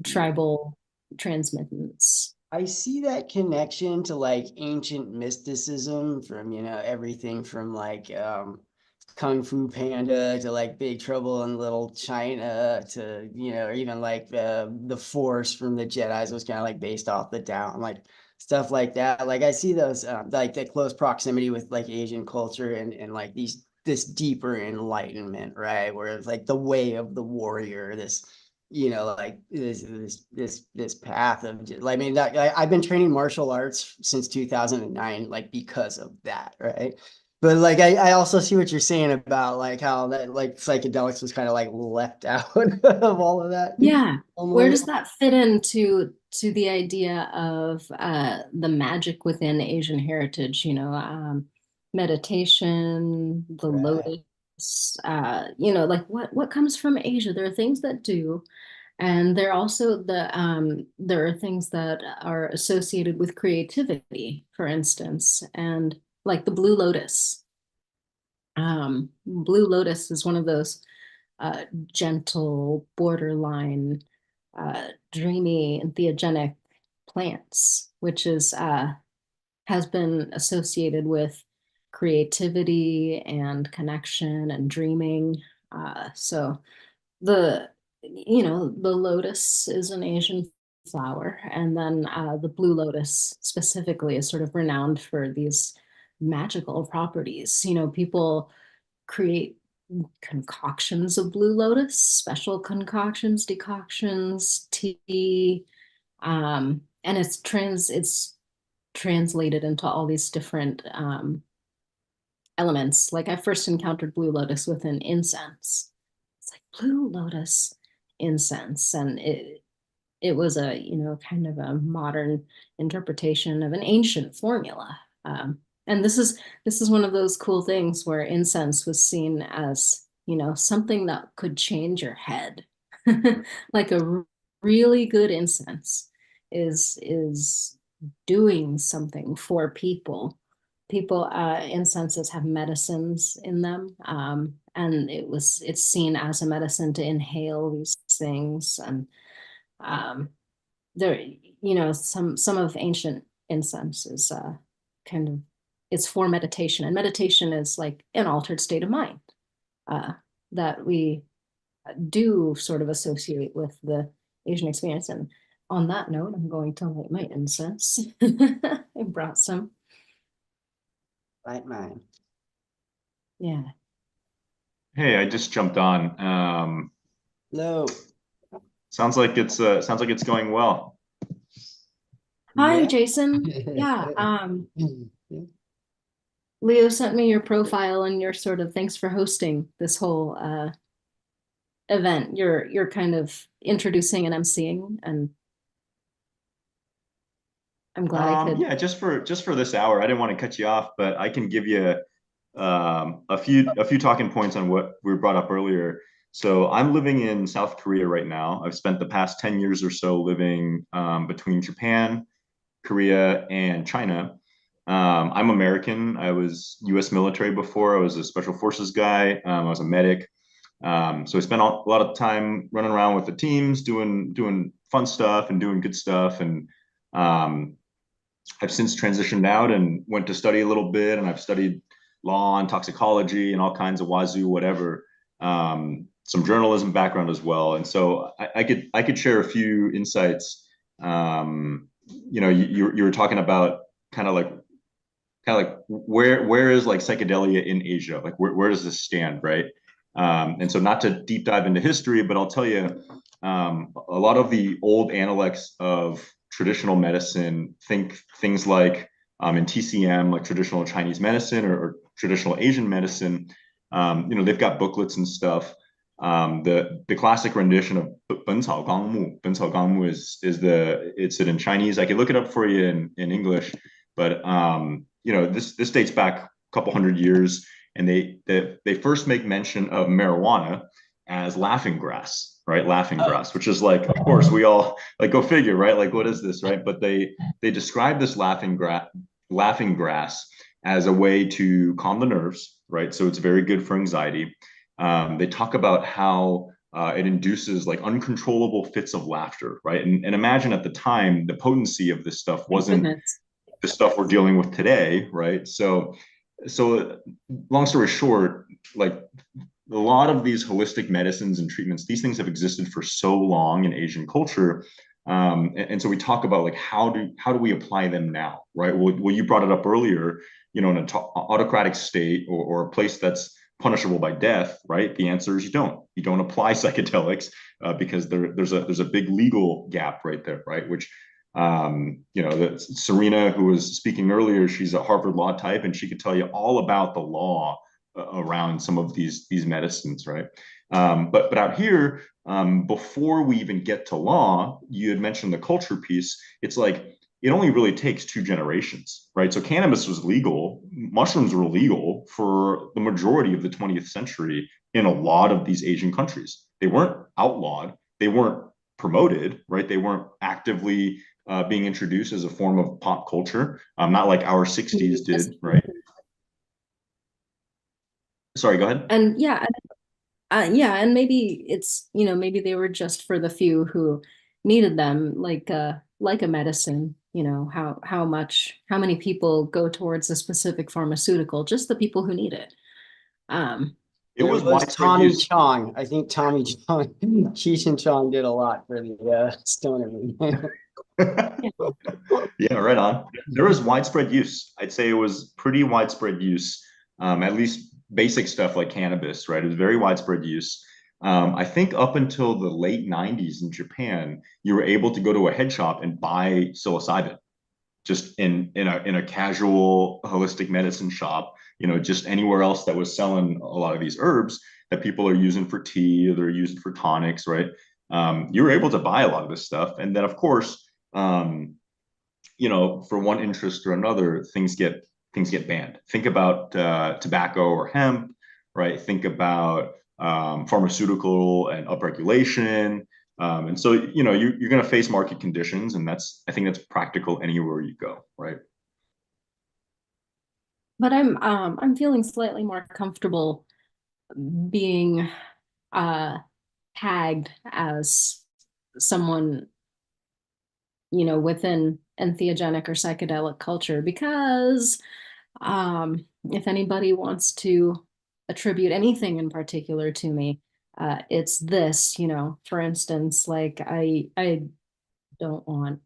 tribal transmittance. I see that connection to like ancient mysticism from, everything from like Kung Fu Panda to like Big Trouble in Little China to, or even like the Force from the Jedis was kind of like based off the Tao, like stuff like that. Like I see those like the close proximity with like Asian culture and like this deeper enlightenment, right? Where it's like the way of the warrior, this like this path of just, I mean, I've been training martial arts since 2009, like because of that, right? But like I also see what you're saying about like how that like psychedelics was kind of like left out of all of that. Yeah. Where does that fit into the idea of the magic within Asian heritage? Meditation, the Right. lotus. Like what comes from Asia? There are things that do, and there are also there are things that are associated with creativity, for instance, and like the blue lotus. Blue lotus is one of those gentle, borderline, dreamy, and theogenic plants, which has been associated with creativity and connection and dreaming. So the lotus is an Asian flower, and then the blue lotus specifically is sort of renowned for these magical properties. People create concoctions of blue lotus, special concoctions, decoctions, tea, and it's translated into all these different elements. Like I first encountered blue lotus with an incense. It's like blue lotus incense, and it was a kind of a modern interpretation of an ancient formula. And this is one of those cool things where incense was seen as something that could change your head. Like a really good incense is doing something for people. Incenses have medicines in them, and it's seen as a medicine to inhale these things. And there some of ancient incense is kind of, it's for meditation, and meditation is like an altered state of mind that we do sort of associate with the Asian experience. And on that note, I'm going to light my incense. I brought some. Light mine. Yeah. Hey, I just jumped on. No. Sounds like it's going well. Hi, Yeah. Jason. Yeah, Leo sent me your profile and your sort of thanks for hosting this whole event. You're kind of introducing and emceeing, and I'm glad I could. Yeah, just for this hour, I didn't want to cut you off, but I can give you a few talking points on what we brought up earlier. So I'm living in South Korea right now. I've spent the past 10 years or so living between Japan, Korea, and China. I'm American. I was U.S. military before. I was a special forces guy. I was a medic. So I spent a lot of time running around with the teams, doing fun stuff and doing good stuff. And um, I've since transitioned out and went to study a little bit, and I've studied law and toxicology and all kinds of wazoo whatever. Some journalism background as well, and so I could share a few insights. You were talking about kind of like where is like psychedelia in Asia? Like where does this stand, right? And so not to deep dive into history, but I'll tell you, a lot of the old analects of traditional medicine think things like in TCM, like traditional Chinese medicine or traditional Asian medicine. They've got booklets and stuff. The classic rendition of 本草纲目 it's it in Chinese. I can look it up for you in English, but this dates back a couple hundred years, and they first make mention of marijuana as laughing grass, right? Laughing grass, which is like, of course, we all like go figure, right? Like, what is this, right? But they describe this laughing grass as a way to calm the nerves, right? So it's very good for anxiety. They talk about how it induces like uncontrollable fits of laughter, right? And imagine at the time the potency of this stuff wasn't the stuff we're dealing with today, right? So long story short, like a lot of these holistic medicines and treatments, these things have existed for so long in Asian culture. And so we talk about like how do we apply them now, right? Well, you brought it up earlier, in an autocratic state or a place that's punishable by death, right? The answer is you don't apply psychedelics because there's a big legal gap right there, right? Which Serena, who was speaking earlier, she's a Harvard law type, and she could tell you all about the law around some of these medicines, right? But out here, before we even get to law, you had mentioned the culture piece. It's like it only really takes 2 generations, right? So cannabis was legal, mushrooms were legal for the majority of the 20th century in a lot of these Asian countries. They weren't outlawed, they weren't promoted, right? They weren't actively being introduced as a form of pop culture, not like our 60s did, right? Sorry, go ahead. And and maybe it's, maybe they were just for the few who needed them, like a medicine. How many people go towards a specific pharmaceutical? Just the people who need it. It was Tommy use. Chong. I think Tommy Chong, Cheech and Chong did a lot for the stoner movement. Yeah, right on. There was widespread use. I'd say it was pretty widespread use, at least basic stuff like cannabis, right? It was very widespread use. I think up until the late 90s in Japan, you were able to go to a head shop and buy psilocybin just in a casual holistic medicine shop, just anywhere else that was selling a lot of these herbs that people are using for tea or they're using for tonics, right? You were able to buy a lot of this stuff. And then of course, for one interest or another, things get banned. Think about tobacco or hemp, right? Think about pharmaceutical and upregulation. And so, you're going to face market conditions, and I think that's practical anywhere you go, right? But I'm feeling slightly more comfortable being tagged as someone, within entheogenic or psychedelic culture, because if anybody wants to attribute anything in particular to me, it's this. For instance, like I don't want,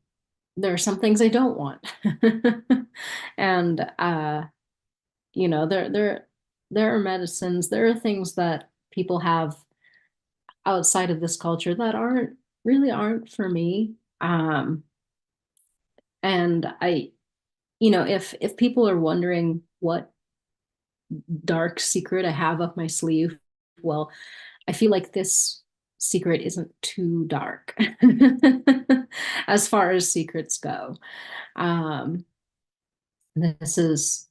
there are some things I don't want. And there are medicines, there are things that people have outside of this culture that aren't for me. And if people are wondering what dark secret I have up my sleeve, well, I feel like this secret isn't too dark as far as secrets go. This is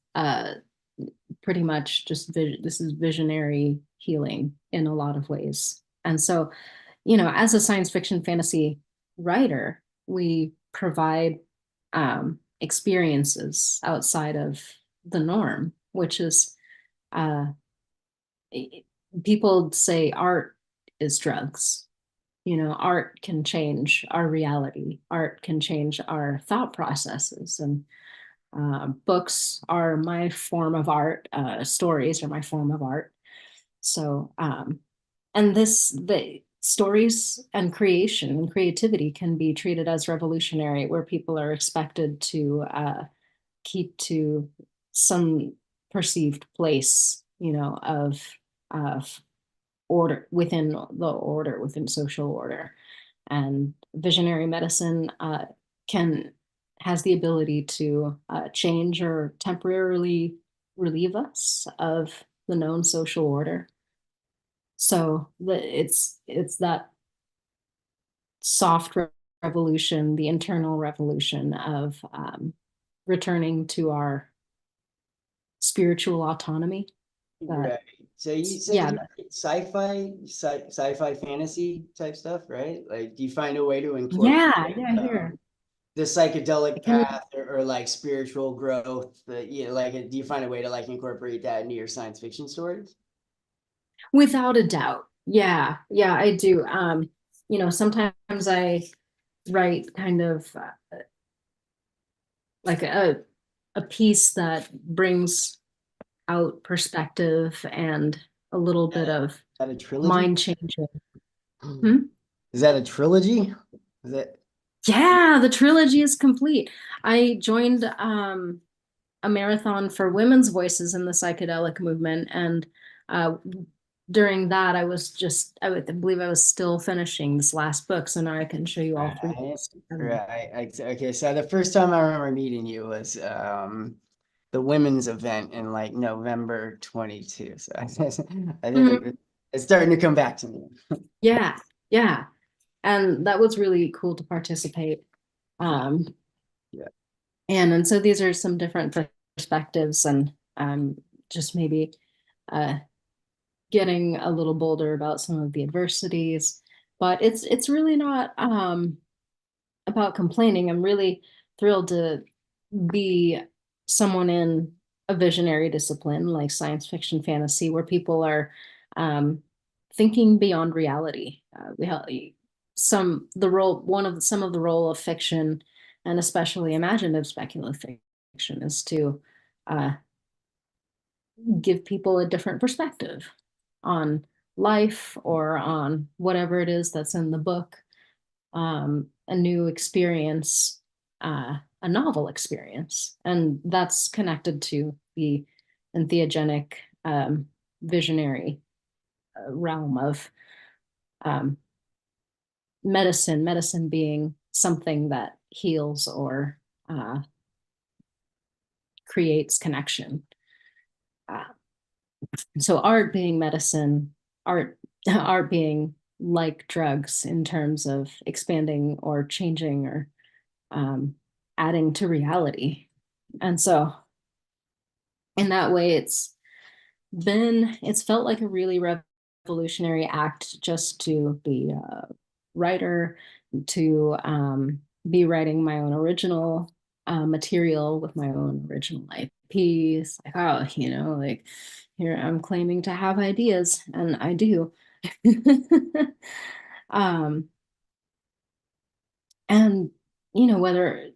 pretty much just this is visionary healing in a lot of ways. And so, as a science fiction fantasy writer, we provide experiences outside of the norm, which is people say art is drugs. Art can change our reality. Art can change our thought processes, and books are my form of art. Stories are my form of art. So, and the stories and creation and creativity can be treated as revolutionary, where people are expected to keep to some perceived place, of order within social order. And visionary medicine has the ability to change or temporarily relieve us of the known social order. So it's that soft revolution, the internal revolution of returning to our spiritual autonomy. Right. So you said Yeah. you sci-fi fantasy type stuff, right? Like, do you find a way to incorporate Here. the psychedelic path or like spiritual growth? Do you find a way to like incorporate that into your science fiction stories? Without a doubt. Yeah, I do. Sometimes I write kind of like a piece that brings out perspective and a little bit of a trilogy? mind changing. Is that a trilogy? Yeah, the trilogy is complete. I joined a marathon for women's voices in the psychedelic movement, and during that I believe I was still finishing this last book, so now I can show you all three books. Right. Okay, so the first time I remember meeting you was the women's event in like November 22. So I think it's starting to come back to me. Yeah. And that was really cool to participate. And so these are some different perspectives, and just maybe getting a little bolder about some of the adversities. But it's really not about complaining. I'm really thrilled to be someone in a visionary discipline like science fiction fantasy, where people are thinking beyond reality. Some of the role of fiction, and especially imaginative speculative fiction, is to give people a different perspective on life or on whatever it is that's in the book, a new experience, a novel experience. And that's connected to the entheogenic visionary realm of medicine being something that heals or creates connection. So art being medicine, art being like drugs in terms of expanding or changing or adding to reality. And so in that way, it's felt like a really revolutionary act just to be a writer, to be writing my own original material with my own original IPs. Like, like here I'm claiming to have ideas, and I do. And whether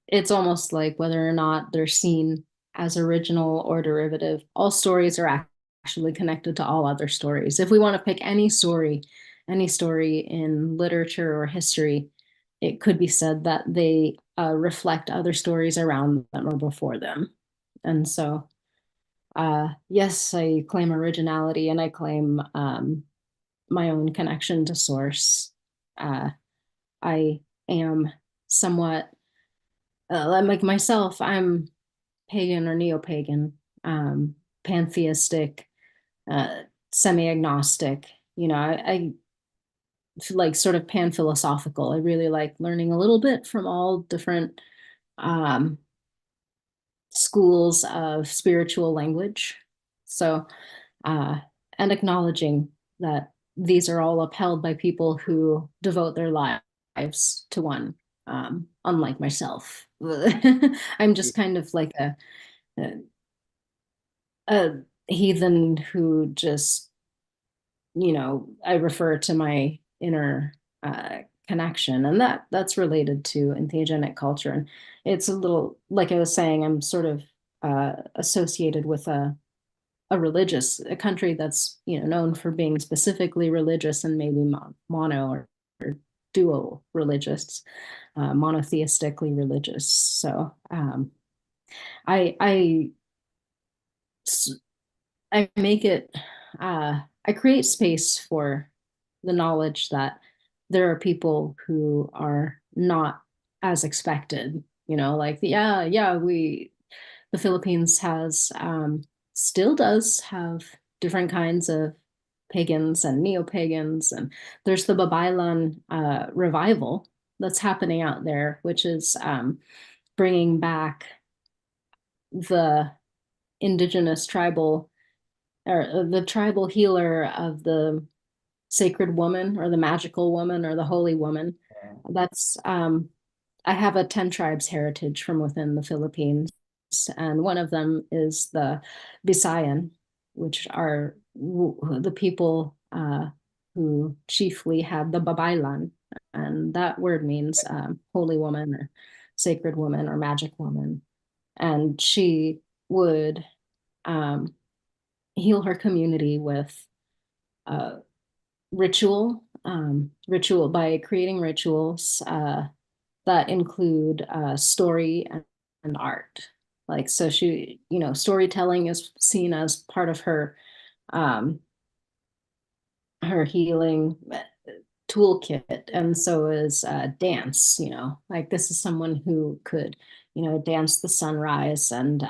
it's almost like whether or not they're seen as original or derivative, all stories are actually connected to all other stories. If we want to pick any story in literature or history, it could be said that they reflect other stories around them or before them. And so yes, I claim originality, and I claim my own connection to source. I am somewhat like myself, I'm pagan or neo-pagan, pantheistic, semi-agnostic. I like sort of pan-philosophical. I really like learning a little bit from all different um, schools of spiritual language. So, and acknowledging that these are all upheld by people who devote their lives to one, unlike myself. I'm just kind of like a, a heathen who just, I refer to my inner connection, and that's related to entheogenic culture. And it's a little, like I was saying, I'm sort of associated with a country that's known for being specifically religious, and maybe mono or dual religious, monotheistically religious. So I I I make it, I create space for the knowledge that there are people who are not as expected, like, the Philippines has, still does have different kinds of pagans and neo-pagans. And there's the Babaylan revival that's happening out there, which is bringing back the indigenous tribal, or the tribal healer of the sacred woman, or the magical woman, or the holy woman. That's I have a 10 tribes heritage from within the Philippines, and one of them is the Visayan, which are the people who chiefly had the Babaylan, and that word means holy woman, or sacred woman, or magic woman. And she would heal her community with ritual by creating rituals that include story and art. Like, so she, storytelling is seen as part of her her healing toolkit, and so is dance. Like, this is someone who could dance the sunrise and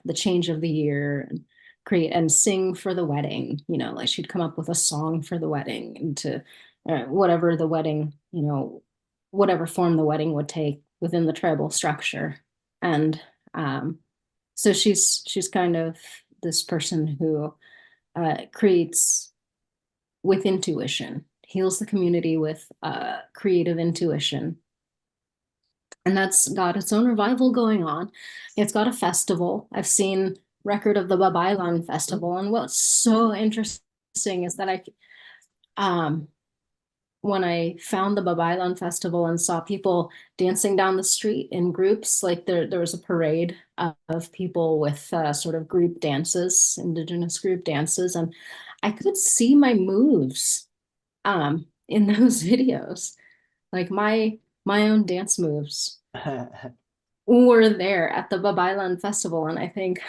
the change of the year, and create and sing for the wedding. Like, she'd come up with a song for the wedding, and to whatever the wedding, whatever form the wedding would take within the tribal structure. And so she's kind of this person who creates with intuition, heals the community with creative intuition. And that's got its own revival going on. It's got a festival. I've seen record of the Babaylan festival, and what's so interesting is that when I found the Babaylan festival and saw people dancing down the street in groups, like there was a parade of people with sort of group dances, indigenous group dances, and I could see my moves in those videos. Like, my own dance moves were there at the Babaylan festival, and I think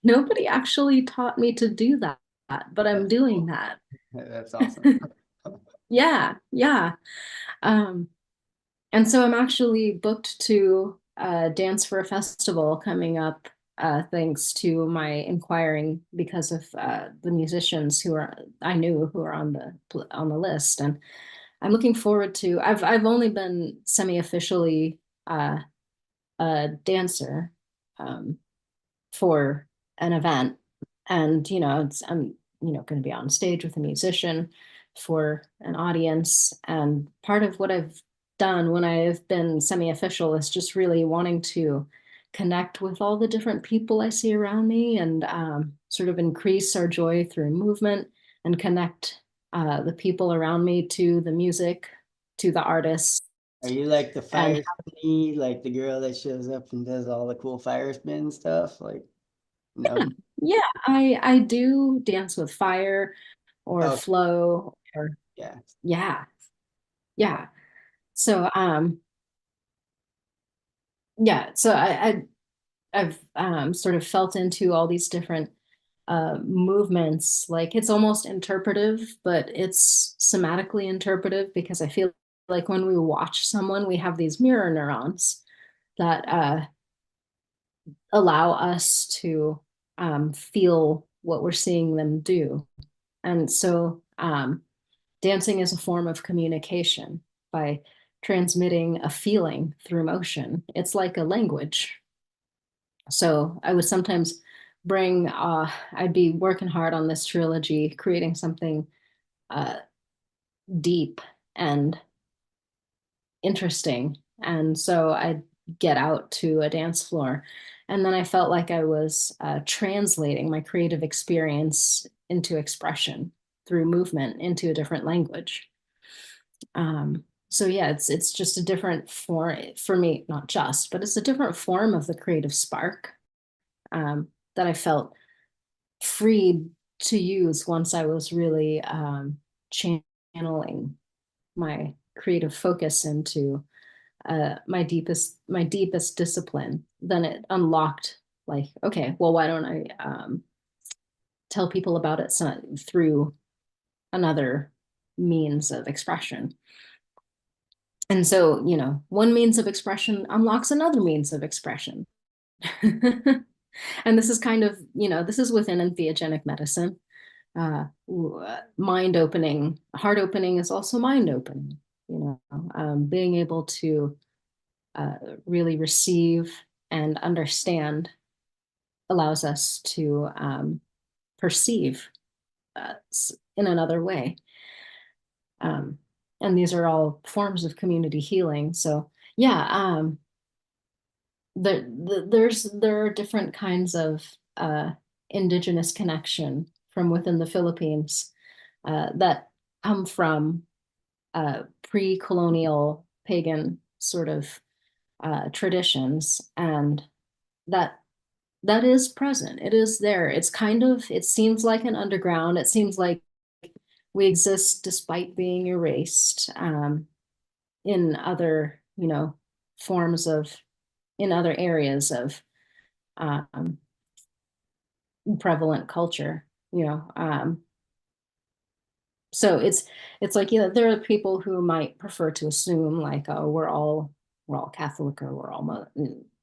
nobody actually taught me to do that, but I'm doing that. That's awesome. Yeah. And so I'm actually booked to dance for a festival coming up, thanks to my inquiring, because of the musicians I knew who are on the list. And I'm looking forward to. I've only been semi-officially a dancer for an event, and I'm going to be on stage with a musician for an audience. And part of what I've done when I've been semi-official is just really wanting to connect with all the different people I see around me, and sort of increase our joy through movement, and connect the people around me to the music, to the artists. Are you like the fire spinny, like the girl that shows up and does all the cool fire spin stuff? Like, no. Yeah, I do dance with fire or flow, or yeah. So so I've sort of felt into all these different movements, like it's almost interpretive, but it's somatically interpretive, because I feel like when we watch someone, we have these mirror neurons that allow us to feel what we're seeing them do. And so dancing is a form of communication by transmitting a feeling through motion. It's like a language. So I would sometimes bring, I'd be working hard on this trilogy, creating something deep and interesting. And so I'd get out to a dance floor. And then I felt like I was translating my creative experience into expression through movement into a different language. So yeah, it's just a different form for me, not just, but it's a different form of the creative spark that I felt free to use once I was really channeling my creative focus into my deepest discipline. Then it unlocked, like, okay, well, why don't I tell people about it through another means of expression? And so, one means of expression unlocks another means of expression. And this is kind of, this is within entheogenic medicine. Mind opening, heart opening is also mind opening, being able to really receive and understand allows us to perceive in another way. And these are all forms of community healing. So yeah, there are different kinds of indigenous connection from within the Philippines that come from pre-colonial pagan sort of traditions, and that is present. It is there. It's it seems like an underground. It seems like we exist despite being erased in other, forms of, in other areas of prevalent culture, so it's like, there are people who might prefer to assume like, oh, we're all Catholic, or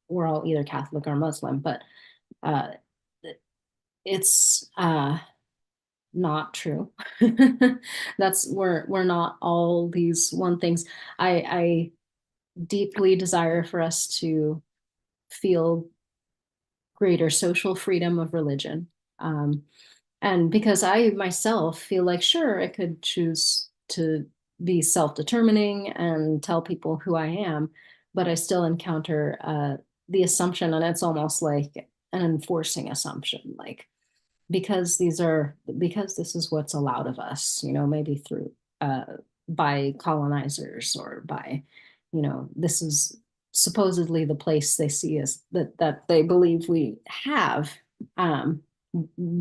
we're all either Catholic or Muslim, but it's not true. We're not all these one things. I deeply desire for us to feel greater social freedom of religion. And because I myself feel like, sure, I could choose to be self-determining and tell people who I am, but I still encounter the assumption, and it's almost like an enforcing assumption, like, because this is what's allowed of us, maybe through by colonizers, or by, this is supposedly the place they see us, that they believe we have,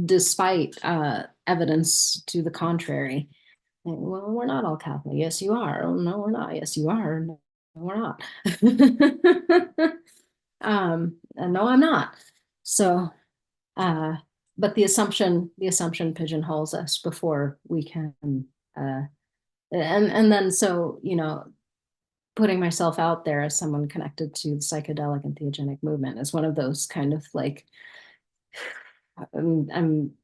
despite evidence to the contrary. Well, we're not all Catholic. Yes, you are. Oh, no, we're not. Yes, you are. No, we're not. And no, I'm not. So, but the assumption pigeonholes us before we can, and then, so, putting myself out there as someone connected to the psychedelic and theogenic movement is one of those kind of like, I'm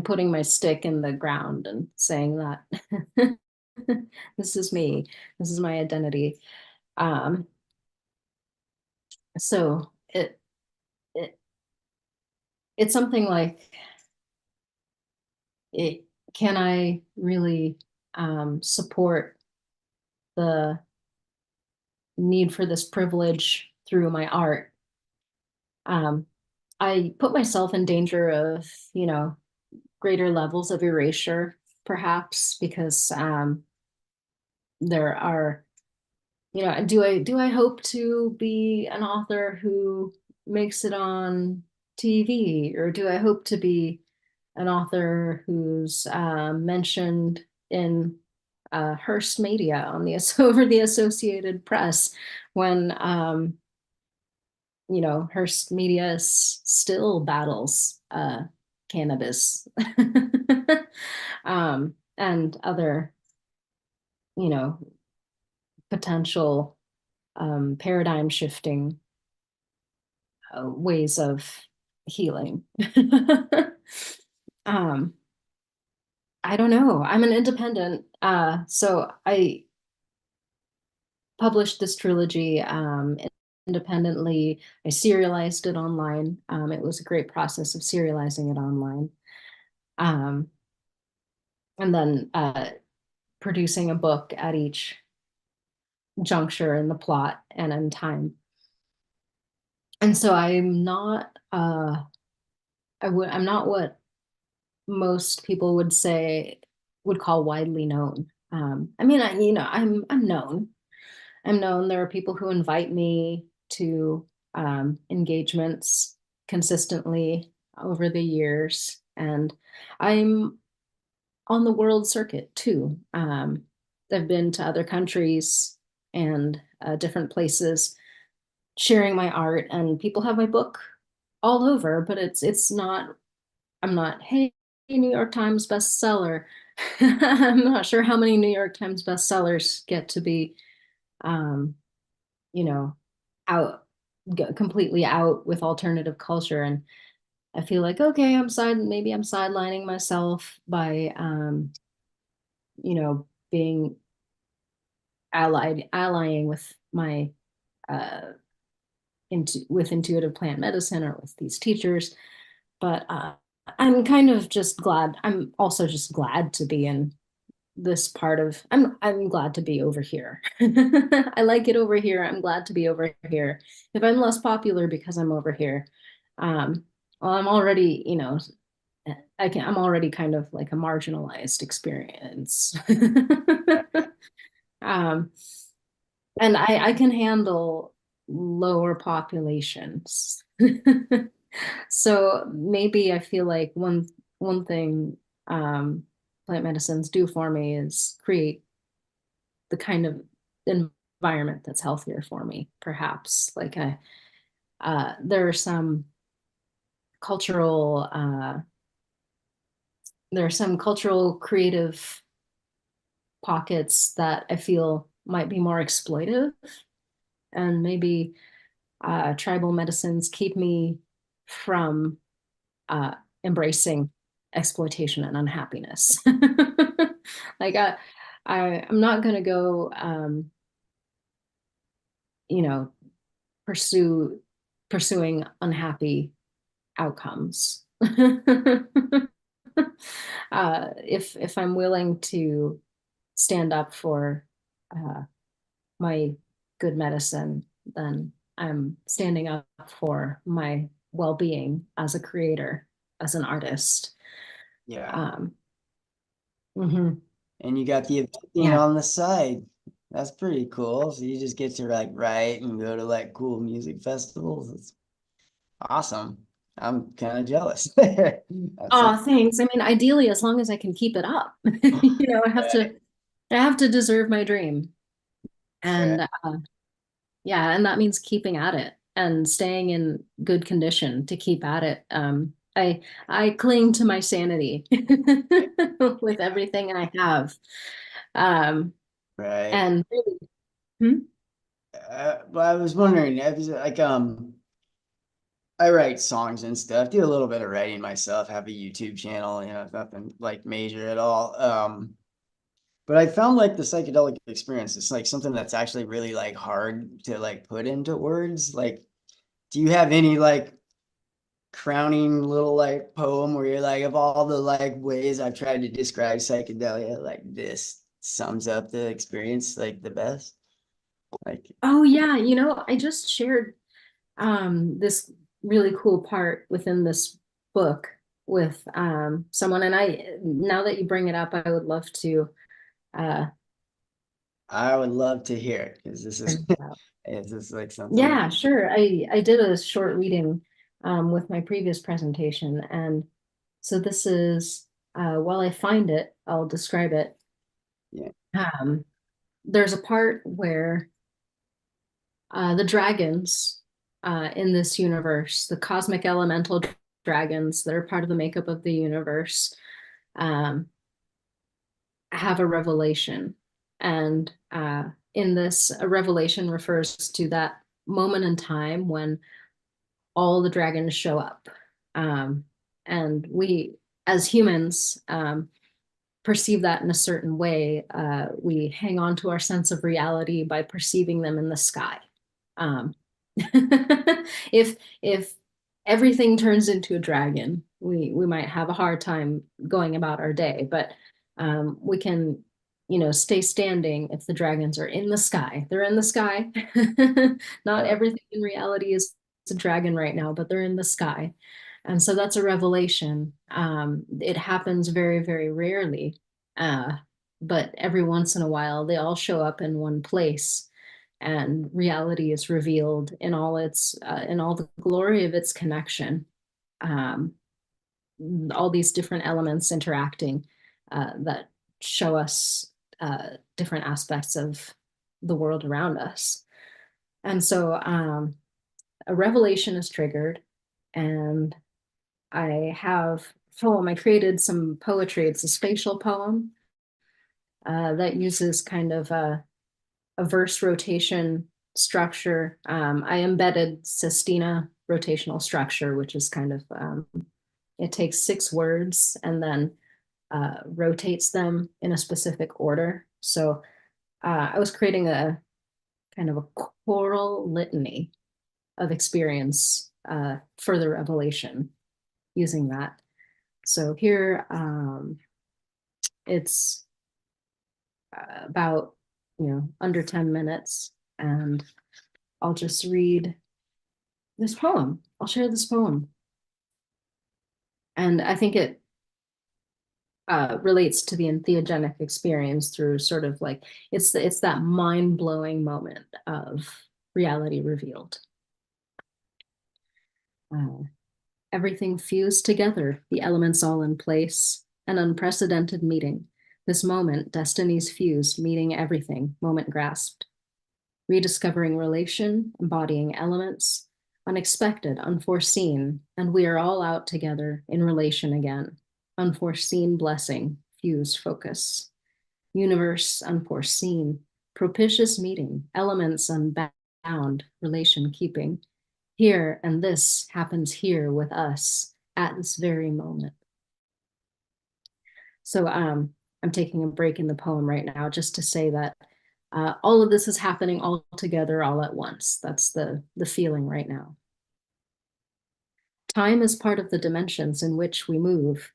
putting my stick in the ground and saying that this is me, this is my identity. So it's something like, can I really support the need for this privilege through my art? I put myself in danger of, greater levels of erasure, perhaps, because there are, do I hope to be an author who makes it on TV, or do I hope to be an author who's mentioned in Hearst Media on the over the Associated Press, when you know, Hearst Media still battles cannabis and other, you know, potential paradigm shifting ways of healing. I don't know. I'm an independent, so I published this trilogy independently. I serialized it online. It was a great process of serializing it online. And then producing a book at each juncture in the plot and in time. And so I'm not I'm not what most people would call widely known. I mean, I'm known. I'm known. There are people who invite me to engagements consistently over the years, and I'm on the world circuit too. I've been to other countries and different places sharing my art, and people have my book all over, but it's not, I'm not, hey, New York Times bestseller. I'm not sure how many New York Times bestsellers get to be, you know, out, completely out with alternative culture. And I feel like, okay, maybe I'm sidelining myself by, you know, being allying with my, with intuitive plant medicine or with these teachers. But I'm kind of just glad. I'm also just glad to be in this part of, I'm glad to be over here. I like it over here. I'm glad to be over here. If I'm less popular because I'm over here, well, I'm already, you know, I'm already kind of like a marginalized experience. And I can handle lower populations. So maybe I feel like one thing plant medicines do for me is create the kind of environment that's healthier for me, perhaps. Like there are some cultural creative pockets that I feel might be more exploitive, and maybe tribal medicines keep me from embracing exploitation and unhappiness. Like I'm not going to go, you know, pursuing unhappy outcomes. If I'm willing to stand up for my good medicine, then I'm standing up for my well-being as a creator, as an artist. Yeah. Mhm. And you got the event Yeah. on the side. That's pretty cool. So you just get to like write and go to like cool music festivals. It's awesome. I'm kind of jealous. Oh, thanks. I mean, ideally, as long as I can keep it up, you know, I have to deserve my dream. And yeah, and that means keeping at it and staying in good condition to keep at it. I cling to my sanity with everything I have. Right. And really, Well, I was wondering, like, I write songs and stuff, do a little bit of writing myself, have a YouTube channel, you know, nothing like major at all. But I found like the psychedelic experience, it's like something that's actually really like hard to like put into words. Like, do you have any like crowning little like poem where you're like, of all the like ways I've tried to describe psychedelia, like this sums up the experience like the best? Like, oh yeah, you know, I just shared this really cool part within this book with someone, and now that you bring it up, I would love to I would love to hear it because this is it's just like something. yeah, sure. I did a short reading with my previous presentation, and so this is while I find it, I'll describe it. Yeah. There's a part where the dragons in this universe, the cosmic elemental dragons that are part of the makeup of the universe, have a revelation. And in this, a revelation refers to that moment in time when all the dragons show up. And we, as humans, perceive that in a certain way. We hang on to our sense of reality by perceiving them in the sky. If everything turns into a dragon, we might have a hard time going about our day, but we can, stay standing if the dragons are in the sky. They're in the sky. Not everything in reality is a dragon right now, but they're in the sky. And so that's a revelation. It happens very, very rarely, but every once in a while, they all show up in one place, and reality is revealed in all the glory of its connection. All these different elements interacting that show us different aspects of the world around us. And so a revelation is triggered, and I have poem. I created some poetry. It's a spatial poem that uses kind of a verse rotation structure. I embedded sestina rotational structure, which is kind of, it takes 6 words and then rotates them in a specific order. So I was creating a kind of a choral litany of experience for the revelation using that. So here it's about, under 10 minutes, and I'll just read this poem. I'll share this poem. And I think it relates to the entheogenic experience through sort of like, it's that mind-blowing moment of reality revealed. Everything fused together, the elements all in place, an unprecedented meeting. This moment, destinies fused, meeting everything, moment grasped. Rediscovering relation, embodying elements, unexpected, unforeseen, and we are all out together in relation again. Unforeseen blessing, fused focus. Universe unforeseen, propitious meeting, elements unbound, relation keeping. Here and this happens here with us at this very moment. So I'm taking a break in the poem right now just to say that all of this is happening all together, all at once. That's the feeling right now. Time is part of the dimensions in which we move,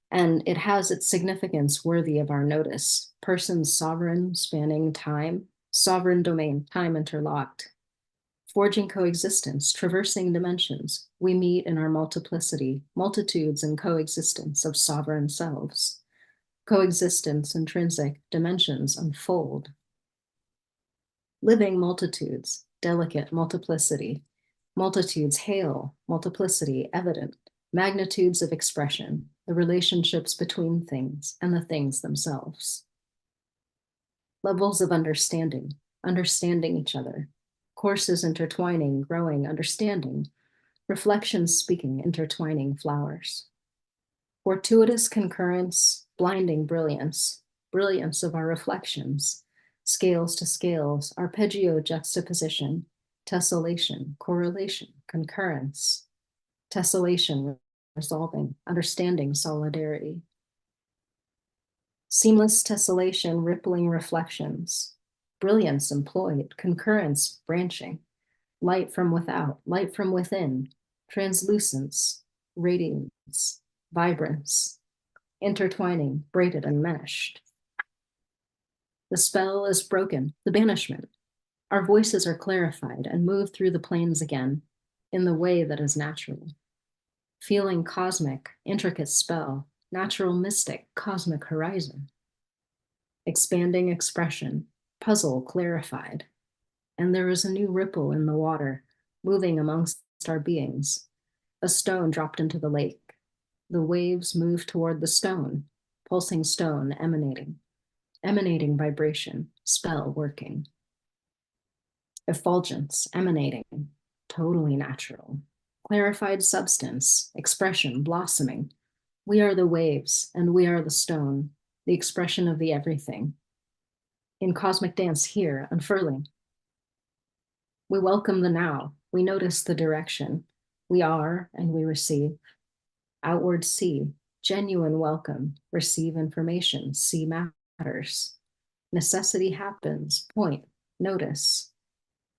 and it has its significance worthy of our notice. Persons sovereign, spanning time, sovereign domain, time interlocked. Forging coexistence, traversing dimensions, we meet in our multiplicity, multitudes and coexistence of sovereign selves. Coexistence, intrinsic dimensions unfold. Living multitudes, delicate multiplicity, multitudes hail, multiplicity evident, magnitudes of expression, the relationships between things and the things themselves. Levels of understanding, understanding each other, courses intertwining, growing, understanding, reflections speaking, intertwining flowers. Fortuitous concurrence, blinding brilliance, brilliance of our reflections, scales to scales, arpeggio juxtaposition, tessellation, correlation, concurrence, tessellation, resolving, understanding, solidarity. Seamless tessellation, rippling reflections, brilliance employed, concurrence, branching, light from without, light from within, translucence, radiance, vibrance, intertwining, braided and meshed. The spell is broken, the banishment. Our voices are clarified and move through the planes again in the way that is natural. Feeling cosmic, intricate spell, natural mystic, cosmic horizon. Expanding expression, puzzle clarified. And there is a new ripple in the water, moving amongst our beings. A stone dropped into the lake. The waves move toward the stone, pulsing stone emanating vibration, spell working. Effulgence emanating, totally natural. Clarified substance, expression, blossoming. We are the waves, and we are the stone, the expression of the everything. In cosmic dance here, unfurling. We welcome the now. We notice the direction. We are, and we receive. Outward see, genuine welcome. Receive information, see matters. Necessity happens, point, notice.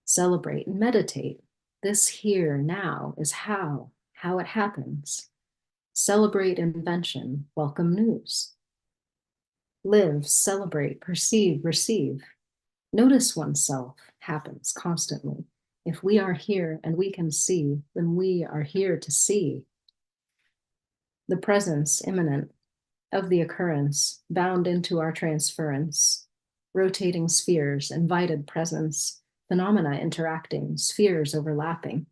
Celebrate and meditate. This here now is how it happens. Celebrate invention, welcome news. Live, celebrate, perceive, receive. Notice oneself happens constantly. If we are here and we can see, then we are here to see. The presence imminent of the occurrence, bound into our transference, rotating spheres, invited presence, phenomena interacting, spheres overlapping.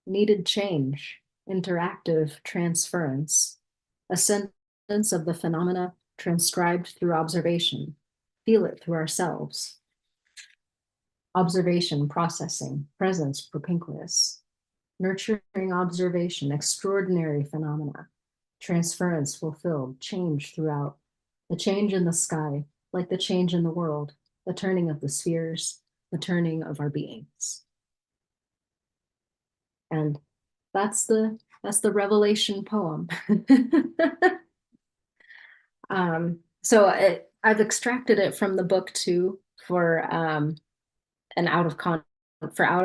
Needed change, interactive transference, ascendance of the phenomena transcribed through observation, feel it through ourselves. Observation, processing, presence propinquous, nurturing observation, extraordinary phenomena, transference fulfilled, change throughout, the change in the sky, like the change in the world, the turning of the spheres, the turning of our beings. And that's the Revelation poem. So I've extracted it from the book too for an out of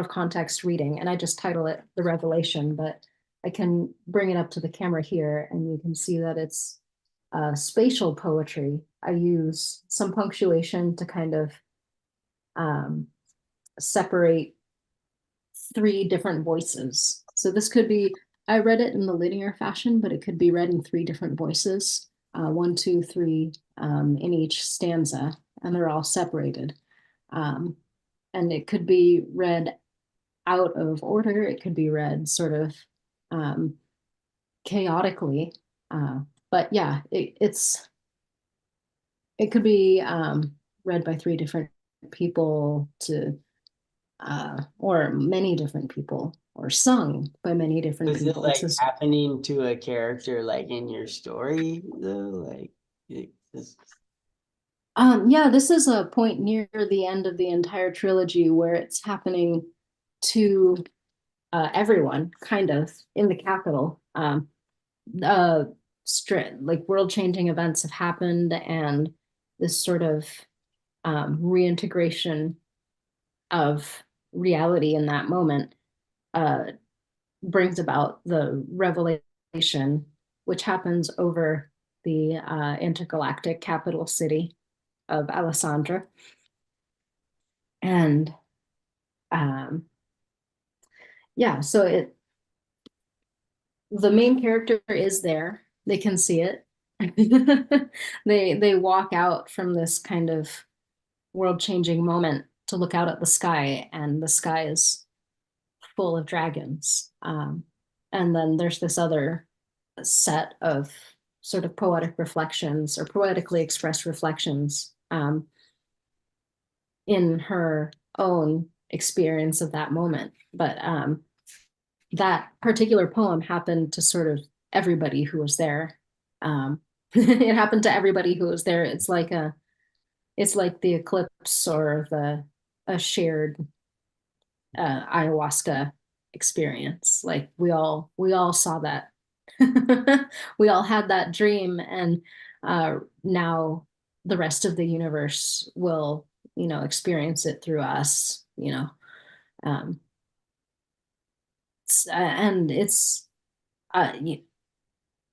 context reading, and I just title it The Revelation, but I can bring it up to the camera here and you can see that it's spatial poetry. I use some punctuation to kind of separate 3 different voices. So this could be, I read it in the linear fashion, but it could be read in 3 different voices, 1, 2, 3 in each stanza, and they're all separated. And it could be read out of order. It could be read sort of chaotically. But yeah, it could be read by 3 different people or many different people, or sung by many different Is it people. like happening to a character like in your story though? Like yeah, this is a point near the end of the entire trilogy where it's happening to everyone, kind of, in the capital. Like world-changing events have happened, and this sort of reintegration of reality in that moment brings about the revelation, which happens over the intergalactic capital city of Alessandra. And yeah, so the main character is there. They can see it. They walk out from this kind of world-changing moment to look out at the sky, and the sky is full of dragons. And then there's this other set of sort of poetic reflections, or poetically expressed reflections, in her own experience of that moment. But that particular poem happened to sort of everybody who was there. It happened to everybody who was there. It's like the eclipse, or a shared ayahuasca experience. Like we all saw that. We all had that dream, and now the rest of the universe will, experience it through us, and it's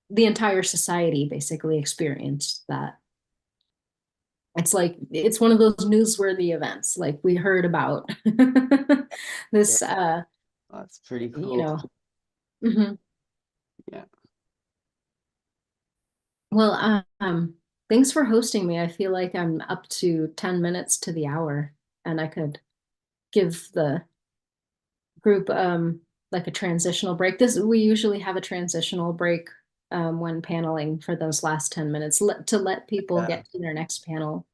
the entire society basically experienced that. It's like, it's one of those newsworthy events, like we heard about this. That's pretty cool. Yeah. Well, thanks for hosting me. I feel like I'm up to 10 minutes to the hour, and I could give the group like a transitional break. We usually have a transitional break when paneling for those last 10 minutes to let people get to their next panel.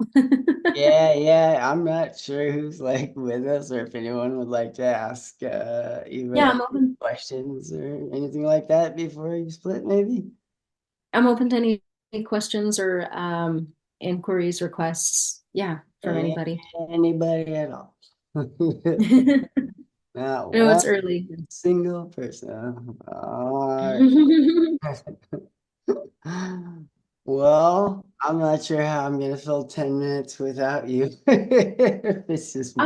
Yeah, I'm not sure who's like with us or if anyone would like to ask even Yeah, I'm open. questions or anything like that before you split, maybe. I'm open to any questions or inquiries, requests. Yeah, from anybody. Anybody at all. Not No, it's one early. single person. All right. Well, I'm not sure how I'm gonna fill 10 minutes without you. It's just me.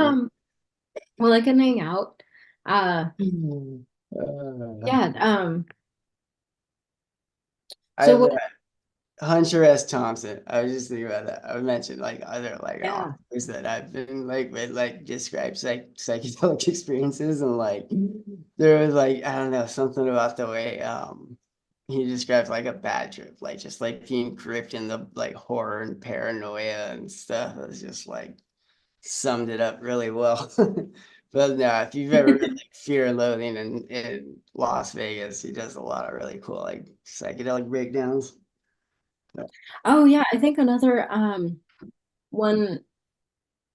Well, I can hang out. Uh, Yeah. I So what? Hunter S. Thompson. I was just thinking about that. I mentioned like other like Yeah. authors that I've been like with like describe psychedelic experiences, and like there was like I don't know, something about the way he describes like a bad trip, like just like being gripped in the like horror and paranoia and stuff. It was just like summed it up really well. But no, if you've ever read like Fear and Loathing in Las Vegas, he does a lot of really cool like psychedelic breakdowns. Oh yeah, I think another one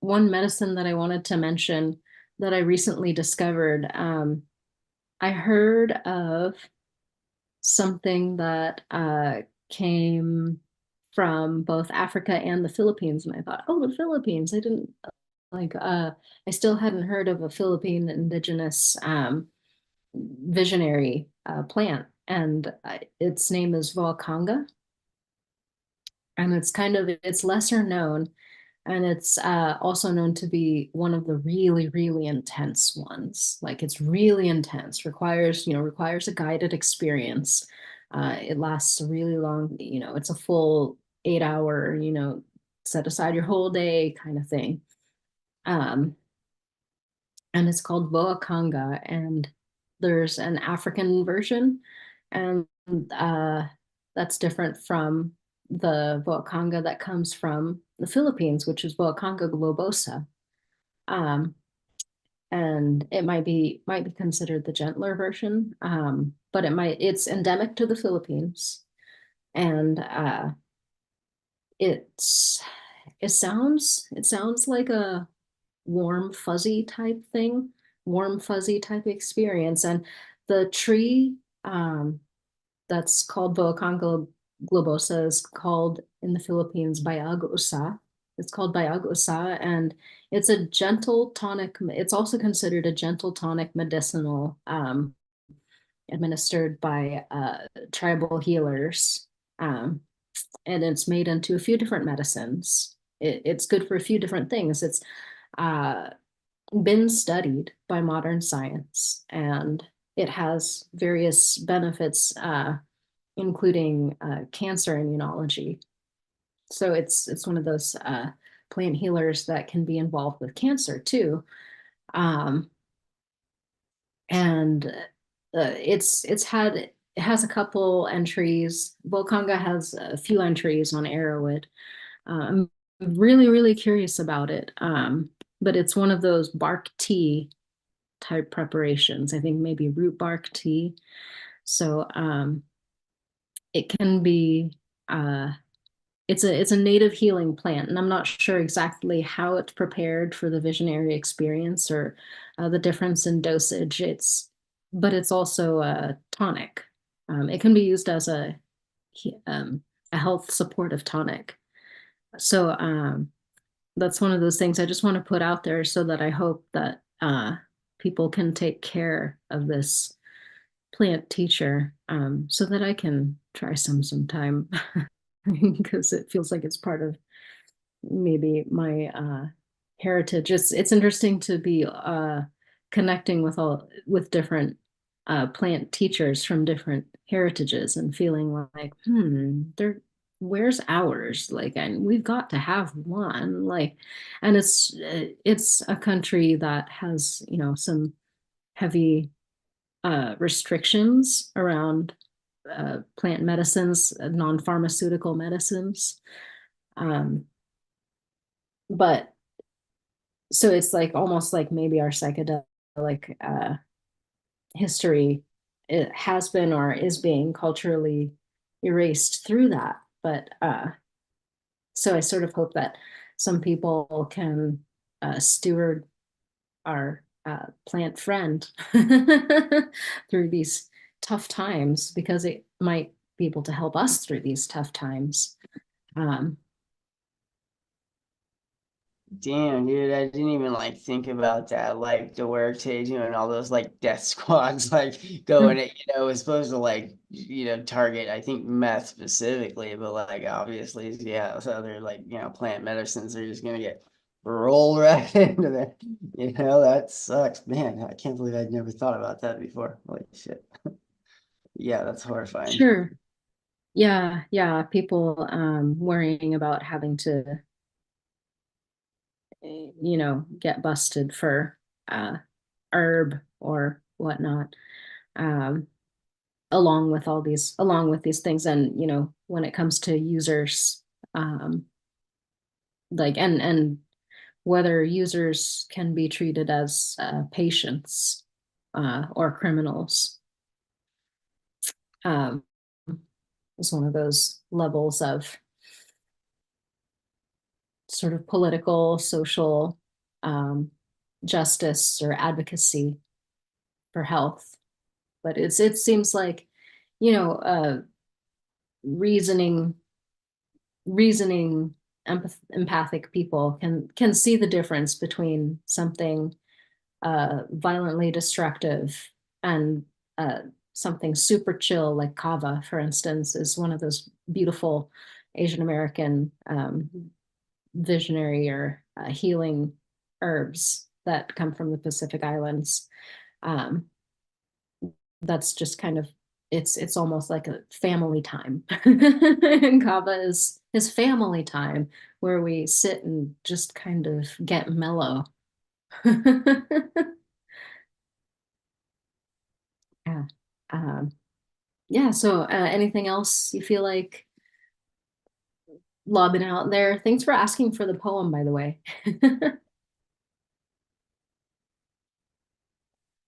medicine that I wanted to mention that I recently discovered. I heard of something that came from both Africa and the Philippines, and I thought, oh, the Philippines. I didn't like I still hadn't heard of a Philippine indigenous visionary plant, and its name is Volcanga, and it's lesser known, and it's also known to be one of the really, really intense ones. Like it's really intense, requires a guided experience. It lasts a really long, it's a full 8 hour, set aside your whole day kind of thing. And it's called Boa Conga, and there's an African version, and that's different from the Boa Conga that comes from the Philippines, which is Boa Conga globosa. And it might be considered the gentler version, but it's endemic to the Philippines, and it sounds like a warm fuzzy type thing, warm fuzzy type experience. And the tree that's called Boacanga globosa is called in the Philippines Bayag-usa. It's called Bayag-usa, and it's a gentle tonic. It's also considered a gentle tonic medicinal, administered by tribal healers. And it's made into a few different medicines. It's good for a few different things. It's been studied by modern science, and it has various benefits, including cancer immunology. So it's one of those plant healers that can be involved with cancer too. And it has a couple entries. Volcanga has a few entries on Arrowwood. I'm really, really curious about it. But it's one of those bark tea type preparations. I think maybe root bark tea. So it can be it's a native healing plant, and I'm not sure exactly how it's prepared for the visionary experience or the difference in dosage. But it's also a tonic. It can be used as a health supportive tonic. So that's one of those things I just want to put out there, so that I hope that people can take care of this plant teacher, so that I can try sometime because it feels like it's part of maybe my heritage. It's interesting to be connecting with different plant teachers from different heritages and feeling like, where's ours? Like, and we've got to have one. Like, and it's a country that has, some heavy restrictions around plant medicines, non-pharmaceutical medicines. But so it's like almost like maybe our psychedelic history, it has been or is being culturally erased through that. But so I sort of hope that some people can steward our plant friend through these tough times, because it might be able to help us through these tough times. Damn, dude, I didn't even like think about that. Like the work they do and all those like death squads, like going at, was supposed to like, target, I think meth specifically, but like obviously, yeah, so other like, plant medicines are just gonna get rolled right into there. That sucks. Man, I can't believe I'd never thought about that before. Holy shit. Yeah, that's horrifying. Sure. Yeah, people worrying about having to get busted for herb or whatnot, along with these things. And when it comes to users, like and whether users can be treated as patients or criminals, is one of those levels of sort of political, social justice or advocacy for health. But it seems like, reasoning empathic people can see the difference between something violently destructive and something super chill, like kava, for instance, is one of those beautiful Asian American visionary or healing herbs that come from the Pacific Islands. That's just kind of, it's almost like a family time. And kava is family time, where we sit and just kind of get mellow. Yeah. Yeah. So anything else you feel like lobbing out there? Thanks for asking for the poem, by the way.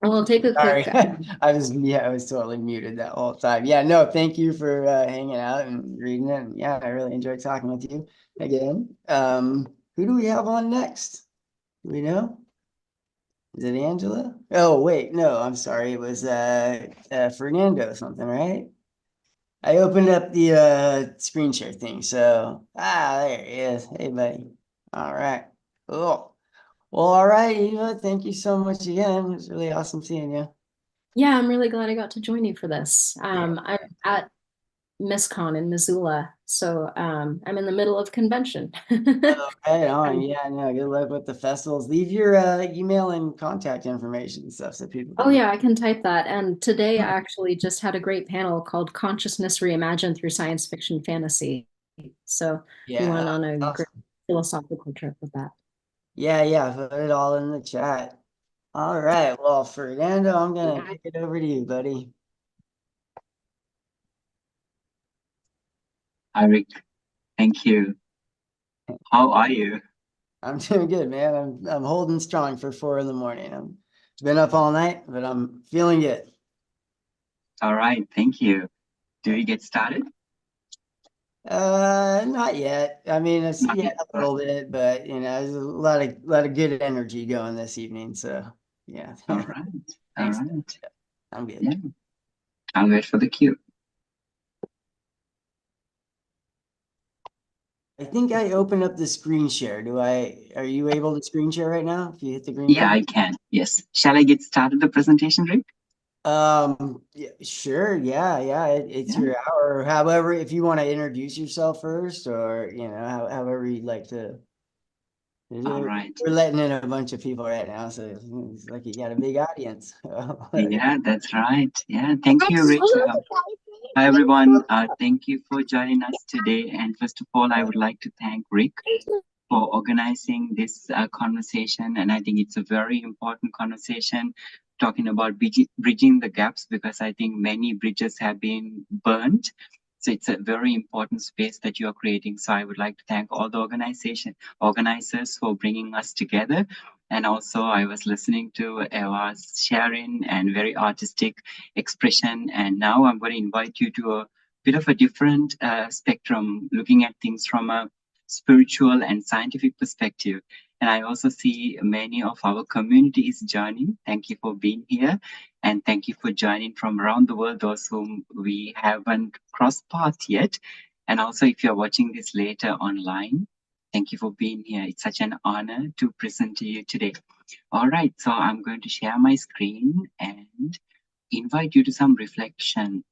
We'll take a quick. Sorry, I was totally muted that whole time. Yeah, no, thank you for hanging out and reading it. And yeah, I really enjoyed talking with you again. Who do we have on next? Do we know? Is it Angela? Oh, wait, no, I'm sorry. It was Fernando or something, right? I opened up the screen share thing. So, there he is. Hey, buddy. All right. Cool. Well, all right, Eva, thank you so much again. It was really awesome seeing you. Yeah, I'm really glad I got to join you for this. I'm at MissCon in Missoula, so I'm in the middle of convention. Right on. Yeah, no, good luck with the festivals. Leave your email and contact information and stuff so people Oh can. yeah, I can type that. And today I actually just had a great panel called Consciousness Reimagined Through Science Fiction Fantasy. So we went on a great philosophical trip with that. Yeah, put it all in the chat. All right. Well, Fernando, I'm gonna kick it over to you, buddy. Hi, Rick. Thank you. How are you? I'm doing good, man. I'm holding strong for 4 in the morning. It's been up all night, but I'm feeling good. All right. Thank you. Do we get started? Not yet. I mean, it's Not yet. a little bit, but there's a lot of good energy going this evening. So yeah. All right. All Thanks. right. I'm good. Yeah. I'll wait for the cue. I think I opened up the screen share. Are you able to screen share right now? If you hit the green Yeah, button? I can. Yes. Shall I get started the presentation, Rick? Yeah, sure. Yeah. It's your hour. However, if you want to introduce yourself first, or however you'd like to. All right. We're letting in a bunch of people right now, so it's like you got a big audience. Yeah, that's right. Yeah, thank you, Rick. Hi, everyone. Thank you for joining us today. And first of all, I would like to thank Rick for organizing this conversation. And I think it's a very important conversation, talking about bridging the gaps, because I think many bridges have been burned. So it's a very important space that you are creating. So I would like to thank all the organizers for bringing us together. And also I was listening to Eva's sharing and very artistic expression. And now I'm going to invite you to a bit of a different spectrum, looking at things from a spiritual and scientific perspective. And I also see many of our community is joining. Thank you for being here. And thank you for joining from around the world, those whom we haven't crossed paths yet. And also, if you're watching this later online, thank you for being here. It's such an honor to present to you today. All right, so I'm going to share my screen and invite you to some reflection.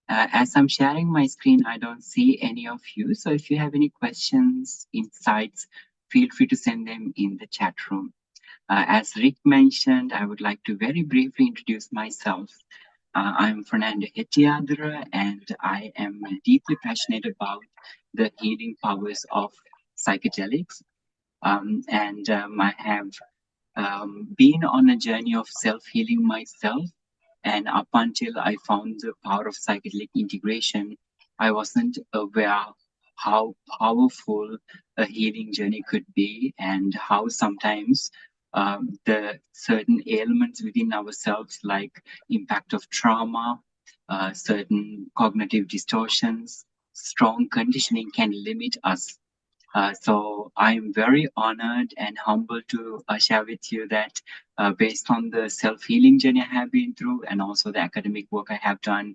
As I'm sharing my screen, I don't see any of you. So if you have any questions, insights, feel free to send them in the chat room. As Rick mentioned, I would like to very briefly introduce myself. I'm Fernando Hetiadra, and I am deeply passionate about the healing powers of psychedelics. I have been on a journey of self-healing myself. And up until I found the power of psychedelic integration, I wasn't aware how powerful a healing journey could be, and how sometimes the certain ailments within ourselves, like impact of trauma, certain cognitive distortions, strong conditioning, can limit us. So I'm very honored and humbled to share with you that based on the self-healing journey I have been through, and also the academic work I have done,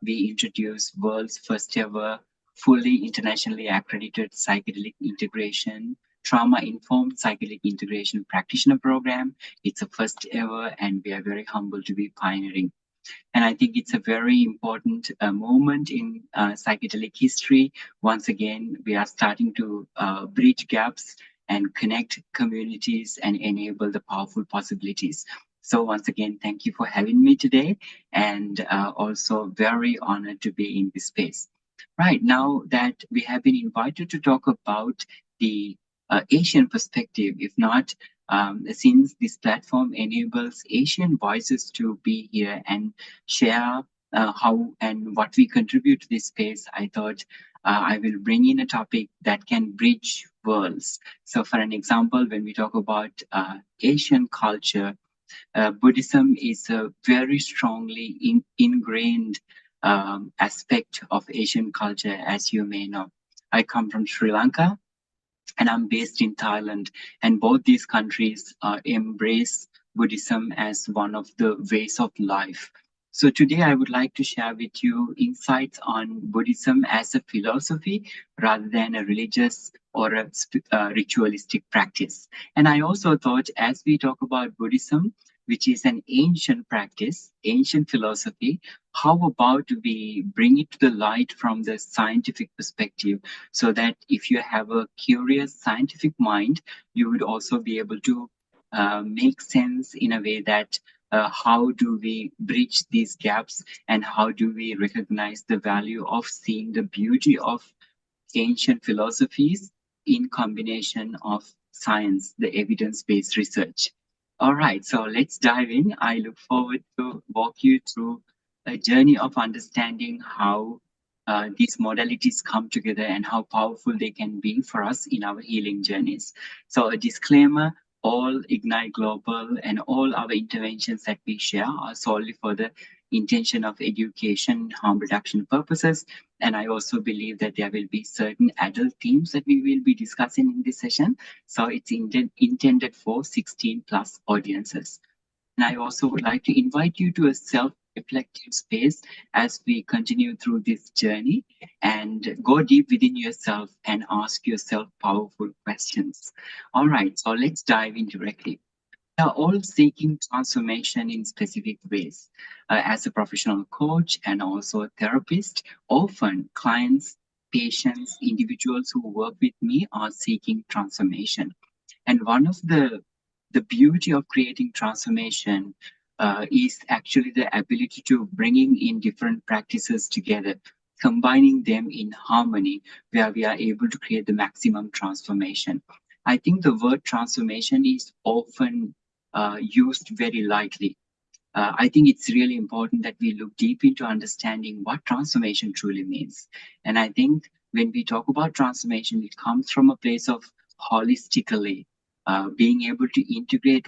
we introduced world's first ever fully internationally accredited psychedelic integration, trauma-informed psychedelic integration practitioner program. It's a first ever, and we are very humbled to be pioneering. And I think it's a very important moment in psychedelic history. Once again, we are starting to bridge gaps and connect communities and enable the powerful possibilities. So once again, thank you for having me today, and also very honored to be in this space. Right, now that we have been invited to talk about the Asian perspective, if not, since this platform enables Asian voices to be here and share how and what we contribute to this space, I thought I will bring in a topic that can bridge worlds. So for an example, when we talk about Asian culture, Buddhism is a very strongly ingrained aspect of Asian culture, as you may know. I come from Sri Lanka, and I'm based in Thailand, and both these countries embrace Buddhism as one of the ways of life. So today I would like to share with you insights on Buddhism as a philosophy rather than a religious or a ritualistic practice. And I also thought, as we talk about Buddhism, which is an ancient practice, ancient philosophy, how about we bring it to the light from the scientific perspective, so that if you have a curious scientific mind, you would also be able to make sense in a way that how do we bridge these gaps, and how do we recognize the value of seeing the beauty of ancient philosophies in combination of science, the evidence-based research. All right, so let's dive in. I look forward to walk you through a journey of understanding how these modalities come together and how powerful they can be for us in our healing journeys. So a disclaimer, all Ignite Global and all our interventions that we share are solely for the intention of education, harm reduction purposes. And I also believe that there will be certain adult themes that we will be discussing in this session. So it's intended for 16 plus audiences. And I also would like to invite you to a self-reflective space as we continue through this journey, and go deep within yourself and ask yourself powerful questions. All right, so let's dive in directly. We are all seeking transformation in specific ways. As a professional coach and also a therapist, often clients, patients, individuals who work with me are seeking transformation. And one of the beauty of creating transformation is actually the ability to bringing in different practices together, combining them in harmony, where we are able to create the maximum transformation. I think the word transformation is often used very lightly. I think it's really important that we look deep into understanding what transformation truly means. And I think when we talk about transformation, it comes from a place of holistically being able to integrate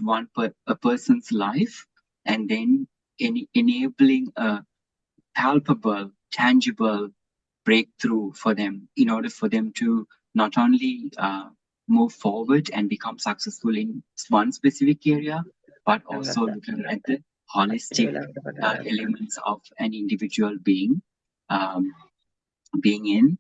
a person's life, and then enabling a palpable, tangible breakthrough for them in order for them to not only move forward and become successful in one specific area, but also looking at the holistic elements of an individual being in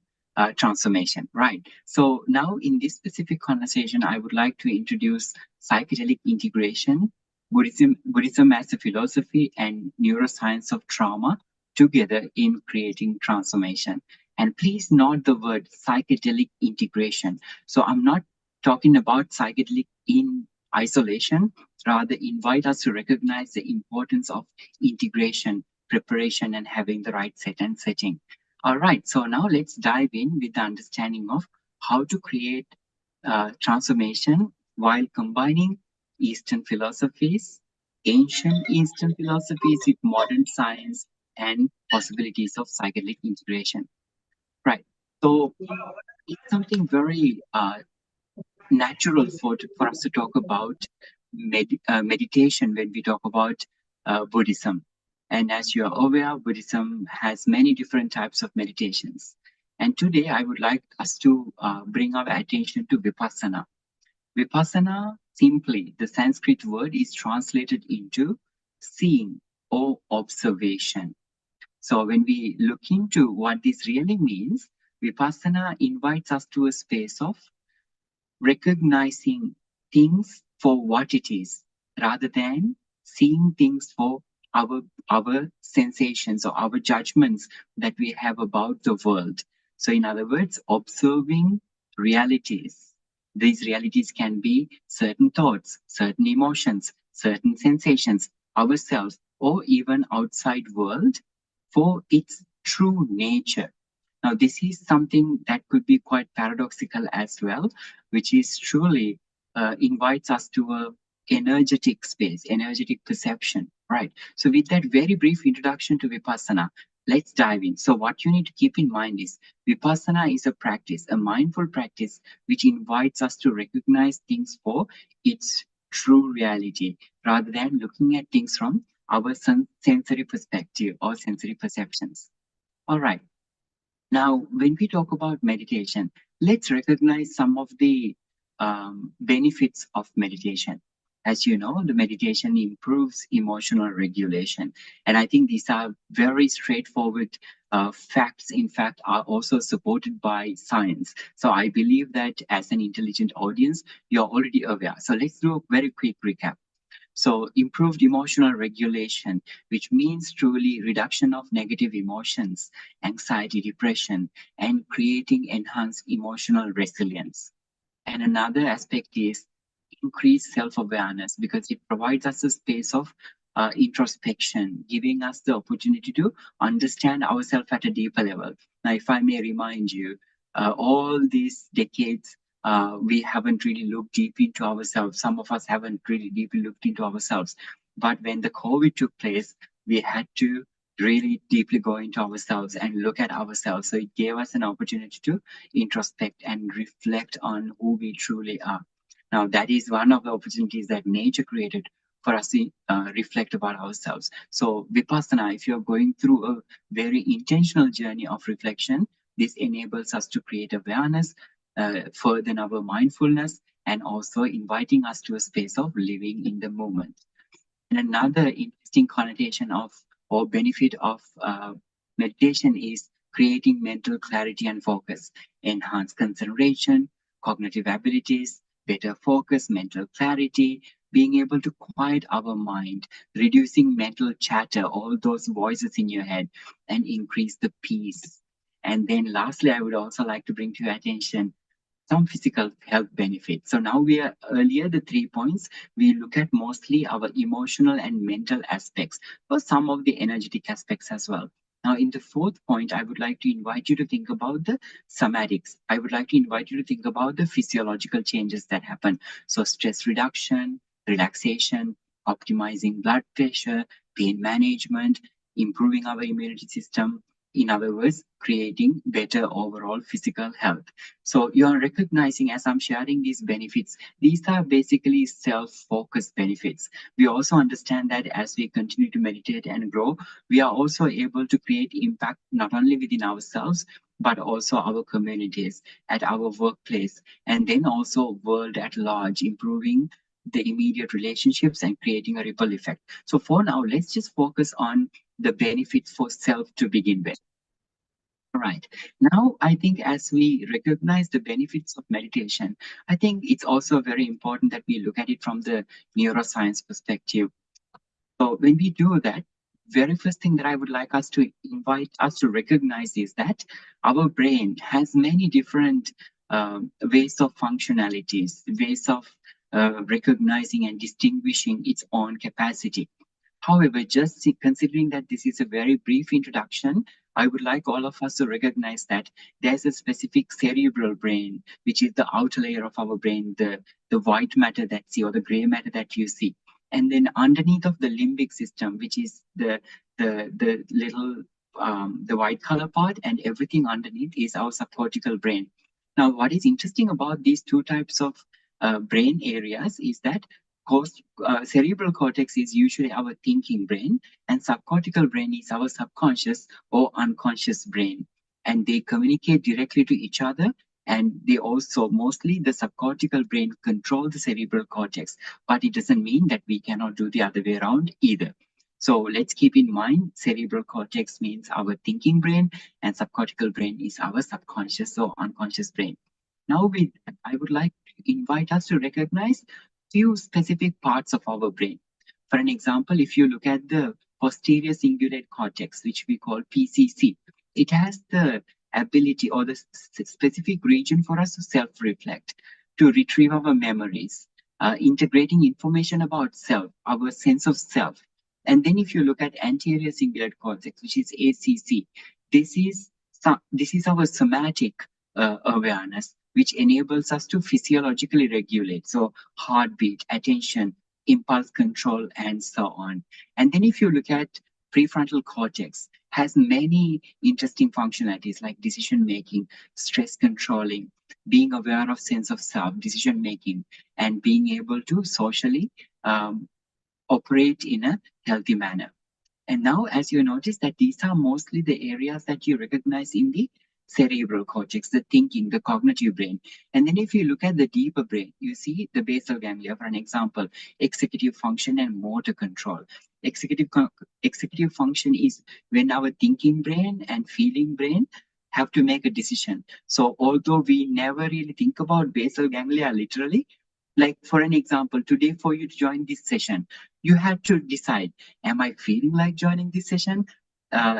transformation, right? So now in this specific conversation, I would like to introduce psychedelic integration, Buddhism as a philosophy, and neuroscience of trauma together in creating transformation. And please note the word psychedelic integration. So I'm not talking about psychedelic in isolation, rather invite us to recognize the importance of integration, preparation, and having the right set and setting. All right, so now let's dive in with the understanding of how to create transformation while combining Eastern philosophies, ancient Eastern philosophies with modern science and possibilities of psychedelic integration. Right, so it's something very natural for us to talk about meditation when we talk about Buddhism. And as you are aware, Buddhism has many different types of meditations. And today I would like us to bring our attention to Vipassana. Vipassana, simply, the Sanskrit word is translated into seeing or observation. So when we look into what this really means, Vipassana invites us to a space of recognizing things for what it is, rather than seeing things for our sensations or our judgments that we have about the world. So in other words, observing realities. These realities can be certain thoughts, certain emotions, certain sensations, ourselves, or even outside world for its true nature. Now, this is something that could be quite paradoxical as well, which is truly invites us to a energetic space, energetic perception, right? So with that very brief introduction to Vipassana, let's dive in. So what you need to keep in mind is Vipassana is a practice, a mindful practice, which invites us to recognize things for its true reality, rather than looking at things from our sensory perspective or sensory perceptions. All right. Now, when we talk about meditation, let's recognize some of the benefits of meditation. As you know, the meditation improves emotional regulation. And I think these are very straightforward facts, in fact, are also supported by science. So I believe that as an intelligent audience, you're already aware. So let's do a very quick recap. So improved emotional regulation, which means truly reduction of negative emotions, anxiety, depression, and creating enhanced emotional resilience. And another aspect is increased self-awareness, because it provides us a space of introspection, giving us the opportunity to understand ourselves at a deeper level. Now, if I may remind you, all these decades, we haven't really looked deep into ourselves. Some of us haven't really deeply looked into ourselves. But when the COVID took place, we had to really deeply go into ourselves and look at ourselves. So it gave us an opportunity to introspect and reflect on who we truly are. Now, that is one of the opportunities that nature created for us to reflect about ourselves. So Vipassana, if you're going through a very intentional journey of reflection, this enables us to create awareness, further our mindfulness, and also inviting us to a space of living in the moment. And another interesting connotation of or benefit of meditation is creating mental clarity and focus, enhanced concentration, cognitive abilities, better focus, mental clarity, being able to quiet our mind, reducing mental chatter, all those voices in your head, and increase the peace. And then lastly, I would also like to bring to your attention some physical health benefits. So now we are earlier, the 3 points, we look at mostly our emotional and mental aspects, but some of the energetic aspects as well. Now, in the 4th point, I would like to invite you to think about the somatics. I would like to invite you to think about the physiological changes that happen. So stress reduction, relaxation, optimizing blood pressure, pain management, improving our immunity system. In other words, creating better overall physical health. So you are recognizing, as I'm sharing these benefits, these are basically self-focused benefits. We also understand that as we continue to meditate and grow, we are also able to create impact not only within ourselves, but also our communities, at our workplace, and then also world at large, improving the immediate relationships and creating a ripple effect. So for now, let's just focus on the benefits for self to begin with. Right. Now, I think as we recognize the benefits of meditation, I think it's also very important that we look at it from the neuroscience perspective. So when we do that, very first thing that I would like us to invite us to recognize is that our brain has many different ways of functionalities, ways of recognizing and distinguishing its own capacity. However, just considering that this is a very brief introduction, I would like all of us to recognize that there's a specific cerebral brain, which is the outer layer of our brain, the white matter that you see or the gray matter that you see. And then underneath of the limbic system, which is the little the white color part, and everything underneath is our subcortical brain. Now, what is interesting about these two types of brain areas is that cerebral cortex is usually our thinking brain, and subcortical brain is our subconscious or unconscious brain. And they communicate directly to each other. And they also, mostly the subcortical brain control the cerebral cortex, but it doesn't mean that we cannot do the other way around either. So let's keep in mind, cerebral cortex means our thinking brain, and subcortical brain is our subconscious or unconscious brain. Now, I would like to invite us to recognize few specific parts of our brain. For an example, if you look at the posterior cingulate cortex, which we call PCC, it has the ability or the specific region for us to self-reflect, to retrieve our memories, integrating information about self, our sense of self. And then if you look at anterior cingulate cortex, which is ACC, this is our somatic awareness, which enables us to physiologically regulate. So heartbeat, attention, impulse control, and so on. And then if you look at prefrontal cortex, has many interesting functionalities like decision making, stress controlling, being aware of sense of self, decision making, and being able to socially operate in a healthy manner. And now, as you notice that these are mostly the areas that you recognize in the cerebral cortex, the thinking, the cognitive brain. And then if you look at the deeper brain, you see the basal ganglia, for an example, executive function and motor control. Executive function is when our thinking brain and feeling brain have to make a decision. So although we never really think about basal ganglia literally, like for an example, today for you to join this session, you had to decide, am I feeling like joining this session?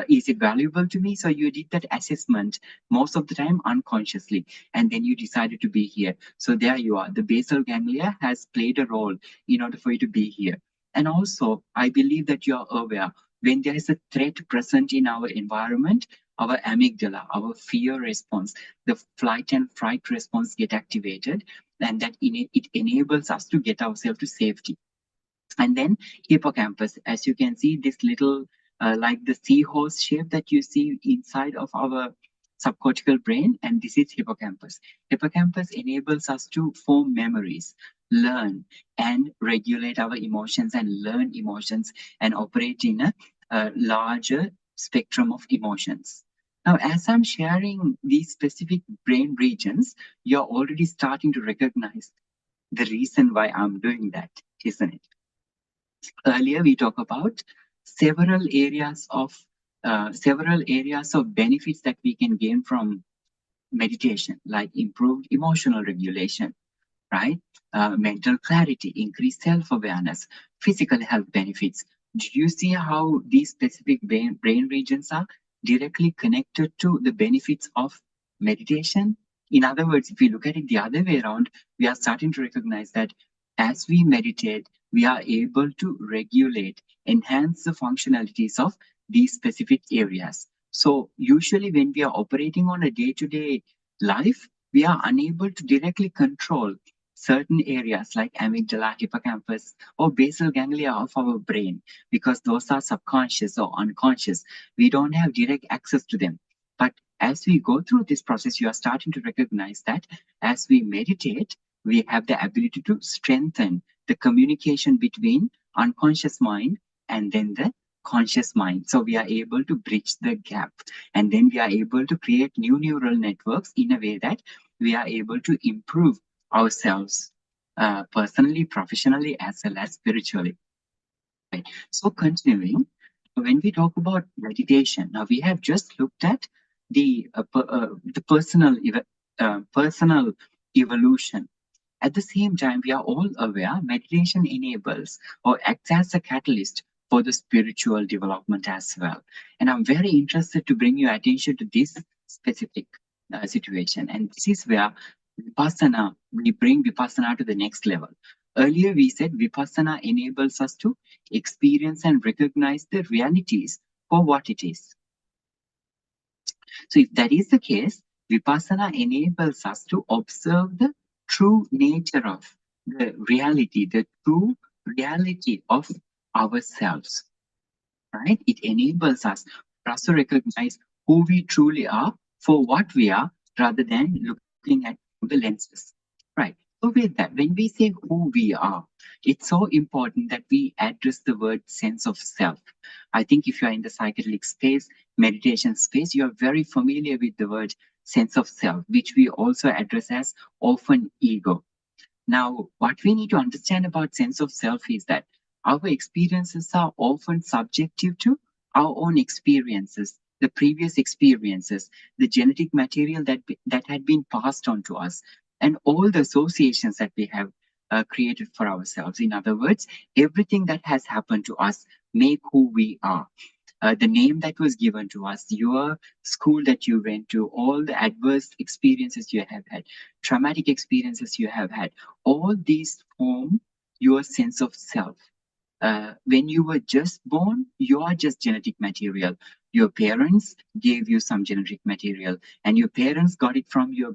Is it valuable to me? So you did that assessment most of the time unconsciously, and then you decided to be here. So there you are. The basal ganglia has played a role in order for you to be here. And also, I believe that you are aware when there is a threat present in our environment, our amygdala, our fear response, the flight and fright response get activated, and that it enables us to get ourselves to safety. And then hippocampus, as you can see, this little like the seahorse shape that you see inside of our subcortical brain, and this is hippocampus. Hippocampus enables us to form memories, learn and regulate our emotions, and learn emotions and operate in a larger spectrum of emotions. Now, as I'm sharing these specific brain regions, you're already starting to recognize the reason why I'm doing that, isn't it? Earlier, we talked about several areas of benefits that we can gain from meditation, like improved emotional regulation, right? Mental clarity, increased self-awareness, physical health benefits. Do you see how these specific brain regions are directly connected to the benefits of meditation? In other words, if we look at it the other way around, we are starting to recognize that as we meditate, we are able to regulate, enhance the functionalities of these specific areas. So usually when we are operating on a day-to-day life, we are unable to directly control certain areas like amygdala, hippocampus, or basal ganglia of our brain, because those are subconscious or unconscious. We don't have direct access to them. But as we go through this process, you are starting to recognize that as we meditate, we have the ability to strengthen the communication between unconscious mind and then the conscious mind. So we are able to bridge the gap, and then we are able to create new neural networks in a way that we are able to improve ourselves personally, professionally, as well as spiritually. Right. So continuing, when we talk about meditation, now we have just looked at the personal evolution. At the same time, we are all aware meditation enables or acts as a catalyst for the spiritual development as well. And I'm very interested to bring your attention to this specific situation. And this is where Vipassana, we bring Vipassana to the next level. Earlier, we said Vipassana enables us to experience and recognize the realities for what it is. So if that is the case, Vipassana enables us to observe the true nature of the true reality of ourselves, right? It enables us to recognize who we truly are for what we are, rather than looking at the lenses, right? So with that, when we say who we are, it's so important that we address the word sense of self. I think if you're in the psychedelic space, meditation space, you're very familiar with the word sense of self, which we also address as often ego. Now, what we need to understand about sense of self is that our experiences are often subjective to our own experiences, the previous experiences, the genetic material that had been passed on to us, and all the associations that we have created for ourselves. In other words, everything that has happened to us make who we are. The name that was given to us, your school that you went to, all the adverse experiences you have had, traumatic experiences you have had, all these form your sense of self. When you were just born, you are just genetic material. Your parents gave you some genetic material, and your parents got it from your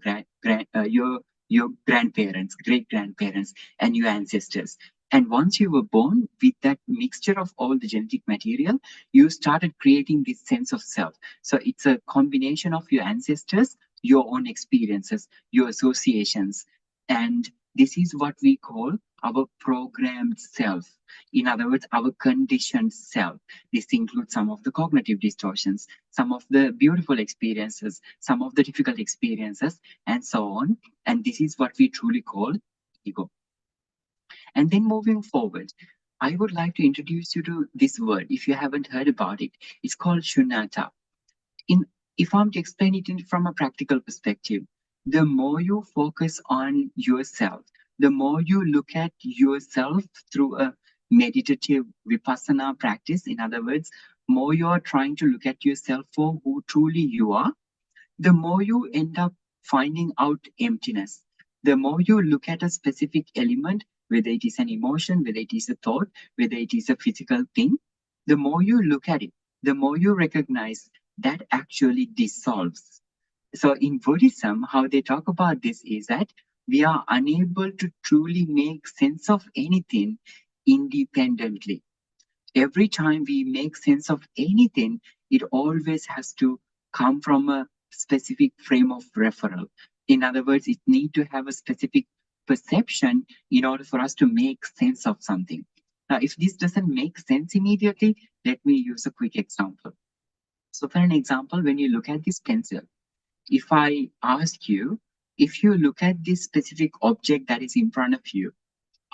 your grandparents, great grandparents, and your ancestors. And once you were born with that mixture of all the genetic material, you started creating this sense of self. So it's a combination of your ancestors, your own experiences, your associations, and this is what we call our programmed self. In other words, our conditioned self. This includes some of the cognitive distortions, some of the beautiful experiences, some of the difficult experiences, and so on. And this is what we truly call ego. And then moving forward, I would like to introduce you to this word. If you haven't heard about it, it's called shunyata. If I'm to explain it from a practical perspective, the more you focus on yourself, the more you look at yourself through a meditative vipassana practice, in other words, more you are trying to look at yourself for who truly you are, the more you end up finding out emptiness. The more you look at a specific element, whether it is an emotion, whether it is a thought, whether it is a physical thing, the more you look at it, the more you recognize that actually dissolves. So in Buddhism, how they talk about this is that we are unable to truly make sense of anything independently. Every time we make sense of anything, it always has to come from a specific frame of referral. In other words, it needs to have a specific perception in order for us to make sense of something. Now, if this doesn't make sense immediately, let me use a quick example. So for an example, when you look at this pencil, if I ask you, if you look at this specific object that is in front of you,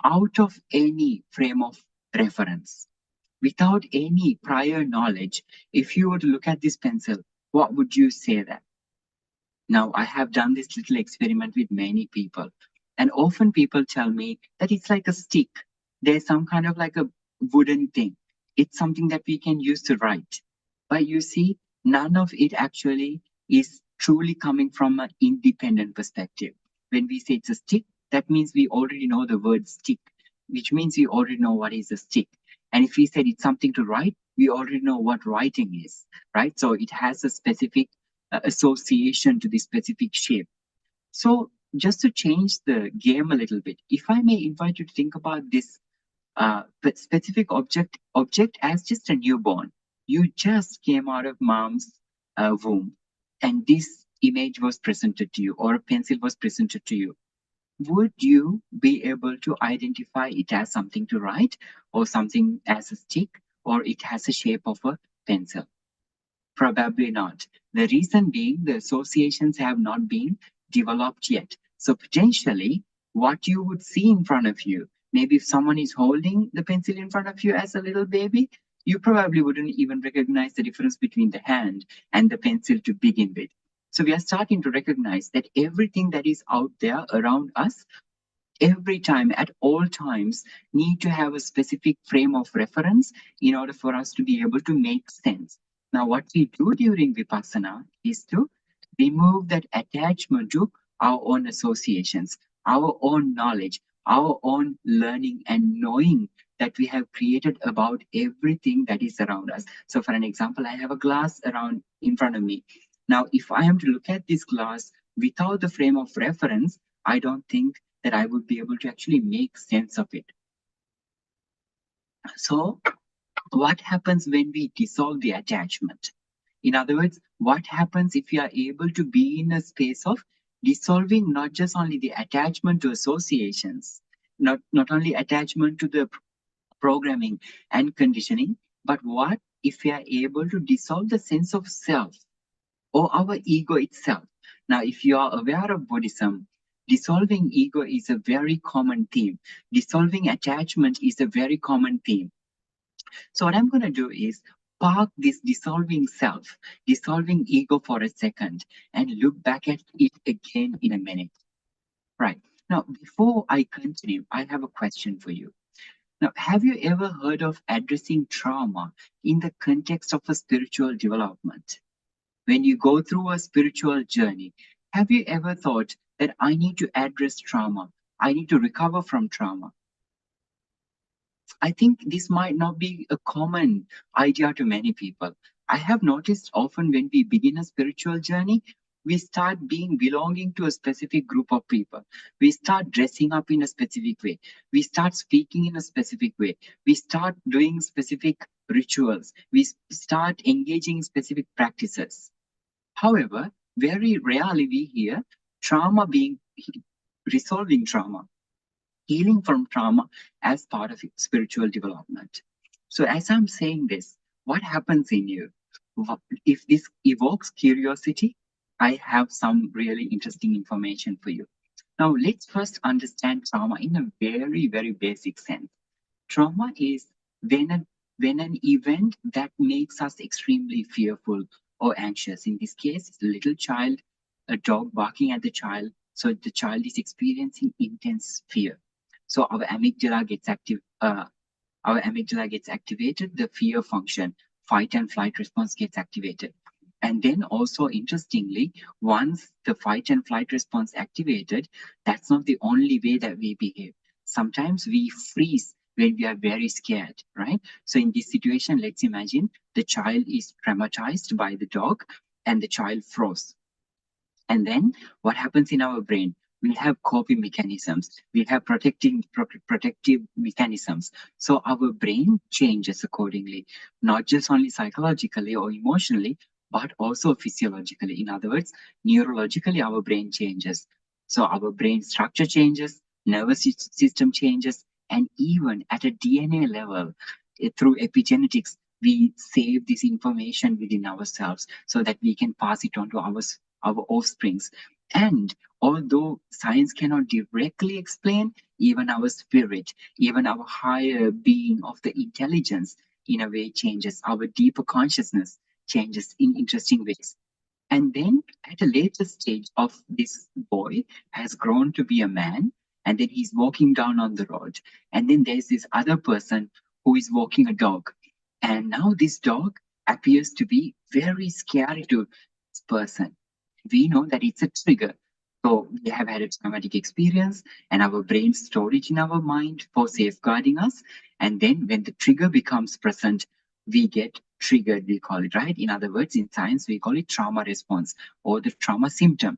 out of any frame of reference, without any prior knowledge, if you were to look at this pencil, what would you say that? Now, I have done this little experiment with many people, and often people tell me that it's like a stick. There's some kind of like a wooden thing. It's something that we can use to write. But you see, none of it actually is truly coming from an independent perspective. When we say it's a stick, that means we already know the word stick, which means we already know what is a stick. And if we said it's something to write, we already know what writing is, right? So it has a specific association to the specific shape. So just to change the game a little bit, if I may invite you to think about this specific object as just a newborn. You just came out of mom's womb, and this image was presented to you, or a pencil was presented to you. Would you be able to identify it as something to write, or something as a stick, or it has a shape of a pencil? Probably not. The reason being the associations have not been developed yet. So potentially what you would see in front of you, maybe if someone is holding the pencil in front of you as a little baby, you probably wouldn't even recognize the difference between the hand and the pencil to begin with. So we are starting to recognize that everything that is out there around us, every time, at all times, need to have a specific frame of reference in order for us to be able to make sense. Now, what we do during Vipassana is to remove that attachment to our own associations, our own knowledge, our own learning and knowing that we have created about everything that is around us. So for an example, I have a glass around in front of me. Now, if I am to look at this glass without the frame of reference, I don't think that I would be able to actually make sense of it. So what happens when we dissolve the attachment? In other words, what happens if we are able to be in a space of dissolving not just only the attachment to associations, not only attachment to the programming and conditioning, but what if we are able to dissolve the sense of self or our ego itself? Now, if you are aware of Buddhism, dissolving ego is a very common theme. Dissolving attachment is a very common theme. So what I'm going to do is park this dissolving self, dissolving ego for a second, and look back at it again in a minute. Right. Now, before I continue, I have a question for you. Now, have you ever heard of addressing trauma in the context of a spiritual development? When you go through a spiritual journey, have you ever thought that I need to address trauma? I need to recover from trauma. I think this might not be a common idea to many people. I have noticed often when we begin a spiritual journey, we start belonging to a specific group of people. We start dressing up in a specific way. We start speaking in a specific way. We start doing specific rituals. We start engaging in specific practices. However, very rarely we hear resolving trauma, healing from trauma as part of spiritual development. So as I'm saying this, what happens in you? If this evokes curiosity, I have some really interesting information for you. Now, let's first understand trauma in a very, very basic sense. Trauma is when an event that makes us extremely fearful or anxious. In this case, it's a little child, a dog barking at the child. So the child is experiencing intense fear. So our amygdala gets activated, the fear function, fight and flight response gets activated. And then also interestingly, once the fight and flight response activated, that's not the only way that we behave. Sometimes we freeze when we are very scared, right? So in this situation, let's imagine the child is traumatized by the dog and the child froze. And then what happens in our brain? We'll have coping mechanisms. We'll have protective mechanisms. So our brain changes accordingly, not just only psychologically or emotionally, but also physiologically. In other words, neurologically, our brain changes. So our brain structure changes, nervous system changes, and even at a DNA level, through epigenetics, we save this information within ourselves so that we can pass it on to our offsprings. And although science cannot directly explain, even our spirit, even our higher being of the intelligence, in a way changes. Our deeper consciousness changes in interesting ways. And then at a later stage of this boy has grown to be a man, and then he's walking down on the road. And then there's this other person who is walking a dog. And now this dog appears to be very scary to this person. We know that it's a trigger. So we have had a traumatic experience and our brain storage in our mind for safeguarding us. And then when the trigger becomes present, we get triggered, we call it, right? In other words, in science, we call it trauma response or the trauma symptom.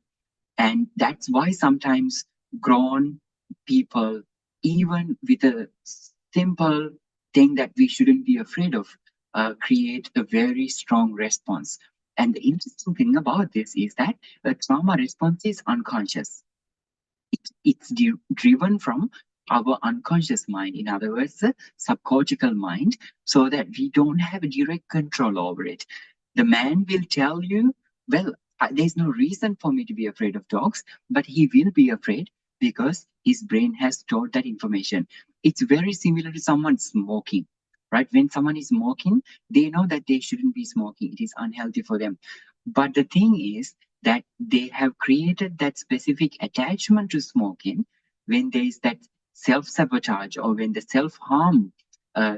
And that's why sometimes grown people, even with a simple thing that we shouldn't be afraid of, create a very strong response. And the interesting thing about this is that a trauma response is unconscious. It's driven from our unconscious mind, in other words, the subcortical mind, so that we don't have direct control over it. The man will tell you, well, there's no reason for me to be afraid of dogs, but he will be afraid because his brain has stored that information. It's very similar to someone smoking, right? When someone is smoking, they know that they shouldn't be smoking. It is unhealthy for them. But the thing is that they have created that specific attachment to smoking when there is that self-sabotage or when the self-harm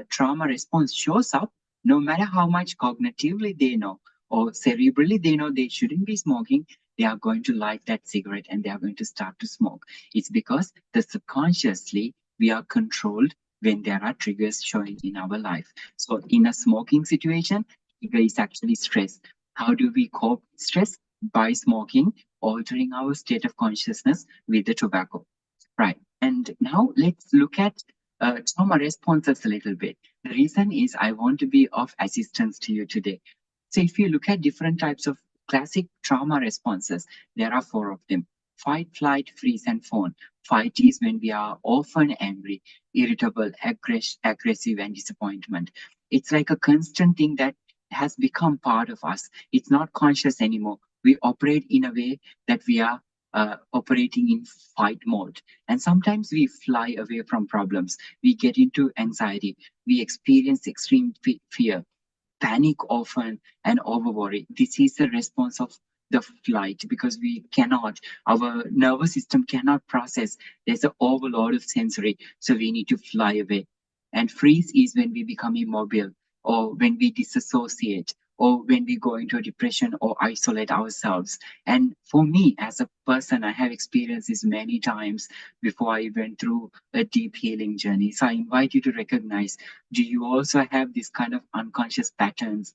trauma response shows up. No matter how much cognitively they know or cerebrally they know they shouldn't be smoking, they are going to light that cigarette and they are going to start to smoke. It's because the subconsciously we are controlled when there are triggers showing in our life. So in a smoking situation, trigger is actually stress. How do we cope with stress? By smoking, altering our state of consciousness with the tobacco. Right. And now let's look at trauma responses a little bit. The reason is I want to be of assistance to you today. So if you look at different types of classic trauma responses, there are 4 of them: fight, flight, freeze, and fawn. Fight is when we are often angry, irritable, aggressive, and disappointment. It's like a constant thing that has become part of us. It's not conscious anymore. We operate in a way that we are operating in fight mode. And sometimes we fly away from problems. We get into anxiety. We experience extreme fear, panic often, and over worry. This is the response of the flight because our nervous system cannot process. There's an overload of sensory, so we need to fly away. And freeze is when we become immobile, or when we disassociate, or when we go into a depression or isolate ourselves. And for me, as a person, I have experienced this many times before I went through a deep healing journey. So I invite you to recognize, do you also have this kind of unconscious patterns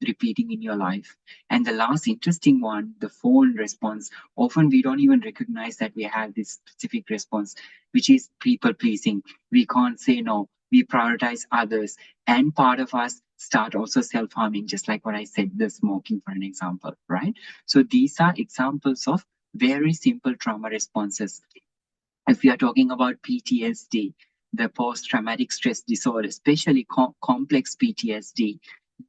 repeating in your life? And the last interesting one, the fawn response, often we don't even recognize that we have this specific response, which is people pleasing. We can't say no. We prioritize others, and part of us start also self-harming, just like what I said, the smoking, for an example, right? So these are examples of very simple trauma responses. If we are talking about PTSD, the post-traumatic stress disorder, especially complex PTSD,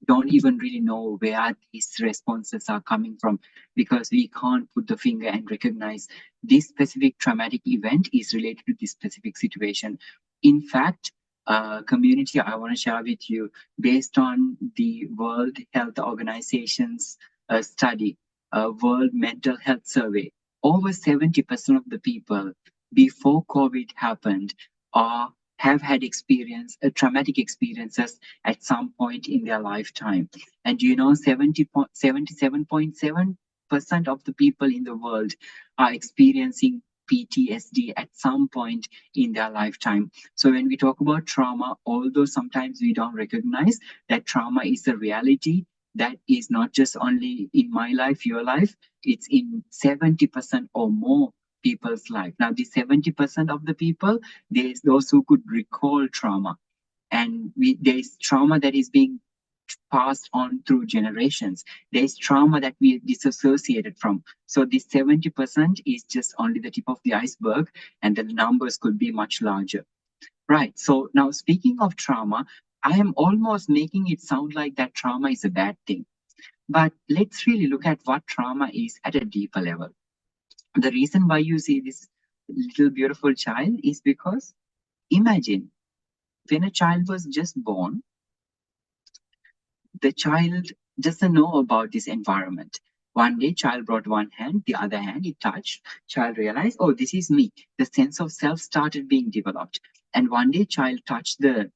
don't even really know where these responses are coming from because we can't put the finger and recognize this specific traumatic event is related to this specific situation. In fact, community, I want to share with you, based on the World Health Organization's study, World Mental Health Survey, over 70% of the people before COVID happened or have had traumatic experiences at some point in their lifetime. And 77.7% of the people in the world are experiencing PTSD at some point in their lifetime. So when we talk about trauma, although sometimes we don't recognize that trauma is a reality that is not just only in my life, your life, it's in 70% or more people's life. Now, the 70% of the people, there's those who could recall trauma. And there's trauma that is being passed on through generations. There's trauma that we disassociated from. So this 70% is just only the tip of the iceberg, and the numbers could be much larger. Right. So now, speaking of trauma, I am almost making it sound like that trauma is a bad thing. But let's really look at what trauma is at a deeper level. The reason why you see this little beautiful child is because imagine when a child was just born, the child doesn't know about this environment. One day, child brought one hand, the other hand he touched. Child realized, oh, this is me. The sense of self started being developed. And one day, child touched the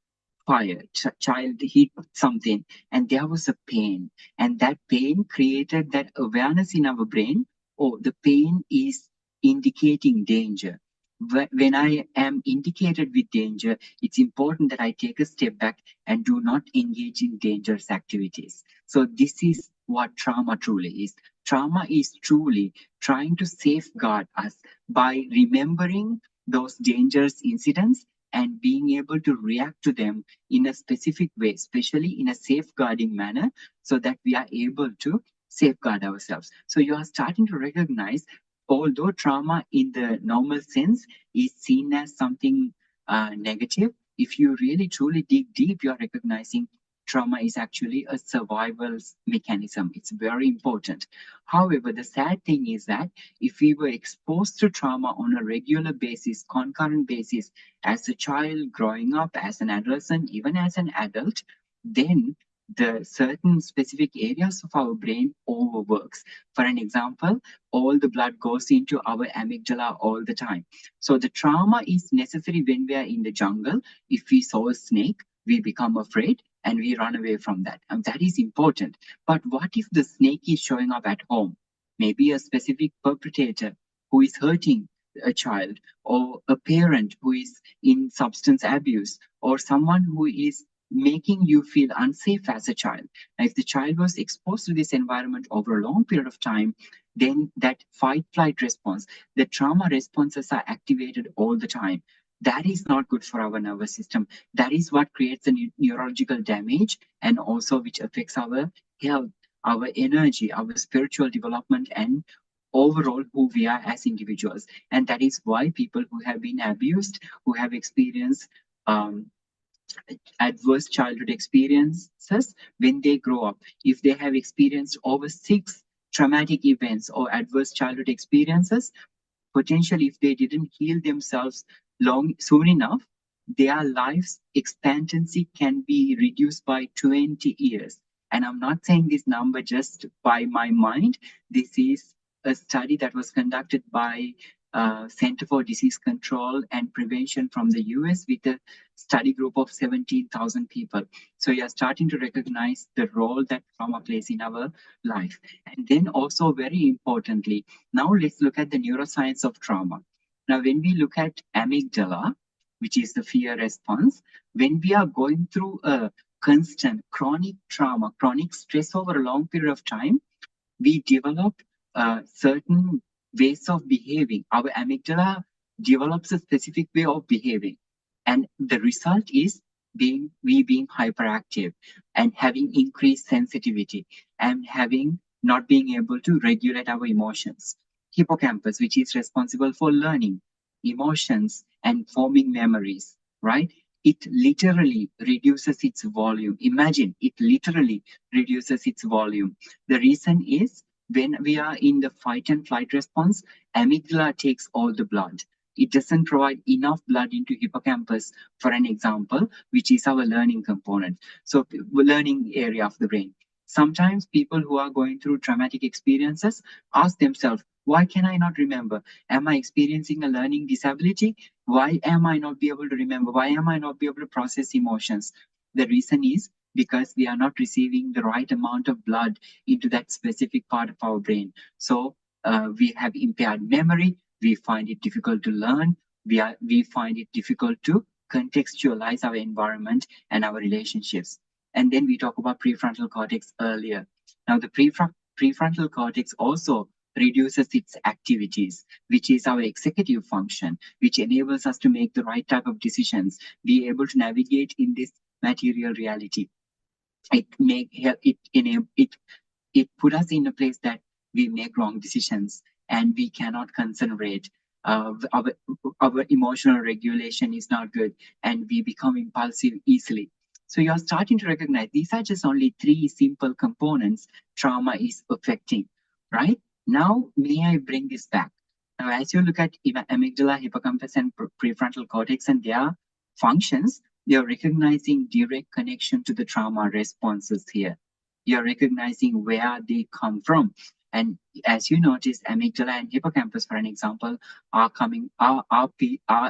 fire. Child hit something, and there was a pain. And that pain created that awareness in our brain. Oh, the pain is indicating danger. When I am indicated with danger, it's important that I take a step back and do not engage in dangerous activities. So this is what trauma truly is. Trauma is truly trying to safeguard us by remembering those dangerous incidents and being able to react to them in a specific way, especially in a safeguarding manner, so that we are able to safeguard ourselves. So you are starting to recognize, although trauma in the normal sense is seen as something negative. If you really truly dig deep, you're recognizing trauma is actually a survival mechanism. It's very important. However, the sad thing is that if we were exposed to trauma on a regular basis, concurrent basis, as a child, growing up, as an adolescent, even as an adult, then the certain specific areas of our brain overworks. For an example, all the blood goes into our amygdala all the time. So the trauma is necessary when we are in the jungle. If we saw a snake, we become afraid and we run away from that. And that is important. But what if the snake is showing up at home? Maybe a specific perpetrator who is hurting a child, or a parent who is in substance abuse, or someone who is making you feel unsafe as a child. Now, if the child was exposed to this environment over a long period of time, then that fight-flight response, the trauma responses are activated all the time. That is not good for our nervous system. That is what creates a neurological damage, and also which affects our health, our energy, our spiritual development, and overall who we are as individuals. And that is why people who have been abused, who have experienced adverse childhood experiences, when they grow up, if they have experienced over 6 traumatic events or adverse childhood experiences, potentially if they didn't heal themselves soon enough, their life's expectancy can be reduced by 20 years. And I'm not saying this number just by my mind. This is a study that was conducted by Center for Disease Control and Prevention from the US with a study group of 17,000 people. So you're starting to recognize the role that trauma plays in our life. And then also, very importantly, now let's look at the neuroscience of trauma. Now, when we look at amygdala, which is the fear response, when we are going through a constant chronic trauma, chronic stress over a long period of time, we develop certain ways of behaving. Our amygdala develops a specific way of behaving. And the result is being hyperactive and having increased sensitivity and not being able to regulate our emotions. Hippocampus, which is responsible for learning, emotions, and forming memories, right? It literally reduces its volume. Imagine, it literally reduces its volume. The reason is, when we are in the fight and flight response, amygdala takes all the blood. It doesn't provide enough blood into hippocampus, for an example, which is our learning component. So learning area of the brain. Sometimes people who are going through traumatic experiences ask themselves, why can I not remember? Am I experiencing a learning disability? Why am I not be able to remember? Why am I not be able to process emotions? The reason is because we are not receiving the right amount of blood into that specific part of our brain. So we have impaired memory. We find it difficult to learn. We find it difficult to contextualize our environment and our relationships. And then we talk about prefrontal cortex earlier. Now, the prefrontal cortex also reduces its activities, which is our executive function, which enables us to make the right type of decisions, be able to navigate in this material reality. It put us in a place that we make wrong decisions and we cannot concentrate. Our emotional regulation is not good and we become impulsive easily. So you're starting to recognize these are just only 3 simple components trauma is affecting, right? Now, may I bring this back? Now, as you look at amygdala, hippocampus, and prefrontal cortex and their functions, you're recognizing direct connection to the trauma responses here. You're recognizing where they come from. And as you notice, amygdala and hippocampus, for an example, are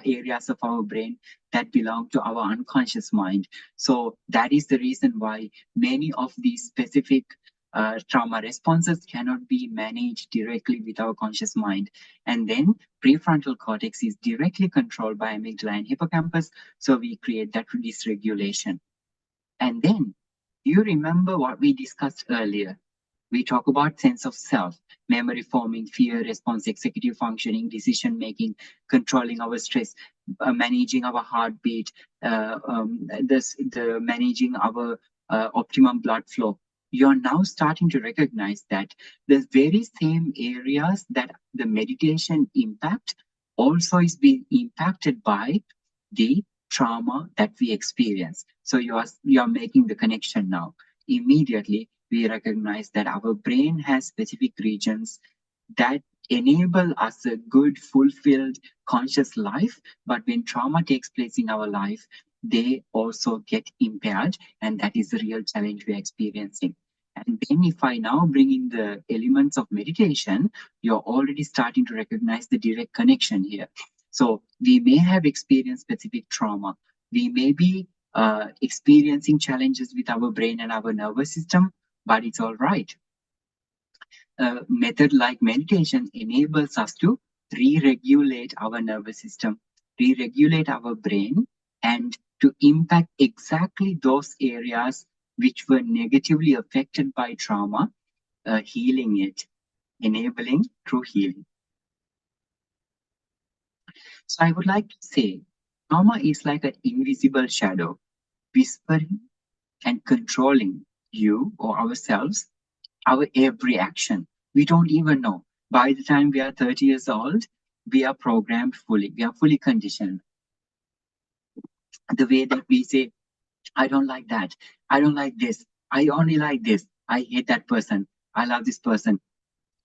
areas of our brain that belong to our unconscious mind. So that is the reason why many of these specific trauma responses cannot be managed directly with our conscious mind. And then prefrontal cortex is directly controlled by amygdala and hippocampus, so we create that dysregulation. And then, you remember what we discussed earlier? We talk about sense of self, memory forming, fear response, executive functioning, decision making, controlling our stress, managing our heartbeat, managing our optimum blood flow. You're now starting to recognize that the very same areas that the meditation impact also is being impacted by the trauma that we experience. So you are making the connection now. Immediately, we recognize that our brain has specific regions that enable us a good, fulfilled, conscious life. But when trauma takes place in our life, they also get impaired, and that is the real challenge we're experiencing. And then if I now bring in the elements of meditation, you're already starting to recognize the direct connection here. So we may have experienced specific trauma. We may be experiencing challenges with our brain and our nervous system, but it's all right. A method like meditation enables us to re-regulate our nervous system, re-regulate our brain, and to impact exactly those areas which were negatively affected by trauma, healing it, enabling through healing. So I would like to say, trauma is like an invisible shadow, whispering and controlling you or ourselves, our every action. We don't even know. By the time we are 30 years old, we are programmed fully. We are fully conditioned. The way that we say, I don't like that. I don't like this. I only like this. I hate that person. I love this person.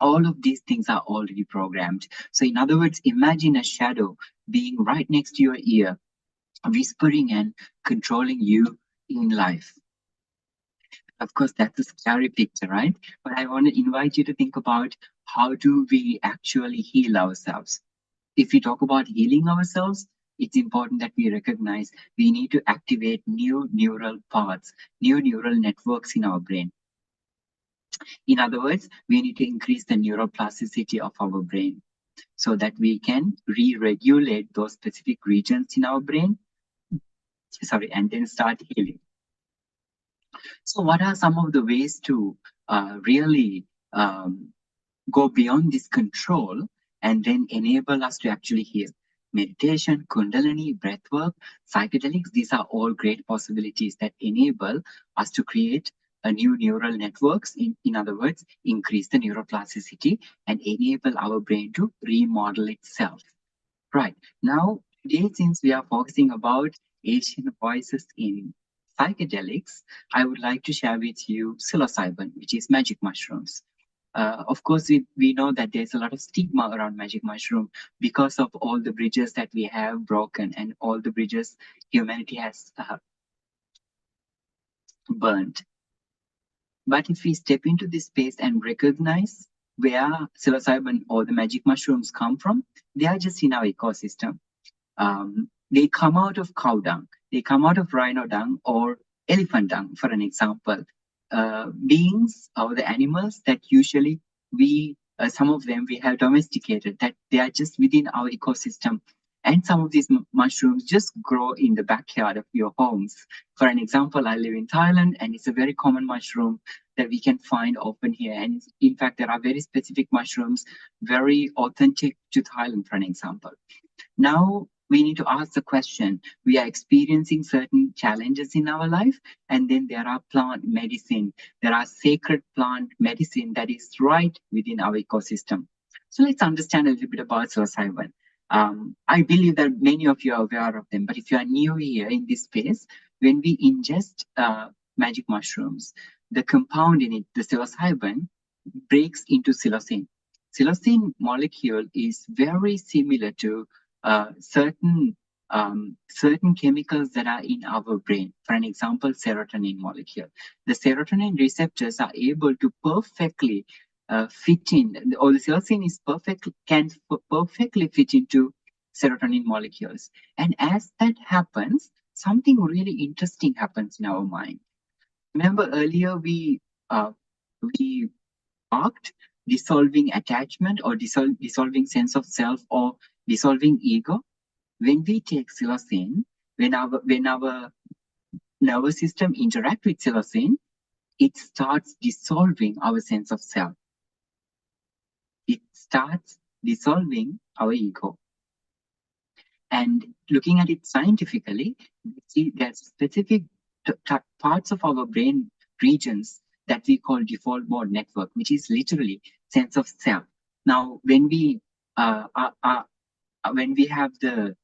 All of these things are already programmed. So in other words, imagine a shadow being right next to your ear, whispering and controlling you in life. Of course, that's a scary picture, right? But I want to invite you to think about how do we actually heal ourselves. If we talk about healing ourselves, it's important that we recognize we need to activate new neural paths, new neural networks in our brain. In other words, we need to increase the neuroplasticity of our brain so that we can re-regulate those specific regions in our brain, and then start healing. So what are some of the ways to really go beyond this control and then enable us to actually heal? Meditation, Kundalini, breathwork, psychedelics, these are all great possibilities that enable us to create a new neural networks. In other words, increase the neuroplasticity and enable our brain to remodel itself. Right. Now, today, since we are focusing about Asian voices in psychedelics, I would like to share with you psilocybin, which is magic mushrooms. Of course, we know that there's a lot of stigma around magic mushroom because of all the bridges that we have broken and all the bridges humanity has burnt. But if we step into this space and recognize where psilocybin or the magic mushrooms come from, they are just in our ecosystem. They come out of cow dung, they come out of rhino dung or elephant dung, for an example. Beings or the animals that usually some of them we have domesticated, that they are just within our ecosystem. And some of these mushrooms just grow in the backyard of your homes. For an example, I live in Thailand, and it's a very common mushroom that we can find often here. And in fact, there are very specific mushrooms, very authentic to Thailand, for an example. Now, we need to ask the question, we are experiencing certain challenges in our life, and then there are plant medicine, there are sacred plant medicine that is right within our ecosystem. So let's understand a little bit about psilocybin. I believe that many of you are aware of them, but if you are new here in this space, when we ingest magic mushrooms, the compound in it, the psilocybin, breaks into psilocin. Psilocin molecule is very similar to certain chemicals that are in our brain. For an example, serotonin molecule. The serotonin receptors are able to perfectly fit in, or the psilocin can perfectly fit into serotonin molecules. And as that happens, something really interesting happens in our mind. Remember earlier we talked dissolving attachment or dissolving sense of self or dissolving ego. When we take psilocin, when our nervous system interacts with psilocin, it starts dissolving our sense of self. It starts dissolving our ego. And looking at it scientifically, we see there's specific parts of our brain regions that we call default mode network, which is literally sense of self. Now, when we have the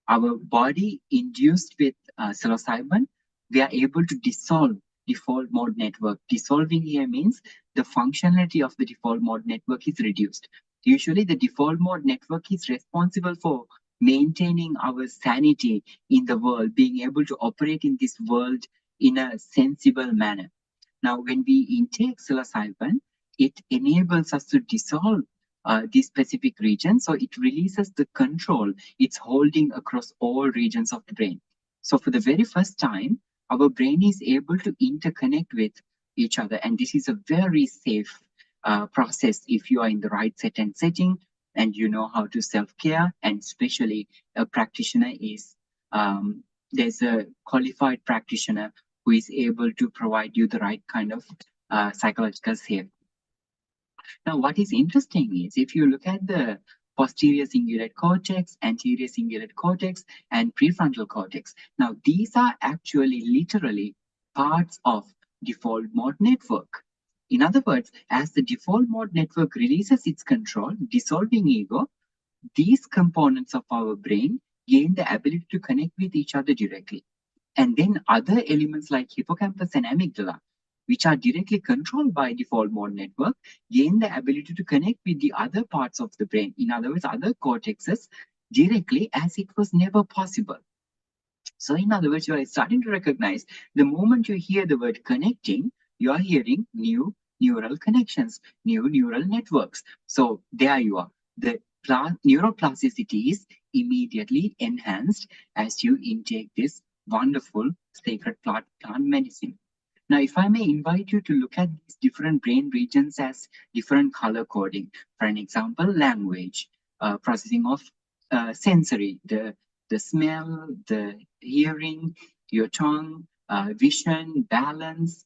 our body induced with psilocybin, we are able to dissolve default mode network. Dissolving here means the functionality of the default mode network is reduced. Usually the default mode network is responsible for maintaining our sanity in the world, being able to operate in this world in a sensible manner. Now, when we intake psilocybin, it enables us to dissolve this specific region. So it releases the control it's holding across all regions of the brain. So for the very first time, our brain is able to interconnect with each other. And this is a very safe process if you are in the right set and setting and you know how to self-care, and especially a practitioner is, there's a qualified practitioner who is able to provide you the right kind of psychological safety. Now, what is interesting is if you look at the posterior cingulate cortex, anterior cingulate cortex, and prefrontal cortex, now these are actually literally parts of default mode network. In other words, as the default mode network releases its control, dissolving ego, these components of our brain gain the ability to connect with each other directly. And then other elements like hippocampus and amygdala, which are directly controlled by default mode network, gain the ability to connect with the other parts of the brain, in other words, other cortexes, directly, as it was never possible. So in other words, you are starting to recognize the moment you hear the word connecting, you are hearing new neural connections, new neural networks. So there you are. The neuroplasticity is immediately enhanced as you intake this wonderful sacred plant medicine. Now, if I may invite you to look at these different brain regions as different color coding. For an example, language, processing of sensory, the smell, the hearing, your tongue, vision, balance,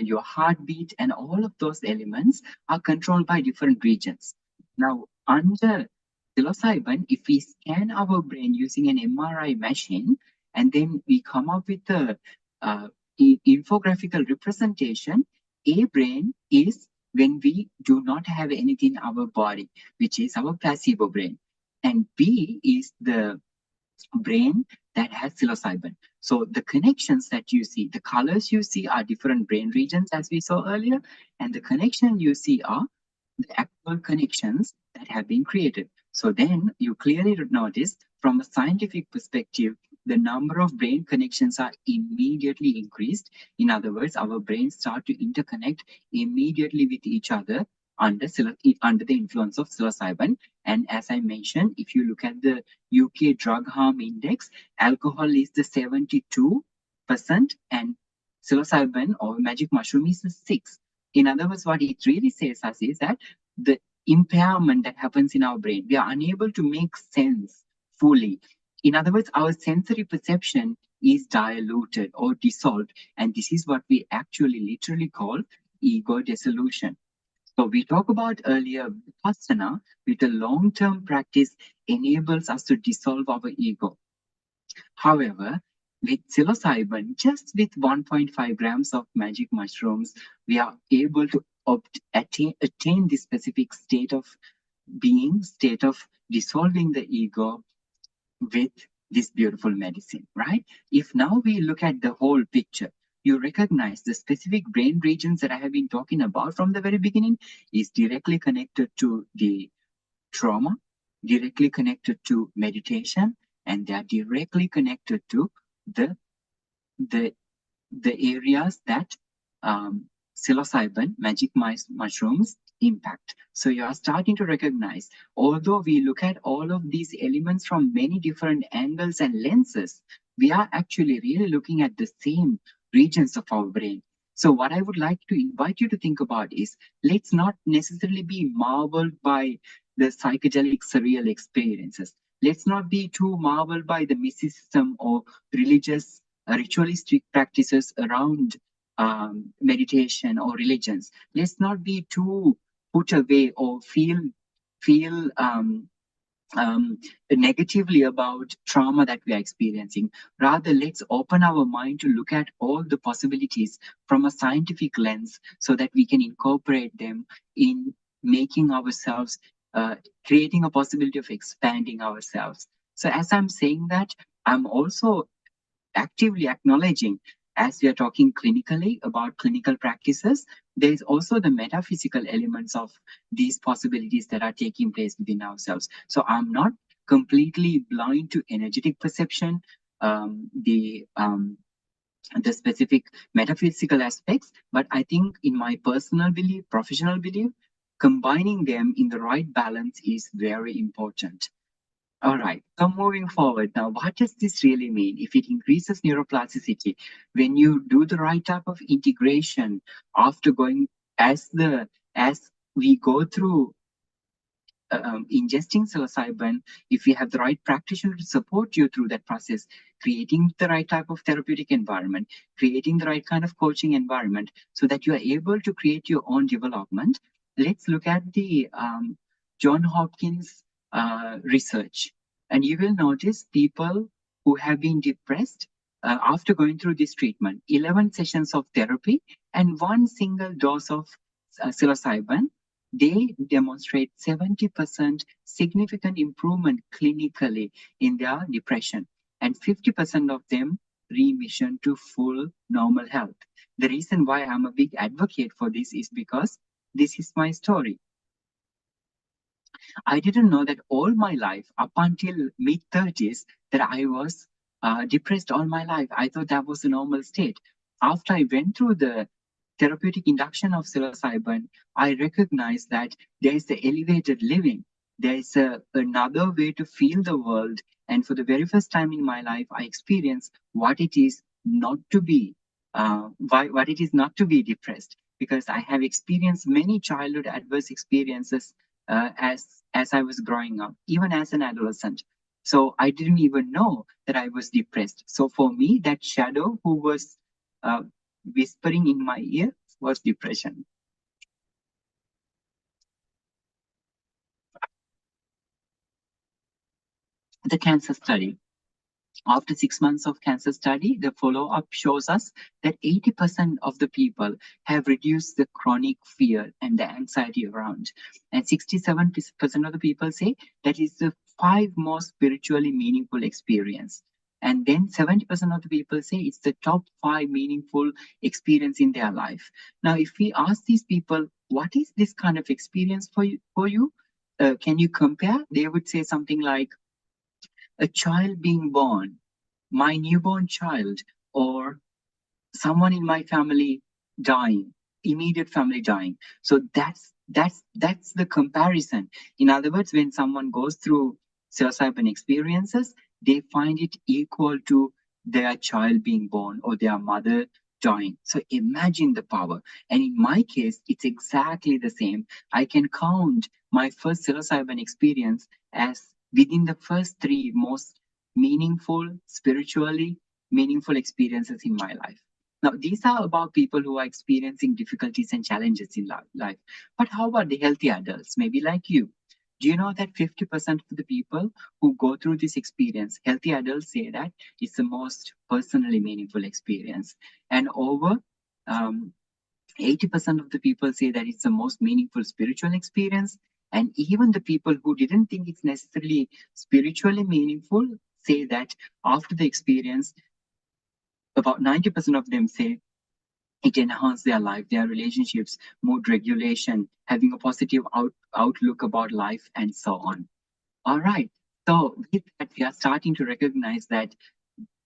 your heartbeat, and all of those elements are controlled by different regions. Now, under psilocybin, if we scan our brain using an MRI machine, and then we come up with a infographical representation, A brain is when we do not have anything in our body, which is our placebo brain. And B is the brain that has psilocybin. So the connections that you see, the colors you see are different brain regions as we saw earlier, and the connection you see are the actual connections that have been created. So then you clearly notice from a scientific perspective, the number of brain connections are immediately increased. In other words, our brains start to interconnect immediately with each other under the influence of psilocybin. And as I mentioned, if you look at the UK drug harm index, alcohol is the 72% and psilocybin or magic mushroom is the 6. In other words, what it really says us is that the impairment that happens in our brain, we are unable to make sense fully. In other words, our sensory perception is diluted or dissolved. And this is what we actually literally call ego dissolution. So we talked about earlier, Vipassana with a long-term practice enables us to dissolve our ego. However, with psilocybin, just with 1.5 grams of magic mushrooms, we are able to attain this specific state of being, state of dissolving the ego with this beautiful medicine, right? If now we look at the whole picture, you recognize the specific brain regions that I have been talking about from the very beginning is directly connected to the trauma, directly connected to meditation, and they are directly connected to the areas that psilocybin, magic mushrooms, impact. So you are starting to recognize, although we look at all of these elements from many different angles and lenses, we are actually really looking at the same regions of our brain. So what I would like to invite you to think about is, let's not necessarily be marveled by the psychedelic surreal experiences. Let's not be too marveled by the mysticism or religious ritualistic practices around meditation or religions. Let's not be too put away or feel negatively about trauma that we are experiencing. Rather, let's open our mind to look at all the possibilities from a scientific lens so that we can incorporate them in making ourselves, creating a possibility of expanding ourselves. So as I'm saying that, I'm also actively acknowledging, as we are talking clinically about clinical practices, there is also the metaphysical elements of these possibilities that are taking place within ourselves. So I'm not completely blind to energetic perception, the specific metaphysical aspects, but I think in my personal belief, professional belief, combining them in the right balance is very important. All right, so moving forward now, what does this really mean? If it increases neuroplasticity, when you do the right type of integration after going as we go through ingesting psilocybin, if you have the right practitioner to support you through that process, creating the right type of therapeutic environment, creating the right kind of coaching environment so that you are able to create your own development. Let's look at the John Hopkins research. And you will notice people who have been depressed after going through this treatment, 11 sessions of therapy and one single dose of psilocybin, they demonstrate 70% significant improvement clinically in their depression and 50% of them remission to full normal health. The reason why I'm a big advocate for this is because this is my story. I didn't know that all my life, up until mid-30s, that I was depressed all my life. I thought that was a normal state. After I went through the therapeutic induction of psilocybin, I recognized that there is the elevated living. There is another way to feel the world. And for the very first time in my life, I experienced what it is not to be, what it is not to be depressed. Because I have experienced many childhood adverse experiences as I was growing up, even as an adolescent. So I didn't even know that I was depressed. So for me, that shadow who was whispering in my ear was depression. The cancer study. After 6 months of cancer study, the follow-up shows us that 80% of the people have reduced the chronic fear and the anxiety around. And 67% of the people say that is the 5 most spiritually meaningful experience. And then 70% of the people say it's the top 5 meaningful experience in their life. Now, if we ask these people, what is this kind of experience for you? Can you compare? They would say something like, a child being born, my newborn child, or someone in my family dying, immediate family dying. So that's the comparison. In other words, when someone goes through psilocybin experiences, they find it equal to their child being born or their mother dying. So imagine the power. And in my case, it's exactly the same. I can count my first psilocybin experience as within the first 3 most meaningful, spiritually meaningful experiences in my life. Now, these are about people who are experiencing difficulties and challenges in life. But how about the healthy adults, maybe like you? Do you know that 50% of the people who go through this experience, healthy adults say that it's the most personally meaningful experience. And over 80% of the people say that it's the most meaningful spiritual experience. And even the people who didn't think it's necessarily spiritually meaningful say that after the experience, about 90% of them say it enhanced their life, their relationships, mood regulation, having a positive outlook about life, and so on. All right. So with that, we are starting to recognize that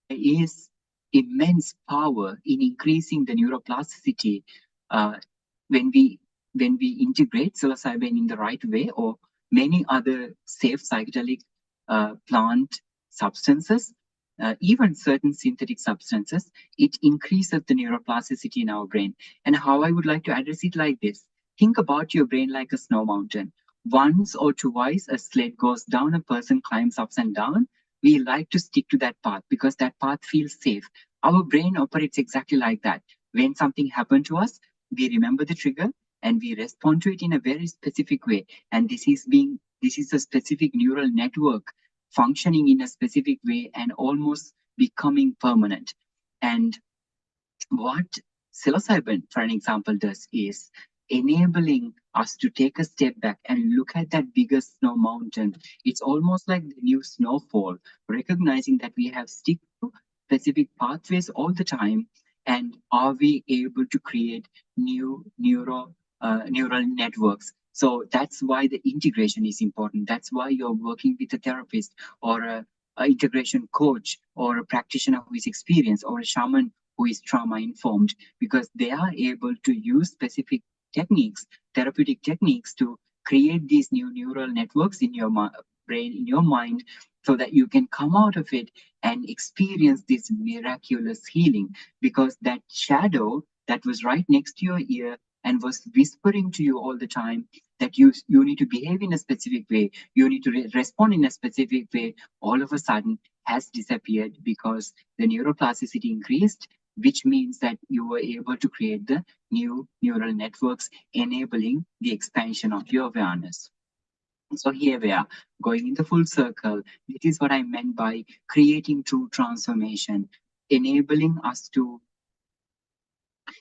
there is immense power in increasing the neuroplasticity when we integrate psilocybin in the right way, or many other safe psychedelic plant substances, even certain synthetic substances. It increases the neuroplasticity in our brain. And how I would like to address it like this: think about your brain like a snow mountain. Once or twice a sled goes down, a person climbs ups and down. We like to stick to that path because that path feels safe. Our brain operates exactly like that. When something happened to us, we remember the trigger and we respond to it in a very specific way. And this is a specific neural network functioning in a specific way and almost becoming permanent. And what psilocybin, for an example, does is enabling us to take a step back and look at that bigger snow mountain. It's almost like the new snowfall, recognizing that we have stick to specific pathways all the time. And are we able to create new neural networks? So that's why the integration is important. That's why you're working with a therapist or a integration coach or a practitioner who is experienced or a shaman who is trauma informed, because they are able to use specific techniques, therapeutic techniques, to create these new neural networks in your brain, in your mind, so that you can come out of it and experience this miraculous healing. Because that shadow that was right next to your ear and was whispering to you all the time that you need to behave in a specific way, you need to respond in a specific way, all of a sudden has disappeared because the neuroplasticity increased, which means that you were able to create the new neural networks, enabling the expansion of your awareness. So here we are, going in the full circle. This is what I meant by creating true transformation, enabling us to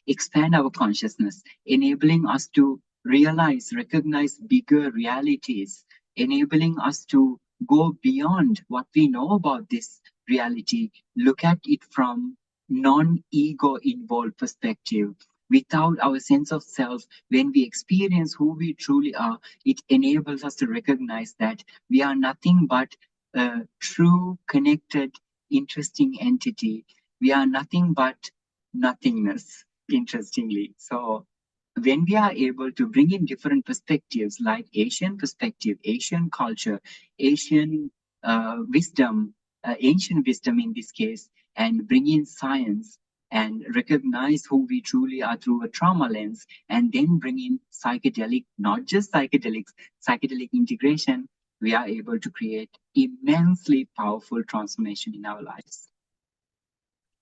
expand our consciousness, enabling us to realize, recognize bigger realities, enabling us to go beyond what we know about this reality, look at it from non-ego involved perspective. Without our sense of self, when we experience who we truly are, it enables us to recognize that we are nothing but a true, connected, interesting entity. We are nothing but nothingness, interestingly. So when we are able to bring in different perspectives, like Asian perspective, Asian culture, Asian wisdom, ancient wisdom in this case, and bring in science and recognize who we truly are through a trauma lens, and then bring in psychedelic, not just psychedelics, psychedelic integration, we are able to create immensely powerful transformation in our lives.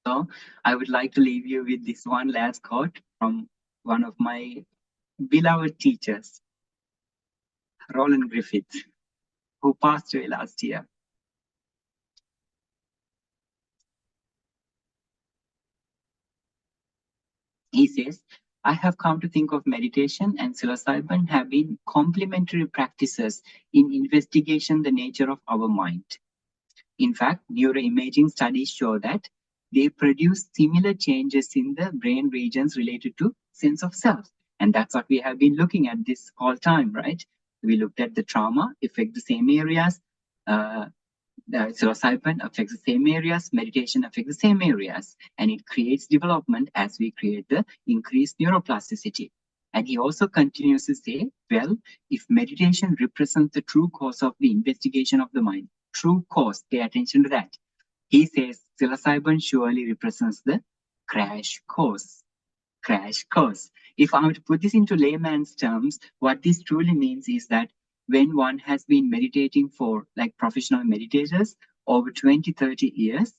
So I would like to leave you with this one last quote from one of my beloved teachers, Roland Griffith, who passed away last year. He says, I have come to think of meditation and psilocybin have been complementary practices in investigation the nature of our mind. In fact, neuroimaging studies show that they produce similar changes in the brain regions related to sense of self. And that's what we have been looking at this whole time, right? We looked at the trauma affect the same areas, psilocybin affects the same areas, meditation affects the same areas, and it creates development as we create the increased neuroplasticity. And he also continues to say, well, if meditation represents the true cause of the investigation of the mind, true cause, pay attention to that. He says psilocybin surely represents the crash course. Crash course. If I were to put this into layman's terms, what this truly means is that when one has been meditating for, like professional meditators, over 20, 30 years,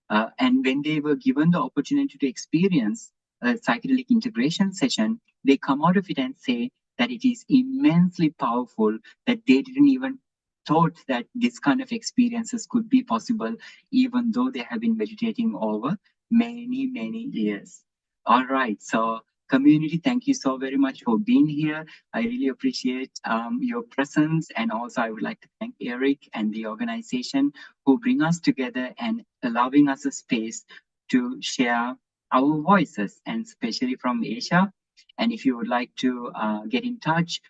and when they were given the opportunity to experience a psychedelic integration session, they come out of it and say that it is immensely powerful, that they didn't even thought that this kind of experiences could be possible, even though they have been meditating over many, many years. All right, so community, thank you so very much for being here. I really appreciate your presence, and also I would like to thank Eric and the organization who bring us together and allowing us a space to share our voices, and especially from Asia. And if you would like to get in touch,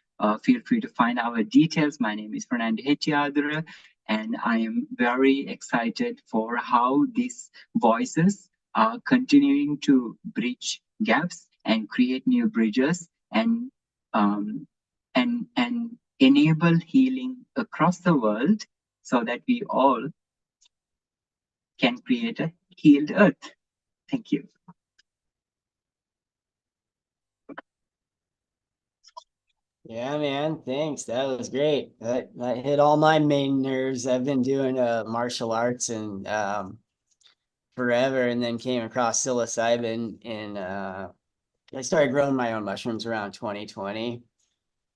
feel free to find our details. My name is Fernando Hetiadra, and I am very excited for how these voices are continuing to bridge gaps and create new bridges and enable healing across the world, so that we all can create a healed earth. Thank you. Yeah, man. Thanks. That was great. That hit all my main nerves. I've been doing martial arts and forever, and then came across psilocybin, and I started growing my own mushrooms around 2020.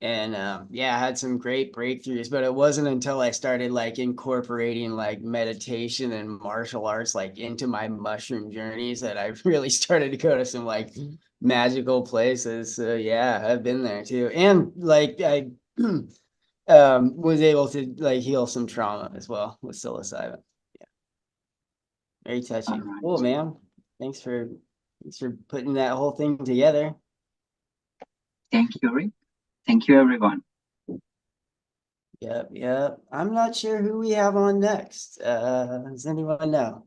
And yeah, I had some great breakthroughs, but it wasn't until I started like incorporating like meditation and martial arts like into my mushroom journeys that I really started to go to some like magical places. So yeah, I've been there too. And like I was able to like heal some trauma as well with psilocybin. Yeah. Very All touching. right. Cool, man. Thanks for putting that whole thing together. Thank you, Rick. Thank you, everyone. Yep. I'm not sure who we have on next. Does anyone know?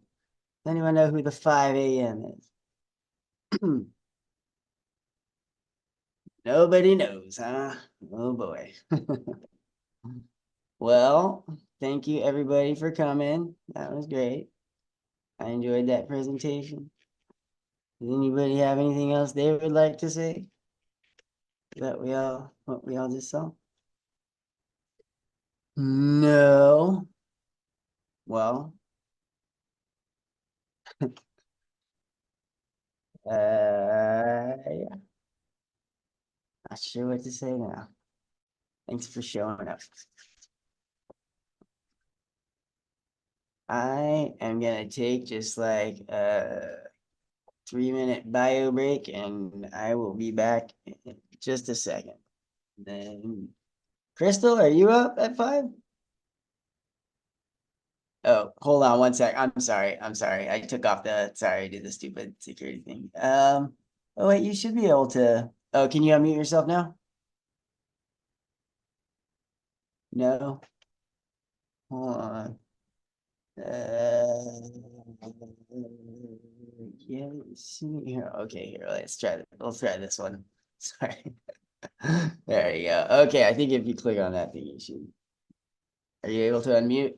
Does anyone know who the 5 a.m. is? Nobody knows, huh? Oh boy. Well, thank you everybody for coming. That was great. I enjoyed that presentation. Does anybody have anything else they would like to say? That what we all just saw? No. Well, yeah. Not sure what to say now. Thanks for showing up. I am gonna take just like a 3-minute bio break and I will be back in just a second. Then Crystal, are you up at 5? Oh, hold on one sec. I'm sorry. I took off sorry, I did the stupid security thing. Oh wait, you should be able to. Oh, can you unmute yourself now? No. Hold on. Yeah, see here. Okay, here, let's try this one. Sorry. There you go. Okay, I think if you click on that thing, you should. Are you able to unmute?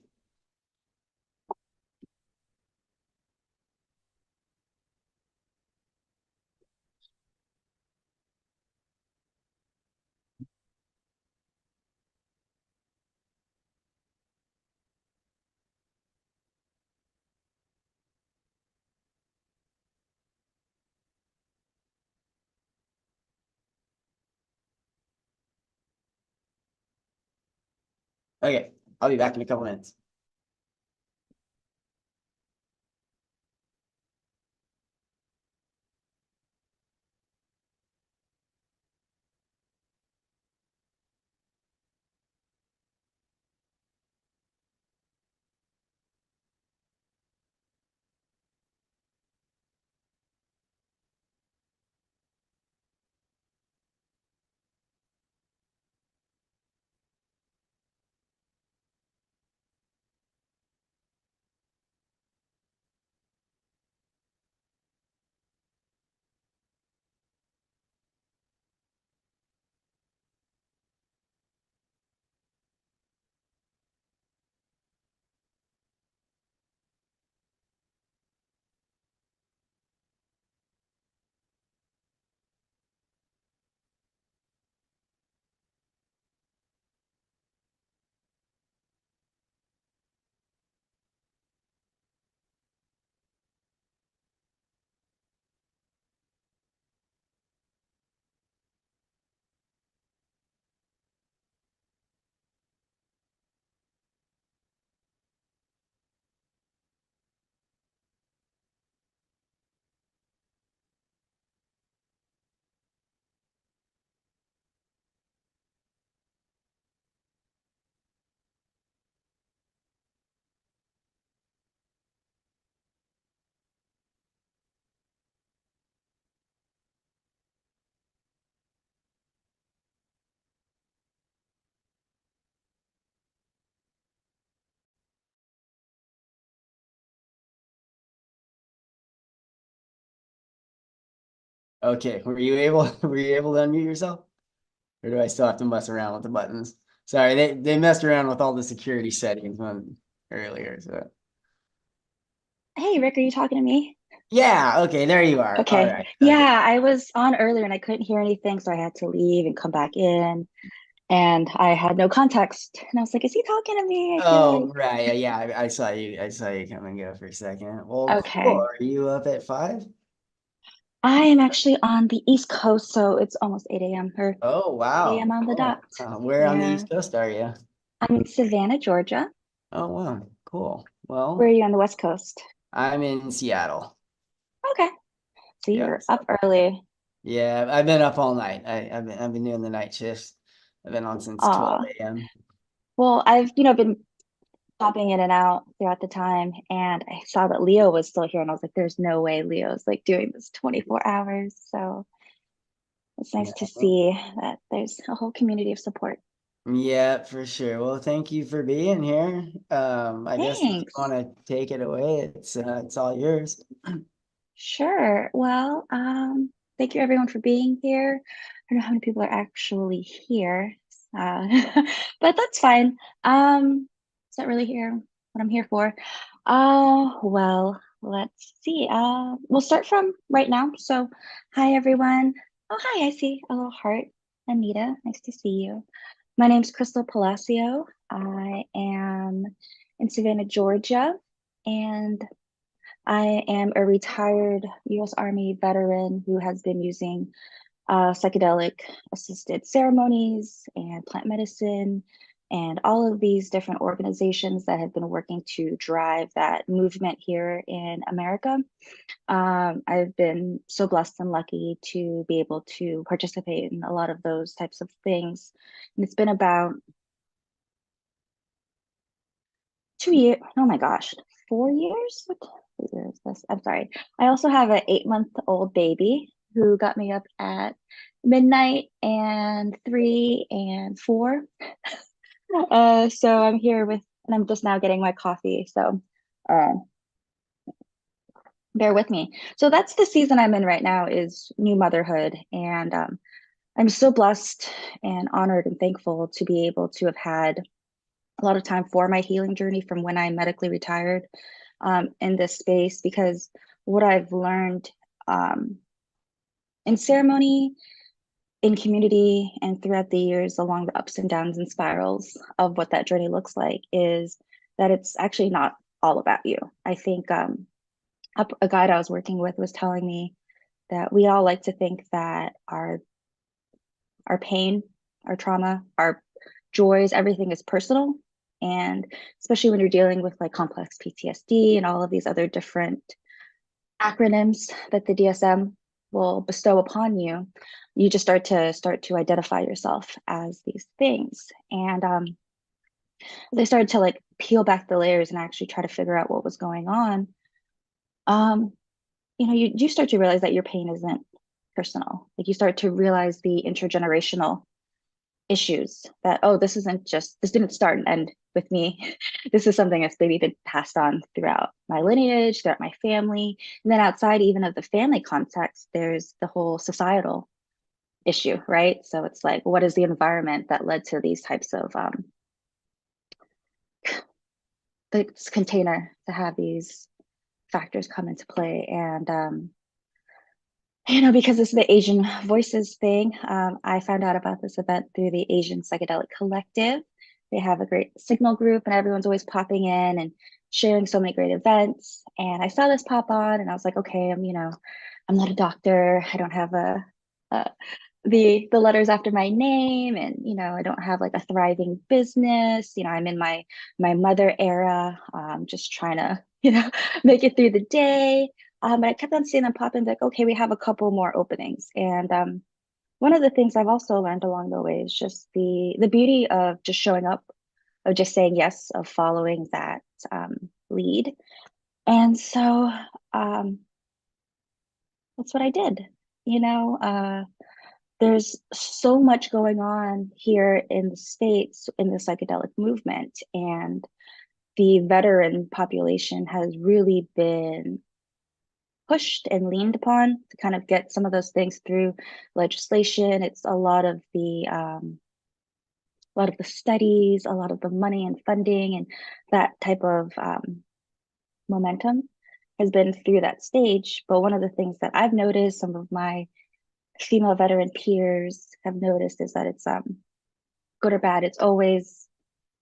Okay, I'll be back in a couple minutes. Okay, were you able to unmute yourself? Or do I still have to mess around with the buttons? Sorry, they messed around with all the security settings earlier. So Hey, Rick, are you talking to me? yeah, okay, there you are. All Okay. right. Yeah, Okay. I was on earlier and I couldn't hear anything, so I had to leave and come back in. And I had no context. And I was like, is he talking to me? I feel Oh, like, right. Yeah, I saw you. I saw you come and go for a second. Well, cool. okay. Are you up at 5? I am actually on the East Coast, so it's almost 8 a.m. or Oh, 8 wow. a.m. on the Cool. dot. Where on the Yeah. East Coast are you? I'm in Savannah, Georgia. Oh, wow. Cool. Where are Well, you on the West Coast? I'm in Seattle. Okay. So Yeah. you're up early. Yeah, I've been up all night. I've been doing the night shifts. I've been on since 12 a.m. Well, I've, been popping in and out throughout the time, and I saw that Leo was still here, and I was like, there's no way Leo's like doing this 24 hours. So it's nice to see that there's a whole community of support. Yeah, for sure. Well, thank you for being here. I guess if you Thanks. want to take it away, it's all yours. Sure. Well, thank you everyone for being here. I don't know how many people are actually here, uh, but that's fine. It's not really here what I'm here for. Well, let's see. We'll start from right now. So, hi everyone. Oh, hi, I see a little heart. Anita, nice to see you. My name's Crystal Palacio. I am in Savannah, Georgia, and I am a retired US Army veteran who has been using psychedelic assisted ceremonies and plant medicine and all of these different organizations that have been working to drive that movement here in America. I've been so blessed and lucky to be able to participate in a lot of those types of things. And it's been about 2 years, oh my gosh, 4 years? What year is this? I'm sorry. I also have an 8-month-old baby who got me up at midnight and 3 and 4. So I'm here with, and I'm just now getting my coffee. So uh, bear with me. So that's the season I'm in right now, is new motherhood. And I'm so blessed and honored and thankful to be able to have had a lot of time for my healing journey from when I medically retired in this space, because what I've learned in ceremony, in community, and throughout the years along the ups and downs and spirals of what that journey looks like is that it's actually not all about you. I think a guide I was working with was telling me that we all like to think that our pain, our trauma, our joys, everything is personal. And especially when you're dealing with like complex PTSD and all of these other different acronyms that the DSM will bestow upon you, you just start to identify yourself as these things. And they started to like peel back the layers and actually try to figure out what was going on. You start to realize that your pain isn't personal. Like you start to realize the intergenerational issues that, oh, this didn't start and end with me. This is something that's maybe been passed on throughout my lineage, throughout my family. And then outside even of the family context, there's the whole societal issue, right? So it's like, what is the environment that led to these types of this container to have these factors come into play? And because it's the Asian Voices thing, I found out about this event through the Asian Psychedelic Collective. They have a great signal group and everyone's always popping in and sharing so many great events. And I saw this pop on and I was like, okay, I'm not a doctor. I don't have the letters after my name, and I don't have like a thriving business. I'm in my mother era, just trying to make it through the day. But I kept on seeing them pop in, like, okay, we have a couple more openings. And one of the things I've also learned along the way is just the beauty of just showing up, of just saying yes, of following that lead. And so that's what I did. There's so much going on here in the States in the psychedelic movement, and the veteran population has really been pushed and leaned upon to kind of get some of those things through legislation. It's a lot of the studies, a lot of the money and funding, and that type of momentum has been through that stage. But one of the things that I've noticed, some of my female veteran peers have noticed, is that it's good or bad, it's always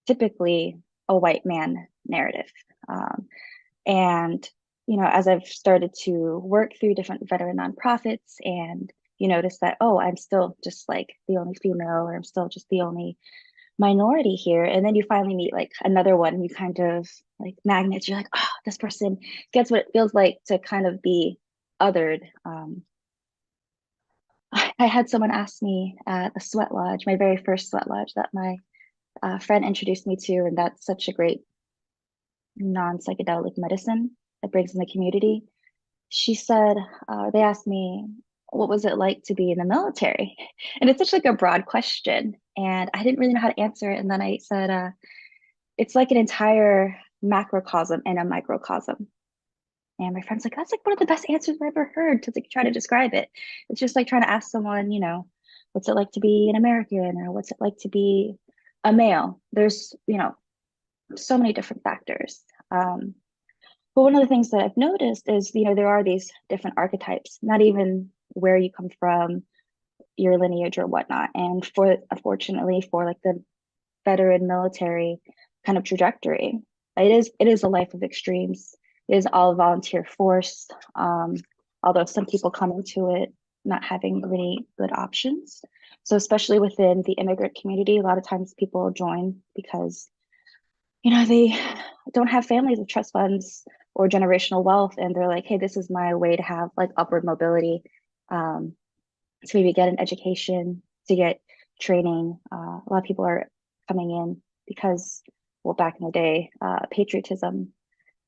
typically a white man narrative. And as I've started to work through different veteran nonprofits, and you notice that, oh, I'm still just like the only female, or I'm still just the only minority here. And then you finally meet like another one, and you kind of like magnets, you're like, oh, this person gets what it feels like to kind of be othered. I had someone ask me at a sweat lodge, my very first sweat lodge that my friend introduced me to, and that's such a great non-psychedelic medicine that brings in the community. She said, they asked me, what was it like to be in the military? And it's such like a broad question, and I didn't really know how to answer it. And then I said, it's like an entire macrocosm and a microcosm. And my friend's like, that's like one of the best answers I've ever heard to like try to describe it. It's just like trying to ask someone, what's it like to be an American, or what's it like to be a male? There's, so many different factors. But one of the things that I've noticed is, there are these different archetypes, not even where you come from, your lineage or whatnot. And unfortunately, for like the veteran military kind of trajectory, it is a life of extremes. It is all volunteer force. Although some people come into it not having really good options. So especially within the immigrant community, a lot of times people join because they don't have families with trust funds or generational wealth, and they're like, hey, this is my way to have like upward mobility, to maybe get an education, to get training. A lot of people are coming in because, well, back in the day, patriotism.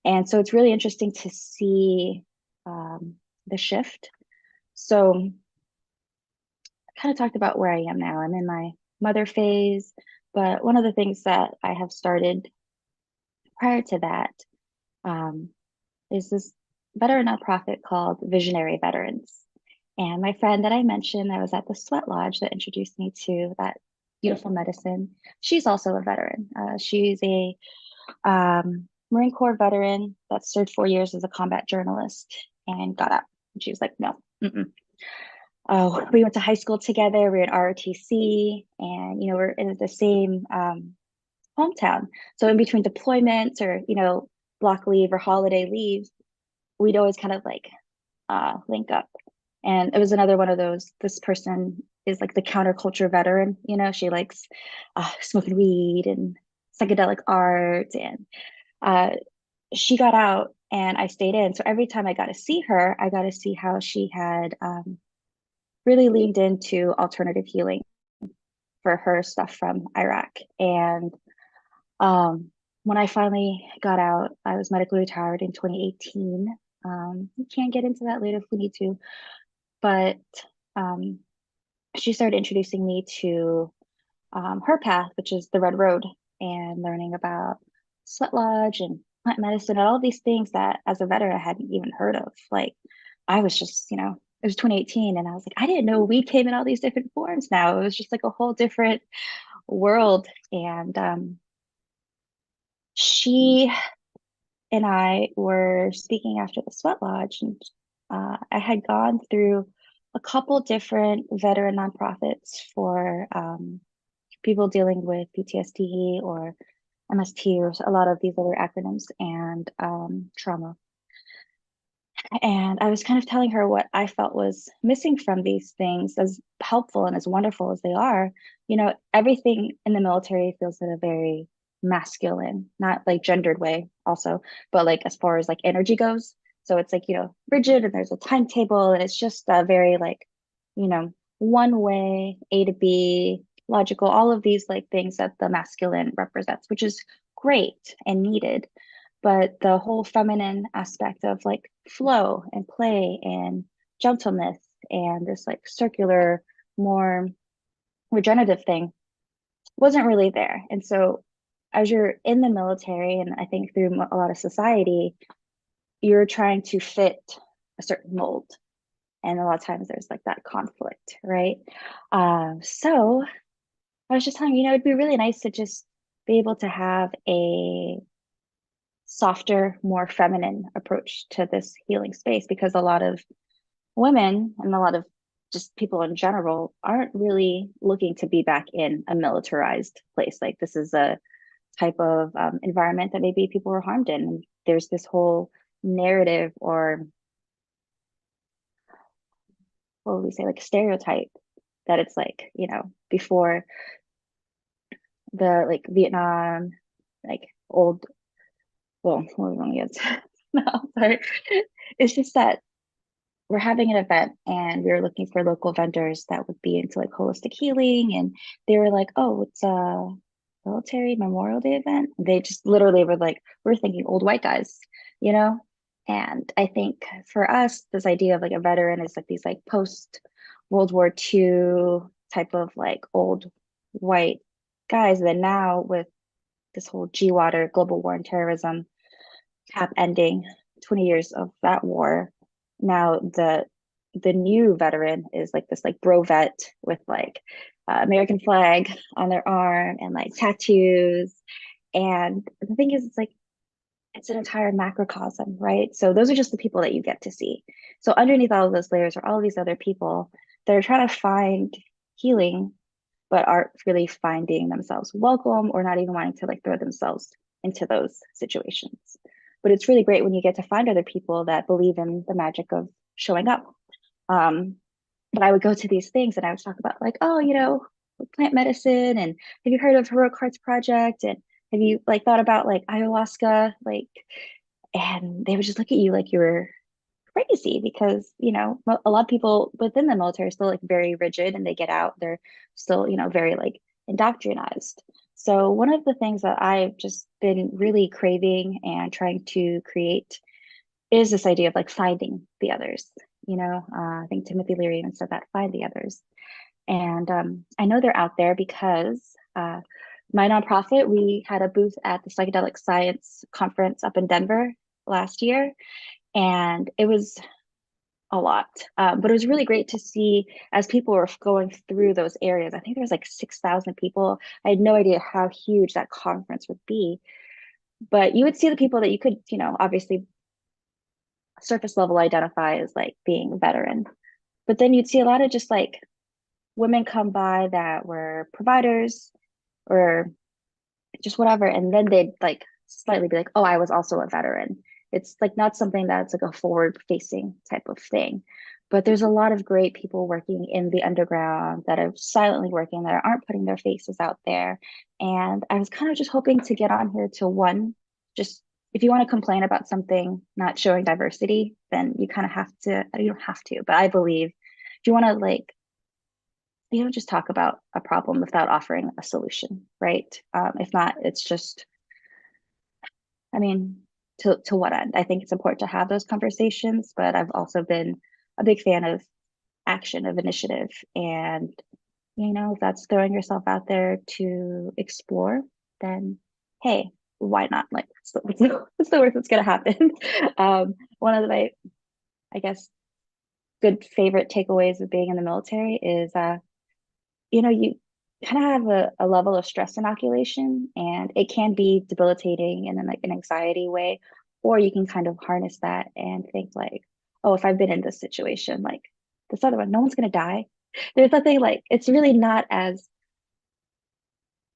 And so it's really interesting to see the shift. So I kind of talked about where I am now. I'm in my mother phase, but one of the things that I have started prior to that is this veteran nonprofit called Visionary Veterans. And my friend that I mentioned, I was at the sweat lodge that introduced me to that beautiful medicine. She's also a veteran. She's a Marine Corps veteran that served 4 years as a combat journalist and got out. And she was like, no. Oh, we went to high school together. We were at ROTC, and we're in the same hometown. So in between deployments, or block leave or holiday leave, we'd always kind of like link up. And it was another one of those, this person is like the counterculture veteran, she likes smoking weed and psychedelic art, and she got out and I stayed in. So every time I got to see her, I got to see how she had really leaned into alternative healing for her stuff from Iraq. And when I finally got out, I was medically retired in 2018. We can get into that later if we need to, but she started introducing me to her path, which is the Red Road, and learning about sweat lodge and plant medicine and all these things that as a veteran I hadn't even heard of. Like I was just, it was 2018, and I was like, I didn't know weed came in all these different forms now. It was just like a whole different world. And she and I were speaking after the sweat lodge, and I had gone through a couple different veteran nonprofits for people dealing with PTSD or MST, or a lot of these other acronyms, and trauma. And I was kind of telling her what I felt was missing from these things, as helpful and as wonderful as they are. Everything in the military feels in a very masculine, not like gendered way also, but like as far as like energy goes. So it's like, rigid, and there's a timetable, and it's just a very like, one way, A to B, logical, all of these like things that the masculine represents, which is great and needed. But the whole feminine aspect of like flow and play and gentleness and this like circular, more regenerative thing wasn't really there. And so as you're in the military, and I think through a lot of society, you're trying to fit a certain mold. And a lot of times there's like that conflict, right? So I was just telling you, it'd be really nice to just be able to have a softer, more feminine approach to this healing space, because a lot of women and a lot of just people in general aren't really looking to be back in a militarized place. Like this is a type of environment that maybe people were harmed in. And there's this whole narrative, or what would we say, like stereotype, that it's like, you know, before the like Vietnam, like old, well, what we want to get no, sorry. It's just that we're having an event and we were looking for local vendors that would be into like holistic healing, and they were like, oh, it's a military Memorial Day event. They just literally were like, we're thinking old white guys, you know. And I think for us, this idea of like a veteran is like these like post World War II type of like old white guys. That now with this whole GWAT, global war on terrorism, cap ending, 20 years of that war, now the new veteran is like this like bro vet with like American flag on their arm and like tattoos. And the thing is, it's like it's an entire macrocosm, right? So those are just the people that you get to see. So underneath all of those layers are all these other people that are trying to find healing, but aren't really finding themselves welcome, or not even wanting to like throw themselves into those situations. But it's really great when you get to find other people that believe in the magic of showing up. But I would go to these things and I would talk about like, oh, you know, plant medicine, and have you heard of Heroic Hearts Project, and have you like thought about like ayahuasca, like, and they would just look at you like you were crazy, because you know a lot of people within the military are still like very rigid, and they get out, they're still, you know, very like indoctrinized. So one of the things that I've just been really craving and trying to create is this idea of like finding the others. You know, I think Timothy Leary even said that, find the others. And I know they're out there because my nonprofit, we had a booth at the Psychedelic Science Conference up in Denver last year, and it was a lot. But it was really great to see as people were going through those areas. I think there was like 6,000 people. I had no idea how huge that conference would be. But you would see the people that you could, you know, obviously surface level identify as like being a veteran. But then you'd see a lot of just like women come by that were providers or just whatever. And then they'd like slightly be like, oh, I was also a veteran. It's like not something that's like a forward facing type of thing. But there's a lot of great people working in the underground that are silently working, that aren't putting their faces out there. And I was kind of just hoping to get on here to one, just if you want to complain about something not showing diversity, then you kind of have to, you don't have to, but I believe if you want to like, you don't just talk about a problem without offering a solution, right? If not, it's just, I mean, to what end? I think it's important to have those conversations, but I've also been a big fan of action, of initiative. And, you know, if that's throwing yourself out there to explore, then hey, why not? Like, what's the worst that's going to happen? One of my, I guess, good favorite takeaways of being in the military is, you know, you kind of have a level of stress inoculation, and it can be debilitating in like an anxiety way, or you can kind of harness that and think like, oh, if I've been in this situation, like this other one, no one's going to die. There's nothing like, it's really not as,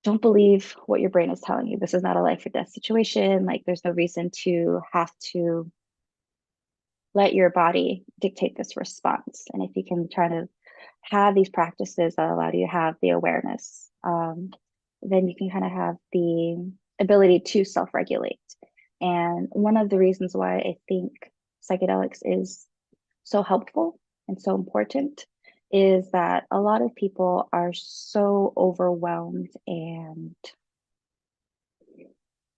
don't believe what your brain is telling you. This is not a life or death situation. Like there's no reason to have to let your body dictate this response. And if you can try to have these practices that allow you to have the awareness, then you can kind of have the ability to self-regulate. And one of the reasons why I think psychedelics is so helpful and so important is that a lot of people are so overwhelmed, and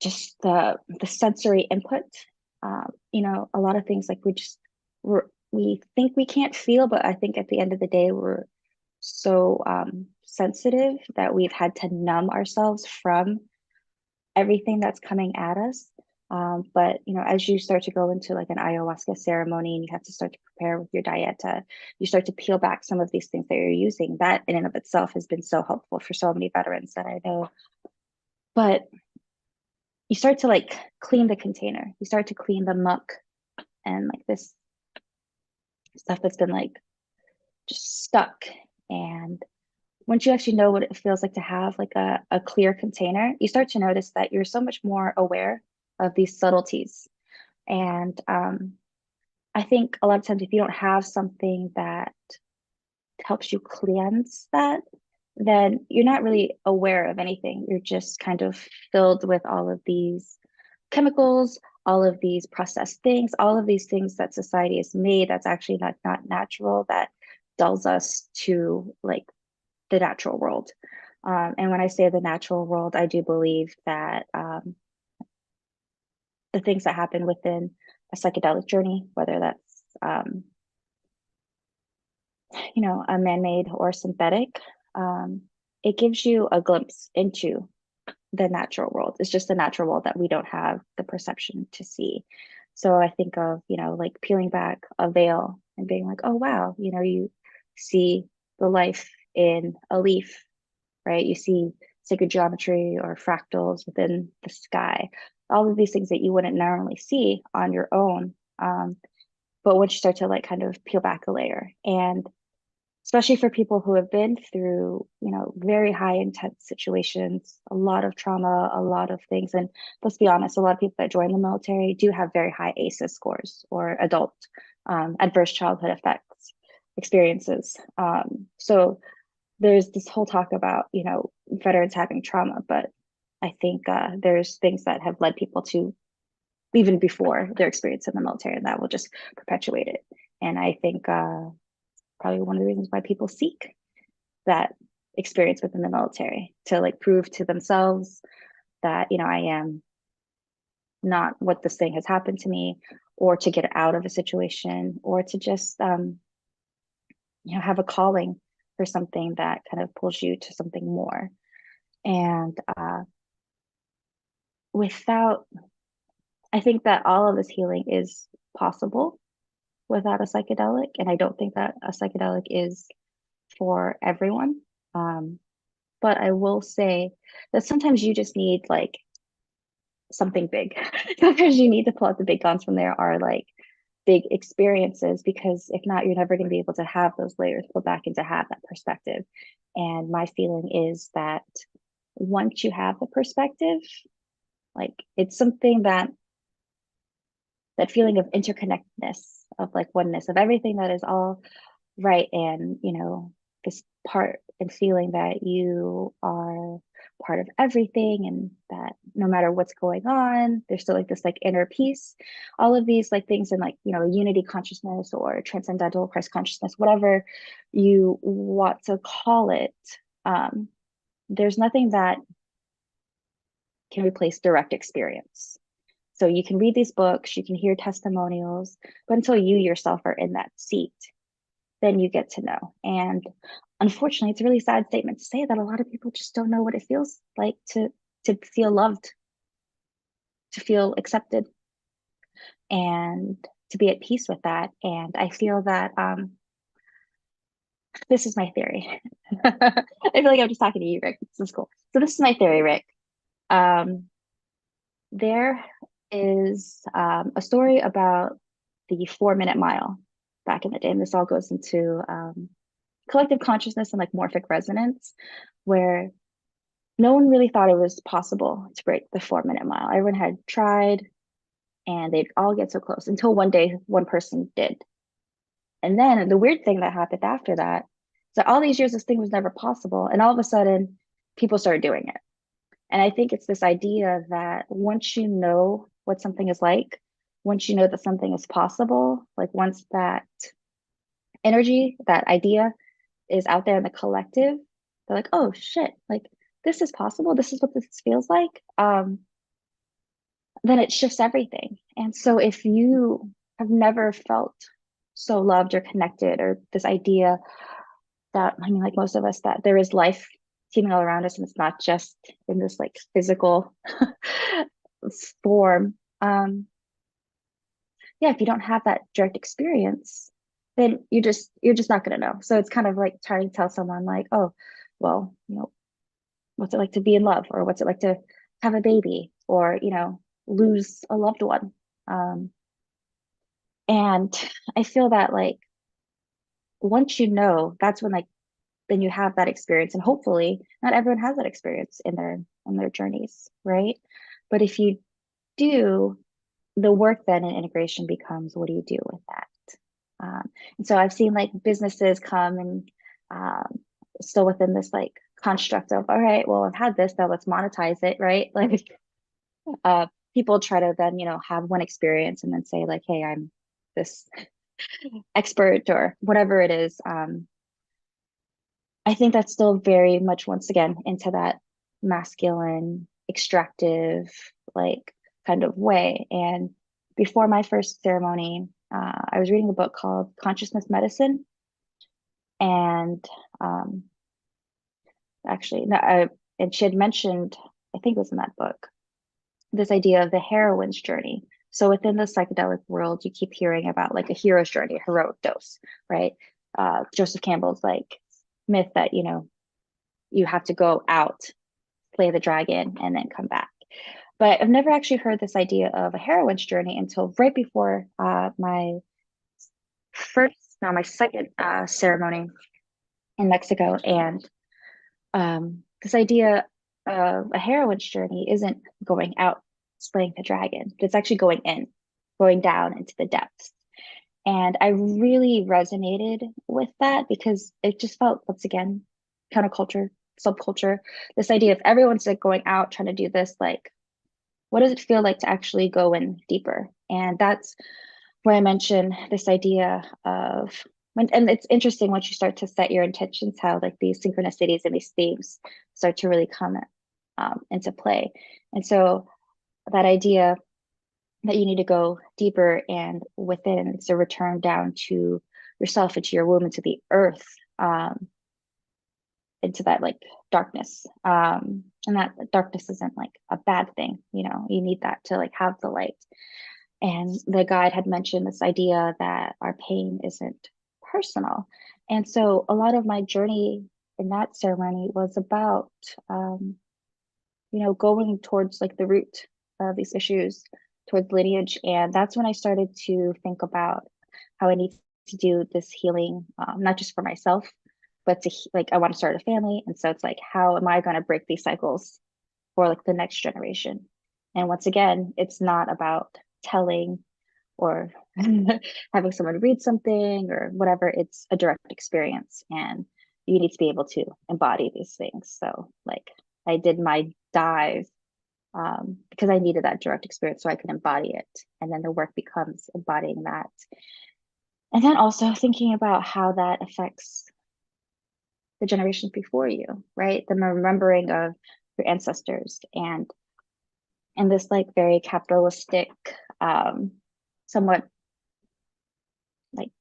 just the sensory input, you know, a lot of things like we think we can't feel, but I think at the end of the day, we're so sensitive that we've had to numb ourselves from everything that's coming at us. But you know, as you start to go into like an ayahuasca ceremony and you have to start to prepare with your dieta, you start to peel back some of these things that you're using. That in and of itself has been so helpful for so many veterans that I know. But you start to like clean the container. You start to clean the muck and like this stuff that's been like just stuck. And once you actually know what it feels like to have like a clear container, you start to notice that you're so much more aware of these subtleties. And I think a lot of times if you don't have something that helps you cleanse that, then you're not really aware of anything. You're just kind of filled with all of these chemicals, all of these processed things, all of these things that society has made that's actually not natural, that dulls us to like the natural world. And when I say the natural world, I do believe that the things that happen within a psychedelic journey, whether that's a man-made or synthetic, it gives you a glimpse into the natural world. It's just the natural world that we don't have the perception to see. So I think of, like peeling back a veil and being like, oh, wow, you see the life in a leaf, right? You see sacred geometry or fractals within the sky, all of these things that you wouldn't normally see on your own. But once you start to like kind of peel back a layer, and especially for people who have been through, very high intense situations, a lot of trauma, a lot of things. And let's be honest, a lot of people that join the military do have very high ACEs scores, or adult adverse childhood effects experiences. So there's this whole talk about, veterans having trauma, but I think there's things that have led people to even before their experience in the military, and that will just perpetuate it. And I think probably one of the reasons why people seek that experience within the military, to like prove to themselves that, I am not what this thing has happened to me, or to get out of a situation, or to just, have a calling for something that kind of pulls you to something more. And I think that all of this healing is possible without a psychedelic. And I don't think that a psychedelic is for everyone. But I will say that sometimes you just need like something big. Sometimes you need to pull out the big guns when there are like big experiences, because if not, you're never going to be able to have those layers pulled back and to have that perspective. And my feeling is that once you have the perspective, like it's something that feeling of interconnectedness, of like oneness, of everything that is all right, and this part and feeling that you are part of everything, and that no matter what's going on, there's still like this like inner peace, all of these like things, and like unity consciousness or transcendental Christ consciousness, whatever you want to call it. There's nothing that can replace direct experience. So you can read these books, you can hear testimonials, but until you yourself are in that seat, then you get to know. And unfortunately, it's a really sad statement to say that a lot of people just don't know what it feels like to feel loved, to feel accepted, and to be at peace with that. And I feel that this is my theory. I feel like I'm just talking to you, Rick. This is cool. So this is my theory, Rick. There is a story about the 4-minute mile back in the day, and this all goes into collective consciousness and like morphic resonance, where no one really thought it was possible to break the 4-minute mile. Everyone had tried, and they'd all get so close, until one day one person did. And then the weird thing that happened after that, so all these years this thing was never possible, and all of a sudden people started doing it. And I think it's this idea that once you know what something is like, once you know that something is possible, like once that energy, that idea is out there in the collective, they're like, oh shit, like this is possible, this is what this feels like, then it shifts everything. And so if you have never felt so loved or connected, or this idea that, I mean, like most of us, that there is life teeming all around us, and it's not just in this like physical form, if you don't have that direct experience, then you're just not going to know. So it's kind of like trying to tell someone like, oh, well, what's it like to be in love, or what's it like to have a baby, or lose a loved one. And I feel that like once you know, that's when like then you have that experience. And hopefully not everyone has that experience in their journeys, right? But if you do, the work then in integration becomes, what do you do with that? And so I've seen like businesses come and still within this like construct of, all right, well, I've had this, now let's monetize it, right? Like people try to then, have one experience and then say like, hey, I'm this expert or whatever it is. I think that's still very much, once again, into that masculine, extractive, like kind of way. And before my first ceremony, I was reading a book called Consciousness Medicine. And actually, no, and she had mentioned, I think it was in that book, this idea of the heroine's journey. So within the psychedelic world, you keep hearing about like a hero's journey, a heroic dose, right? Joseph Campbell's like myth that, you have to go out, slay the dragon, and then come back. But I've never actually heard this idea of a heroine's journey until right before my second ceremony in Mexico. And this idea of a heroine's journey isn't going out, slaying the dragon, but it's actually going down into the depths. And I really resonated with that because it just felt, once again, counterculture, subculture, this idea of everyone's like going out trying to do this, like, what does it feel like to actually go in deeper? And that's where I mention this idea of, and it's interesting once you start to set your intentions, how like these synchronicities and these themes start to really come into play. And so that idea that you need to go deeper and within, so return down to yourself, into your womb, into the earth, into that like darkness. And that darkness isn't like a bad thing, you need that to like have the light. And the guide had mentioned this idea that our pain isn't personal. And so a lot of my journey in that ceremony was about, going towards like the root of these issues, towards lineage. And that's when I started to think about how I need to do this healing, not just for myself, but to like, I want to start a family. And so it's like, how am I going to break these cycles for like the next generation? And once again, it's not about telling or having someone read something or whatever. It's a direct experience, and you need to be able to embody these things. So like I did my dive because I needed that direct experience so I could embody it. And then the work becomes embodying that. And then also thinking about how that affects the generations before you, right? The remembering of your ancestors and this like very capitalistic, somewhat like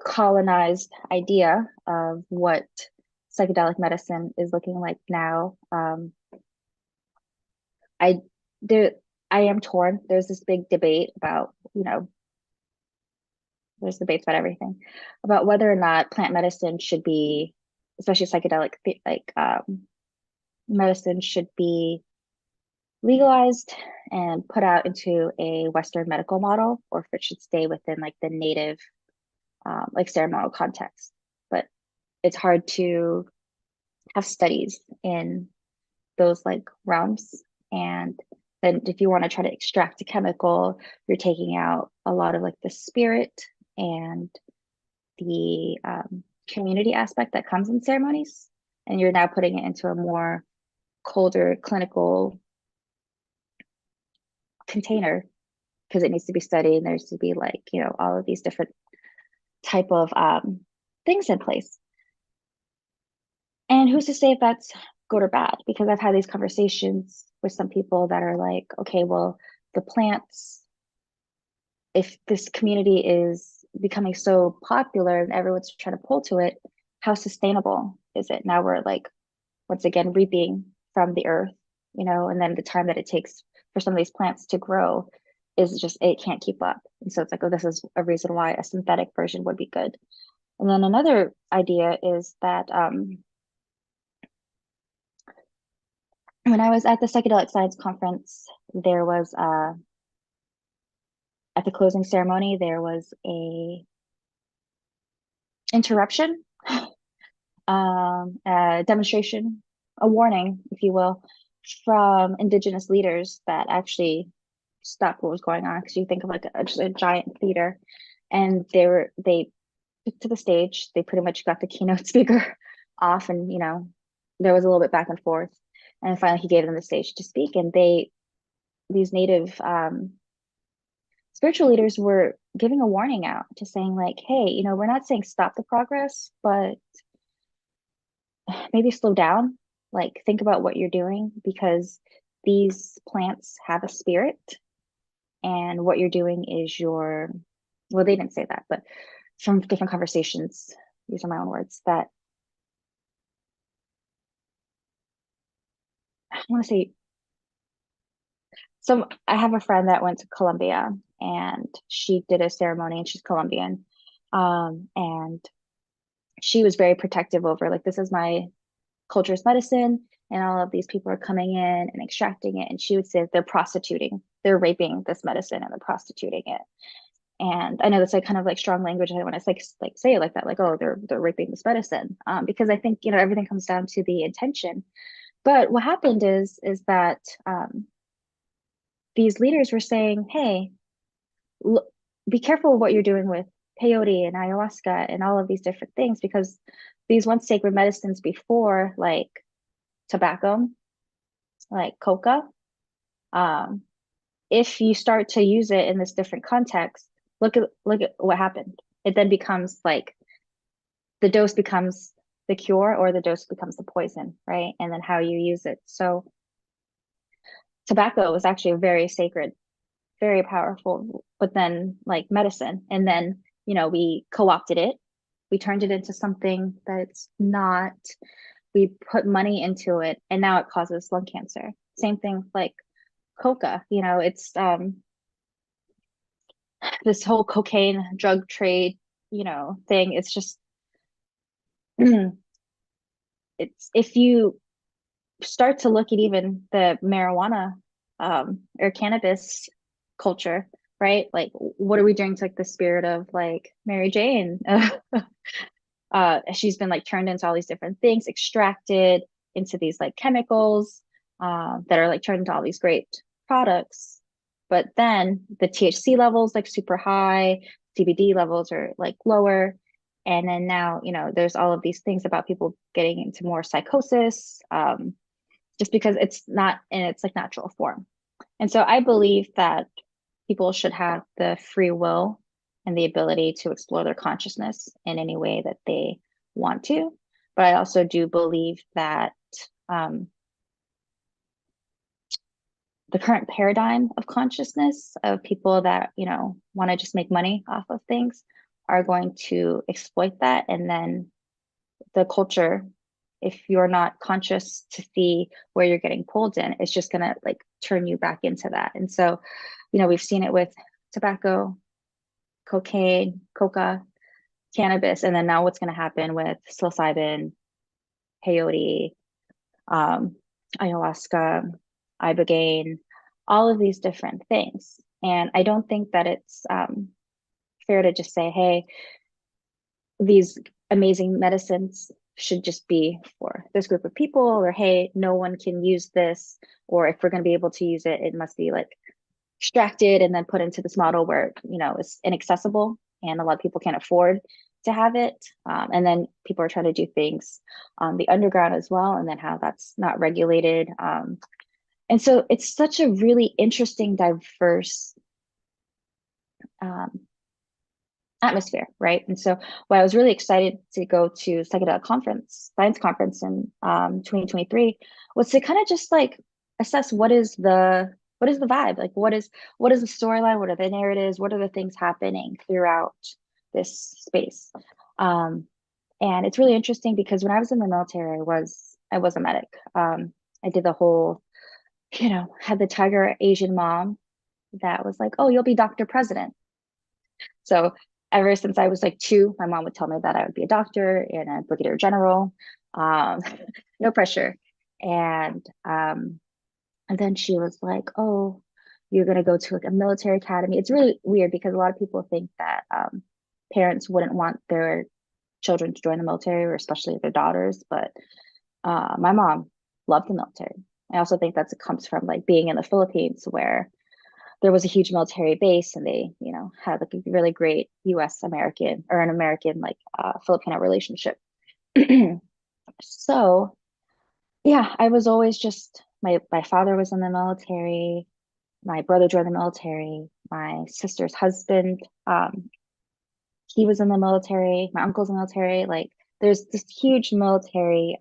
colonized idea of what psychedelic medicine is looking like now. I am torn. There's this big debate about, there's debates about everything, about whether or not plant medicine should be, especially psychedelic medicine, should be legalized and put out into a Western medical model, or if it should stay within like the native like ceremonial context. But it's hard to have studies in those like realms. And then if you want to try to extract a chemical, you're taking out a lot of like the spirit and the community aspect that comes in ceremonies, and you're now putting it into a more colder clinical container because it needs to be studied, and there's to be like, all of these different type of things in place. And who's to say if that's good or bad? Because I've had these conversations with some people that are like, okay, well, the plants, if this community is becoming so popular and everyone's trying to pull to it, how sustainable is it? Now we're like, once again, reaping from the earth, and then the time that it takes for some of these plants to grow is just, it can't keep up. And so it's like, oh, this is a reason why a synthetic version would be good. And then another idea is that when I was at the Psychedelic Science Conference, there was at the closing ceremony, there was a interruption, a demonstration, a warning, if you will, from Indigenous leaders that actually stuff what was going on, because you think of like just a giant theater, and they took to the stage. They pretty much got the keynote speaker off, and there was a little bit back and forth, and finally he gave them the stage to speak. And these native spiritual leaders were giving a warning out, to saying like, hey, we're not saying stop the progress, but maybe slow down, like think about what you're doing, because these plants have a spirit, and what you're doing is well, they didn't say that, but from different conversations, these are my own words, that I want to say, I have a friend that went to Colombia, and she did a ceremony, and she's Colombian. And she was very protective over, like, this is my culture's medicine, and all of these people are coming in and extracting it. And she would say they're raping this medicine, and they're prostituting it. And I know that's like kind of like strong language. I don't want to like say it like that, like, oh, they're raping this medicine, because I think everything comes down to the intention. But what happened is that these leaders were saying, hey, be careful of what you're doing with peyote and ayahuasca and all of these different things, because these once sacred medicines before, like tobacco, like coca, if you start to use it in this different context, look at what happened. It then becomes like the dose becomes the cure, or the dose becomes the poison, right? And then how you use it. So tobacco was actually a very sacred, very powerful, but then like medicine. And then, we co-opted it. We turned it into something that's not, we put money into it, and now it causes lung cancer. Same thing like coca, it's this whole cocaine drug trade, thing. It's just, it's, if you start to look at even the marijuana or cannabis culture, right? Like, what are we doing to like the spirit of like Mary Jane? She's been like turned into all these different things, extracted into these like chemicals that are like turned into all these great products. But then the THC levels like super high, CBD levels are like lower. And then now, there's all of these things about people getting into more psychosis, just because it's not in its like natural form. And so I believe that people should have the free will and the ability to explore their consciousness in any way that they want to. But I also do believe that the current paradigm of consciousness of people that, want to just make money off of things are going to exploit that. And then the culture, if you're not conscious to see where you're getting pulled in, it's just going to like turn you back into that. And so, we've seen it with tobacco, cocaine, coca, cannabis, and then now what's going to happen with psilocybin, peyote, ayahuasca, ibogaine, all of these different things. And I don't think that it's fair to just say, hey, these amazing medicines should just be for this group of people, or hey, no one can use this, or if we're going to be able to use it, it must be like extracted and then put into this model where it's inaccessible and a lot of people can't afford to have it. And then people are trying to do things on the underground as well, and then how that's not regulated. And so it's such a really interesting, diverse atmosphere, right? And so why I was really excited to go to Psychedelic Science Conference in 2023 was to kind of just like assess what is the vibe, like what is the storyline, what are the narratives, what are the things happening throughout this space. And it's really interesting because when I was in the military, I was a medic. I did the whole, had the tiger Asian mom that was like, oh, you'll be Dr. President. So ever since I was like 2, my mom would tell me that I would be a doctor and a brigadier general. No pressure. And then she was like, oh, you're going to go to like a military academy. It's really weird because a lot of people think that parents wouldn't want their children to join the military, or especially their daughters. But my mom loved the military. I also think that it comes from like being in the Philippines, where there was a huge military base, and they, you know, had like a really great US American, or an American like Filipino relationship. So yeah, I was always just, my father was in the military, my brother joined the military, my sister's husband, he was in the military, my uncle's in the military. Like there's this huge military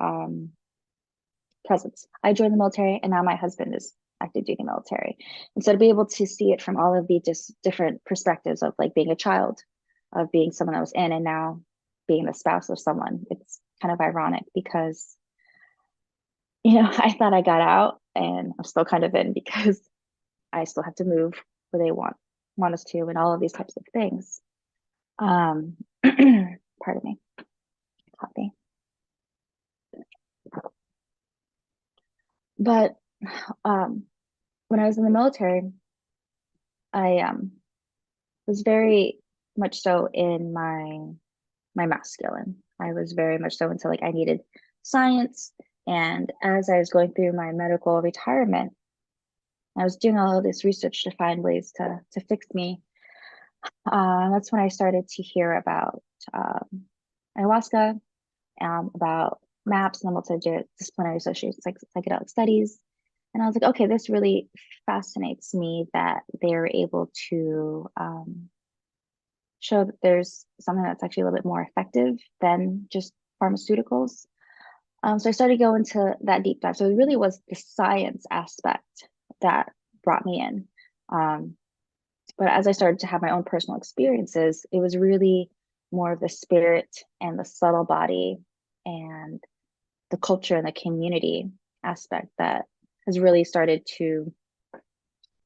presence. I joined the military, and now my husband is active duty military. And so to be able to see it from all of the just different perspectives of like being a child, of being someone that was in, and now being the spouse of someone, it's kind of ironic because, you know, I thought I got out, and I'm still kind of in because I still have to move where they want us to, and all of these types of things. Pardon me. Copy. But when I was in the military, I was very much so in my masculine. I was very much so into like I needed science. And as I was going through my medical retirement, I was doing all of this research to find ways to fix me. That's when I started to hear about ayahuasca, about MAPS, and multidisciplinary associated psychedelic studies. And I was like, okay, this really fascinates me that they're able to show that there's something that's actually a little bit more effective than just pharmaceuticals. So I started going into that deep dive. So it really was the science aspect that brought me in. But as I started to have my own personal experiences, it was really more of the spirit and the subtle body and the culture and the community aspect that has really started to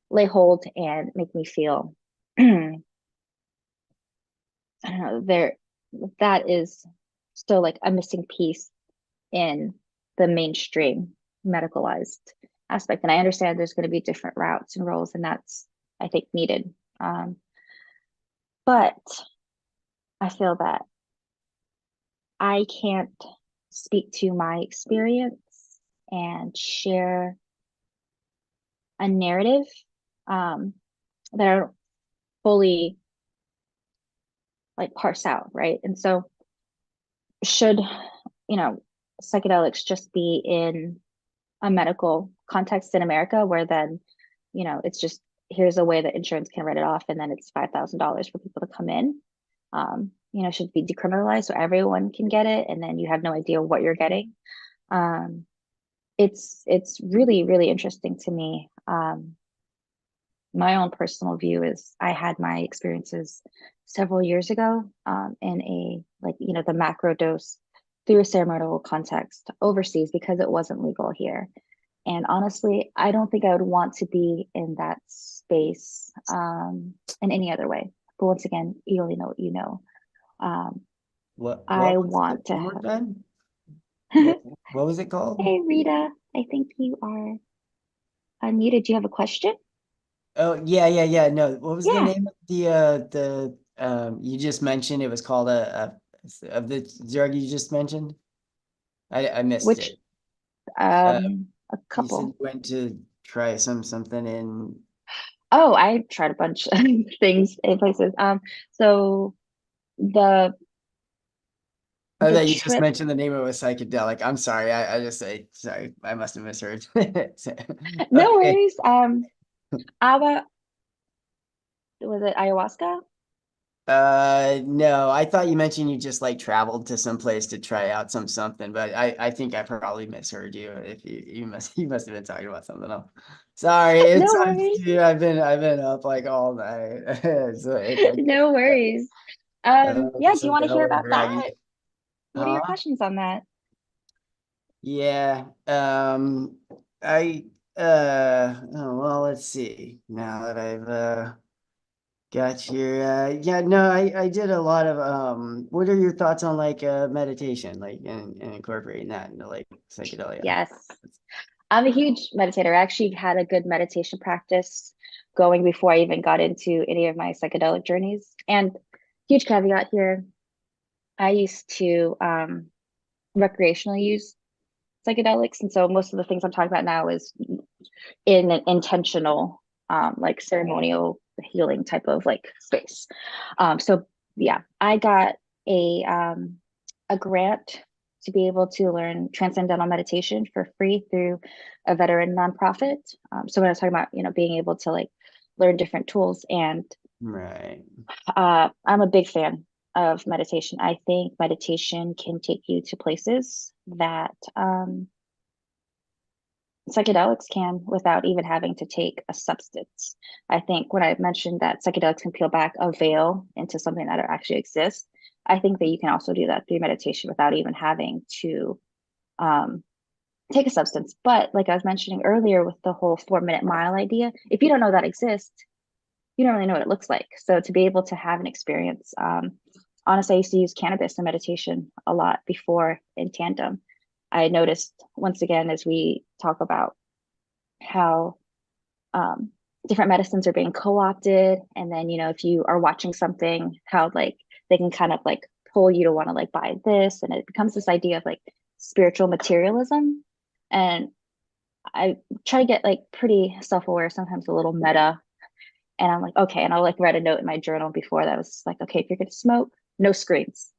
lay hold and make me feel, I don't know, that is still like a missing piece in the mainstream medicalized aspect. And I understand there's going to be different routes and roles, and that's, I think, needed. But I feel that I can't speak to my experience and share a narrative that I don't fully like parse out, right? And so should, you know, psychedelics just be in a medical context in America, where then, you know, it's just, here's a way that insurance can write it off, and then it's $5,000 for people to come in. You know, should be decriminalized so everyone can get it, and then you have no idea what you're getting. It's really, really interesting to me. My own personal view is I had my experiences several years ago in a, like, you know, the macro dose through a ceremonial context overseas because it wasn't legal here. And honestly, I don't think I would want to be in that space in any other way. But once again, you only know what you know. I want to have. Time? What was it called? Hey, Rita, I think you are unmuted. Do you have a question? Oh, yeah. No, what was the Yeah. name of the you just mentioned? It was called of the drug you just mentioned. I missed Which, it. a You said couple. you went to try something in. Oh, I tried a bunch of things in places. So the Oh, that you just trip. mentioned the name of a psychedelic. I'm sorry. Sorry, I must have misheard. No Okay. worries. Was it ayahuasca? No, I thought you mentioned you just like traveled to some place to try out something, but I think I probably misheard you. If you must have been talking about something else. Sorry, No worries. dude, I've been up like all night. No worries. Yeah, do you want to hear about groggy. that? What are your questions on that? Yeah. Oh, well, let's see. Now that I've got your yeah, no, I did a lot of what are your thoughts on like meditation, like and incorporating that into like psychedelia? Yes. I'm a huge meditator. I actually had a good meditation practice going before I even got into any of my psychedelic journeys. And huge caveat here, I used to recreationally use psychedelics. And so most of the things I'm talking about now is in an intentional like ceremonial healing type of like space. So yeah, I got a grant to be able to learn transcendental meditation for free through a veteran nonprofit. So when I was talking about, you know, being able to like learn different tools, and Right. I'm a big fan of meditation. I think meditation can take you to places that psychedelics can without even having to take a substance. I think when I mentioned that psychedelics can peel back a veil into something that actually exists, I think that you can also do that through meditation without even having to take a substance. But like I was mentioning earlier with the whole 4 minute mile idea, if you don't know that exists, you don't really know what it looks like. So to be able to have an experience, honestly, I used to use cannabis and meditation a lot before in tandem. I noticed once again, as we talk about how different medicines are being co-opted, and then, you know, if you are watching something, how like they can kind of like pull you to want to like buy this, and it becomes this idea of like spiritual materialism. And I try to get like pretty self-aware, sometimes a little meta. And I'm like, okay. And I'll like write a note in my journal before that was like, okay, if you're going to smoke, no screens.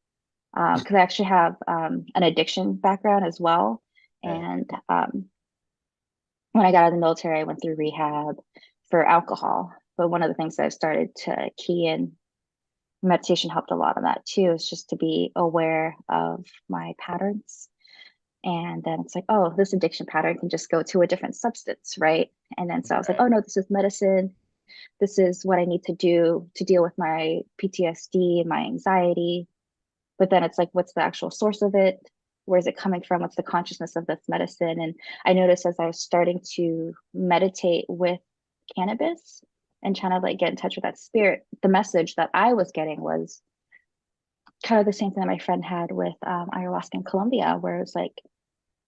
Because I actually have an addiction background as well. And when I got out of the military, I went through rehab for alcohol. But one of the things that I started to key in, meditation helped a lot on that too, is just to be aware of my patterns. And then it's like, oh, this addiction pattern can just go to a different substance, right? And then so I was like, oh no, this is medicine. This is what I need to do to deal with my PTSD and my anxiety. But then it's like, what's the actual source of it? Where is it coming from? What's the consciousness of this medicine? And I noticed as I was starting to meditate with cannabis and trying to like get in touch with that spirit, the message that I was getting was kind of the same thing that my friend had with ayahuasca in Colombia, where it's like,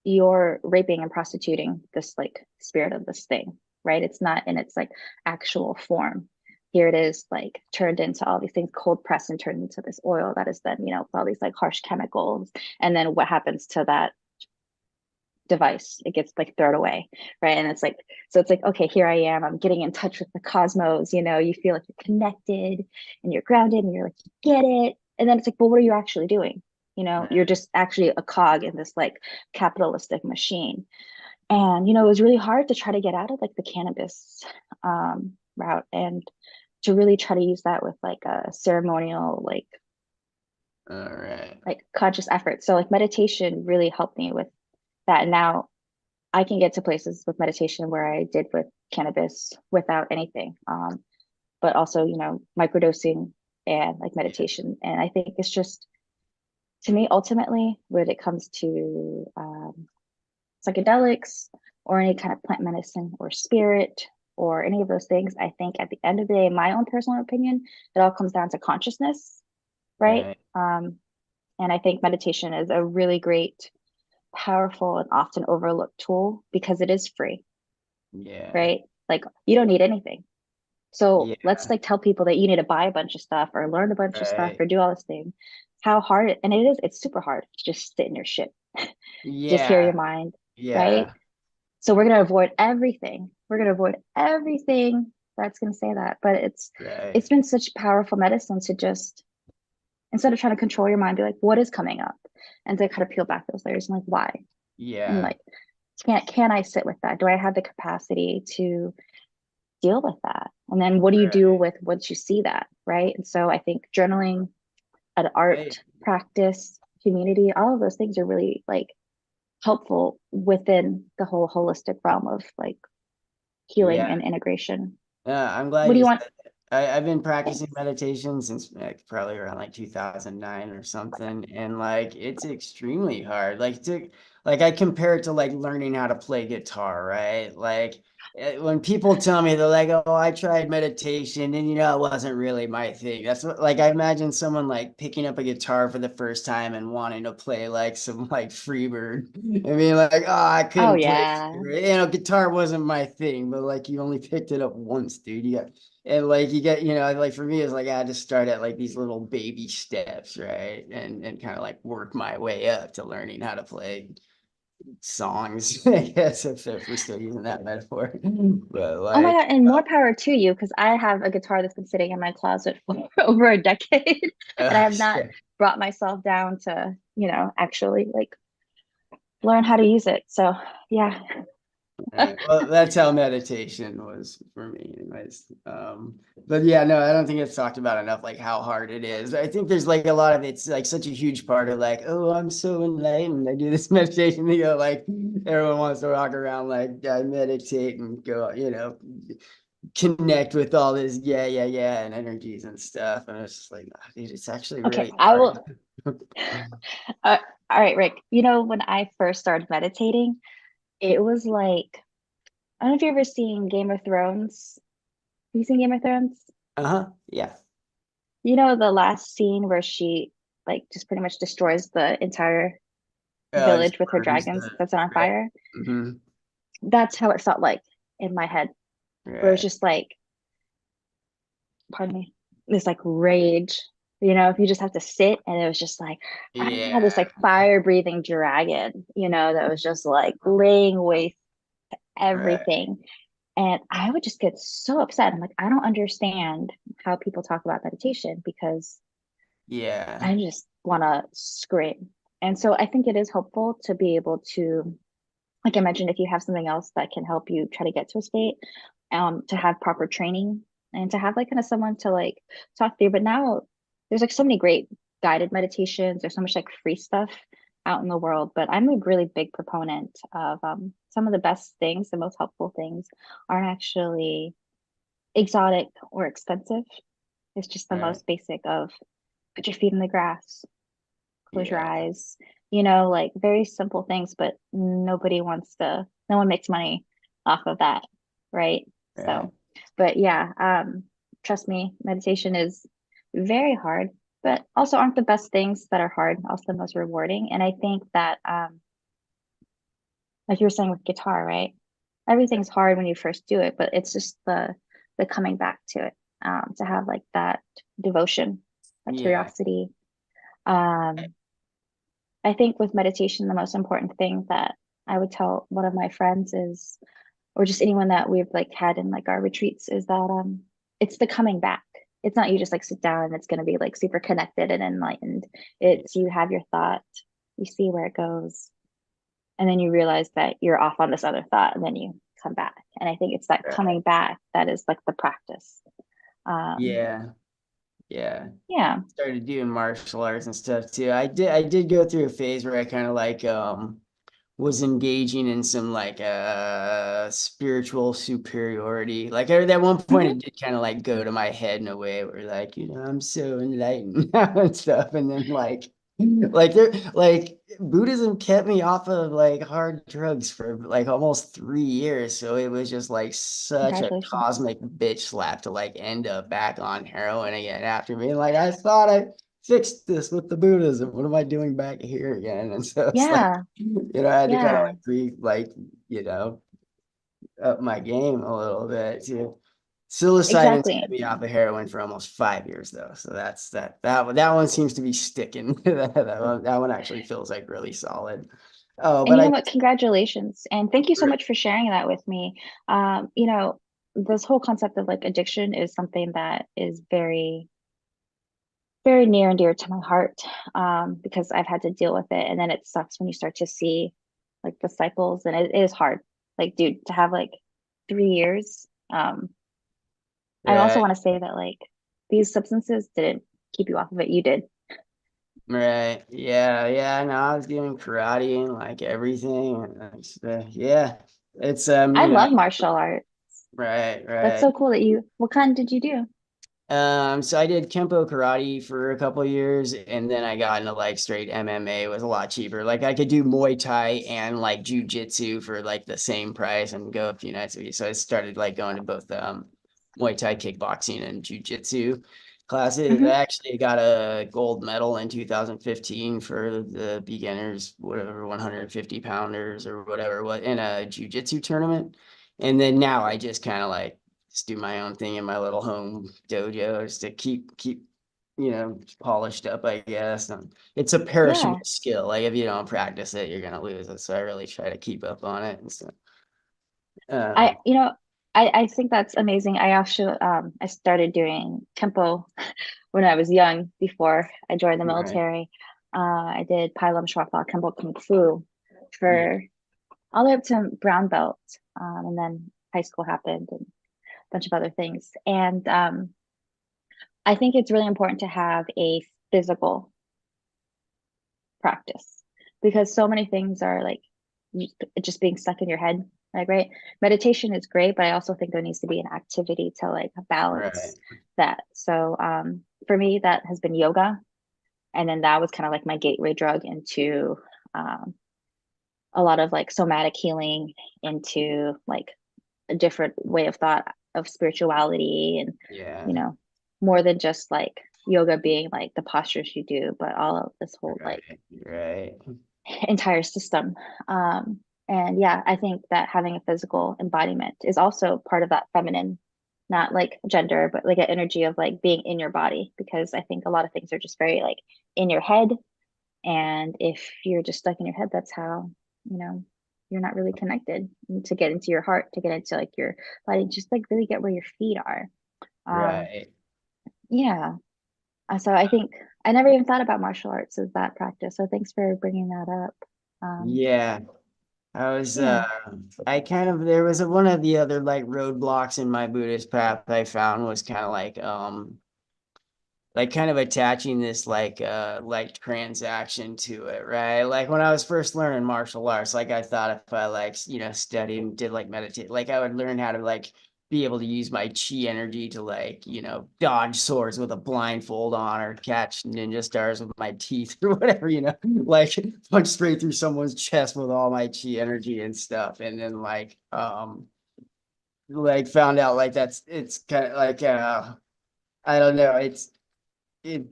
you're raping and prostituting this like spirit of this thing, right? It's not in its like actual form. Here it is like turned into all these things, cold pressed and turned into this oil that is then, you know, all these like harsh chemicals. And then what happens to that device? It gets like thrown away, right? And it's like, so it's like, okay, here I am, I'm getting in touch with the cosmos, you know, you feel like you're connected and you're grounded and you're like, you get it. And then it's like, well, what are you actually doing? You know, you're just actually a cog in this like capitalistic machine. And, you know, it was really hard to try to get out of like the cannabis route, and to really try to use that with like a ceremonial, like, All right. like conscious effort. So like meditation really helped me with that. And now I can get to places with meditation where I did with cannabis without anything. But also, you know, microdosing and like meditation. And I think it's just, to me, ultimately, when it comes to psychedelics or any kind of plant medicine or spirit or any of those things, I think at the end of the day, in my own personal opinion, it all comes down to consciousness, right? And I think meditation is a really great, powerful, and often overlooked tool because it is free, right? Like you don't need anything. So let's like tell people that you need to buy a bunch of stuff or learn a bunch of stuff or do all this thing. How hard and it's super hard to just sit in your shit. Just hear your mind. Right. So we're gonna avoid everything. We're gonna avoid everything that's gonna say that. But it's been such powerful medicine to just, instead of trying to control your mind, be like, what is coming up? And to kind of peel back those layers and like, why? And like, can I sit with that? Do I have the capacity to deal with that? And then what do you do with once you see that, right? And so I think journaling, an art practice, community, all of those things are really like helpful within the whole holistic realm of like healing and integration. I'm glad What do you want? said that. I've been practicing meditation since like probably around like 2009 or something, and like it's extremely hard. Like I compare it to like learning how to play guitar, right? Like when people tell me, they're like, "Oh, I tried meditation, and you know, it wasn't really my thing." That's what, like, I imagine someone like picking up a guitar for the first time and wanting to play like some like Freebird. I mean, like, oh, I couldn't play. You know, guitar wasn't my thing, but like you only picked it up once, dude. And like you get, you know, like for me, it's like I had to start at like these little baby steps, right? And kind of like work my way up to learning how to play songs, I guess, if we're still using that metaphor. But Oh my like, God, and more power to you, because I have a guitar that's been sitting in my closet for over a decade, and I have not shit. brought myself down to, actually like learn how to use it. So yeah. Well, that's how meditation was for me, anyways. But yeah, no, I don't think it's talked about enough, like how hard it is. I think there's like a lot of it's like such a huge part of like, oh, I'm so enlightened. I do this meditation, like everyone wants to walk around like I meditate and go, connect with all this, yeah, and energies and stuff. And it's just like, "Ah, dude, it's actually Okay, really I hard." will. All right, Rick. When I first started meditating, it was like, I don't know if you ever seen Game of Thrones. Have you seen Game of Thrones? Uh-huh. Yeah. The last scene where she like just pretty much destroys the entire Just village with her burns dragons the that's on right. fire. Hmm. That's how it felt like in my head, where it's Right. just like, pardon me, this like rage. If you just have to sit, and it was just like, this Yeah. like fire breathing dragon, that was just like laying waste to Right. everything. And I would just get so upset. I'm like, I don't understand how people talk about meditation, because Yeah. I just want to scream. And so I think it is helpful to be able to, like I mentioned, if you have something else that can help you try to get to a state, to have proper training, and to have like kind of someone to like talk through. But now there's like so many great guided meditations. There's so much like free stuff out in the world. But I'm a really big proponent of some of the best things, the most helpful things aren't actually exotic or expensive. It's just the Right. most basic of put your feet in the grass, close your Yeah. eyes, like very simple things, but no one makes money off of that, right? Right. So, but yeah, trust me, meditation is very hard, but also aren't the best things that are hard also the most rewarding. And I think that, like you were saying with guitar, right? Everything's hard when you first do it, but it's just the coming back to it, to have like that devotion, that Yeah. curiosity. Um, I think with meditation, the most important thing that I would tell one of my friends is, or just anyone that we've like had in like our retreats, is that it's the coming back. It's not you just like sit down and it's going to be like super connected and enlightened. It's you have your thought, you see where it goes, and then you realize that you're off on this other thought, and then you come back. And I think it's that Right. coming back that is like the practice. Yeah. Yeah. Yeah. Started doing martial arts and stuff too. I did go through a phase where I kind of like was engaging in some like spiritual superiority. Like at one point Hmm. it did kind of like go to my head in a way where like, I'm so enlightened and stuff. And then like Buddhism kept me off of like hard drugs for like almost 3 years. So it was just like such a Congratulations. cosmic bitch slap to like end up back on heroin again after me. Like I thought I fixed this with the Buddhism. What am I doing back here again? And so it's like, Yeah. I had to kind of Yeah. up my game a little bit too. Psilocybin's kept Exactly. me off of heroin for almost 5 years though. So that's that one seems to be sticking. That one actually feels like really solid. Oh, And but you know I what? Congratulations. And thank you so much for sharing that with me. This whole concept of like addiction is something that is very, very near and dear to my heart, because I've had to deal with it. And then it sucks when you start to see like the cycles, and it is hard. Like, dude, to have like 3 years. I also right, want to say that like these substances didn't keep you off of it. You did. right, yeah. No, I was doing karate and like everything. And yeah, it's I love martial art. right, That's right. so cool that what kind did you do? So I did Kempo karate for a couple of years, and then I got into like straight MMA. It was a lot cheaper. Like I could do Muay Thai and like Jiu-Jitsu for like the same price and go a few nights a week. So I started like going to both Muay Thai kickboxing and Jiu-Jitsu classes. I Hmm. actually got a gold medal in 2015 for the beginners, whatever, 150 pounders or whatever, what in a Jiu-Jitsu tournament. And then now I just kind of like just do my own thing in my little home dojo just to keep polished up, I guess. And it's a Yeah. perishable skill. Like if you don't practice it, you're gonna lose it. So I really try to keep up on it. And so, I, you know, I think that's amazing. I also I started doing tempo when I was young before I joined the right. military. I did Pailam Shwapa Tempo Kung Fu Yeah. for all the way up to brown belt. And then high school happened and a bunch of other things. And I think it's really important to have a physical practice because so many things are like just being stuck in your head. Like, right, meditation is great, but I also think there needs to be an activity to like balance Right. that. So for me, that has been yoga, and then that was kind of like my gateway drug into a lot of like somatic healing, into like a different way of thought of spirituality, and Yeah. you know, more than just like yoga being like the postures you do, but all of this whole like Right. entire system. And yeah, I think that having a physical embodiment is also part of that feminine, not like gender, but like an energy of like being in your body, because I think a lot of things are just very like in your head. And if you're just stuck in your head, that's how, you know, you're not really connected. And to get into your heart, to get into like your body, just like really get where your feet are. Right. Yeah. So I think I never even thought about martial arts as that practice. So thanks for bringing that up. Yeah. I was Yeah. I kind of there was one of the other like roadblocks in my Buddhist path I found was kind of like kind of attaching this like transaction to it, right? Like when I was first learning martial arts, like I thought if I like studied and did like meditate, like I would learn how to like be able to use my chi energy to like dodge swords with a blindfold on or catch ninja stars with my teeth or whatever, like punch straight through someone's chest with all my chi energy and stuff. And then like found out like it's kind of like I don't know, it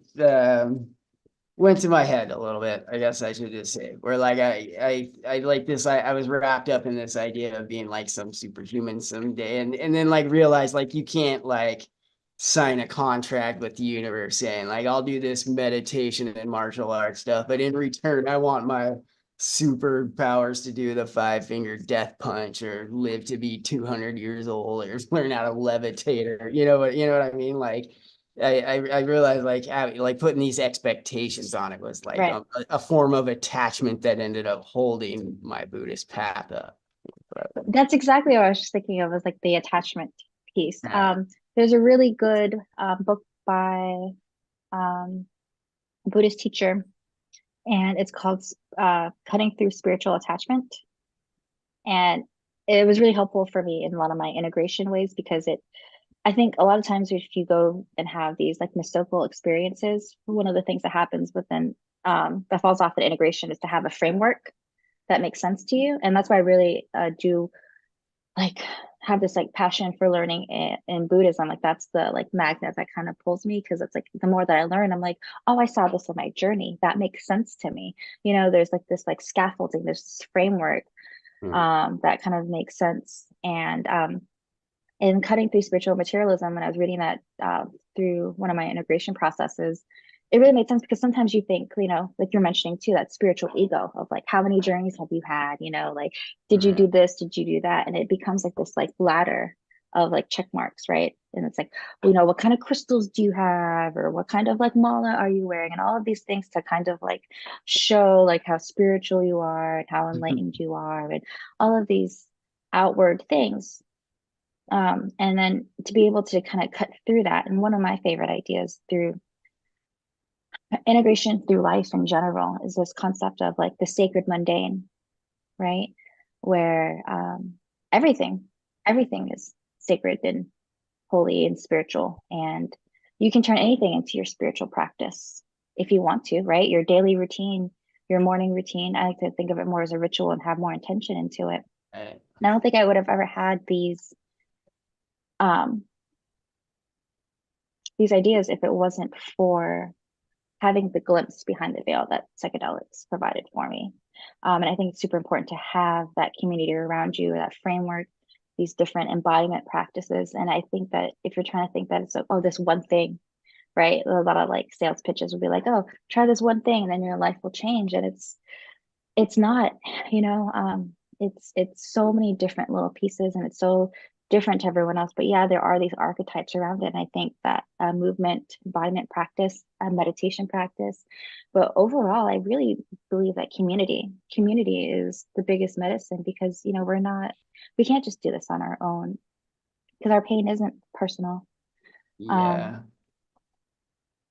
went to my head a little bit, I guess I should just say, where like I like this, I was wrapped up in this idea of being like some superhuman someday, and then like realized like you can't like sign a contract with the universe saying like I'll do this meditation and martial arts stuff, but in return I want my superpowers to do the 5-finger death punch or live to be 200 years old or learn how to levitate, or what I mean, like I realized like putting these expectations on it was like Right. a form of attachment that ended up holding my Buddhist path up. That's exactly what I was just thinking of, was like the attachment piece. Right. There's a really good book by a Buddhist teacher, and it's called Cutting Through Spiritual Attachment. And it was really helpful for me in a lot of my integration ways, because I think a lot of times if you go and have these like mystical experiences, one of the things that happens within that falls off the integration is to have a framework that makes sense to you. And that's why I really do like have this like passion for learning in Buddhism. Like that's the like magnet that kind of pulls me, because it's like the more that I learn, I'm like, oh, I saw this in my journey. That makes sense to me. There's like this like scaffolding, there's this framework that kind of makes sense. And in Cutting Through Spiritual Materialism, and I was reading that through one of my integration processes, it really made sense, because sometimes you think, like you're mentioning too, that spiritual ego of like, how many journeys have you had? Like, did you do this? Did you do that? And it becomes like this like ladder of like check marks, right? And it's like, what kind of crystals do you have? Or what kind of like mala are you wearing? And all of these things to kind of like show like how spiritual you are and how enlightened you are, and all of these outward things. And then to be able to kind of cut through that. And one of my favorite ideas through integration through life in general is this concept of like the sacred mundane, right? Where everything is sacred and holy and spiritual. And you can turn anything into your spiritual practice if you want to, right? Your daily routine, your morning routine. I like to think of it more as a ritual and have more intention into it. Right. And I don't think I would have ever had these ideas if it wasn't for having the glimpse behind the veil that psychedelics provided for me. And I think it's super important to have that community around you, that framework, these different embodiment practices. And I think that if you're trying to think that it's like, oh, this one thing, right? A lot of like sales pitches would be like, oh, try this one thing and then your life will change. And it's not, you know, it's so many different little pieces and it's so different to everyone else. But yeah, there are these archetypes around it. And I think that a movement, embodiment practice, a meditation practice, but overall, I really believe that community is the biggest medicine because, you know, we can't just do this on our own because our pain isn't personal. Yeah.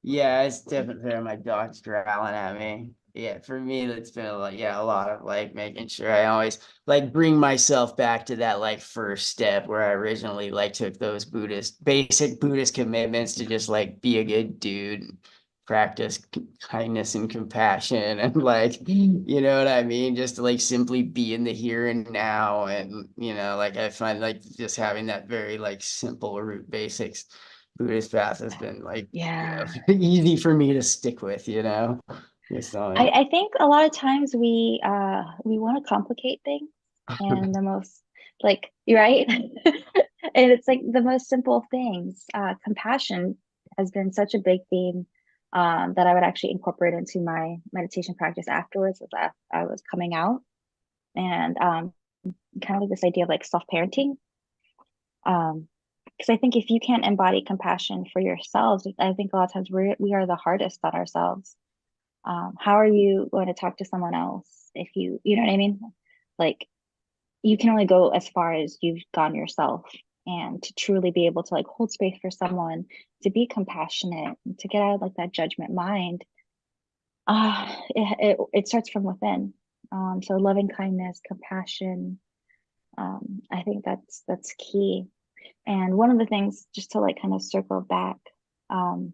Yeah, it's definitely my dog's growling at me. Yeah, for me, it's been a lot of like making sure I always like bring myself back to that like first step where I originally like took those basic Buddhist commitments to just like be a good dude, practice kindness and compassion and like, you know what I mean? Just to like simply be in the here and now. And, you know, like I find like just having that very like simple root basics Buddhist path has been like, Yeah. easy for me to stick with, you know. Just I think a lot of times we want to complicate things and the most like you're right. And it's like the most simple things. Compassion has been such a big theme that I would actually incorporate into my meditation practice afterwards as I was coming out. And kind of like this idea of like self-parenting. Because I think if you can't embody compassion for yourselves, I think a lot of times we are the hardest on ourselves. How are you going to talk to someone else if you know what I mean? Like you can only go as far as you've gone yourself. And to truly be able to like hold space for someone, to be compassionate, to get out of like that judgment mind, it starts from within. So loving kindness, compassion, I think that's key. And one of the things, just to like kind of circle back, to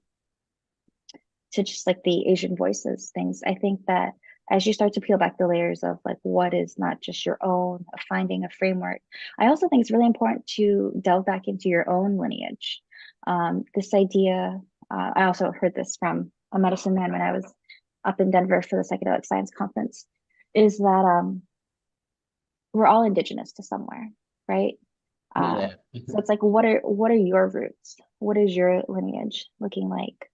just like the Asian voices things, I think that as you start to peel back the layers of like what is not just your own, finding a framework, I also think it's really important to delve back into your own lineage. This idea, I also heard this from a medicine man when I was up in Denver for the Psychedelic Science Conference, is that we're all indigenous to somewhere, right? Yeah. So it's like, what are your roots? What is your lineage looking like?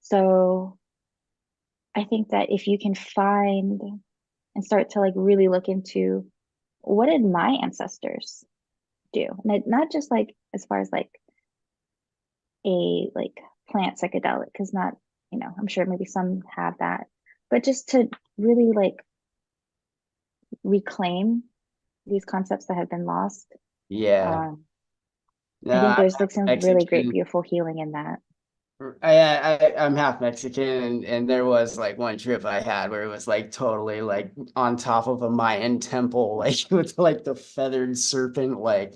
So I think that if you can find and start to like really look into what did my ancestors do, and not just like as far as like a like plant psychedelic, because not, you know, I'm sure maybe some have that, but just to really like reclaim these concepts that have been lost. Yeah. I think I'm there's like some really great, Mexican. beautiful healing in that. I'm half Mexican and there was like one trip I had where it was like totally like on top of a Mayan temple, like with like the feathered serpent, like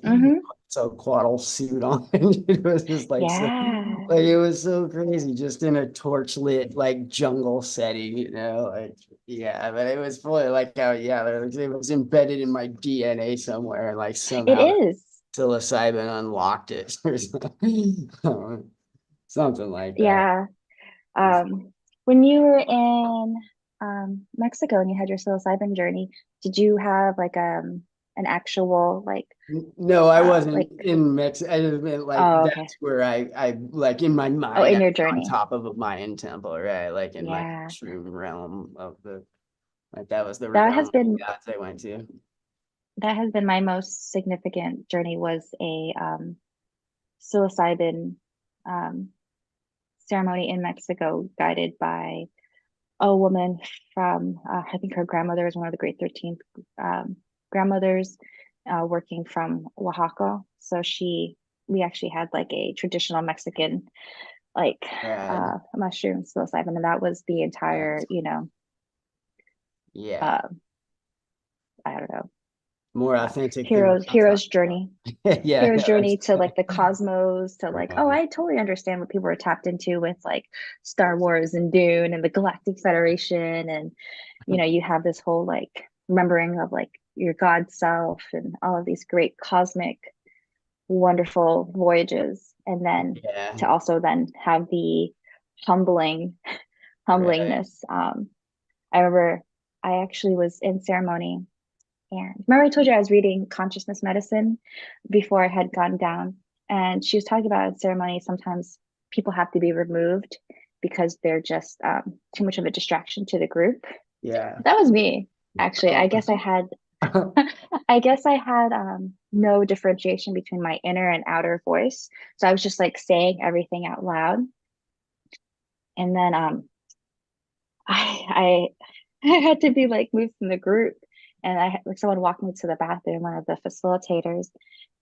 so quaddle suit on. It was just like so, Yeah. like it was so crazy, just in a torch lit like jungle setting, you know, like yeah, but it was fully like how it was embedded in my DNA somewhere, and like It somehow is. psilocybin unlocked it or something. Something like that. Yeah. When you were in Mexico and you had your psilocybin journey, did you have like an actual like No, I wasn't like in Mexico. I just meant like oh okay. that's where I like in my Oh, mind in I your was on journey. top of a Mayan temple, right? Like in my Yeah. mushroom realm of the like that was the That realm has of been gods I went to. my most significant journey was a psilocybin um ceremony in Mexico guided by a woman from I think her grandmother is one of the great 13th grandmothers working from Oaxaca. So we actually had like a traditional Mexican like mushroom psilocybin, and that was the entire, you know, Yeah, I don't know, more authentic than what I'm hero's talking journey. about. Yeah, Hero's no, journey to like the cosmos, to like, oh, right. I totally understand what people are tapped into with like Star Wars and Dune and the Galactic Federation. And, you know, you have this whole like remembering of like your God self and all of these great cosmic, wonderful voyages. And then to also then have the humblingness. I remember I actually was in ceremony, and remember I told you I was reading consciousness medicine before I had gone down. And she was talking about in ceremony, sometimes people have to be removed because they're just too much of a distraction to the group. Yeah. That was me, actually. I guess I had no differentiation between my inner and outer voice. So I was just like saying everything out loud. And then I had to be like moved from the group, and like someone walked me to the bathroom, one of the facilitators,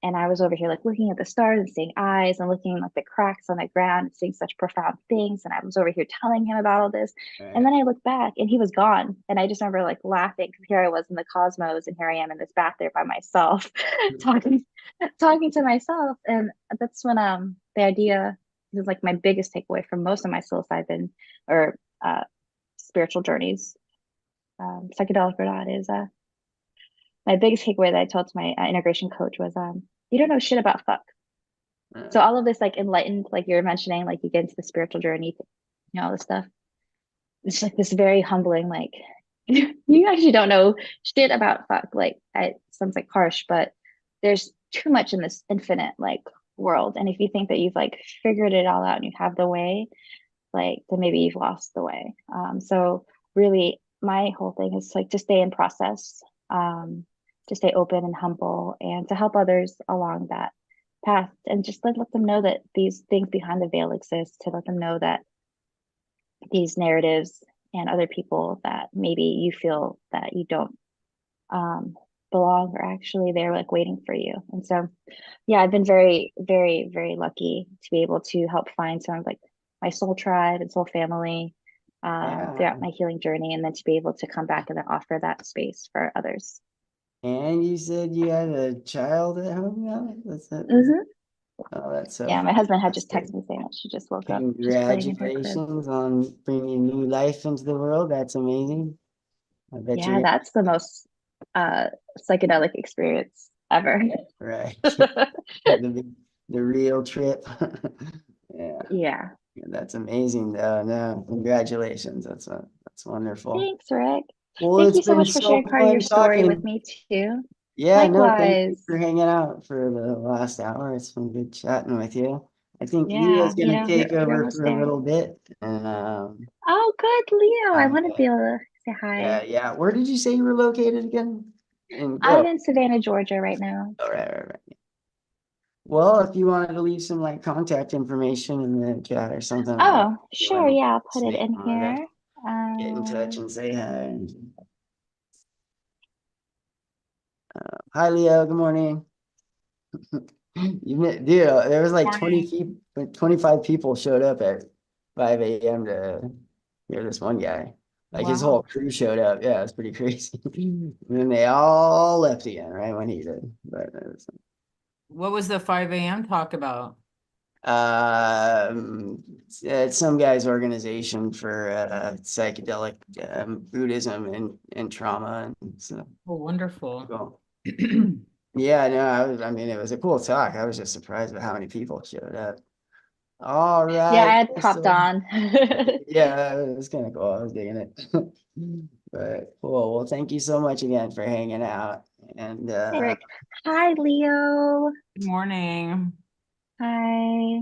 and I was over here like looking at the stars and seeing eyes and looking at the cracks on the ground and seeing such profound things, and I was over here telling him about all this. And then I looked back and he was gone, and I just remember like laughing because here I was in the cosmos and here I am in this bathroom by myself talking to myself. And that's when the idea, this is like my biggest takeaway from most of my psilocybin or spiritual journeys, psychedelic or not, is my biggest takeaway that I told to my integration coach was you don't know shit about fuck. So all of this like enlightened, like you're mentioning, like you get into the spiritual journey, you know, all this stuff. It's like this very humbling, like you actually don't know shit about fuck. Like it sounds like harsh, but there's too much in this infinite like world. And if you think that you've like figured it all out and you have the way, like then maybe you've lost the way. So really my whole thing is like to stay in process, to stay open and humble, and to help others along that path, and just let them know that these things behind the veil exist, to let them know that these narratives and other people that maybe you feel that you don't belong are actually there like waiting for you. And so yeah, I've been very, very, very lucky to be able to help find some of like my soul tribe and soul family throughout my healing journey, and then to be able to come back and then offer that space for others. And you said you had a child at home now? That's it. Oh, that's so yeah. My husband had just texted me saying that she just woke up. Congratulations on bringing new life into the world. That's amazing. I bet yeah, that's the most psychedelic experience ever. Right. the real trip. Yeah. That's amazing. No, congratulations. That's wonderful. Thanks, Rick. Well, Thank it's you so been much for sharing part of your story with me too. Yeah, no, thank you Likewise. for hanging out for the last hour. It's been good chatting with you. I think Yeah, Leo's you gonna know, take you're over almost for a there. little bit. And Oh, good, Leo. I want to be able to say hi. yeah. Where did you say you were located again? I'm in Savannah, Georgia right now. All right. Well, if you wanted to leave some like contact information in the chat or something. Oh, sure. Yeah, I'll put it in Get here. in touch and say hi. Hi, Leo. Good morning. Dude, there was like 25 people showed up at 5 a.m. to hear this one guy. Like his whole crew showed up. Yeah, it's pretty crazy. And then they all left again, right when he did. But it was, What was the 5 a.m. talk about? it's some guy's organization for psychedelic Buddhism and trauma, and so. Oh, wonderful. Cool. Yeah, no, I mean, it was a cool talk. I was just surprised by how many people showed up. All right. Yeah, I had popped on. Yeah, it was kind of cool. I was digging it. But cool. Well, thank you so much again for hanging out. And Rick. Hi, Leo. Good morning. Hi.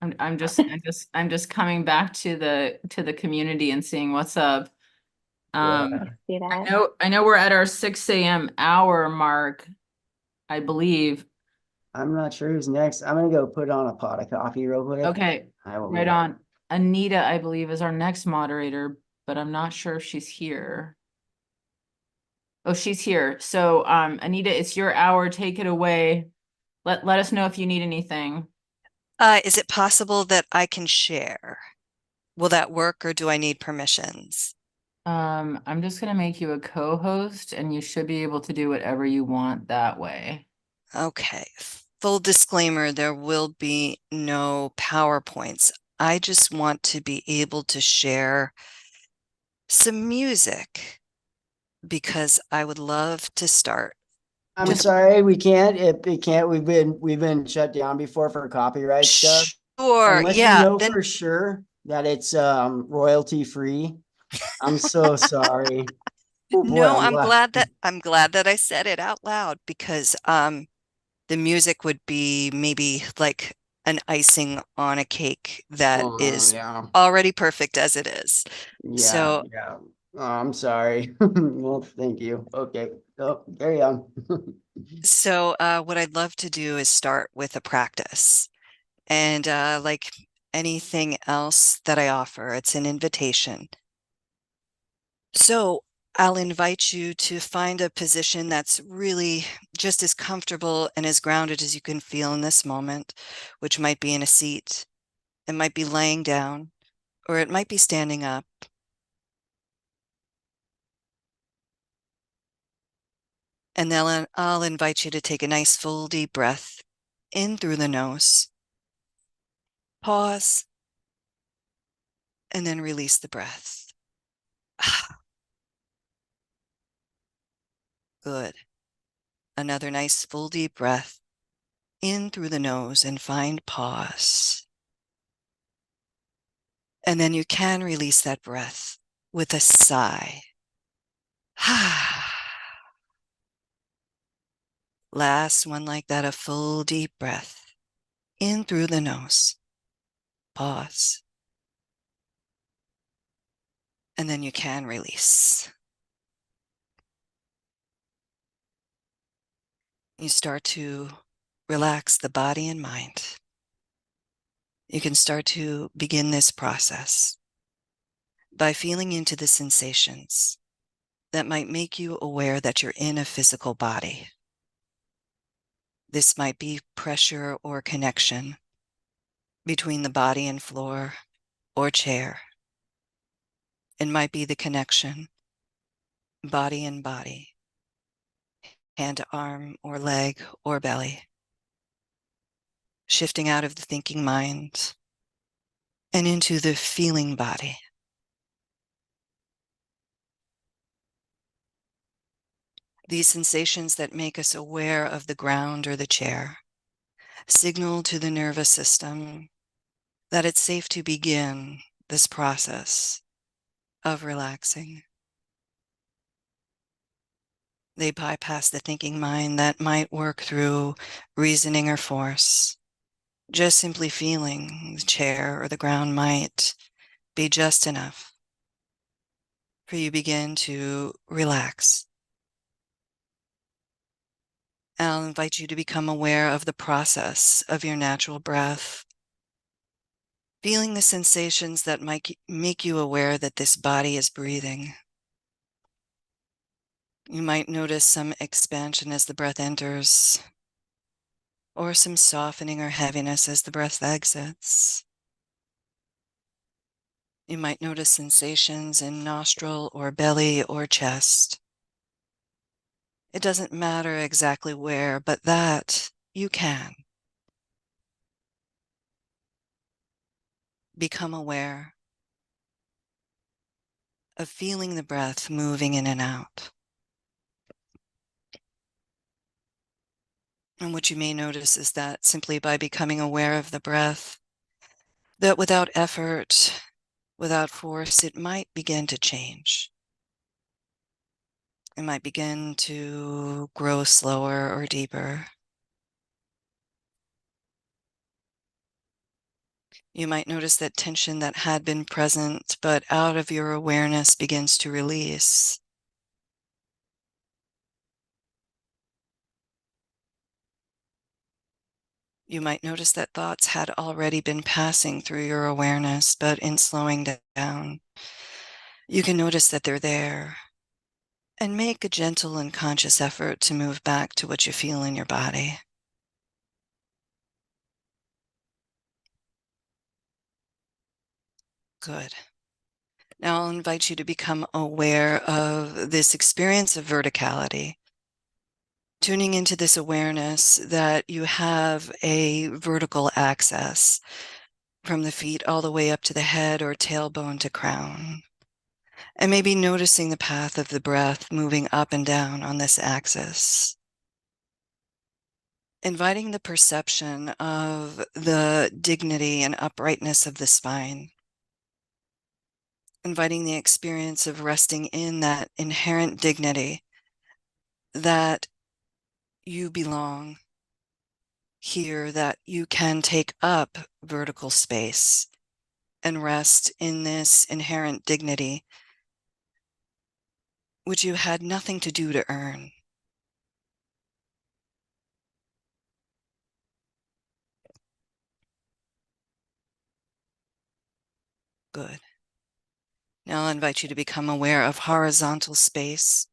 I'm just coming back to the community and seeing what's up. I see that. I know we're at our 6 a.m. hour mark, I believe. I'm not sure who's next. I'm gonna go put on a pot of coffee real quick. Okay, right on. Anita, I believe, is our next moderator, but I'm not sure if she's here. Oh, she's here. So, Anita, it's your hour. Take it away. Let us know if you need anything. Is it possible that I can share? Will that work, or do I need permissions? I'm just gonna make you a co-host, and you should be able to do whatever you want that way. Okay. Full disclaimer, there will be no PowerPoints. I just want to be able to share some music because I would love to start. I'm sorry, we can't. It can't. We've been shut down before for copyright stuff. Sure. Unless Yeah. you know for sure that it's royalty free. I'm so sorry. Oh, boy, No, I'm glad that I said it out loud because The music would be maybe like an icing on a cake that is Yeah. already perfect as it is. Yeah. So Yeah. Oh, I'm sorry. Well, thank you. Okay. Oh, carry on. So what I'd love to do is start with a practice. And like anything else that I offer, it's an invitation. So I'll invite you to find a position that's really just as comfortable and as grounded as you can feel in this moment, which might be in a seat, it might be laying down, or it might be standing up. And then I'll invite you to take a nice full deep breath in through the nose. Pause, and then release the breath. Good. Another nice full deep breath in through the nose and find pause. And then you can release that breath with a sigh. Last one like that, a full deep breath in through the nose. Pause. And then you can release. You start to relax the body and mind. You can start to begin this process by feeling into the sensations that might make you aware that you're in a physical body. This might be pressure or connection between the body and floor or chair. It might be the connection, body and body, hand to arm or leg or belly, shifting out of the thinking mind and into the feeling body. These sensations that make us aware of the ground or the chair signal to the nervous system that it's safe to begin this process of relaxing. They bypass the thinking mind that might work through reasoning or force. Just simply feeling the chair or the ground might be just enough for you to begin to relax. I'll invite you to become aware of the process of your natural breath, feeling the sensations that might make you aware that this body is breathing. You might notice some expansion as the breath enters, or some softening or heaviness as the breath exits. You might notice sensations in nostril or belly or chest. It doesn't matter exactly where, but that you can. Become aware of feeling the breath moving in and out. And what you may notice is that simply by becoming aware of the breath, that without effort, without force, it might begin to change. It might begin to grow slower or deeper. You might notice that tension that had been present, but out of your awareness begins to release. You might notice that thoughts had already been passing through your awareness, but in slowing down, you can notice that they're there and make a gentle and conscious effort to move back to what you feel in your body. Good. Now I'll invite you to become aware of this experience of verticality, tuning into this awareness that you have a vertical access from the feet all the way up to the head or tailbone to crown. And maybe noticing the path of the breath moving up and down on this axis. Inviting the perception of the dignity and uprightness of the spine. Inviting the experience of resting in that inherent dignity that you belong, here that you can take up vertical space and rest in this inherent dignity, which you had nothing to do to earn. Good. Now I'll invite you to become aware of horizontal space.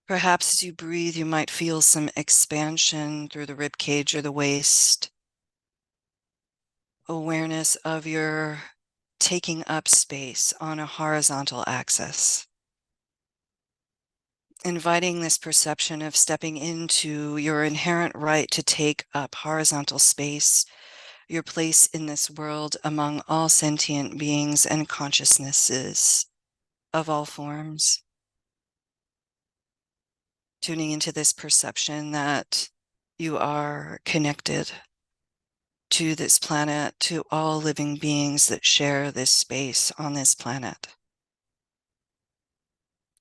Perhaps as you breathe, you might feel some expansion through the rib cage or the waist. Awareness of your taking up space on a horizontal axis. Inviting this perception of stepping into your inherent right to take up horizontal space, your place in this world among all sentient beings and consciousnesses of all forms. Tuning into this perception that you are connected to this planet, to all living beings that share this space on this planet.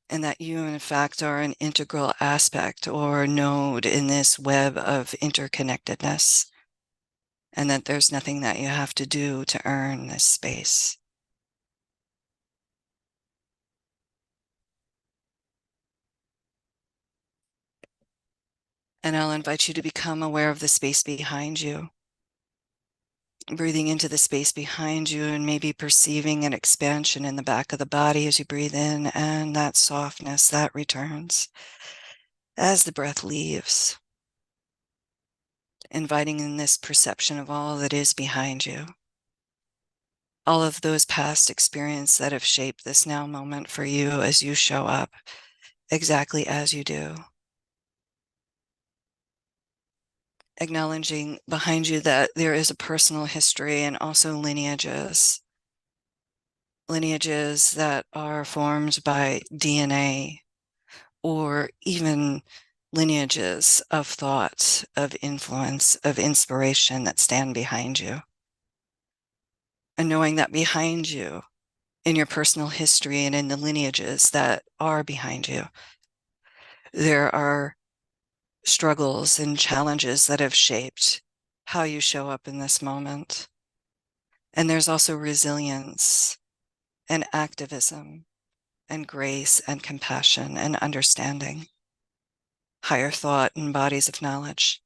And that you, in fact, are an integral aspect or node in this web of interconnectedness. And that there's nothing that you have to do to earn this space. And I'll invite you to become aware of the space behind you. Breathing into the space behind you and maybe perceiving an expansion in the back of the body as you breathe in, and that softness that returns as the breath leaves. Inviting in this perception of all that is behind you. All of those past experiences that have shaped this now moment for you as you show up exactly as you do. Acknowledging behind you that there is a personal history and also lineages. Lineages that are formed by DNA or even lineages of thought, of influence, of inspiration that stand behind you. And knowing that behind you, in your personal history and in the lineages that are behind you, there are struggles and challenges that have shaped how you show up in this moment. And there's also resilience and activism and grace and compassion and understanding, higher thought and bodies of knowledge.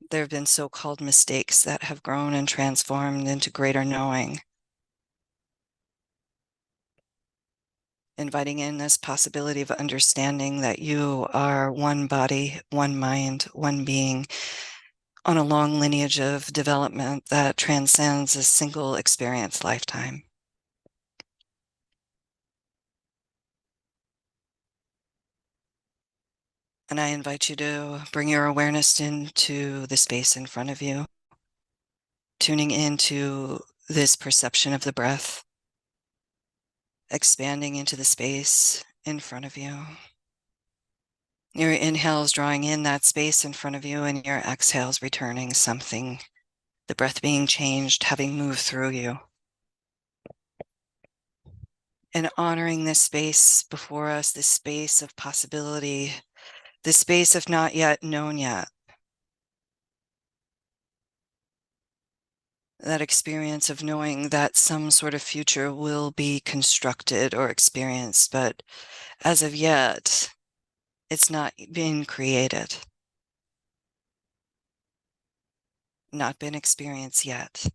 There have been so-called mistakes that have grown and transformed into greater knowing. Inviting in this possibility of understanding that you are one body, one mind, one being on a long lineage of development that transcends a single experience lifetime. And I invite you to bring your awareness into the space in front of you, tuning into this perception of the breath, expanding into the space in front of you. Your inhales drawing in that space in front of you, and your exhales returning something, the breath being changed, having moved through you. And honoring this space before us, this space of possibility, this space of not yet known yet. That experience of knowing that some sort of future will be constructed or experienced, but as of yet, it's not been created, not been experienced yet.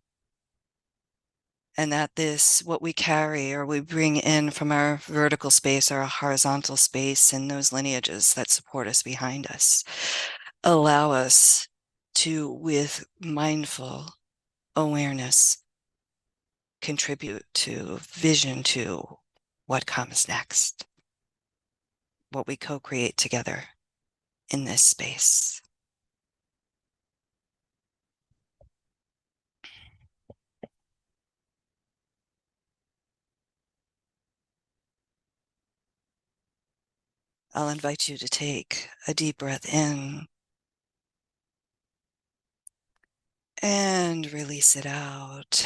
And that this, what we carry or we bring in from our vertical space or our horizontal space and those lineages that support us behind us, allow us to, with mindful awareness, contribute to vision to what comes next, what we co-create together in this space. I'll invite you to take a deep breath in and release it out.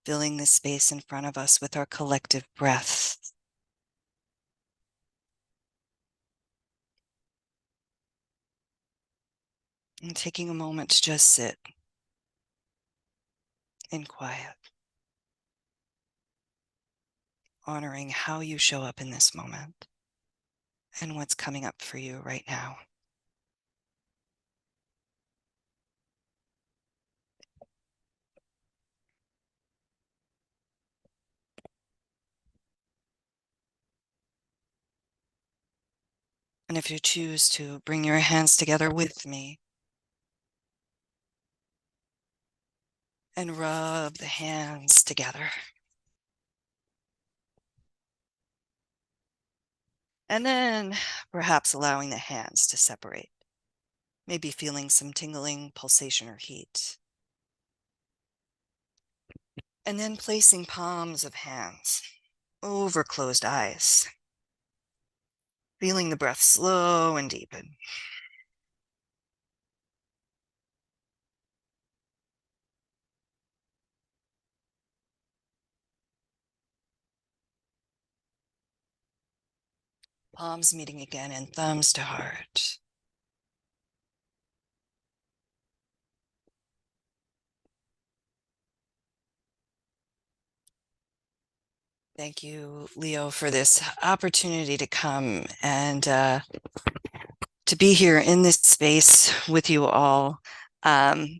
Filling the space in front of us with our collective breath. And taking a moment to just sit in quiet, honoring how you show up in this moment and what's coming up for you right now. And if you choose to bring your hands together with me and rub the hands together. And then perhaps allowing the hands to separate, maybe feeling some tingling, pulsation, or heat. And then placing palms of hands over closed eyes, feeling the breath slow and deepen. Palms meeting again and thumbs to heart. Thank you, Leo, for this opportunity to come and to be here in this space with you all. The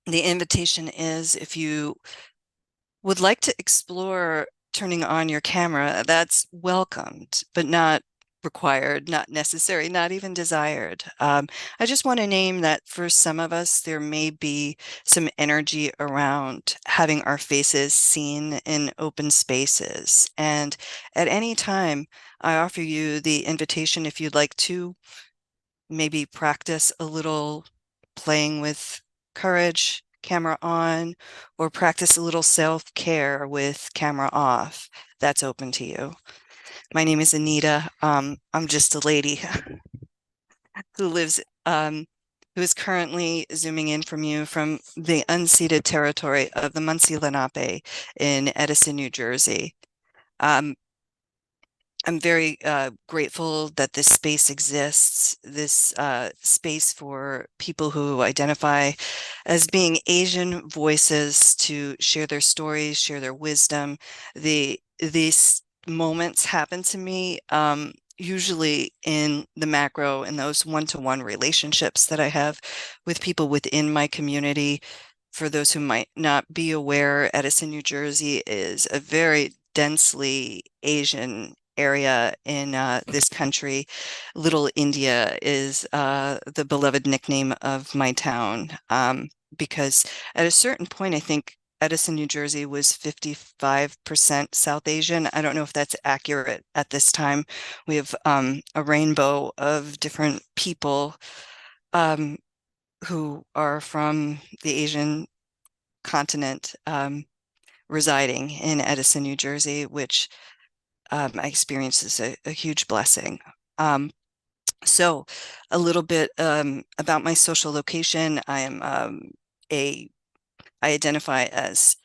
invitation is, if you would like to explore turning on your camera, that's welcomed, but not required, not necessary, not even desired. I just want to name that for some of us, there may be some energy around having our faces seen in open spaces. And at any time, I offer you the invitation, if you'd like to maybe practice a little playing with courage, camera on, or practice a little self-care with camera off. That's open to you. My name is Anita. I'm just a lady who lives, who is currently zooming in from you from the unceded territory of the Munsee Lenape in Edison, New Jersey. I'm very grateful that this space exists, this space for people who identify as being Asian voices to share their stories, share their wisdom. These moments happen to me usually in the macro, in those one-to-one relationships that I have with people within my community. For those who might not be aware, Edison, New Jersey is a very densely Asian area in this country. Little India is the beloved nickname of my town, because at a certain point, I think Edison, New Jersey was 55% South Asian. I don't know if that's accurate at this time. We have a rainbow of different people who are from the Asian continent residing in Edison, New Jersey, which I experienced as a huge blessing. So a little bit about my social location. I am I identify as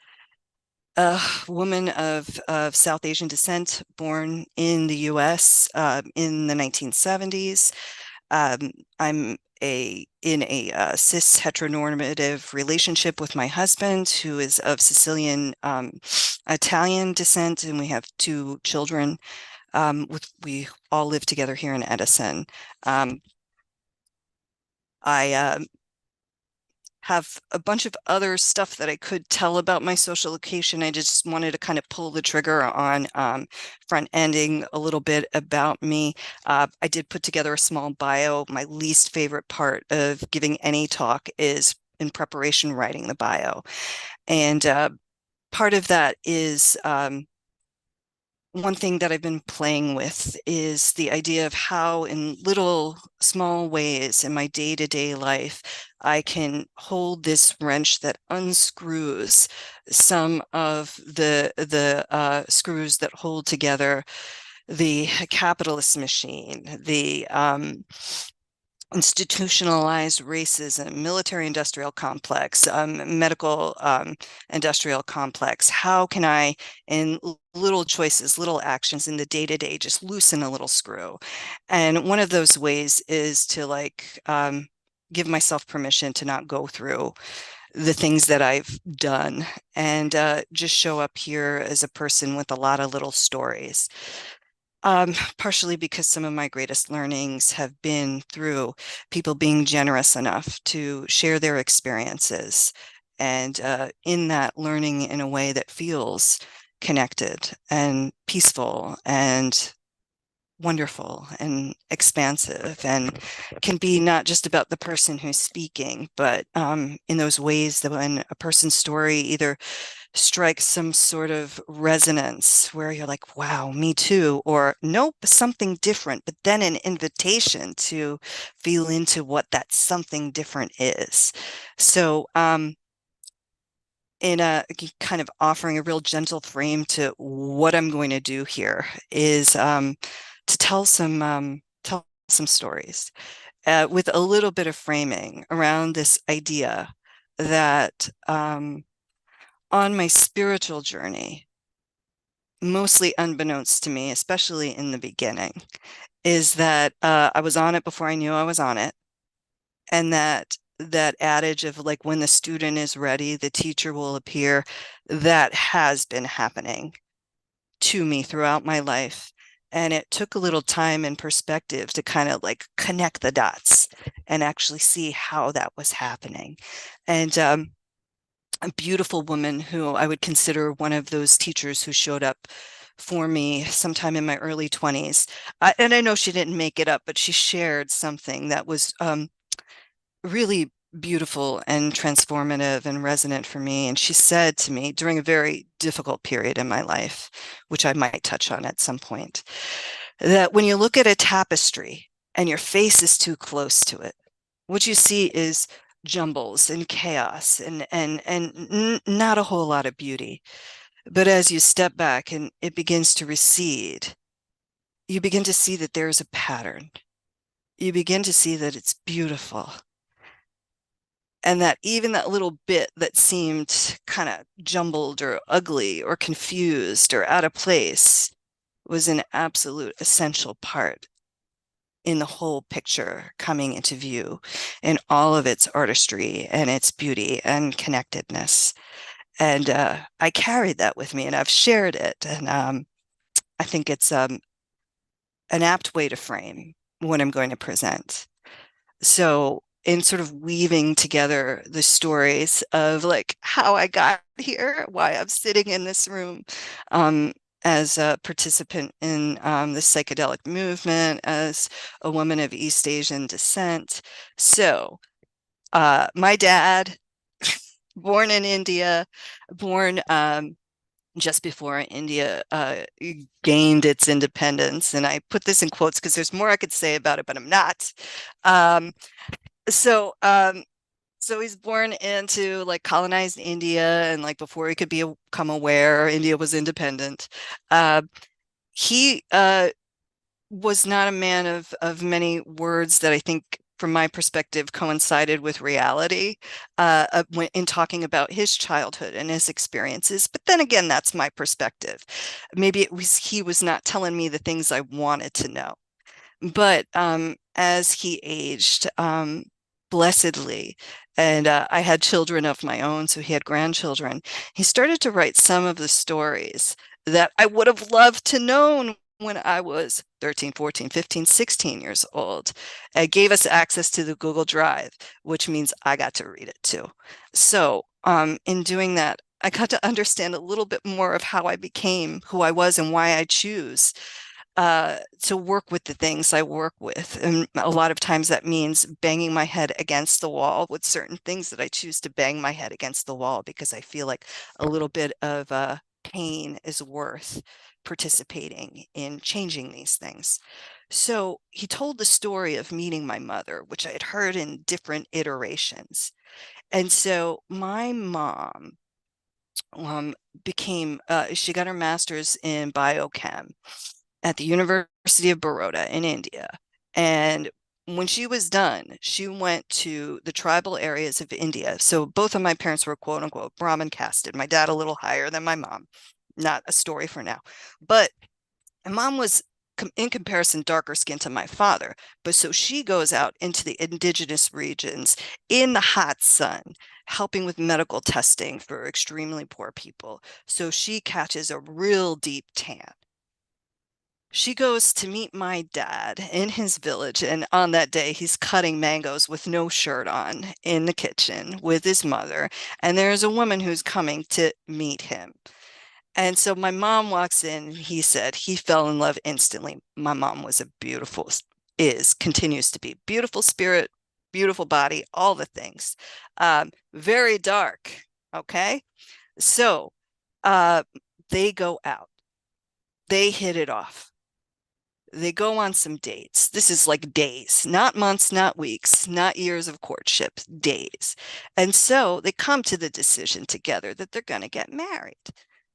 a woman of South Asian descent, born in the US in the 1970s. I'm in a cis heteronormative relationship with my husband, who is of Sicilian Italian descent, and we have 2 children. We all live together here in Edison. I have a bunch of other stuff that I could tell about my social location. I just wanted to kind of pull the trigger on front-ending a little bit about me. I did put together a small bio. My least favorite part of giving any talk is in preparation writing the bio. And part of that is one thing that I've been playing with is the idea of how in little small ways in my day-to-day life, I can hold this wrench that unscrews some of the screws that hold together the capitalist machine, the institutionalized racism, military industrial complex, medical industrial complex. How can I, in little choices, little actions in the day-to-day, just loosen a little screw? And one of those ways is to give myself permission to not go through the things that I've done, and just show up here as a person with a lot of little stories. Partially because some of my greatest learnings have been through people being generous enough to share their experiences, and in that learning in a way that feels connected and peaceful and wonderful and expansive, and can be not just about the person who's speaking, but in those ways that when a person's story either strikes some sort of resonance where you're like, wow, me too, or nope, something different, but then an invitation to feel into what that something different is. So in a kind of offering a real gentle frame to what I'm going to do here is to tell some stories with a little bit of framing around this idea that on my spiritual journey, mostly unbeknownst to me, especially in the beginning, is that I was on it before I knew I was on it. And that adage of like, when the student is ready, the teacher will appear, that has been happening to me throughout my life. And it took a little time and perspective to kind of like connect the dots and actually see how that was happening. And a beautiful woman who I would consider one of those teachers who showed up for me sometime in my early 20s. And I know she didn't make it up, but she shared something that was really beautiful and transformative and resonant for me. And she said to me during a very difficult period in my life, which I might touch on at some point, that when you look at a tapestry and your face is too close to it, what you see is jumbles and chaos and not a whole lot of beauty. But as you step back and it begins to recede, you begin to see that there's a pattern. You begin to see that it's beautiful. And that even that little bit that seemed kind of jumbled or ugly or confused or out of place was an absolute essential part in the whole picture coming into view in all of its artistry and its beauty and connectedness. And I carried that with me and I've shared it. And I think it's an apt way to frame what I'm going to present. So in sort of weaving together the stories of like how I got here, why I'm sitting in this room as a participant in the psychedelic movement, as a woman of East Asian descent. So my dad, born in India, born just before India gained its independence. And I put this in quotes because there's more I could say about it, but I'm not. So he's born into like colonized India, and like before he could become aware India was independent. He was not a man of many words that I think from my perspective coincided with reality in talking about his childhood and his experiences. But then again, that's my perspective. Maybe he was not telling me the things I wanted to know. But as he aged, blessedly, and I had children of my own, so he had grandchildren, he started to write some of the stories that I would have loved to know when I was 13, 14, 15, 16 years old. It gave us access to the Google Drive, which means I got to read it too. So in doing that, I got to understand a little bit more of how I became who I was and why I choose to work with the things I work with. And a lot of times that means banging my head against the wall with certain things that I choose to bang my head against the wall because I feel like a little bit of pain is worth participating in changing these things. So he told the story of meeting my mother, which I had heard in different iterations. And so my mom she got her master's in biochem at the University of Baroda in India. And when she was done, she went to the tribal areas of India. So both of my parents were quote unquote Brahmin casted. My dad a little higher than my mom. Not a story for now. But my mom was in comparison, darker skin to my father. But so she goes out into the indigenous regions in the hot sun, helping with medical testing for extremely poor people. So she catches a real deep tan. She goes to meet my dad in his village, and on that day, he's cutting mangoes with no shirt on in the kitchen with his mother. And there's a woman who's coming to meet him. And so my mom walks in, and he said he fell in love instantly. My mom was a beautiful, continues to be beautiful spirit, beautiful body, all the things. Very dark. Okay. So they go out, they hit it off. They go on some dates. This is like days, not months, not weeks, not years of courtship, days. And so they come to the decision together that they're going to get married.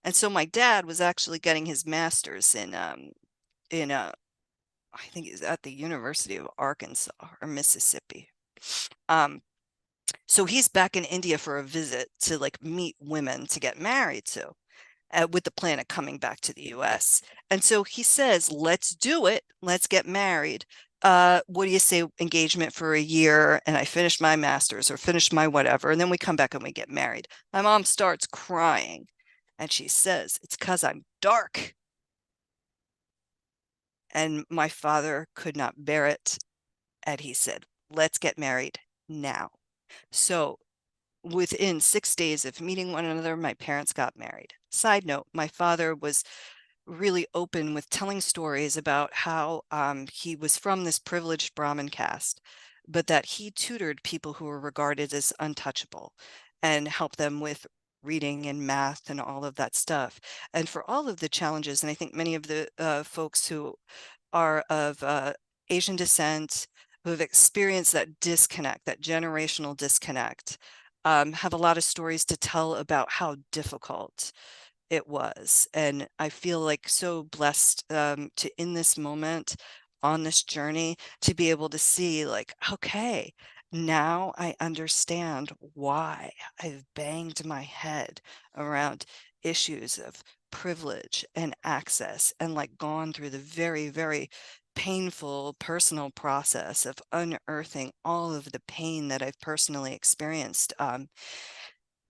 And so my dad was actually getting his master's in I think it's at the University of Arkansas or Mississippi. So he's back in India for a visit to like meet women to get married to. With the plan of coming back to the US. And so he says, let's do it. Let's get married. What do you say, engagement for a year, and I finish my master's or finish my whatever, and then we come back and we get married. My mom starts crying, and she says, it's because I'm dark. And my father could not bear it. And he said, let's get married now. So within 6 days of meeting one another, my parents got married. Side note, my father was really open with telling stories about how he was from this privileged Brahmin caste, but that he tutored people who were regarded as untouchable and helped them with reading and math and all of that stuff. And for all of the challenges, and I think many of the folks who are of Asian descent, who have experienced that disconnect, that generational disconnect, have a lot of stories to tell about how difficult it was. And I feel like so blessed to, in this moment, on this journey, to be able to see like, okay, now I understand why I've banged my head around issues of privilege and access and like gone through the very, very painful personal process of unearthing all of the pain that I've personally experienced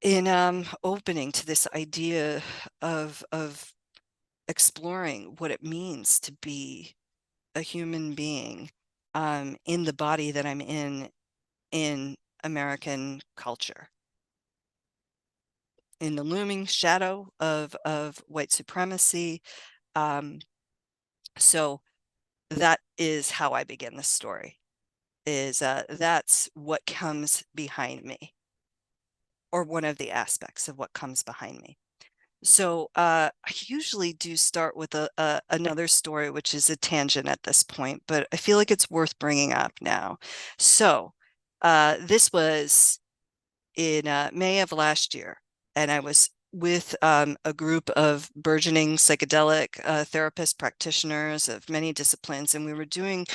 in opening to this idea of exploring what it means to be a human being in the body that I'm in American culture, in the looming shadow of white supremacy. So that is how I begin this story, is that's what comes behind me, or one of the aspects of what comes behind me. So I usually do start with another story, which is a tangent at this point, but I feel like it's worth bringing up now. So this was in May of last year, and I was with a group of burgeoning psychedelic therapist practitioners of many disciplines, and we were doing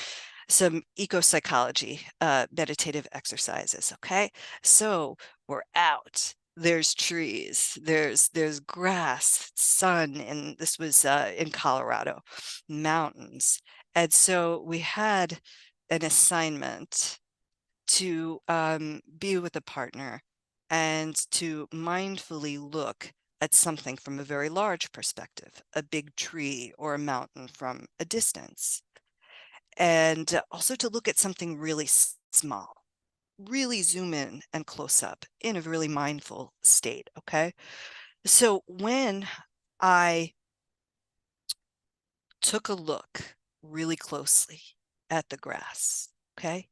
some eco-psychology meditative exercises. Okay, so we're out. There's trees, there's grass, sun, and this was in Colorado, mountains. And so we had an assignment to be with a partner and to mindfully look at something from a very large perspective, a big tree or a mountain from a distance. And also to look at something really small, really zoom in and close up in a really mindful state. Okay. So when I took a look really closely at the grass, okay,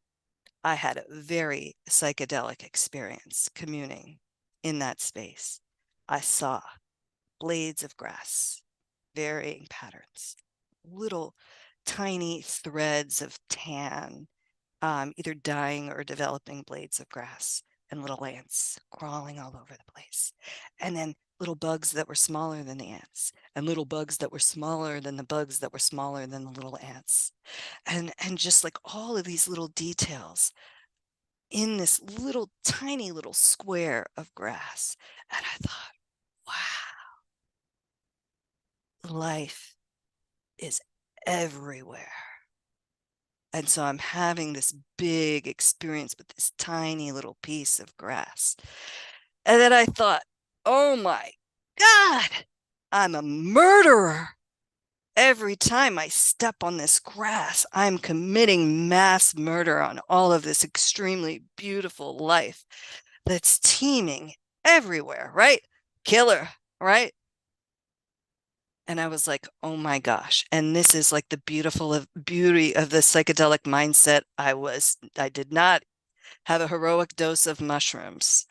I had a very psychedelic experience communing in that space. I saw blades of grass, varying patterns, little tiny threads of tan, either dying or developing blades of grass, and little ants crawling all over the place. And then little bugs that were smaller than the ants, and little bugs that were smaller than the bugs that were smaller than the little ants. And just like all of these little details in this little tiny little square of grass. And I thought, wow, life is everywhere. And so I'm having this big experience with this tiny little piece of grass. And then I thought, oh my God, I'm a murderer. Every time I step on this grass, I'm committing mass murder on all of this extremely beautiful life that's teeming everywhere, right? Killer, right? And I was like, oh my gosh. And this is like the beauty of the psychedelic mindset. I did not have a heroic dose of mushrooms,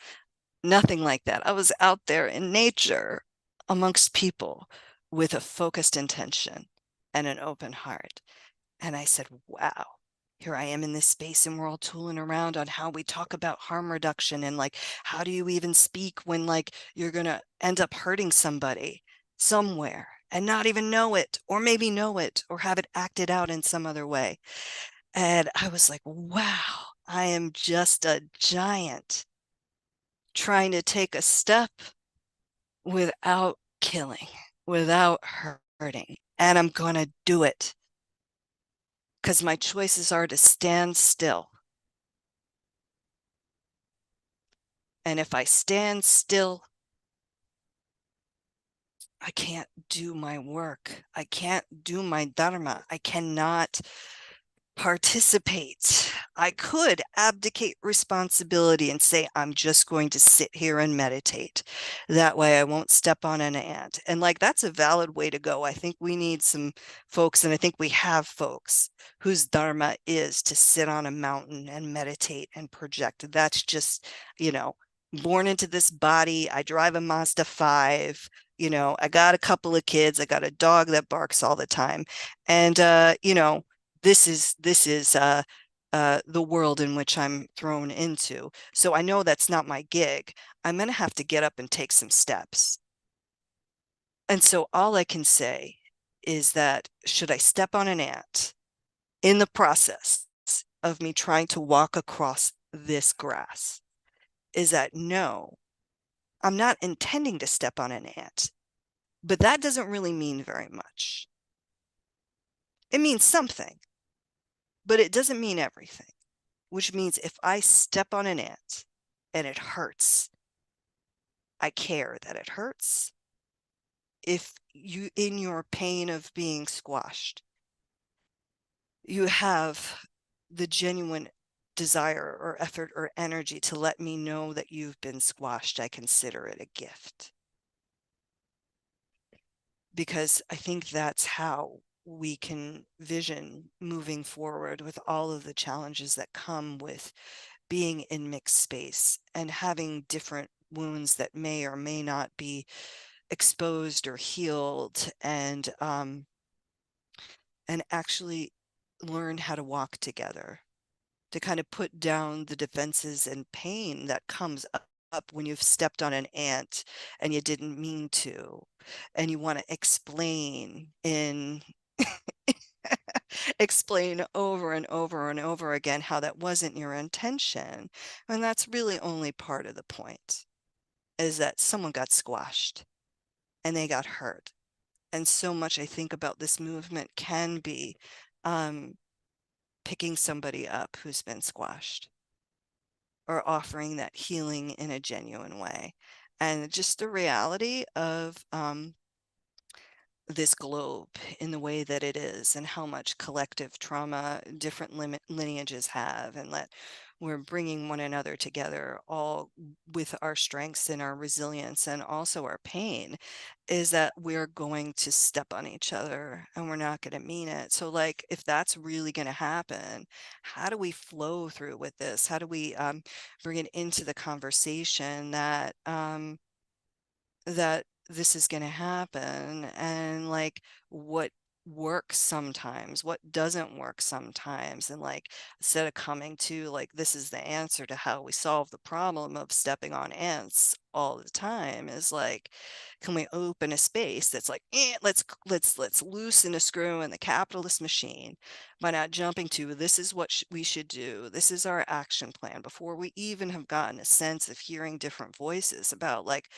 nothing like that. I was out there in nature amongst people with a focused intention and an open heart. And I said, wow, here I am in this space, and we're all tooling around on how we talk about harm reduction and like, how do you even speak when like you're going to end up hurting somebody somewhere and not even know it, or maybe know it, or have it acted out in some other way. And I was like, wow, I am just a giant trying to take a step without killing, without hurting. And I'm going to do it because my choices are to stand still. And if I stand still, I can't do my work. I can't do my dharma. I cannot participate. I could abdicate responsibility and say, I'm just going to sit here and meditate. That way I won't step on an ant. And like, that's a valid way to go. I think we need some folks, and I think we have folks whose dharma is to sit on a mountain and meditate and project. That's just, born into this body. I drive a Mazda 5. I got a couple of kids. I got a dog that barks all the time. And, this is the world in which I'm thrown into. So I know that's not my gig. I'm going to have to get up and take some steps. And so all I can say is that should I step on an ant in the process of me trying to walk across this grass, is that no, I'm not intending to step on an ant, but that doesn't really mean very much. It means something, but it doesn't mean everything, which means if I step on an ant and it hurts, I care that it hurts. If you, in your pain of being squashed, you have the genuine desire or effort or energy to let me know that you've been squashed, I consider it a gift. Because I think that's how we can vision moving forward with all of the challenges that come with being in mixed space and having different wounds that may or may not be exposed or healed, and actually learn how to walk together, to kind of put down the defenses and pain that comes up when you've stepped on an ant and you didn't mean to, and you want to explain explain over and over and over again how that wasn't your intention. And that's really only part of the point, is that someone got squashed and they got hurt. And so much I think about this movement can be picking somebody up who's been squashed, or offering that healing in a genuine way. And just the reality of this globe in the way that it is, and how much collective trauma different lineages have, and that we're bringing one another together all with our strengths and our resilience and also our pain, is that we're going to step on each other and we're not going to mean it. So like, if that's really going to happen, how do we flow through with this? How do we bring it into the conversation that that this is going to happen, and like what works sometimes, what doesn't work sometimes, and like, instead of coming to like, this is the answer to how we solve the problem of stepping on ants all the time, is like, can we open a space that's like, let's loosen a screw in the capitalist machine by not jumping to, this is what we should do, this is our action plan, before we even have gotten a sense of hearing different voices about like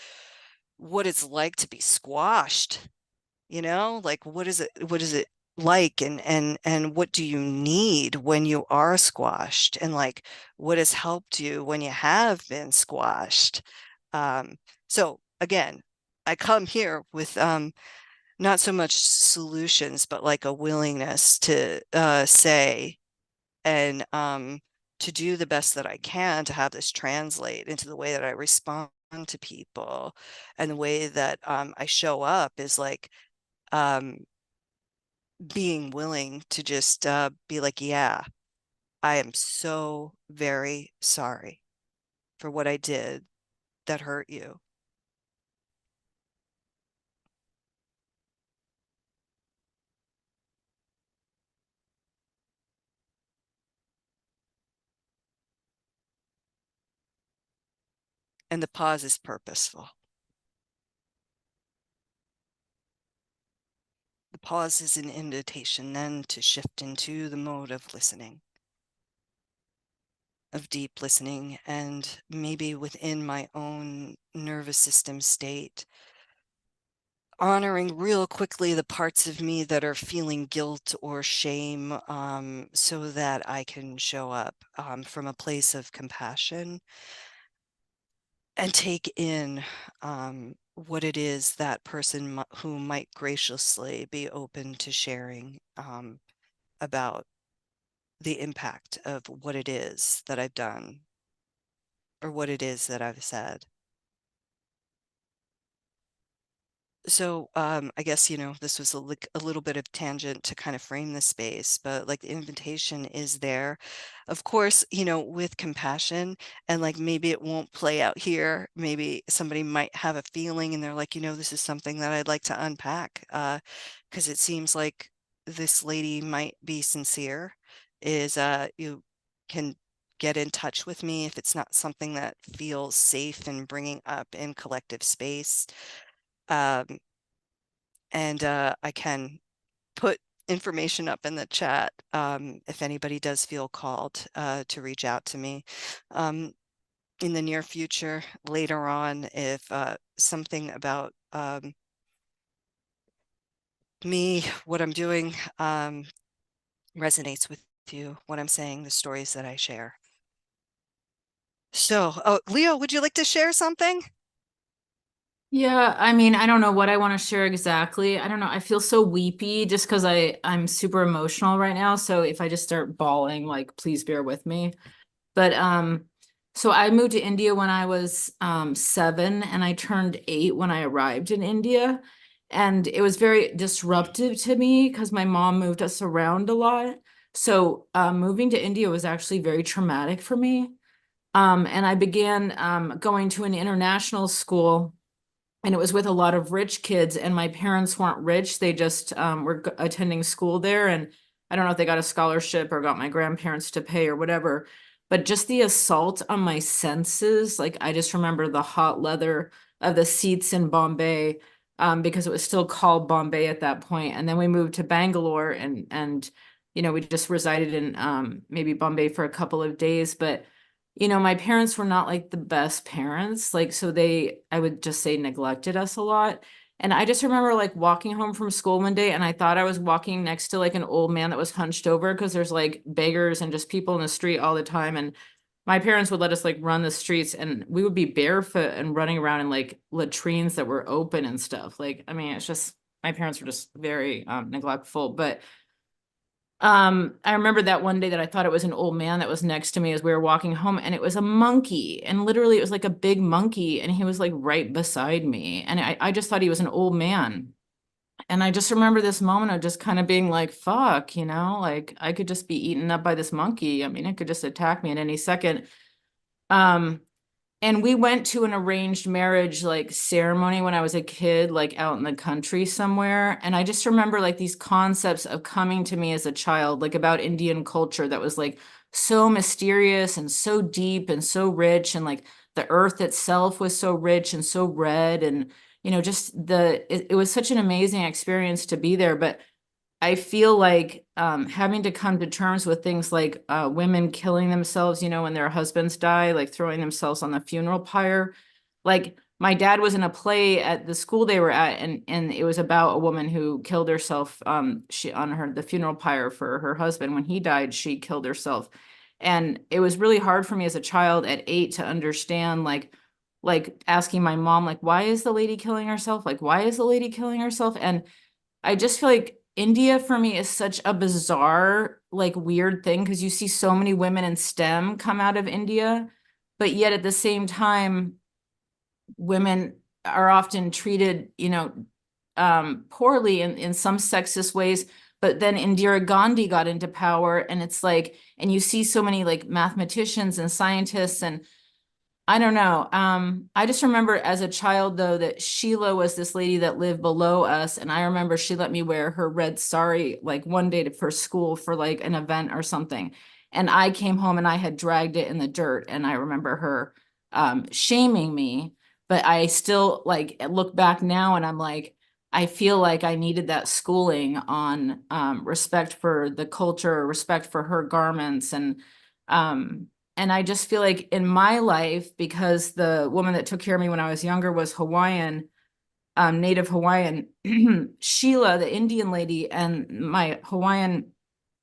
what it's like to be squashed, like what is it like, and what do you need when you are squashed, and like what has helped you when you have been squashed. So again, I come here with not so much solutions, but like a willingness to say and to do the best that I can to have this translate into the way that I respond to people, and the way that I show up is like being willing to just be like, yeah, I am so very sorry for what I did that hurt you. And the pause is purposeful. The pause is an invitation then to shift into the mode of listening, of deep listening, and maybe within my own nervous system state, honoring real quickly the parts of me that are feeling guilt or shame, so that I can show up from a place of compassion and take in what it is that person who might graciously be open to sharing about the impact of what it is that I've done or what it is that I've said. So I guess, this was a little bit of tangent to kind of frame the space, but like the invitation is there, of course, with compassion, and like maybe it won't play out here. Maybe somebody might have a feeling and they're like, this is something that I'd like to unpack, because it seems like this lady might be sincere. You can get in touch with me if it's not something that feels safe and bringing up in collective space. And I can put information up in the chat if anybody does feel called to reach out to me in the near future, later on, if something about me, what I'm doing, resonates with you, what I'm saying, the stories that I share. So, Leo, would you like to share something? Yeah, I mean, I don't know what I want to share exactly. I don't know. I feel so weepy just because I'm super emotional right now. So if I just start bawling, like, please bear with me. But so I moved to India when I was 7, and I turned 8 when I arrived in India. And it was very disruptive to me because my mom moved us around a lot. So moving to India was actually very traumatic for me. And I began going to an international school, and it was with a lot of rich kids, and my parents weren't rich. They just were attending school there, and I don't know if they got a scholarship or got my grandparents to pay or whatever, but just the assault on my senses, like I just remember the hot leather of the seats in Bombay, because it was still called Bombay at that point. And then we moved to Bangalore, and we just resided in maybe Bombay for a couple of days, but my parents were not like the best parents, like, so I would just say, neglected us a lot. And I just remember like walking home from school one day, and I thought I was walking next to like an old man that was hunched over, because there's like beggars and just people in the street all the time. And my parents would let us like run the streets, and we would be barefoot and running around in like latrines that were open and stuff. Like, I mean, it's just, my parents were just very neglectful. But I remember that one day that I thought it was an old man that was next to me as we were walking home, and it was a monkey, and literally it was like a big monkey, and he was like right beside me, and I just thought he was an old man. And I just remember this moment of just kind of being like, fuck, like I could just be eaten up by this monkey. I mean, it could just attack me at any second. And we went to an arranged marriage like ceremony when I was a kid, like out in the country somewhere. And I just remember like these concepts of coming to me as a child, like about Indian culture that was like so mysterious and so deep and so rich. And like the earth itself was so rich and so red. And, just it was such an amazing experience to be there. But I feel like having to come to terms with things like women killing themselves, when their husbands die, like throwing themselves on the funeral pyre, like my dad was in a play at the school they were at, and it was about a woman who killed herself. She on the funeral pyre for her husband. When he died, she killed herself. And it was really hard for me as a child at 8 to understand, like asking my mom, like, why is the lady killing herself? Like, why is the lady killing herself? And I just feel like India for me is such a bizarre, like weird thing, because you see so many women in STEM come out of India, but yet at the same time, women are often treated, poorly in some sexist ways. But then Indira Gandhi got into power, and it's like, and you see so many like mathematicians and scientists, and I don't know. I just remember as a child, though, that Sheila was this lady that lived below us. And I remember she let me wear her red sari like one day for school for like an event or something. And I came home and I had dragged it in the dirt. And I remember her shaming me. But I still like look back now and I'm like, I feel like I needed that schooling on respect for the culture, respect for her garments, um, and I just feel like in my life, because the woman that took care of me when I was younger was Hawaiian, Native Hawaiian, Sheila, the Indian lady, and my Hawaiian,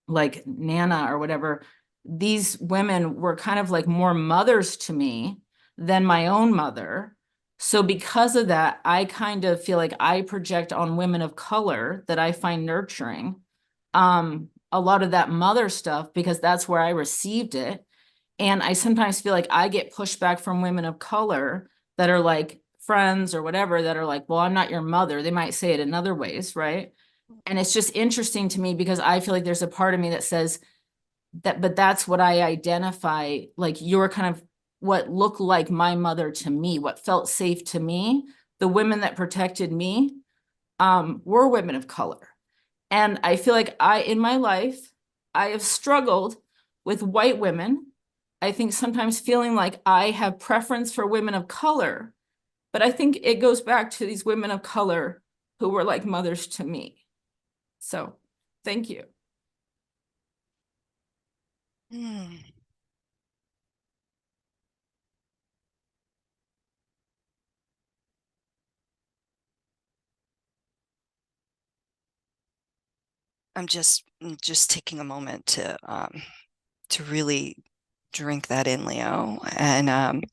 like Nana or whatever, these women were kind of like more mothers to me than my own mother. So because of that, I kind of feel like I project on women of color that I find nurturing, a lot of that mother stuff, because that's where I received it. And I sometimes feel like I get pushback from women of color that are like friends or whatever that are like, well, I'm not your mother. They might say it in other ways, right? And it's just interesting to me because I feel like there's a part of me that says that, but that's what I identify, like you're kind of what looked like my mother to me, what felt safe to me. The women that protected me were women of color. And I feel like in my life, I have struggled with white women. I think sometimes feeling like I have preference for women of color, but I think it goes back to these women of color who were like mothers to me. So thank you. I'm just taking a moment to really drink that in, Leo, and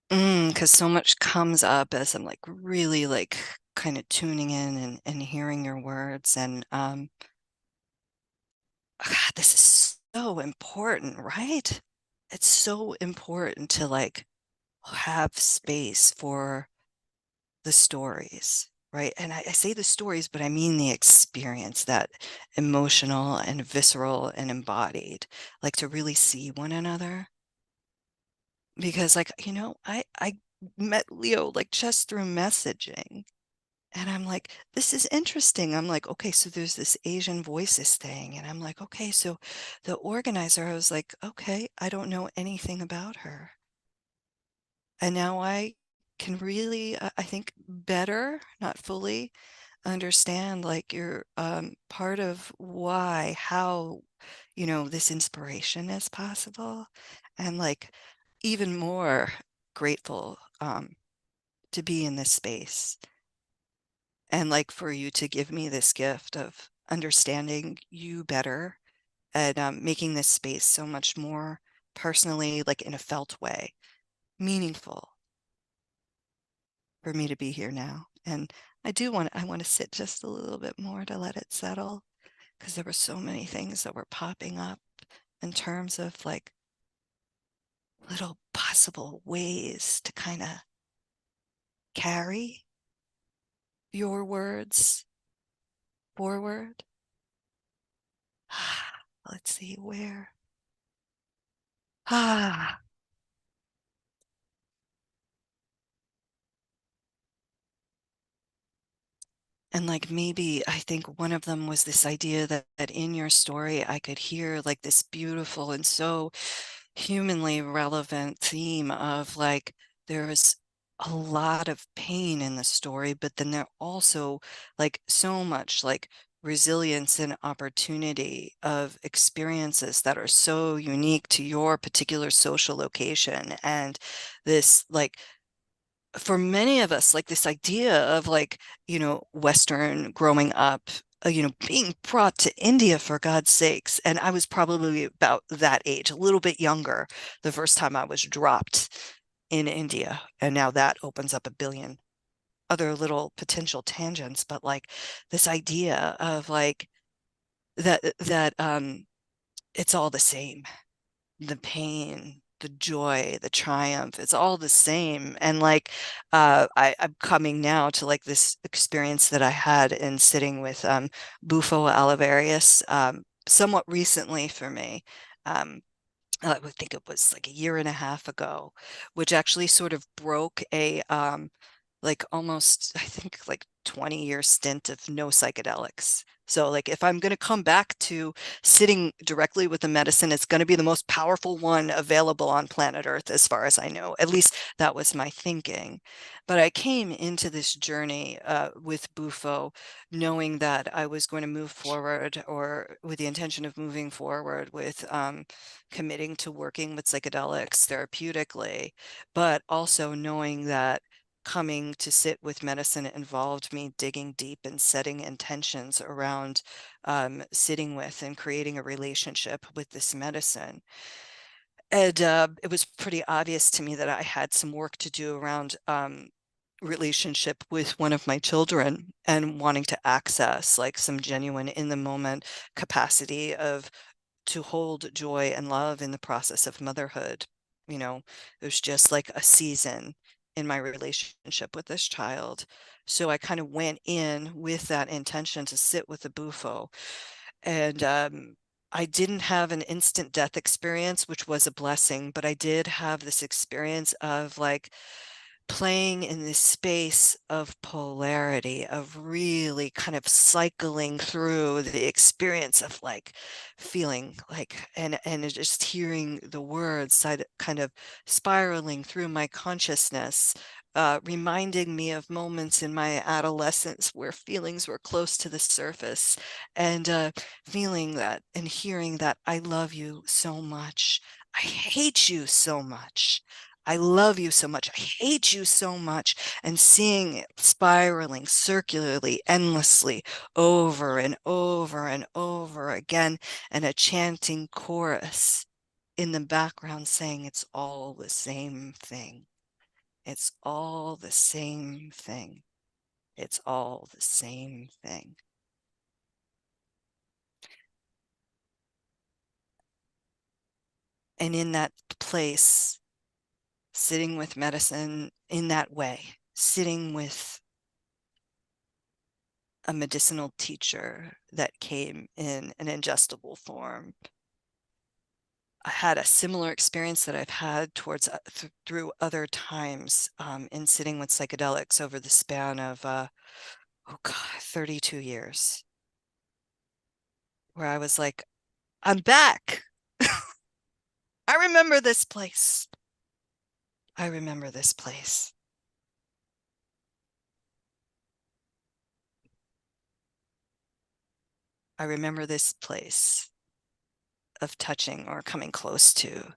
because so much comes up as I'm like really like kind of tuning in and hearing your words, and this is so important, right? It's so important to like have space for the stories, right? And I say the stories, but I mean the experience, that emotional and visceral and embodied, like to really see one another. Because like, I met Leo like just through messaging. And I'm like, this is interesting. I'm like, okay, so there's this Asian voices thing. And I'm like, okay, so the organizer, I was like, okay, I don't know anything about her. And now I can really, I think, better, not fully, understand like you're part of how, this inspiration is possible. And like even more grateful to be in this space. And like for you to give me this gift of understanding you better and making this space so much more personally, like in a felt way, meaningful for me to be here now. And I want to sit just a little bit more to let it settle, because there were so many things that were popping up in terms of like little possible ways to kind of carry your words forward. Let's see where. And like maybe I think one of them was this idea that in your story I could hear like this beautiful and so humanly relevant theme of like there's a lot of pain in the story, but then there also like so much like resilience and opportunity of experiences that are so unique to your particular social location, and this like for many of us, like this idea of like, Western growing up, being brought to India for God's sakes. And I was probably about that age, a little bit younger, the first time I was dropped in India. And now that opens up a billion other little potential tangents. But like this idea of like that it's all the same, the pain, the joy, the triumph, it's all the same. And like I'm coming now to like this experience that I had in sitting with Bufo Alivarius somewhat recently for me. I would think it was like a year and a half ago, which actually sort of broke a like almost, I think, like 20-year stint of no psychedelics. So like if I'm going to come back to sitting directly with the medicine, it's going to be the most powerful one available on planet Earth, as far as I know. At least that was my thinking. But I came into this journey with Bufo knowing that I was going to move forward, or with the intention of moving forward with committing to working with psychedelics therapeutically, but also knowing that coming to sit with medicine involved me digging deep and setting intentions around sitting with and creating a relationship with this medicine. And it was pretty obvious to me that I had some work to do around relationship with one of my children and wanting to access like some genuine in the moment capacity of to hold joy and love in the process of motherhood. It was just like a season in my relationship with this child. So I kind of went in with that intention to sit with the Bufo. And I didn't have an instant death experience, which was a blessing, but I did have this experience of like playing in this space of polarity, of really kind of cycling through the experience of like feeling like and just hearing the words kind of spiraling through my consciousness, reminding me of moments in my adolescence where feelings were close to the surface, and feeling that and hearing that I love you so much. I hate you so much. I love you so much. I hate you so much. And seeing it spiraling circularly, endlessly, over and over and over again, and a chanting chorus in the background saying it's all the same thing. It's all the same thing. It's all the same thing. And in that place, sitting with medicine in that way, sitting with a medicinal teacher that came in an ingestible form, I had a similar experience that I've had towards through other times in sitting with psychedelics over the span of 32 years, where I was like, I'm back. I remember this place. I remember this place. I remember this place of touching or coming close to,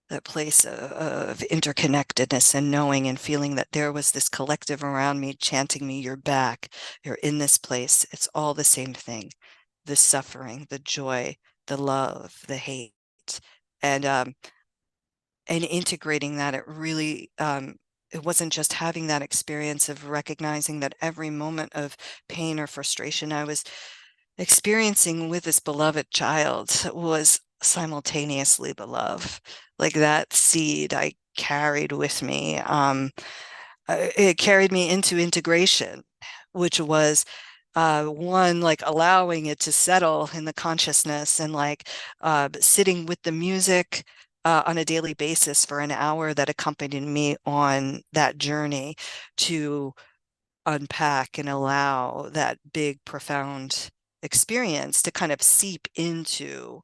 that place of interconnectedness and knowing and feeling that there was this collective around me chanting me, you're back, you're in this place. It's all the same thing. The suffering, the joy, the love, the hate. And integrating that, it really it wasn't just having that experience of recognizing that every moment of pain or frustration I was experiencing with this beloved child was simultaneously the love. Like that seed I carried with me. It carried me into integration, which was one, like allowing it to settle in the consciousness and like sitting with the music on a daily basis for an hour that accompanied me on that journey to unpack and allow that big, profound experience to kind of seep into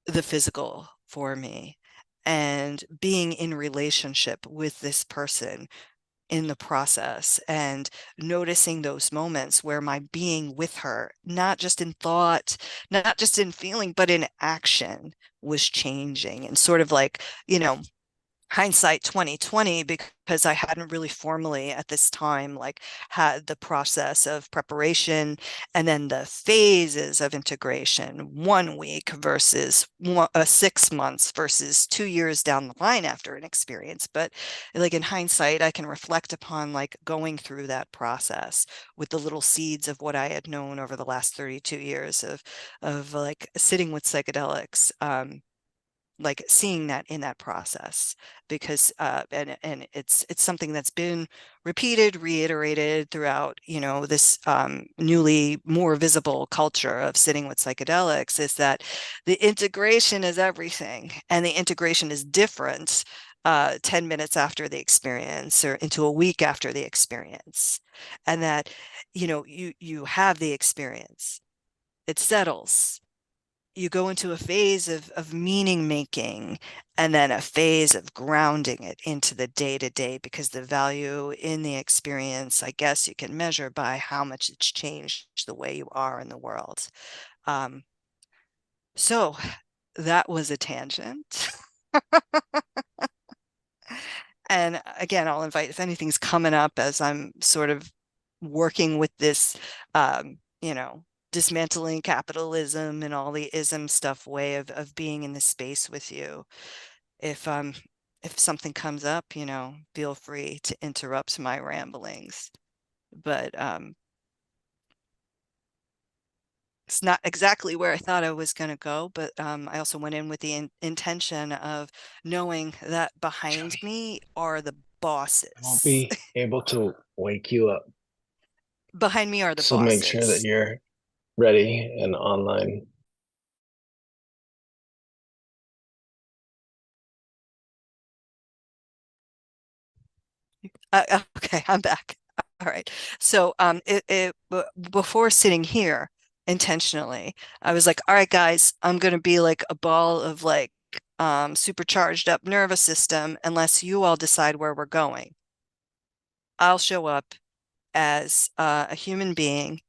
the physical for me, and being in relationship with this person in the process, and noticing those moments where my being with her, not just in thought, not just in feeling, but in action, was changing, and sort of like, hindsight 2020, because I hadn't really formally at this time like had the process of preparation and then the phases of integration, 1 week versus 6 months versus 2 years down the line after an experience. But like in hindsight, I can reflect upon like going through that process with the little seeds of what I had known over the last 32 years of like sitting with psychedelics, like seeing that in that process, because and it's something that's been repeated, reiterated throughout, you know, this newly more visible culture of sitting with psychedelics, is that the integration is everything, and the integration is different 10 minutes after the experience or into a week after the experience, and that, you know, you have the experience, it settles, you go into a phase of meaning making, and then a phase of grounding it into the day to day, because the value in the experience, I guess you can measure by how much it's changed the way you are in the world. So that was a tangent. And again, I'll invite, if anything's coming up as I'm sort of working with this, you know, dismantling capitalism and all the ism stuff way of being in this space with you. If something comes up, you know, feel free to interrupt my ramblings. But it's not exactly where I thought I was going to go, but I also went in with the intention of knowing that behind me are the bosses. I won't be able to wake you up. Behind me are the So bosses. make sure that you're ready and online. Okay, I'm back. All right. So before sitting here intentionally, I was like, all right, guys, I'm going to be like a ball of like supercharged up nervous system unless you all decide where we're going. I'll show up as a human being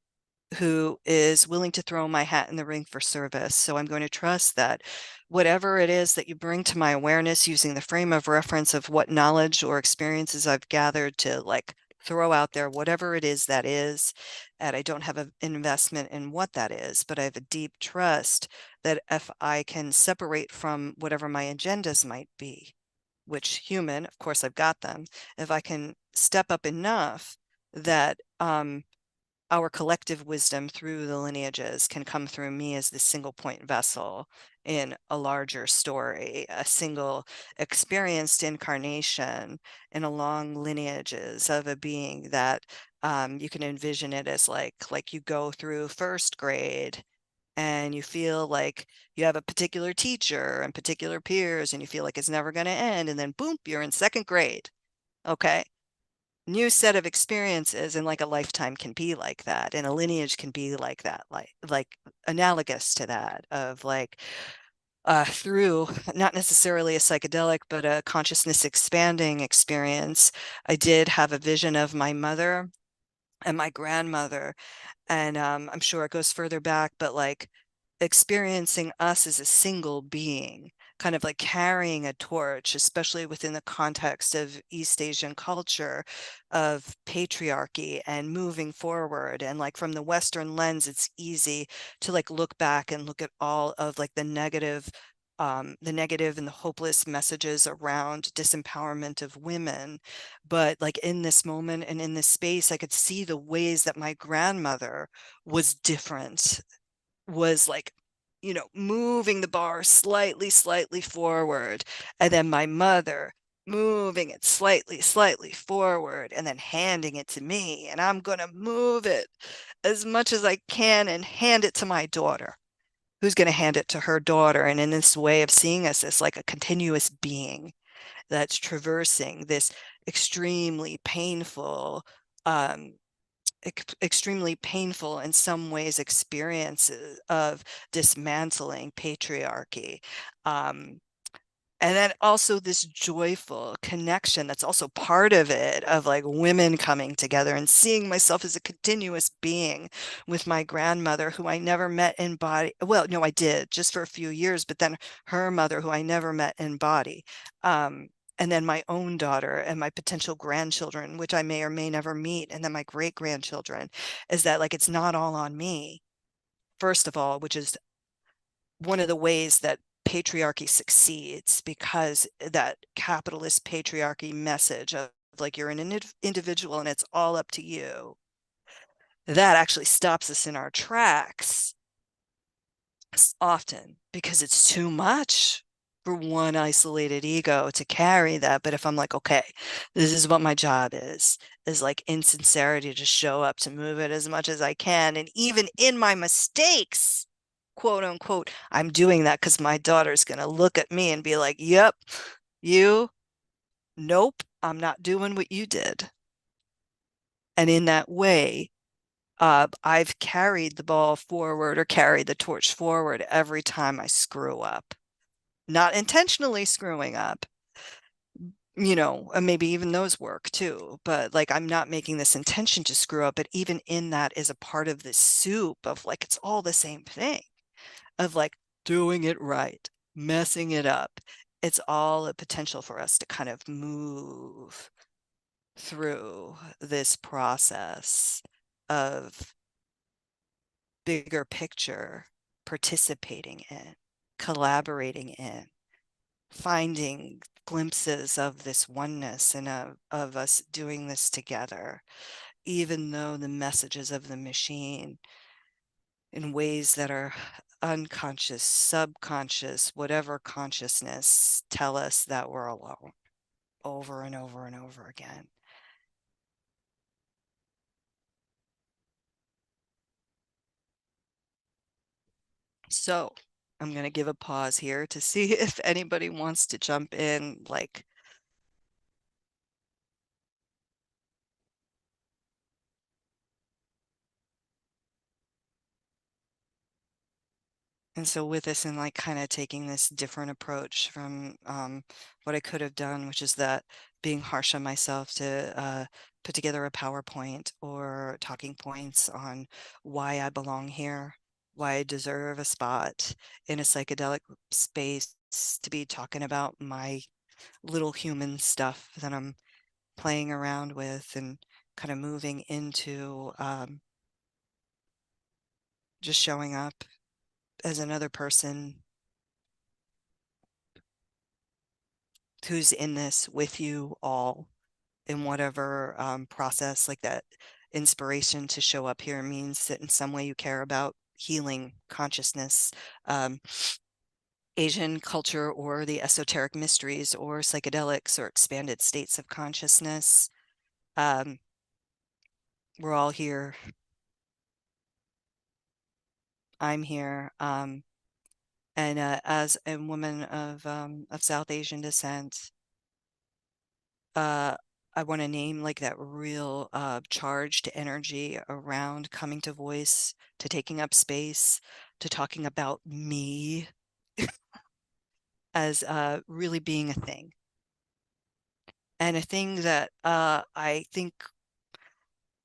who is willing to throw my hat in the ring for service. So I'm going to trust that whatever it is that you bring to my awareness, using the frame of reference of what knowledge or experiences I've gathered to like throw out there, whatever it is that is, and I don't have an investment in what that is, but I have a deep trust that if I can separate from whatever my agendas might be, which human, of course I've got them, if I can step up enough that our collective wisdom through the lineages can come through me as the single point vessel in a larger story, a single experienced incarnation in a long lineages of a being that you can envision it as like you go through first grade and you feel like you have a particular teacher and particular peers and you feel like it's never going to end, and then boom, you're in second grade. Okay, new set of experiences, and like a lifetime can be like that, and a lineage can be like that, like analogous to that, of like through not necessarily a psychedelic but a consciousness expanding experience. I did have a vision of my mother and my grandmother, and I'm sure it goes further back, but like experiencing us as a single being, kind of like carrying a torch, especially within the context of East Asian culture of patriarchy and moving forward. And like from the Western lens, it's easy to like look back and look at all of like the negative and the hopeless messages around disempowerment of women. But like in this moment and in this space, I could see the ways that my grandmother was different, was like, you know, moving the bar slightly forward, and then my mother moving it slightly forward, and then handing it to me, and I'm going to move it as much as I can and hand it to my daughter, who's going to hand it to her daughter. And in this way of seeing us as like a continuous being that's traversing this extremely painful extremely painful in some ways experiences of dismantling patriarchy. And then also this joyful connection that's also part of it, of like women coming together and seeing myself as a continuous being with my grandmother, who I never met in body. Well, no, I did just for a few years, but then her mother, who I never met in body. and then my own daughter and my potential grandchildren, which I may or may never meet, and then my great grandchildren, is that like it's not all on me, first of all, which is one of the ways that patriarchy succeeds, because that capitalist patriarchy message of like you're an individual and it's all up to you, that actually stops us in our tracks often because it's too much for one isolated ego to carry that. But if I'm like, okay, this is what my job is like in sincerity to show up, to move it as much as I can, and even in my mistakes, quote unquote, I'm doing that because my daughter's going to look at me and be like, yep, nope, I'm not doing what you did. And in that way, I've carried the ball forward or carried the torch forward every time I screw up. Not intentionally screwing up, and maybe even those work too, but like I'm not making this intention to screw up, but even in that is a part of this soup of like, it's all the same thing of like doing it right, messing it up. It's all a potential for us to kind of move through this process of bigger picture, participating in, collaborating in, finding glimpses of this oneness and of us doing this together, even though the messages of the machine in ways that are unconscious, subconscious, whatever consciousness tell us that we're alone over and over and over again. So I'm going to give a pause here to see if anybody wants to jump in, like, and so with this and like kind of taking this different approach from what I could have done, which is that being harsh on myself to put together a PowerPoint or talking points on why I belong here, why I deserve a spot in a psychedelic space to be talking about my little human stuff that I'm playing around with and kind of moving into just showing up as another person who's in this with you all in whatever process, like that inspiration to show up here means that in some way you care about healing consciousness, Asian culture, or the esoteric mysteries, or psychedelics, or expanded states of consciousness. We're all here. I'm here. And as a woman of South Asian descent, I want to name like that real charged energy around coming to voice, to taking up space, to talking about me as really being a thing. And a thing that I think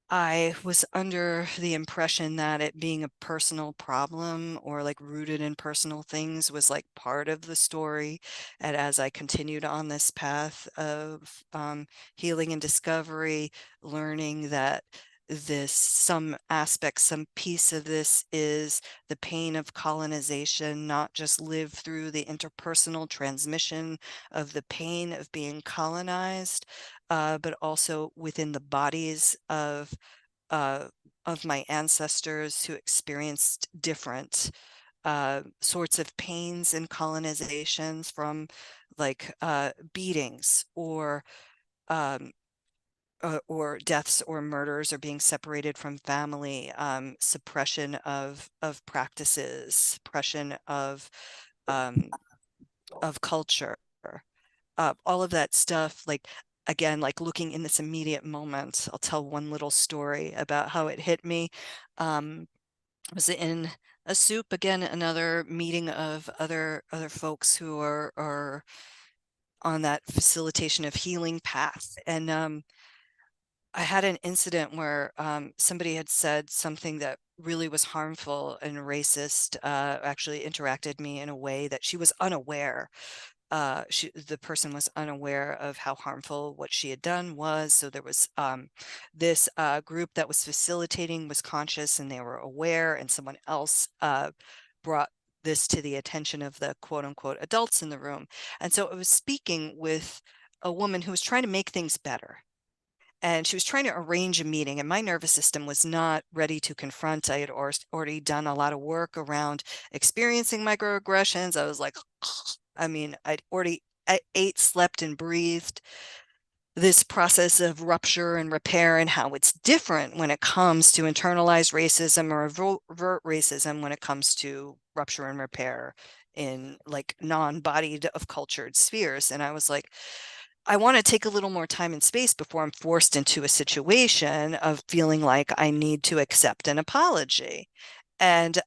I was under the impression that it being a personal problem or like rooted in personal things was like part of the story. And as I continued on this path of healing and discovery, learning that some aspect, some piece of this is the pain of colonization, not just live through the interpersonal transmission of the pain of being colonized, but also within the bodies of my ancestors who experienced different sorts of pains and colonizations, from like beatings or deaths or murders or being separated from family, suppression of practices, suppression of culture, all of that stuff. Like, again, like looking in this immediate moment, I'll tell one little story about how it hit me. I was in a soup, again, another meeting of other folks who are on that facilitation of healing path. And I had an incident where somebody had said something that really was harmful and racist, actually interacted me in a way that she was unaware the person was unaware of how harmful what she had done was. So there was this group that was facilitating was conscious and they were aware, and someone else brought this to the attention of the quote unquote adults in the room. And so it was speaking with a woman who was trying to make things better. And she was trying to arrange a meeting, and my nervous system was not ready to confront. I had already done a lot of work around experiencing microaggressions. I was like, I mean, I ate, slept, and breathed this process of rupture and repair, and how it's different when it comes to internalized racism or overt racism when it comes to rupture and repair in like non-bodied of cultured spheres. And I was like, I want to take a little more time and space before I'm forced into a situation of feeling like I need to accept an apology. And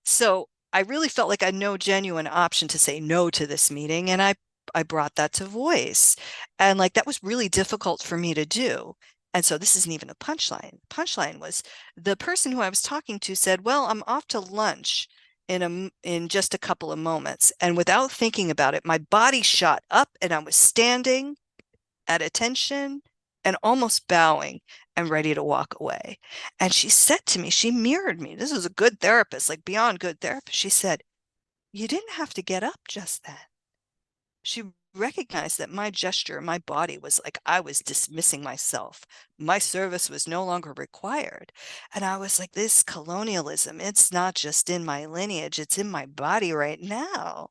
so I really felt like I had no genuine option to say no to this meeting. And I brought that to voice. And like that was really difficult for me to do. And so this isn't even a punchline. Punchline was the person who I was talking to said, well, I'm off to lunch in just a couple of moments. And without thinking about it, my body shot up and I was standing at attention and almost bowing and ready to walk away. And she said to me, she mirrored me. This was a good therapist, like beyond good therapist. She said, you didn't have to get up just then. She recognized that my gesture, my body was like I was dismissing myself. My service was no longer required. And I was like, this colonialism, it's not just in my lineage, it's in my body right now.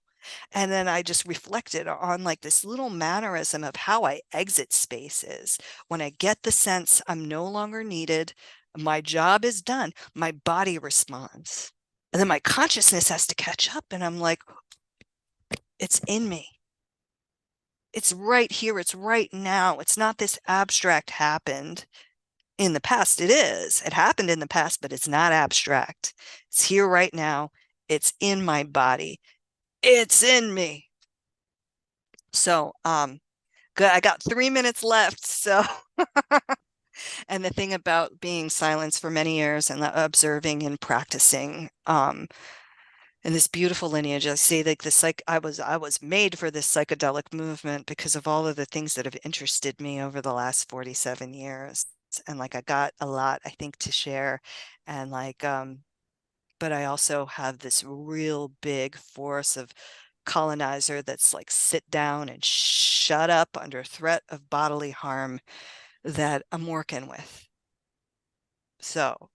And then I just reflected on like this little mannerism of how I exit spaces. When I get the sense I'm no longer needed, my job is done, my body responds. And then my consciousness has to catch up. And I'm like, it's in me. It's right here. It's right now. It's not this abstract happened in the past. It is. It happened in the past, but it's not abstract. It's here right now. It's in my body. It's in me. So, good. I got 3 minutes left. So, and the thing about being silenced for many years and observing and practicing, in this beautiful lineage, I say like I was made for this psychedelic movement because of all of the things that have interested me over the last 47 years. And like I got a lot, I think, to share. And like but I also have this real big force of colonizer that's like sit down and shut up under threat of bodily harm that I'm working with. So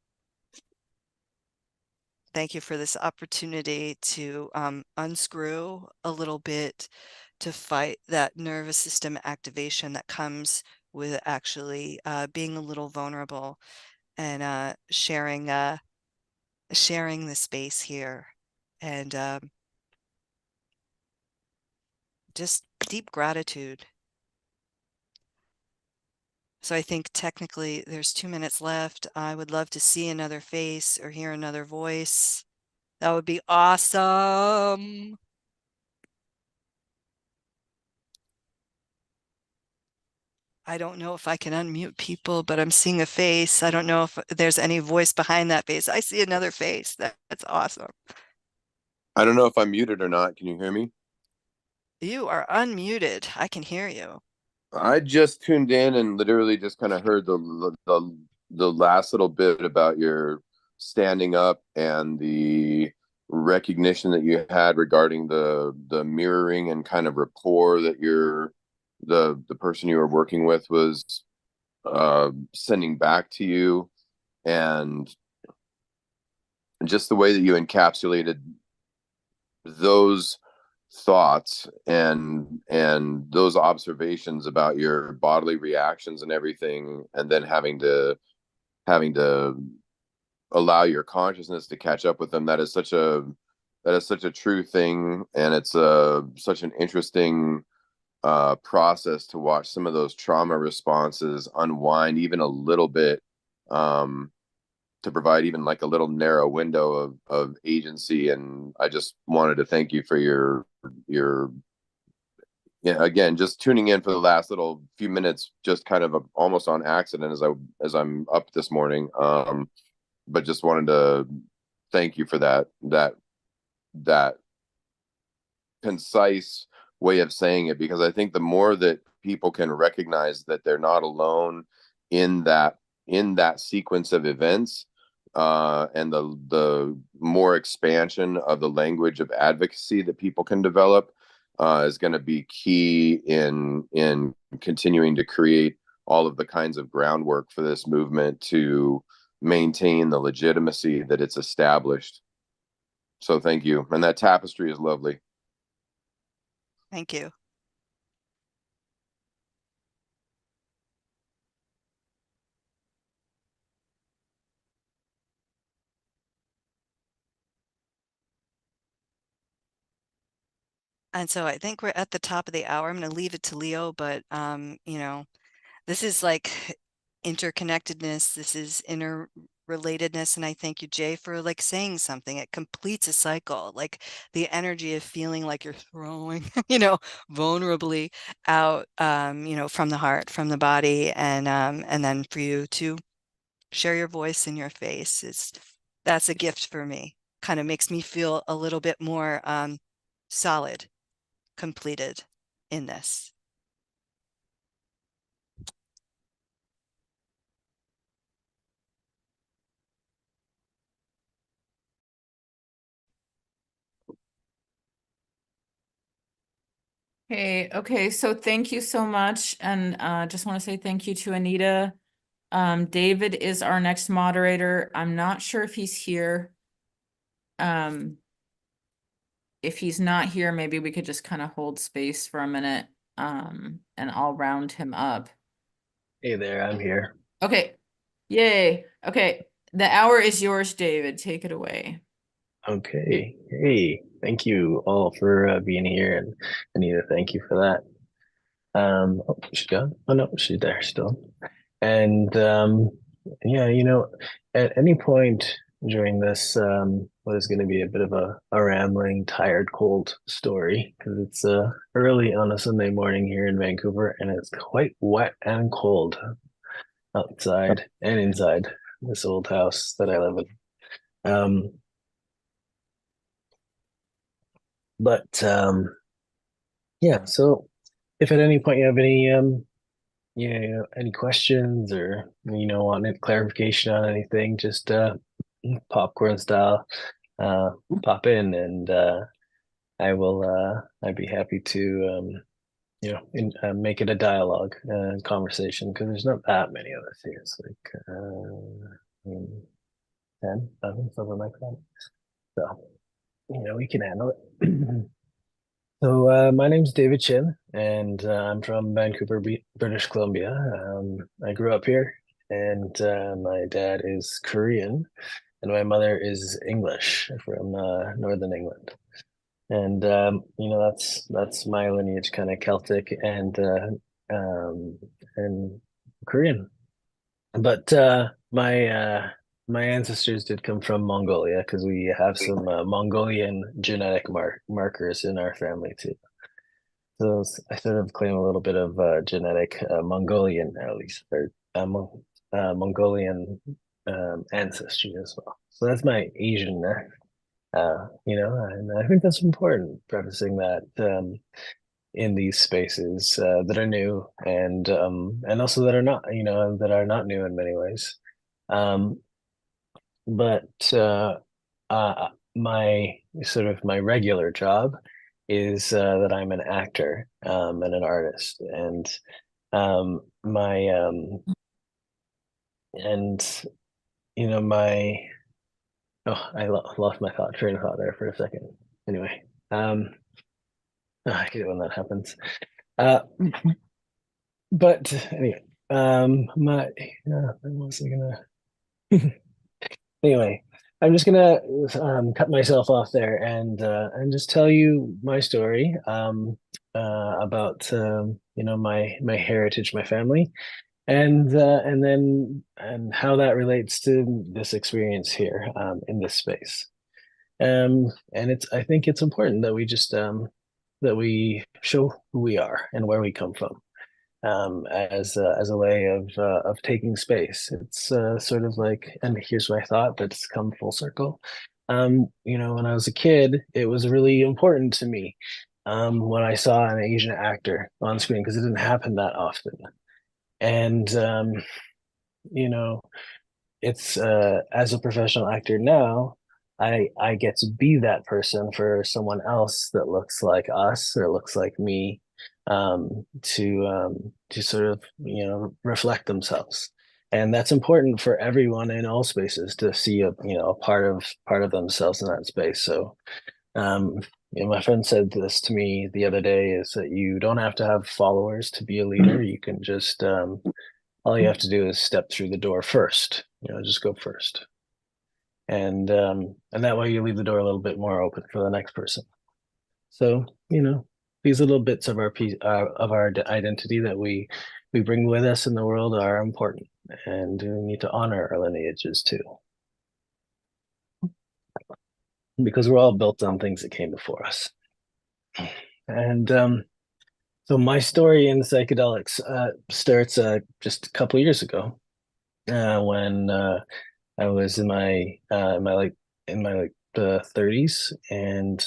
thank you for this opportunity to unscrew a little bit to fight that nervous system activation that comes with actually being a little vulnerable and sharing the space here, and just deep gratitude. So I think technically there's 2 minutes left. I would love to see another face or hear another voice. That would be awesome. I don't know if I can unmute people, but I'm seeing a face. I don't know if there's any voice behind that face. I see another face. That's awesome. I don't know if I'm muted or not. Can you hear me? You are unmuted. I can hear you. I just tuned in and literally just kind of heard the last little bit about your standing up and the recognition that you had regarding the mirroring and kind of rapport that the person you were working with was sending back to you, and just the way that you encapsulated those thoughts and those observations about your bodily reactions and everything, and then having to allow your consciousness to catch up with them. That is such a true thing, and it's such an interesting process to watch some of those trauma responses unwind even a little bit, to provide even like a little narrow window of agency. And I just wanted to thank you for your again, just tuning in for the last little few minutes, just kind of almost on accident as I'm up this morning. But just wanted to thank you for that concise way of saying it, because I think the more that people can recognize that they're not alone in that sequence of events, and the more expansion of the language of advocacy that people can develop, is going to be key in continuing to create all of the kinds of groundwork for this movement to maintain the legitimacy that it's established. So thank you. And that tapestry is lovely. Thank you. And so I think we're at the top of the hour. I'm going to leave it to Leo, but you know, this is like interconnectedness. This is interrelatedness. And I thank you, Jay, for like saying something. It completes a cycle, like the energy of feeling like you're throwing, you know, vulnerably out, you know, from the heart, from the body, and then for you to share your voice and your face. That's a gift for me. Kind of makes me feel a little bit more solid, completed in this. Hey, okay, so thank you so much. And just want to say thank you to Anita. David is our next moderator. I'm not sure if he's here. If he's not here, maybe we could just kind of hold space for a minute, and I'll round him up. Hey there, I'm here. Okay, yay. Okay, the hour is yours, David. Take it away. Okay. Hey, thank you all for being here, and Anita, thank you for that. Oh, she's gone. Oh no, she's there still. And yeah, you know, at any point during this, what is going to be a bit of a rambling, tired, cold story, because it's early on a Sunday morning here in Vancouver, and it's quite wet and cold outside and inside this old house that I live in. But yeah, so if at any point you have any any questions, or want any clarification on anything, just popcorn style, pop in, and I'd be happy to make it a dialogue conversation, because there's not that many of us here. It's like 10, 11, something like that. So we can handle it. So my name's David Chin, and I'm from Vancouver, British Columbia. I grew up here, and my dad is Korean, and my mother is English from Northern England. And that's my lineage, kind of Celtic and Korean. But my ancestors did come from Mongolia, because we have some Mongolian genetic markers in our family too. So I sort of claim a little bit of genetic Mongolian, at least, or Mongolian ancestry as well. So that's my Asian-ness, and I think that's important, prefacing that in these spaces that are new, and also that are not, that are not new in many ways. But my regular job is that I'm an actor and an artist, and my and my I lost my train of thought there for a second. Anyway, I hate it when that happens. But anyway, what was I gonna? Anyway, I'm just gonna cut myself off there, and just tell you my story about my heritage, my family, and how that relates to this experience here in this space. And I think it's important that we just that we show who we are and where we come from, as a way of taking space. It's sort of like, and here's my thought, but it's come full circle. When I was a kid, it was really important to me when I saw an Asian actor on screen, because it didn't happen that often. And you know, it's as a professional actor now, I get to be that person for someone else that looks like us or looks like me, to sort of, reflect themselves. And that's important for everyone in all spaces to see a part of themselves in that space. So um, my friend said this to me the other day, is that you don't have to have followers to be a leader. You can just all you have to do is step through the door first. Just go first, and that way you leave the door a little bit more open for the next person. So these little bits of our piece of our identity that we bring with us in the world are important, and we need to honor our lineages too, because we're all built on things that came before us. And so my story in psychedelics starts just a couple years ago, when I was in my 30s and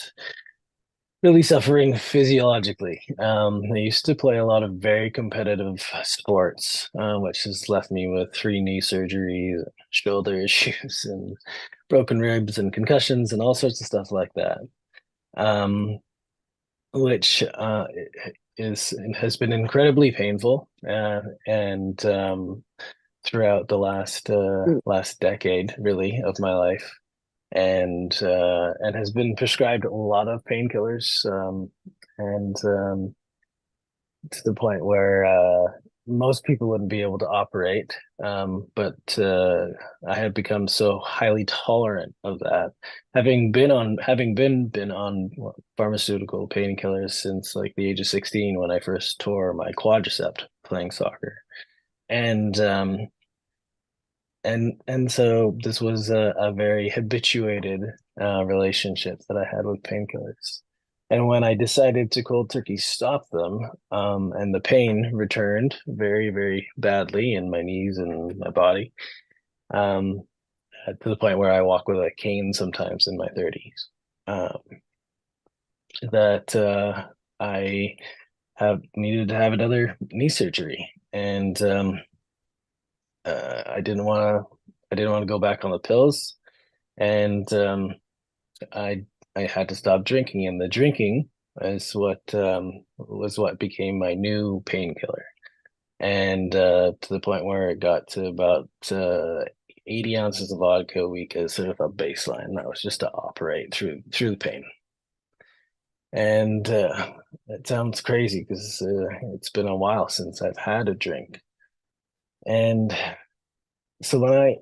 really suffering physiologically. I used to play a lot of very competitive sports, which has left me with 3 knee surgeries, shoulder issues, and broken ribs and concussions and all sorts of stuff like that. Which has been incredibly painful, and throughout the last decade, really, of my life, and has been prescribed a lot of painkillers, and to the point where most people wouldn't be able to operate. But I have become so highly tolerant of that, having been on pharmaceutical painkillers since like the age of 16, when I first tore my quadricep playing soccer. And so this was a very habituated relationship that I had with painkillers. And when I decided to cold turkey stop them, and the pain returned very, very badly in my knees and my body, to the point where I walk with a cane sometimes in my 30s, that I have needed to have another knee surgery. And I didn't want to go back on the pills, and I had to stop drinking, and the drinking is was what became my new painkiller, and to the point where it got to about 80 ounces of vodka a week as sort of a baseline. That was just to operate through the pain. And it sounds crazy because it's been a while since I've had a drink. And so when I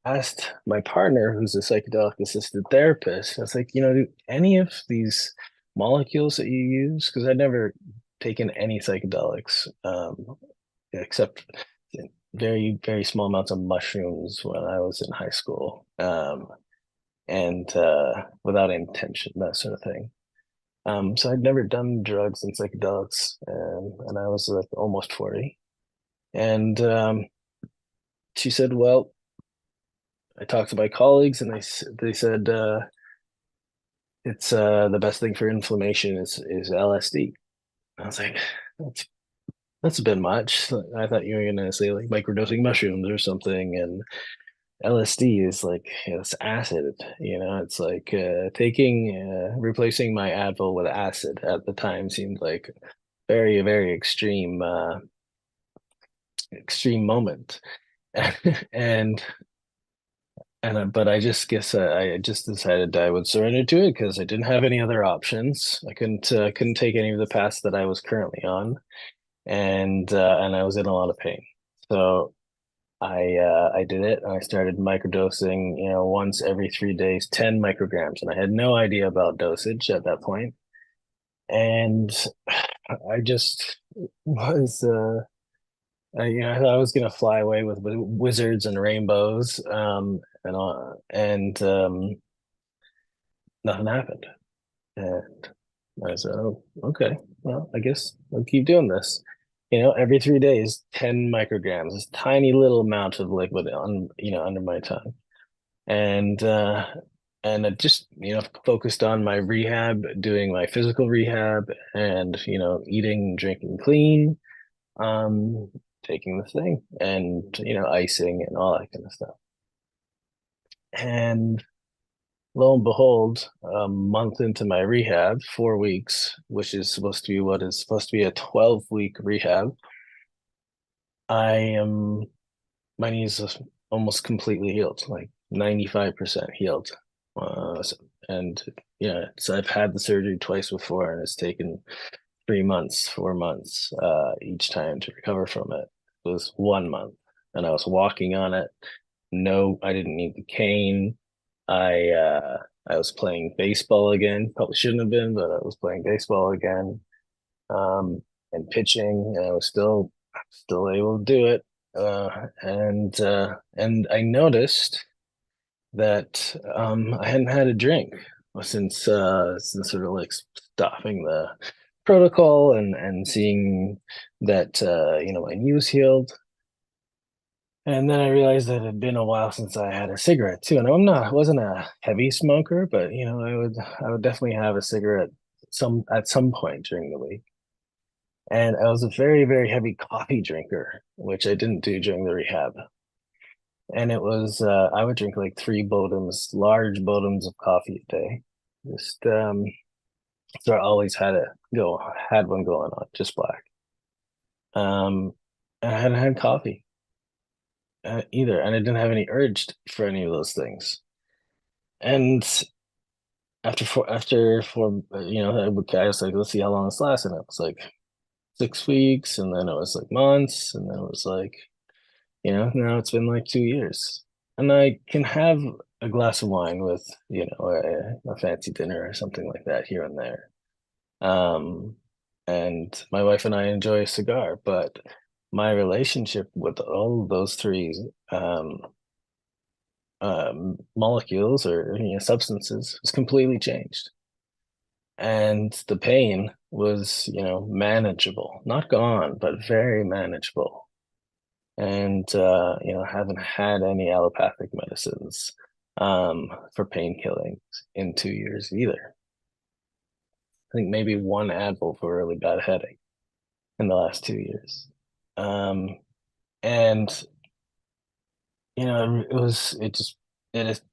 asked my partner, who's a psychedelic assisted therapist, I was like, do any of these molecules that you use, because I'd never taken any psychedelics, except very, very small amounts of mushrooms when I was in high school, and without intention, that sort of thing. So I'd never done drugs and psychedelics, and I was like almost 40. And she said, well, I talked to my colleagues, and they said it's the best thing for inflammation is LSD. I was like, that's a bit much. I thought you were gonna say like microdosing mushrooms or something, and LSD is like, it's acid. It's like replacing my Advil with acid at the time seemed like very, very extreme moment. and but I just guess I just decided I would surrender to it because I didn't have any other options. I couldn't take any of the paths that I was currently on, and I was in a lot of pain. So I did it. I started microdosing, once every 3 days, 10 micrograms, and I had no idea about dosage at that point. And I just was I thought I was gonna fly away with wizards and rainbows, and nothing happened. And I said, "Oh, okay. Well, I guess I'll keep doing this." Every 3 days, 10 micrograms, this tiny little amount of liquid under my tongue. And and I just, focused on my rehab, doing my physical rehab, and eating, drinking clean, um, taking the thing, and icing and all that kind of stuff. And lo and behold, a month into my rehab, 4 weeks, which is supposed to be what is supposed to be a 12-week rehab, my knees are almost completely healed, like 95% healed. And so I've had the surgery twice before, and it's taken 3 months, 4 months each time to recover from it. It was 1 month, and I was walking on it. No, I didn't need the cane. I was playing baseball again. Probably shouldn't have been, but I was playing baseball again, and pitching, and I was still able to do it. And I noticed that I hadn't had a drink since sort of like stopping the protocol and seeing that my knee was healed. And then I realized that it had been a while since I had a cigarette too. And I wasn't a heavy smoker, but I would definitely have a cigarette at some point during the week. And I was a very, very heavy coffee drinker, which I didn't do during the rehab. And it was I would drink like 3 large bodems of coffee a day. Just so I always had one going on, just black. And I hadn't had coffee either, and I didn't have any urge for any of those things. And after four, I was like, let's see how long this lasts, and it was like 6 weeks, and then it was like months, and then it was like, now it's been like 2 years, and I can have a glass of wine with, a fancy dinner or something like that here and there. And my wife and I enjoy a cigar, but my relationship with all of those three molecules or substances was completely changed. And the pain was, manageable, not gone, but very manageable. And haven't had any allopathic medicines for pain killings in 2 years either. I think maybe one Advil for a really bad headache in the last 2 years. And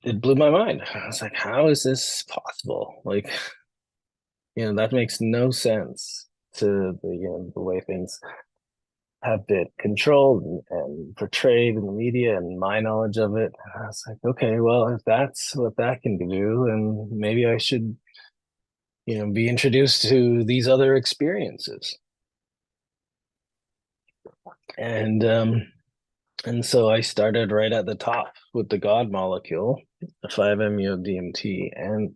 it blew my mind. I was like, how is this possible? Like, that makes no sense to the way things have been controlled and portrayed in the media and my knowledge of it. And I was like, okay, well, if that's what that can do, and maybe I should, be introduced to these other experiences. And so I started right at the top with the God molecule, the 5-MeO-DMT, and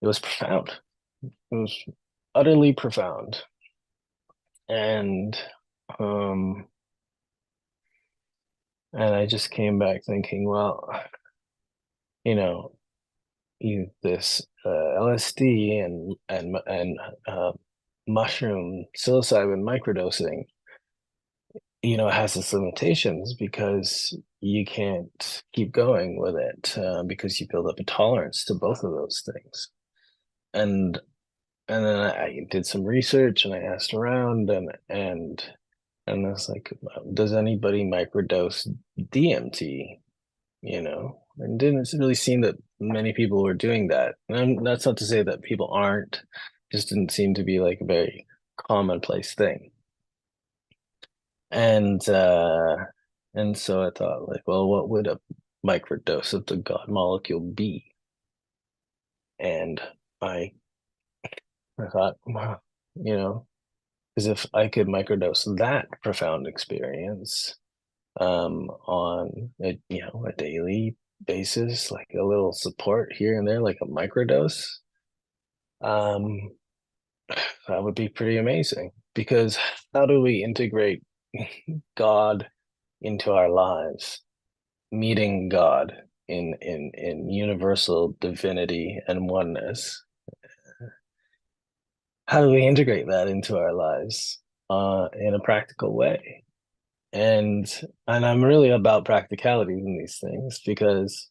it was profound. It was utterly profound. And I just came back thinking, well, this LSD and mushroom psilocybin microdosing, has its limitations because you can't keep going with it because you build up a tolerance to both of those things. And then I did some research and I asked around and I was like, does anybody microdose DMT? And didn't really seem that many people were doing that. And that's not to say that people aren't, just didn't seem to be like a very commonplace thing. And so I thought, like, well, what would a microdose of the God molecule be? And I thought, well, because if I could microdose that profound experience on a daily basis, like a little support here and there, like a microdose, that would be pretty amazing. Because how do we integrate God into our lives, meeting God in universal divinity and oneness? How do we integrate that into our lives in a practical way? And I'm really about practicalities in these things because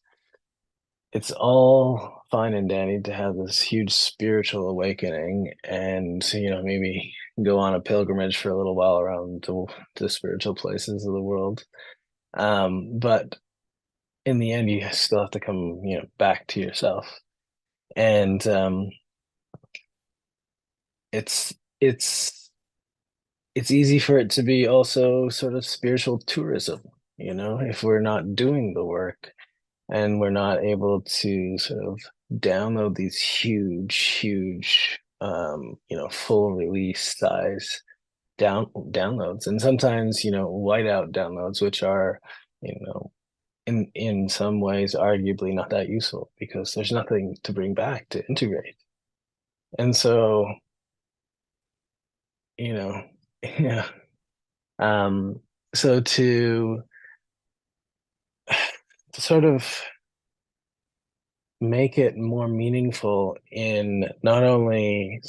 it's all fine and dandy to have this huge spiritual awakening and, maybe go on a pilgrimage for a little while around the spiritual places of the world. But in the end, you still have to come, back to yourself. And it's it's easy for it to be also sort of spiritual tourism, if we're not doing the work and we're not able to sort of download these huge, full release size downloads, and sometimes, whiteout downloads, which are, in some ways arguably not that useful because there's nothing to bring back to integrate. And so, yeah. So to sort of make it more meaningful in not only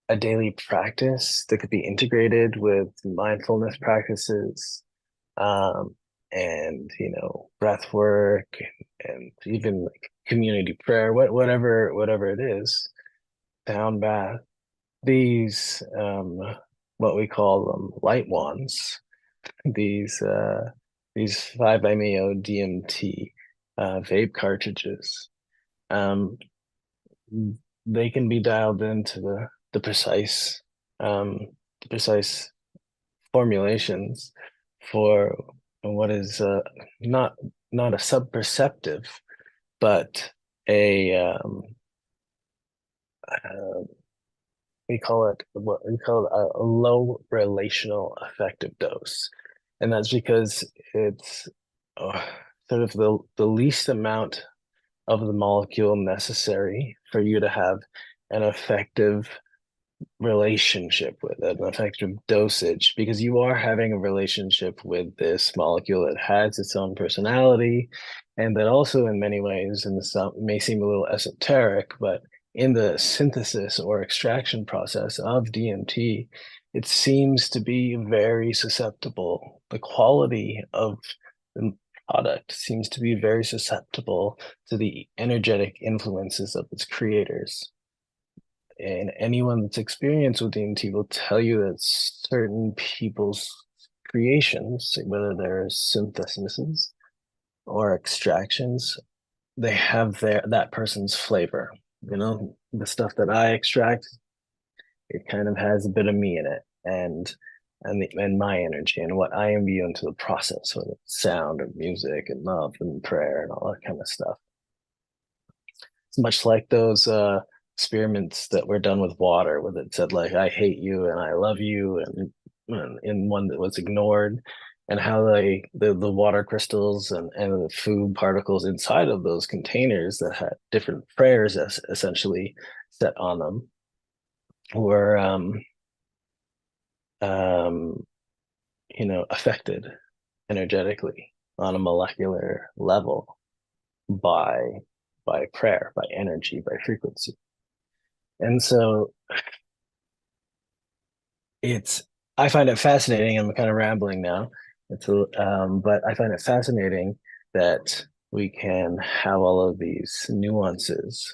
a daily practice that could be integrated with mindfulness practices, and breath work, and even like community prayer, whatever it is, sound bath, these what we call them light wands, these 5-MeO DMT vape cartridges. They can be dialed into the precise formulations for what is not a sub-perceptive, but we call it a low relational effective dose, and that's because it's sort of the least amount of the molecule necessary for you to have an effective relationship with it, an effective dosage, because you are having a relationship with this molecule that has its own personality, and that also in many ways, and this may seem a little esoteric, but in the synthesis or extraction process of DMT, it seems to be very susceptible. The quality of the product seems to be very susceptible to the energetic influences of its creators. And anyone that's experienced with DMT will tell you that certain people's creations, whether they're syntheses or extractions, they have that person's flavor. The stuff that I extract, it kind of has a bit of me in it, and my energy and what I imbue into the process, whether it's sound or music and love and prayer and all that kind of stuff. It's much like those experiments that were done with water, where it said like I hate you and I love you, and in one that was ignored, and how the water crystals and the food particles inside of those containers that had different prayers essentially set on them were affected energetically on a molecular level by prayer, by energy, by frequency. And so I find it fascinating. I'm kind of rambling now. But I find it fascinating that we can have all of these nuances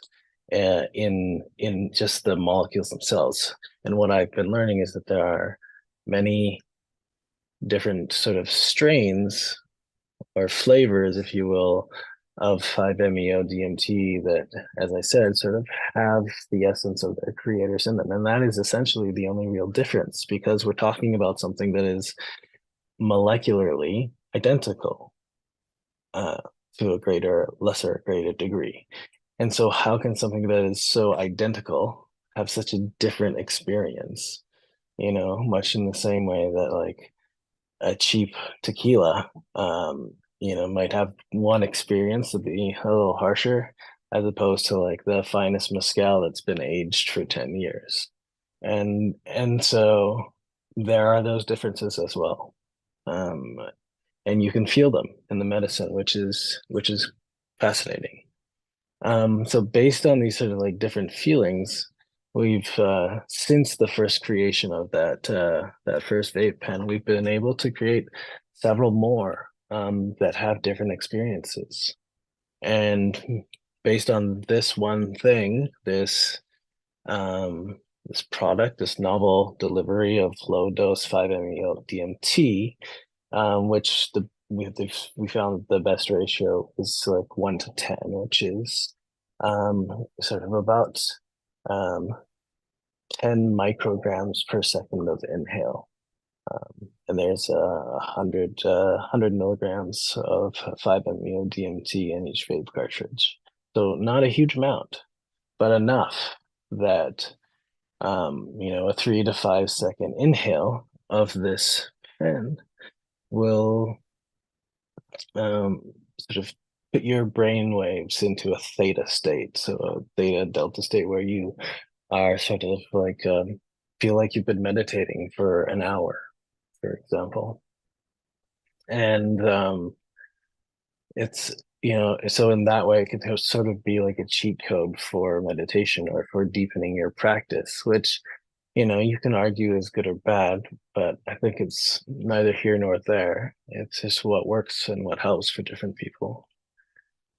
in just the molecules themselves. And what I've been learning is that there are many different sort of strains or flavors, if you will, of 5-MeO DMT that, as I said, sort of have the essence of their creators in them. And that is essentially the only real difference, because we're talking about something that is molecularly identical to a greater degree. And so how can something that is so identical have such a different experience? Much in the same way that like a cheap tequila, might have one experience to be a little harsher as opposed to like the finest mezcal that's been aged for 10 years. And so there are those differences as well. And you can feel them in the medicine, which is fascinating. So based on these sort of like different feelings, we've since the first creation of that first vape pen, we've been able to create several more that have different experiences. And based on this one thing, this product, this novel delivery of low dose 5-MeO DMT, which we found the best ratio is like 1 to 10, which is sort of about 10 micrograms per second of inhale. And there's 100 milligrams of 5-MeO DMT in each vape cartridge. So not a huge amount, but enough that a 3 to 5 second inhale of this pen will sort of put your brain waves into a theta state, so a theta delta state where you are sort of like feel like you've been meditating for an hour, for example. And it's so in that way it could sort of be like a cheat code for meditation or for deepening your practice, which you can argue is good or bad, but I think it's neither here nor there. It's just what works and what helps for different people.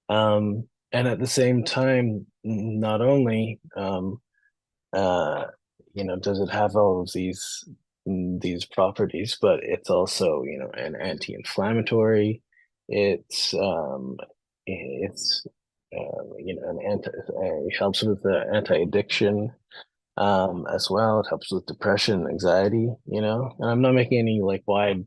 And at the same time, not only does it have all of these properties, but it's also an anti-inflammatory. It's an it helps with the anti-addiction. As well. It helps with depression, anxiety, and I'm not making any like wide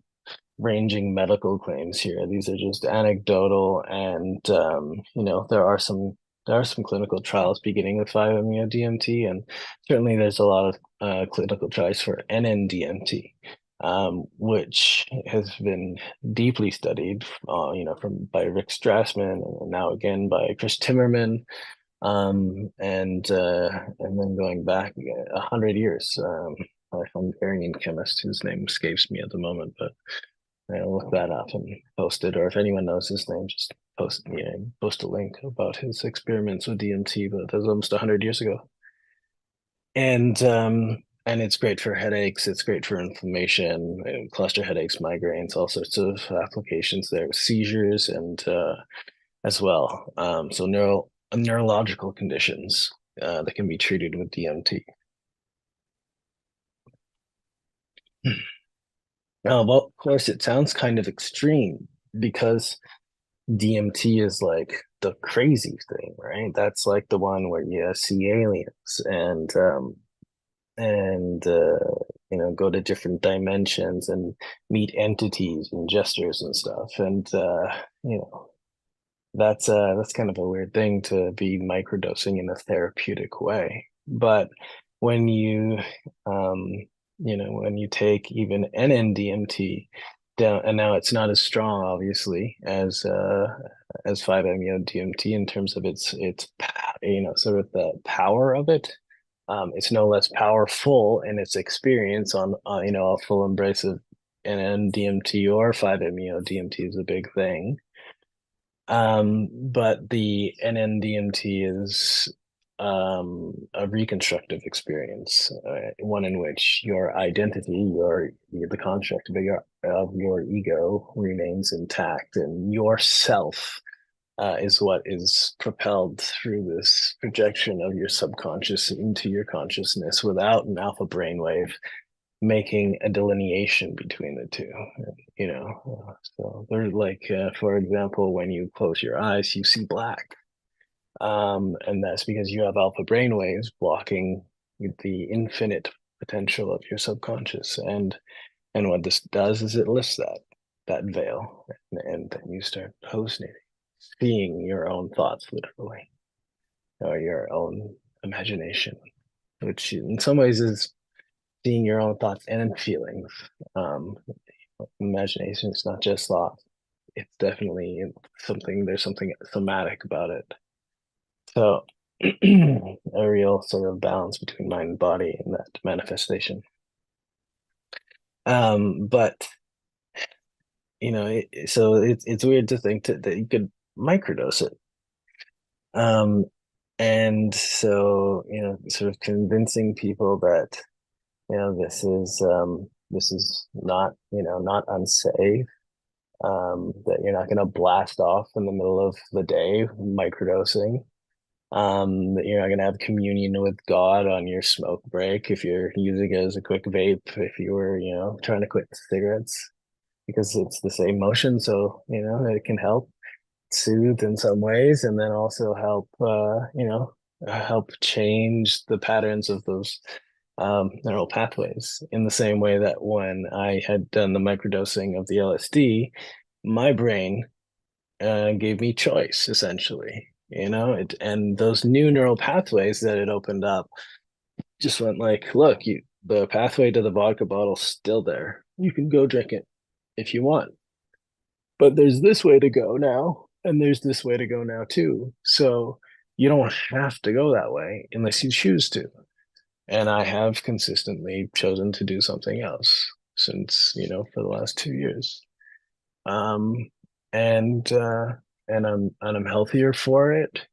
ranging medical claims here. These are just anecdotal, and there are some clinical trials beginning with 5-MeO DMT, and certainly there's a lot of clinical trials for NN-DMT, which has been deeply studied, by Rick Strassman and now again by Chris Timmerman. And then going back 100 years, a Hungarian chemist whose name escapes me at the moment, but I'll look that up and post it. Or if anyone knows his name, just post a link about his experiments with DMT. But that was almost 100 years ago. And it's great for headaches. It's great for inflammation, cluster headaches, migraines, all sorts of applications there, seizures, and as well. So neurological conditions that can be treated with DMT. Well, of course, it sounds kind of extreme because DMT is like the crazy thing, right? That's like the one where you see aliens and go to different dimensions and meet entities and gestures and stuff. And that's kind of a weird thing to be microdosing in a therapeutic way. But when you when you take even NN-DMT down, and now it's not as strong, obviously, as 5-MeO DMT in terms of its sort of the power of it. It's no less powerful in its experience on a full embrace of NN-DMT or 5-MeO DMT is a big thing. But the NN-DMT is a reconstructive experience, one in which your identity, the construct of your ego remains intact, and yourself is what is propelled through this projection of your subconscious into your consciousness without an alpha brainwave making a delineation between the two. So there's like, for example, when you close your eyes, you see black. And that's because you have alpha brainwaves blocking the infinite potential of your subconscious. And what this does is it lifts that veil, and then you start hallucinating, seeing your own thoughts literally, or your own imagination, which in some ways is seeing your own thoughts and feelings. Imagination is not just thought. It's definitely there's something somatic about it. So a real sort of balance between mind and body in that manifestation. But so it's weird to think that you could microdose it. And so sort of convincing people that this is not not unsafe, that you're not going to blast off in the middle of the day microdosing. That you're not going to have communion with God on your smoke break if you're using it as a quick vape, if you were, trying to quit cigarettes, because it's the same motion. So, it can help soothe in some ways, and then also help, help change the patterns of those neural pathways, in the same way that when I had done the microdosing of the LSD, my brain gave me choice, essentially. And those new neural pathways that it opened up just went like, look, the pathway to the vodka bottle's still there. You can go drink it if you want, but there's this way to go now, and there's this way to go now too. So you don't have to go that way unless you choose to. And I have consistently chosen to do something else since, for the last 2 years. Um, and I'm healthier for it.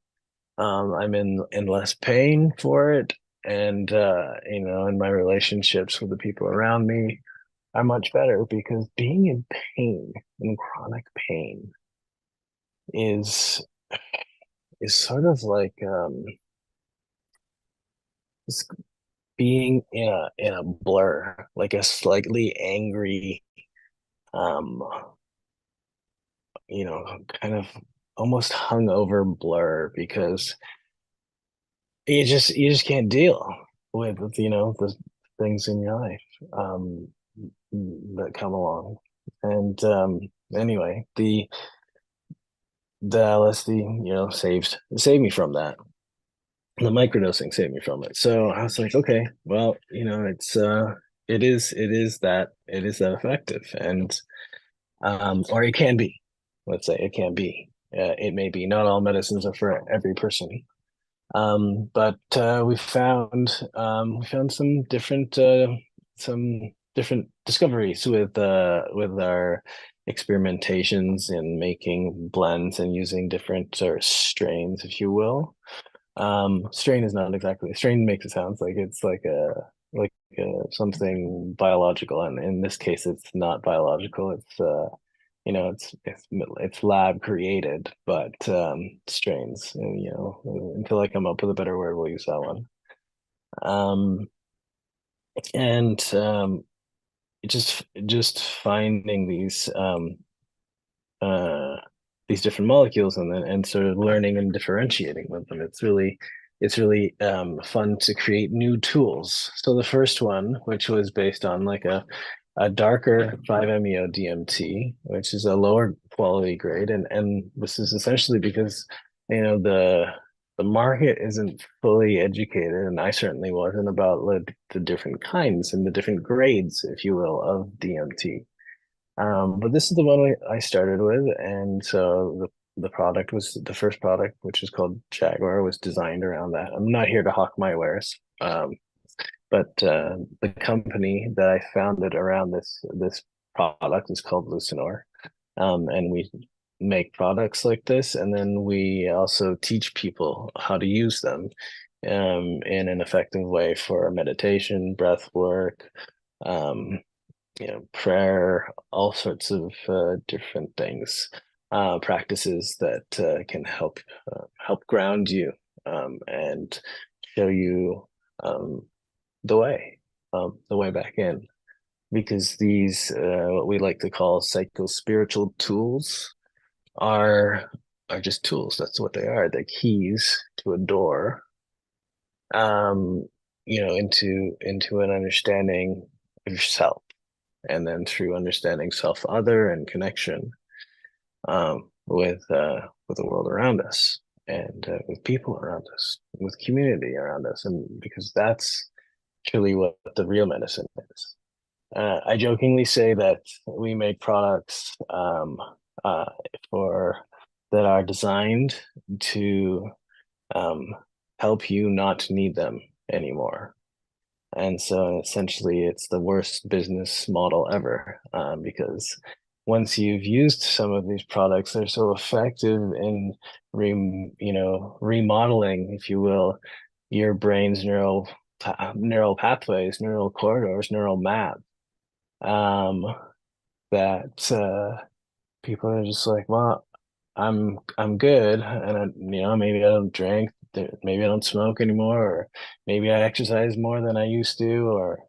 I'm in less pain for it, and and my relationships with the people around me are much better, because being in pain, in chronic pain, is sort of like it's being in a blur, like a slightly angry, um, kind of almost hungover blur, because you just can't deal with the things in your life that come along. And anyway, the LSD saved me from that. The microdosing saved me from it. So I was like, okay, well, it is that effective. And or it can be. Let's say it can be. It may be. Not all medicines are for every person. But we found some different discoveries with our experimentations in making blends and using different sort of strains, if you will. Strain is not exactly, strain makes it sound like it's like something biological, and in this case it's not biological. It's it's lab created, but strains, and, until I come up with a better word, we'll use that one. And just finding these different molecules, and sort of learning and differentiating with them. It's really fun to create new tools. So the first one, which was based on like a darker 5-MeO DMT, which is a lower quality grade, and this is essentially because the market isn't fully educated, and I certainly wasn't, about the different kinds and the different grades, if you will, of DMT. But this is the one I started with, and so the product was the first product, which is called Jaguar, was designed around that. I'm not here to hawk my wares, but the company that I founded around this product is called Lucinor, and we make products like this, and then we also teach people how to use them in an effective way for meditation, breath work, prayer, all sorts of different things, practices that can help ground you, and show you the way back in. Because these what we like to call psycho-spiritual tools are just tools. That's what they are. They're keys to a door, into an understanding of yourself, and then through understanding self-other and connection with the world around us, and with people around us, with community around us, and because that's truly what the real medicine is. I jokingly say that we make products for that are designed to help you not need them anymore. And so essentially it's the worst business model ever, because once you've used some of these products, they're so effective in remodeling, if you will, your brain's neural pathways, neural corridors, neural map, that people are just like, well, I'm good, and maybe I don't drink, maybe I don't smoke anymore, or maybe I exercise more than I used to, or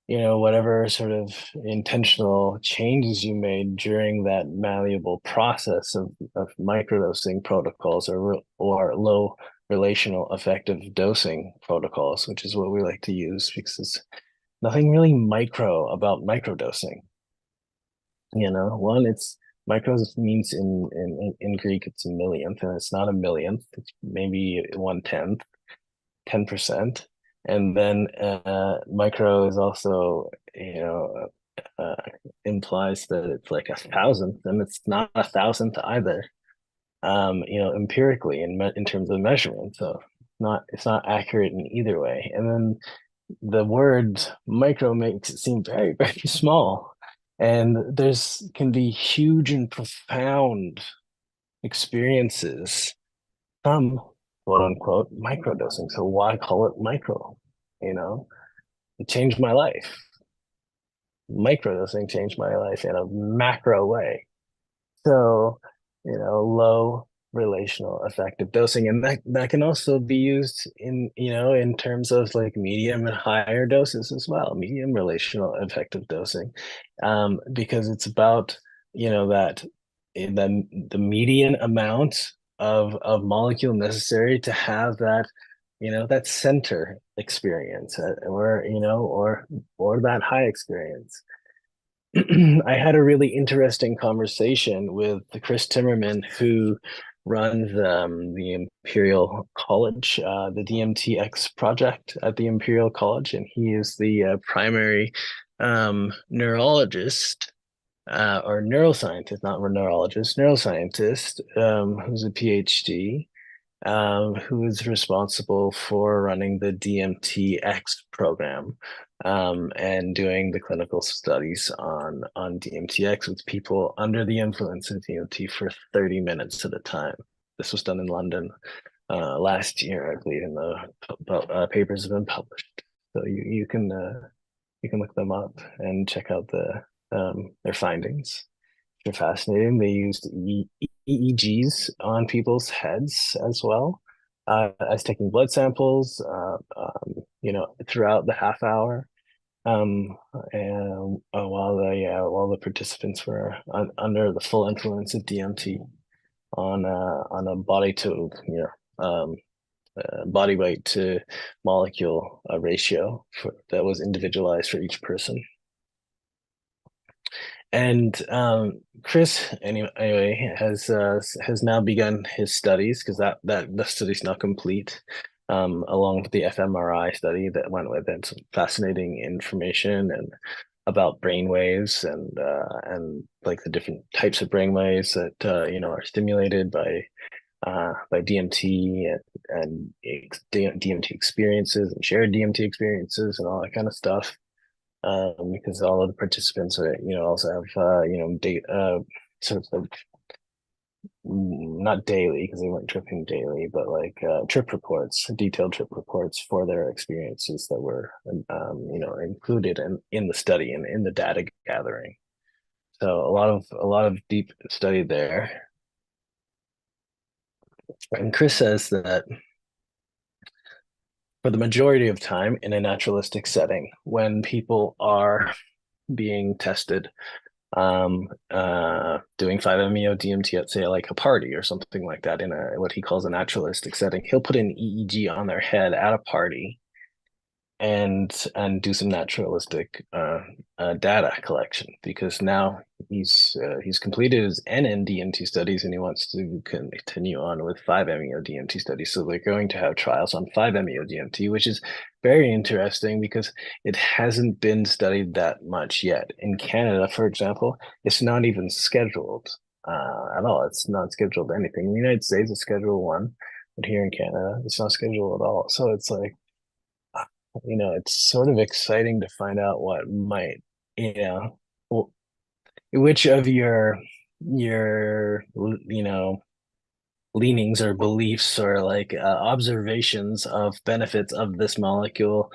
whatever sort of intentional changes you made during that malleable process of microdosing protocols or low relational effective dosing protocols, which is what we like to use because it's nothing really micro about microdosing. One, it's micros means in Greek it's a millionth, and it's not a millionth. It's maybe 1/10, 10%. And then micro is also, implies that it's like 1,000th, and it's not 1,000th either. Empirically in terms of measurement, so it's not accurate in either way. And then the word micro makes it seem very, very small. And there's can be huge and profound experiences from quote unquote microdosing. So why call it micro? It changed my life. Microdosing changed my life in a macro way. So, low relational effective dosing. And that can also be used in terms of like medium and higher doses as well, medium relational effective dosing. Because it's about, that the median amount of molecule necessary to have that, that center experience, or that high experience. I had a really interesting conversation with Chris Timmerman, who runs the Imperial College, the DMTX project at the Imperial College, and he is the primary neurologist or neuroscientist, not a neurologist, neuroscientist, who's a PhD, who is responsible for running the DMTX program, and doing the clinical studies on DMTX with people under the influence of DMT for 30 minutes at a time. This was done in London last year, I believe, and the papers have been published. So you can look them up and check out their findings. They're fascinating. They used EEGs on people's heads as well, as taking blood samples, throughout the half hour, and while the participants were under the full influence of DMT on a body weight to molecule ratio that was individualized for each person. And Chris, anyway, has now begun his studies because that the study's now complete, along with the fMRI study that went with it. Some fascinating information and about brain waves and like the different types of brain waves that are stimulated by DMT and DMT experiences and shared DMT experiences and all that kind of stuff. Because all of the participants are, also have, sort of not daily because they weren't tripping daily, but like trip reports, detailed trip reports for their experiences that were, included in the study and in the data gathering. So a lot of deep study there. And Chris says that for the majority of time in a naturalistic setting, when people are being tested, doing 5-MeO DMT at, say, like a party or something like that in what he calls a naturalistic setting, he'll put an EEG on their head at a party and do some naturalistic data collection, because now he's completed his NN DMT studies and he wants to continue on with 5-MeO DMT studies. So they're going to have trials on 5-MeO DMT, which is very interesting because it hasn't been studied that much yet. In Canada, for example, it's not even scheduled at all. It's not scheduled anything. In the United States, it's Schedule 1, but here in Canada, it's not scheduled at all. So it's like, it's sort of exciting to find out what might, which of your leanings or beliefs or like observations of benefits of this molecule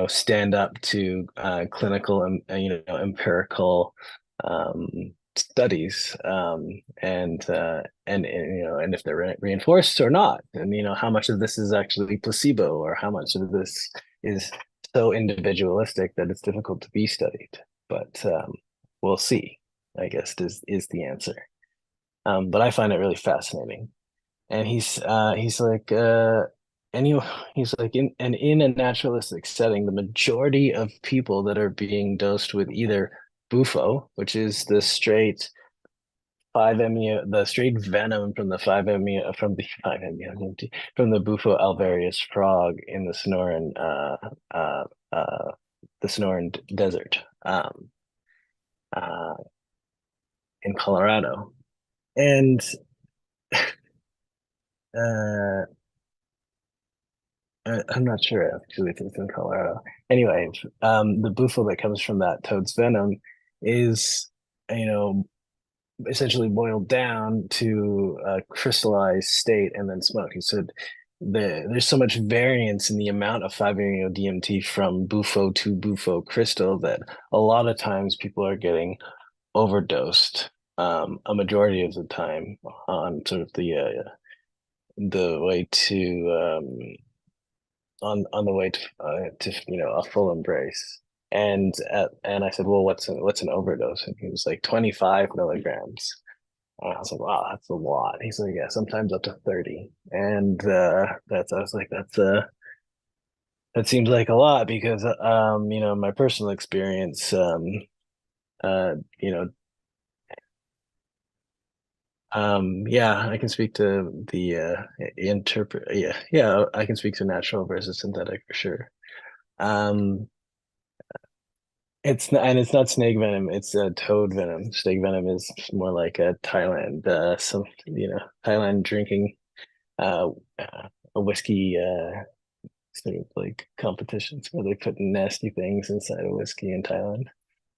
stand up to clinical and empirical studies, and you know, and if they're reinforced or not, and you know, how much of this is actually placebo, or how much of this is so individualistic that it's difficult to be studied. But we'll see, I guess, is the answer. But I find it really fascinating. And he's like he's like, in a naturalistic setting, the majority of people that are being dosed with either bufo, which is the straight 5-MeO, the straight venom from the 5-MeO, from the Bufo alvarius frog in the Sonoran Desert, in Colorado. And I'm not sure actually if it's in Colorado. Anyway, the bufo that comes from that toad's venom is, you know, essentially boiled down to a crystallized state and then smoked. He said there's so much variance in the amount of 5-MeO DMT from bufo to bufo crystal that a lot of times people are getting overdosed, a majority of the time, on sort of the way to on the way to you know, a full embrace. And I said, well, what's an overdose? And he was like 25 milligrams. And I was like, wow, that's a lot. He's like, yeah, sometimes up to 30. And I was like, that seems like a lot, because you know, my personal experience, you know, yeah, I can speak to the I can speak to natural versus synthetic for sure. It's not, and it's not snake venom, it's toad venom. Snake venom is more like a Thailand, some, you know, Thailand drinking uh, a whiskey sort of like competitions where they put nasty things inside of whiskey in Thailand,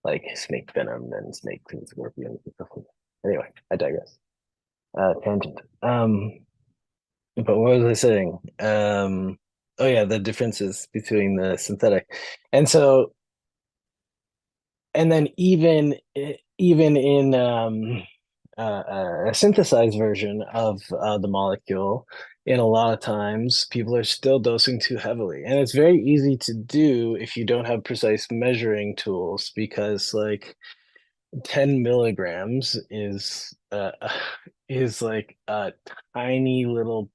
like snake venom and snakes and scorpions and stuff like that. Anyway, I digress. Tangent. But what was I saying? Oh yeah, the differences between the synthetic. And so, and then even in a synthesized version of the molecule, in a lot of times people are still dosing too heavily. And it's very easy to do if you don't have precise measuring tools, because like 10 milligrams is like a tiny little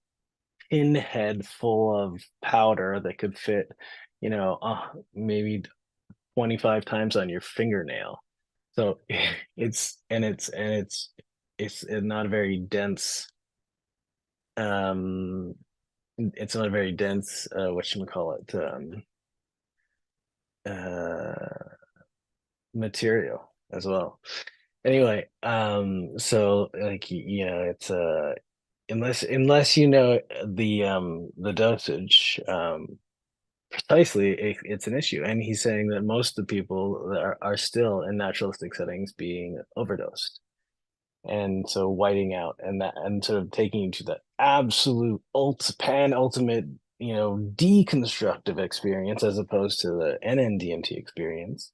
pinhead full of powder that could fit, you know, maybe 25 times on your fingernail. So it's not a very dense, it's not a very dense whatchamacallit, material as well. Anyway, so like, you know, it's unless you know the dosage precisely, it's an issue. And he's saying that most of the people that are still in naturalistic settings being overdosed, and so whiting out, and sort of taking you to the absolute ultimate, you know, deconstructive experience, as opposed to the NNDMT experience,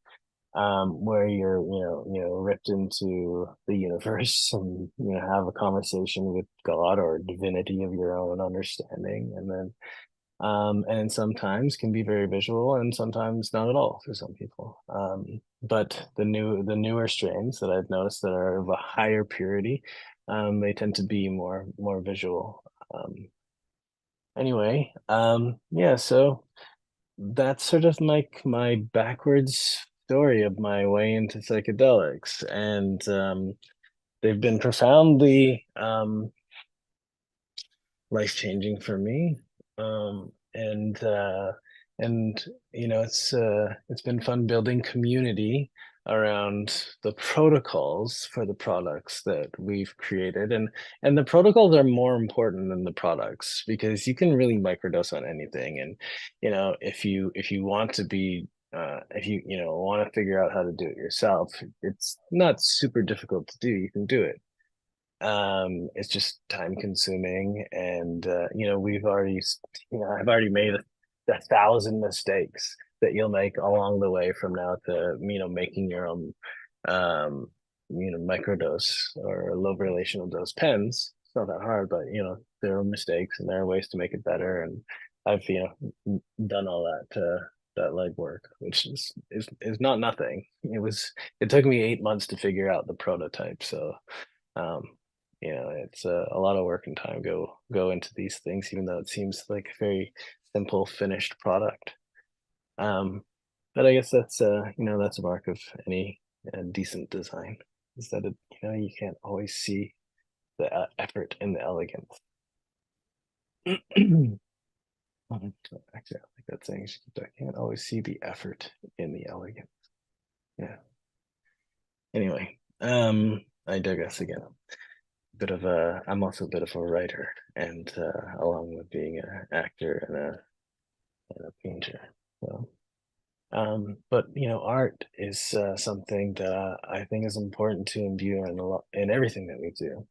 where you're, you know, ripped into the universe and, you know, have a conversation with God or divinity of your own understanding. And then and sometimes can be very visual, and sometimes not at all for some people. But the newer strains that I've noticed that are of a higher purity, they tend to be more visual. Anyway, yeah, so that's sort of like my backwards story of my way into psychedelics. And they've been profoundly life-changing for me. And you know, it's been fun building community around the protocols for the products that we've created. And the protocols are more important than the products, because you can really microdose on anything. And you know, if you want to be if you know, want to figure out how to do it yourself, it's not super difficult to do. You can do it. It's just time consuming. And you know, I've already made 1,000 mistakes that you'll make along the way from now to, you know, making your own microdose or low relational dose pens. It's not that hard, but there are mistakes and there are ways to make it better. And I've done all that legwork, which is not nothing. It took me 8 months to figure out the prototype. So it's a lot of work and time go into these things, even though it seems like a very simple finished product. But I guess that's that's a mark of any decent design, is that you can't always see the effort and the elegance. Actually, I like that saying. I can't always see the effort in the elegance. Yeah. Anyway, I digress again. I'm also a bit of a writer, and along with being an actor and a painter. So, but art is something that I think is important to imbue in everything that we do.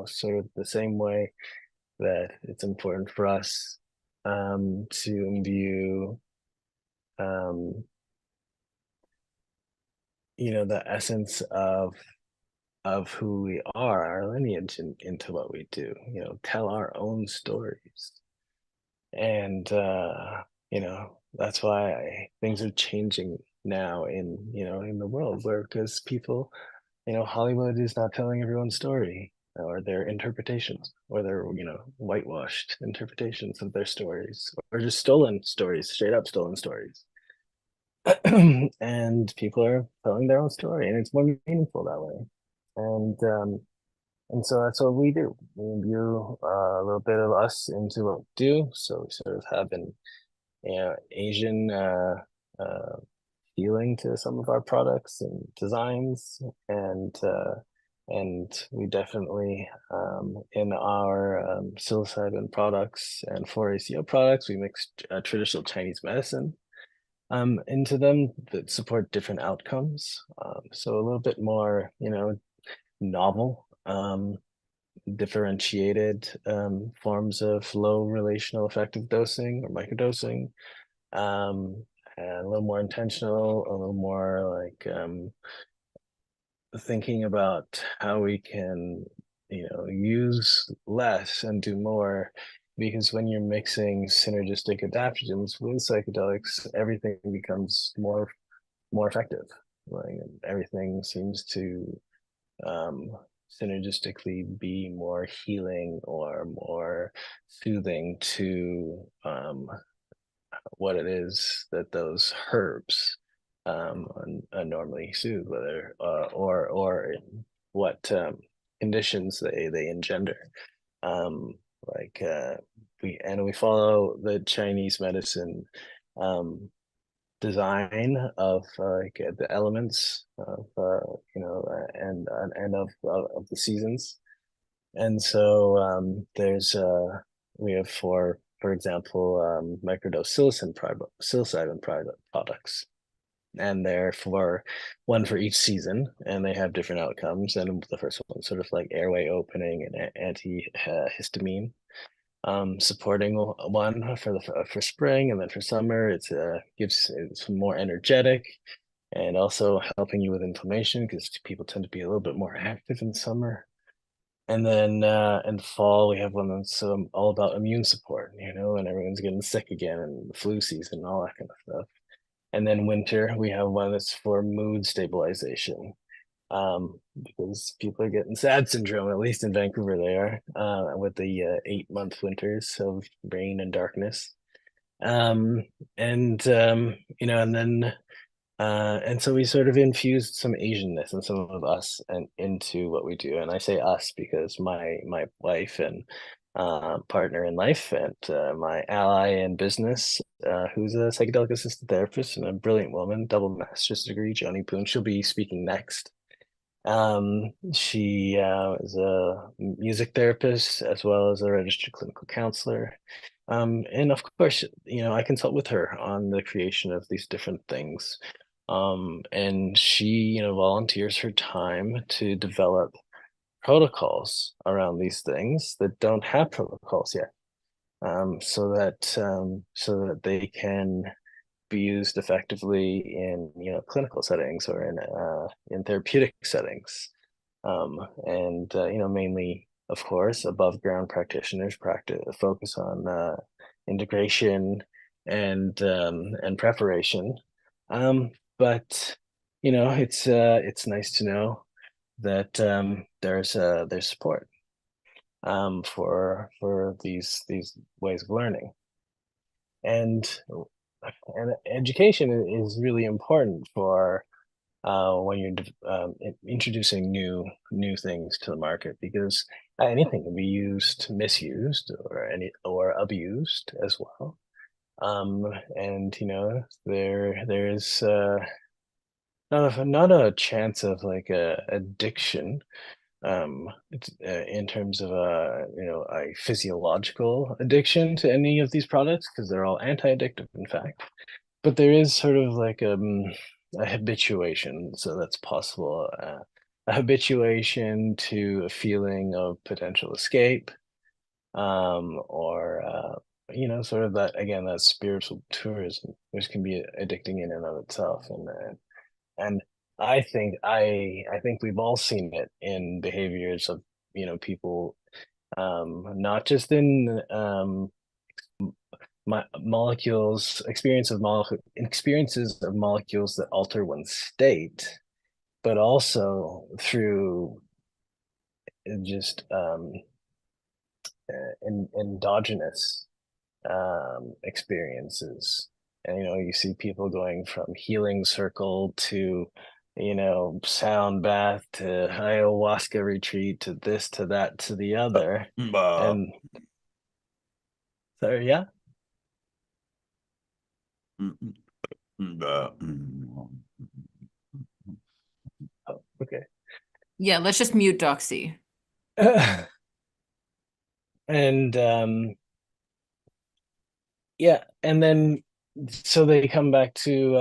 Sort of the same way that it's important for us to imbue the essence of who we are, our lineage, into what we do. Tell our own stories, and that's why things are changing now in the world, because people, Hollywood is not telling everyone's story, or their interpretations, or their whitewashed interpretations of their stories, or just stolen stories, straight up stolen stories. And people are telling their own story, and it's more meaningful that way. And so that's what we do. We imbue a little bit of us into what we do. So we sort of have an Asian feeling to some of our products and designs, and we definitely in our psilocybin products and 4-ACO products, we mix traditional Chinese medicine into them that support different outcomes. So a little bit more, novel, differentiated forms of low relational effective dosing or microdosing, and a little more intentional, a little more like thinking about how we can, use less and do more. Because when you're mixing synergistic adaptogens with psychedelics, everything becomes more effective. Like everything seems to synergistically be more healing or more soothing to what it is that those herbs normally soothe, whether or in what conditions they engender. Like we follow the Chinese medicine design of like the elements of and of the seasons. And so there's we have for example microdose psilocybin products, and they're for one for each season, and they have different outcomes. And the first one sort of like airway opening and antihistamine, supporting one for spring, and then for summer it's more energetic, and also helping you with inflammation, because people tend to be a little bit more active in summer. And then in fall we have one that's all about immune support, and everyone's getting sick again, and the flu season and all that kind of stuff. And then winter we have one that's for mood stabilization, because people are getting sad syndrome, at least in Vancouver they are, with the 8-month winters of rain and darkness. And and then and so we sort of infused some Asianness and some of us and into what we do. And I say us because my wife and partner in life, and my ally in business, who's a psychedelic assisted therapist and a brilliant woman, double master's degree, Joni Poon. She'll be speaking next. She is a music therapist as well as a registered clinical counselor. And of course, I consult with her on the creation of these different things. And she, volunteers her time to develop protocols around these things that don't have protocols yet. So that they can be used effectively in clinical settings or in therapeutic settings, and mainly, of course, above ground practitioners focus on integration and preparation. But it's nice to know that there's support for these ways of learning, and education is really important for when you're introducing new things to the market, because anything can be misused, or abused as well. And there's not a chance of like a addiction, in terms of a physiological addiction to any of these products, because they're all anti-addictive, in fact. But there is sort of like a habituation, so that's possible. A habituation to a feeling of potential escape, or sort of that, again, that spiritual tourism, which can be addicting in and of itself. And I think we've all seen it in behaviors of people, not just in molecules, experiences of molecules that alter one's state, but also through just endogenous experiences. And you see people going from healing circle to sound bath to ayahuasca retreat to this to that to the other. And so yeah. Oh, okay. Yeah, let's just mute Doxy. And yeah, and then so they come back to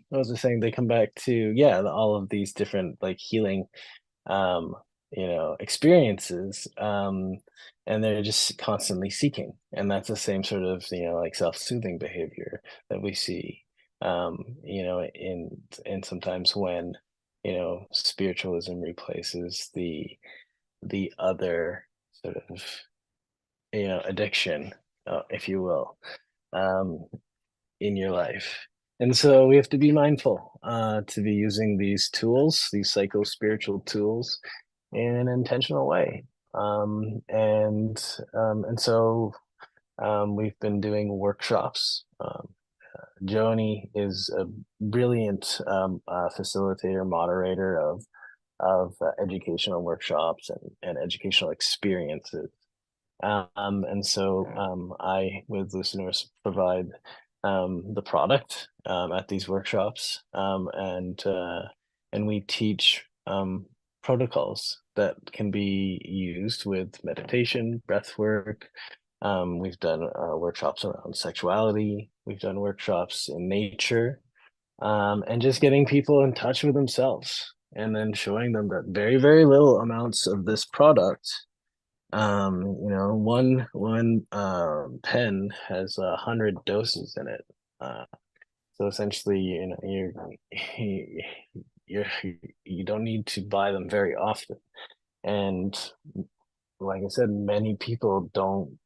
what was I saying? They come back to all of these different like healing experiences, and they're just constantly seeking, and that's the same sort of like self-soothing behavior that we see in sometimes when spiritualism replaces the other sort of addiction, if you will, in your life. And so we have to be mindful to be using these tools, these psycho-spiritual tools, in an intentional way. And so we've been doing workshops. Joni is a brilliant facilitator, moderator of educational workshops and educational experiences. And so I, with listeners, provide the product at these workshops, and we teach protocols that can be used with meditation, breath work. We've done workshops around sexuality. We've done workshops in nature, and just getting people in touch with themselves, and then showing them that very, very little amounts of this product, one pen has 100 doses in it. So essentially, you don't need to buy them very often. And like I said, many people don't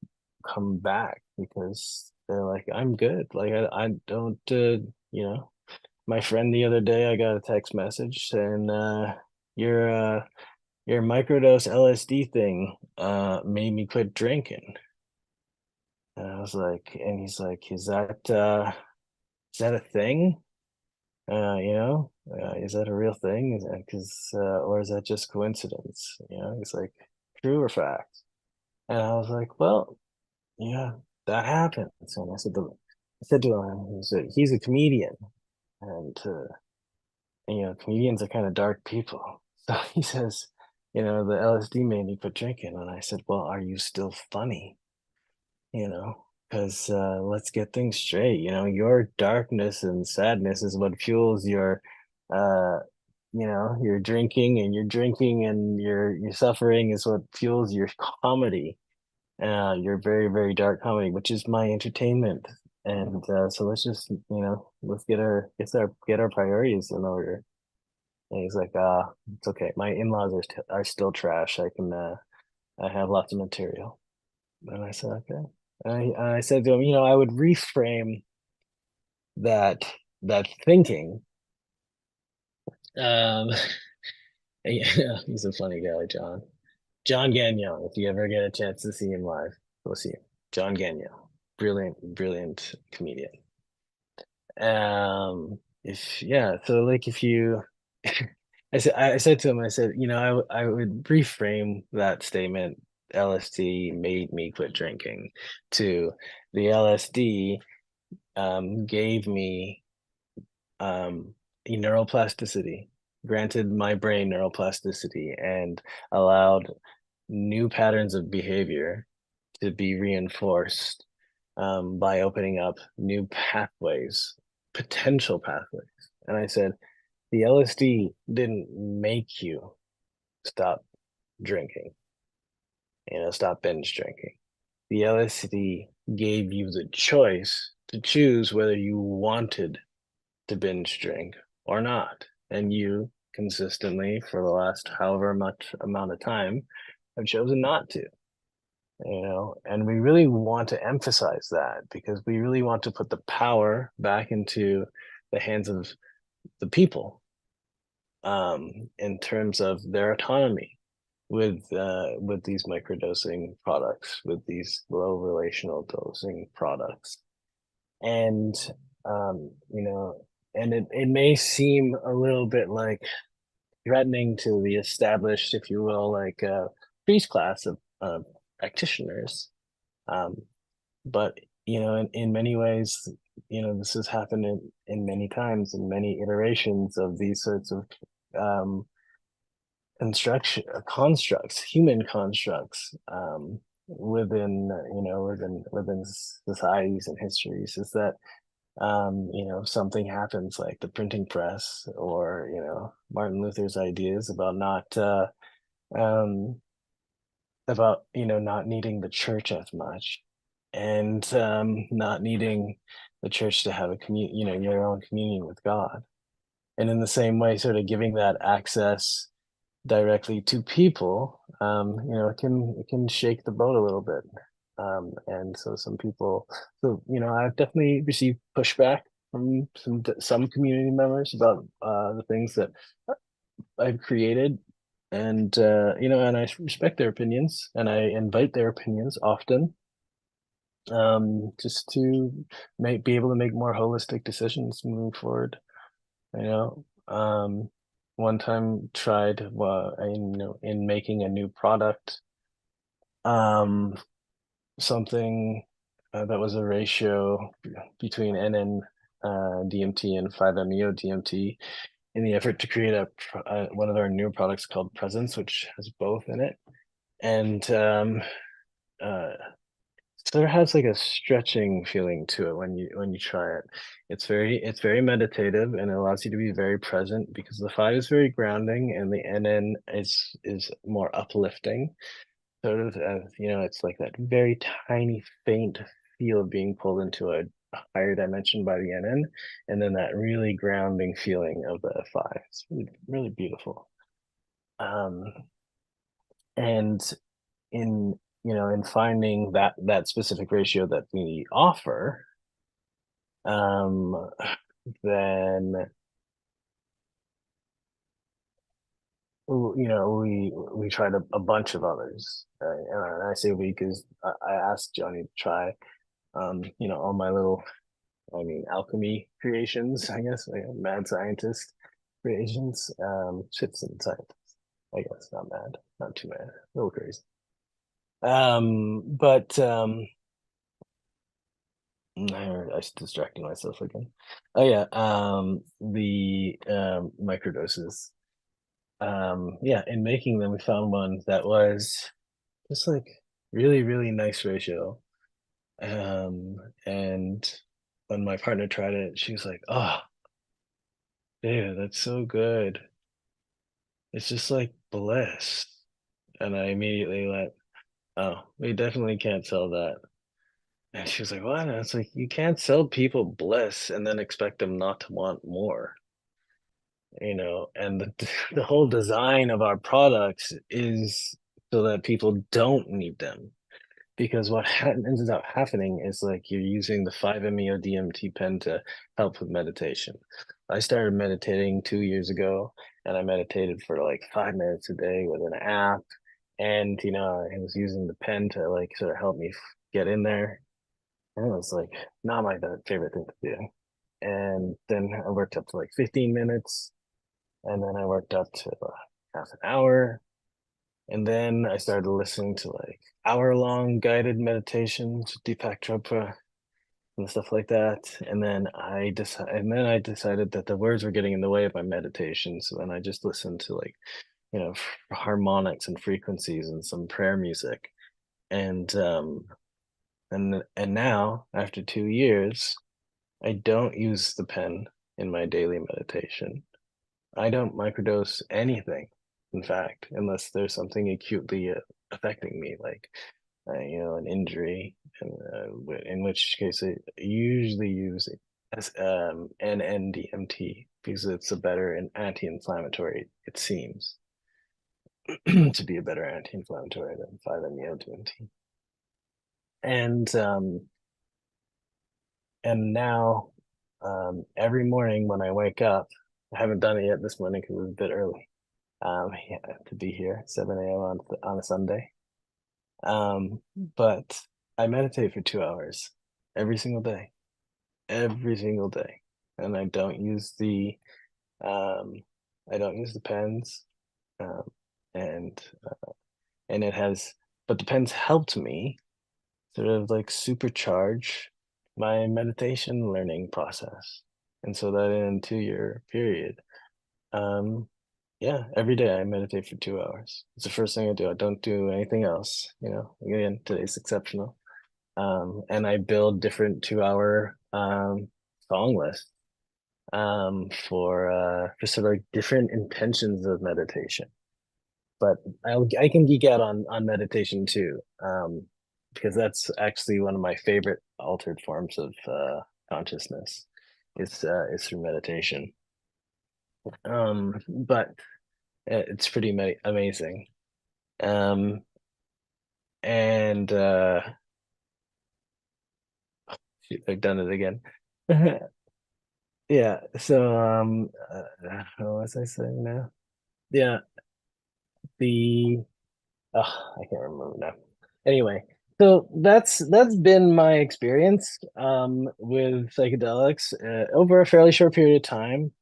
come back because they're like, I'm good. Like I don't, my friend the other day, I got a text message saying, your microdose LSD thing made me quit drinking. And I was like, and he's like, is that a thing? Is that a real thing? Or is that just coincidence? He's like, true or fact? And I was like, well, yeah, that happens. And I said to him, he's a comedian, and comedians are kind of dark people. So he says, the LSD made me quit drinking. And I said, well, are you still funny? Because let's get things straight. Your darkness and sadness is what fuels your drinking, and your drinking and your suffering is what fuels your comedy, your very, very dark comedy, which is my entertainment. And so let's just, let's get our priorities in order. And he's like, it's okay. My in-laws are still trash. I have lots of material. And I said, okay. I said to him, I would reframe that thinking. Yeah, he's a funny guy, John. John Gagnon, if you ever get a chance to see him live, go see him. John Gagnon, brilliant comedian. So like if you I said to him, I said, I would reframe that statement, LSD made me quit drinking, to the LSD gave me neuroplasticity, granted my brain neuroplasticity, and allowed new patterns of behavior to be reinforced by opening up new pathways, potential pathways. And I said, the LSD didn't make you stop drinking, stop binge drinking. The LSD gave you the choice to choose whether you wanted to binge drink or not. And you consistently, for the last however much amount of time, have chosen not to. And we really want to emphasize that because we really want to put the power back into the hands of the people in terms of their autonomy with these microdosing products, with these low relational dosing products. And and it may seem a little bit like threatening to the established, if you will, like priest class of practitioners. But in many ways, this has happened in many times, in many iterations of these sorts of constructs, human constructs, within societies and histories, is that something happens like the printing press, or Martin Luther's ideas about not needing the church as much, and not needing the church to have your own communion with God. And in the same way, sort of giving that access directly to people, it can shake the boat a little bit. And so I've definitely received pushback from some community members about the things that I've created, and and I respect their opinions, and I invite their opinions often, just to be able to make more holistic decisions moving forward. One time tried, in making a new product, something that was a ratio between NN DMT and 5-MeO DMT, in the effort to create one of our new products called Presence, which has both in it. And sort of has like a stretching feeling to it when you try it. It's very meditative, and it allows you to be very present, because the 5 is very grounding and the NN is more uplifting. Sort of as it's like that very tiny, faint feel of being pulled into a higher dimension by the NN, and then that really grounding feeling of the 5. It's really, really beautiful. And in finding that specific ratio that we offer, then we tried a bunch of others, and I say we because I asked Johnny to try all my little, alchemy creations, I guess, like mad scientist creations, citizen scientist, I guess, not mad, not too mad, a little crazy. But I was distracting myself again. Oh yeah, the microdoses. In making them, we found one that was just like really, really nice ratio. And when my partner tried it, she was like, "Oh, David, that's so good. It's just like bliss." And I immediately went, "Oh, we definitely can't sell that." And she was like, what? And it's like, you can't sell people bliss and then expect them not to want more. And the whole design of our products is so that people don't need them. Because what ends up happening is like you're using the 5-MeO DMT pen to help with meditation. I started meditating 2 years ago, and I meditated for like 5 minutes a day with an app. And I was using the pen to like sort of help me get in there. And it was like not my favorite thing to do. And then I worked up to like 15 minutes, and then I worked up to half an hour, and then I started listening to like hour-long guided meditations, Deepak Chopra and stuff like that. And then I decided that the words were getting in the way of my meditation. So then I just listened to like, harmonics and frequencies and some prayer music. And now after 2 years, I don't use the pen in my daily meditation. I don't microdose anything, in fact, unless there's something acutely affecting me, like an injury, in which case I usually use NN-DMT because it's a better anti-inflammatory. It seems to be a better anti-inflammatory than 5-MeO-DMT. And now, every morning when I wake up, I haven't done it yet this morning because it was a bit early. To be here 7 a.m. on a Sunday. But I meditate for 2 hours every single day, and I don't use the pens, and but the pens helped me sort of like supercharge my meditation learning process, and so that in a 2-year period, yeah, every day I meditate for 2 hours. It's the first thing I do. I don't do anything else. Again, today's exceptional. And I build different 2-hour song lists for sort of like different intentions of meditation. But I can geek out on meditation too, because that's actually one of my favorite altered forms of consciousness. Is through meditation. But it's pretty amazing. And shoot, I've done it again. Yeah. So what was I saying now? Yeah. I can't remember now. Anyway, so that's been my experience with psychedelics over a fairly short period of time.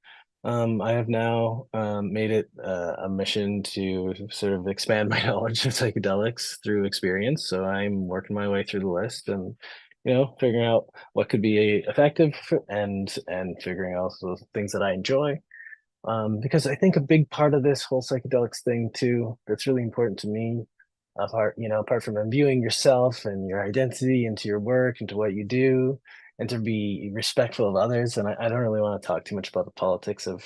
I have now made it a mission to sort of expand my knowledge of psychedelics through experience. So I'm working my way through the list and, figuring out what could be effective and figuring out those things that I enjoy. Because I think a big part of this whole psychedelics thing too, that's really important to me, apart from imbuing yourself and your identity into your work, into what you do, and to be respectful of others. And I don't really want to talk too much about the politics of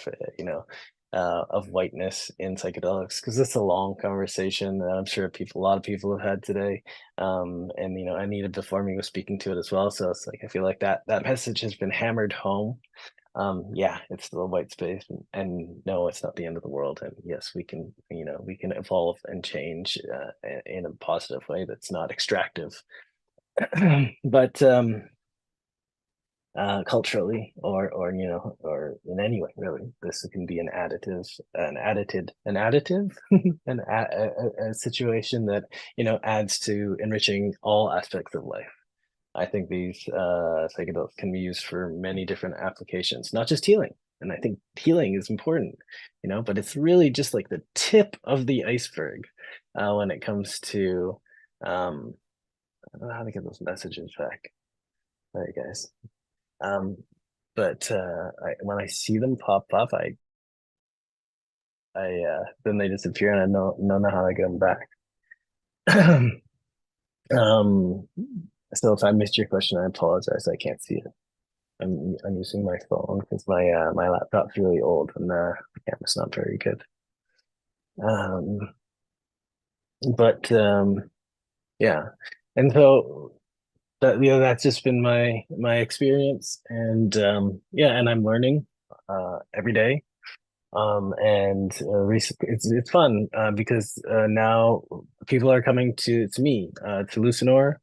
whiteness in psychedelics, because it's a long conversation that I'm sure a lot of people have had today. And Anita before me was speaking to it as well. So it's like I feel like that message has been hammered home. Yeah, it's still a white space, and no, it's not the end of the world. And yes, we can evolve and change in a positive way that's not extractive. But culturally or in any way, really, this can be a situation that adds to enriching all aspects of life. I think these psychedelics can be used for many different applications, not just healing. And I think healing is important, but it's really just like the tip of the iceberg when it comes to, I don't know how to get those messages back. All right, guys. But when I see them pop up, then they disappear and I don't know how to get them back. So if I missed your question, I apologize. I can't see it. I'm using my phone because my laptop's really old and the camera's not very good. But yeah, and so that's just been my experience, and yeah, and I'm learning every day. And recently it's fun because now people are coming to me to Lucinor.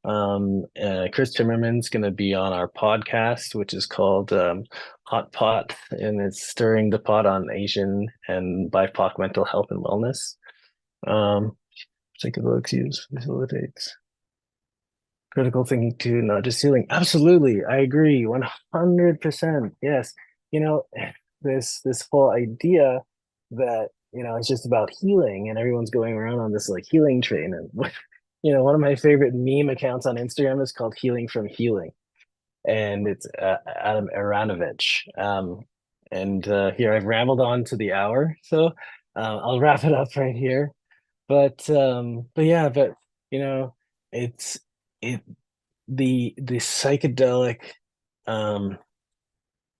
Chris Timmerman's going to be on our podcast, which is called Hot Pot, and it's stirring the pot on Asian and BIPOC mental health and wellness. Psychedelics use facilitates critical thinking too, not just healing. Absolutely, I agree, 100%. Yes, you know, this whole idea that it's just about healing, and everyone's going around on this like healing train. And one of my favorite meme accounts on Instagram is called Healing from Healing, and it's Adam Aranovich. And here I've rambled on to the hour, so I'll wrap it up right here. But yeah, but it's it the psychedelic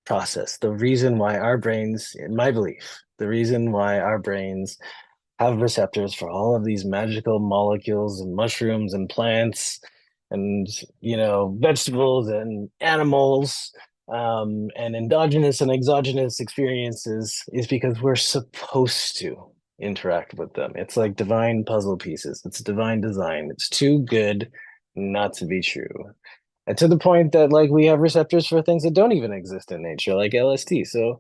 process, the reason why our brains, in my belief, the reason why our brains have receptors for all of these magical molecules and mushrooms and plants and vegetables and animals, and endogenous and exogenous experiences is because we're supposed to interact with them. It's like divine puzzle pieces. It's divine design. It's too good not to be true. And to the point that like we have receptors for things that don't even exist in nature, like LSD. So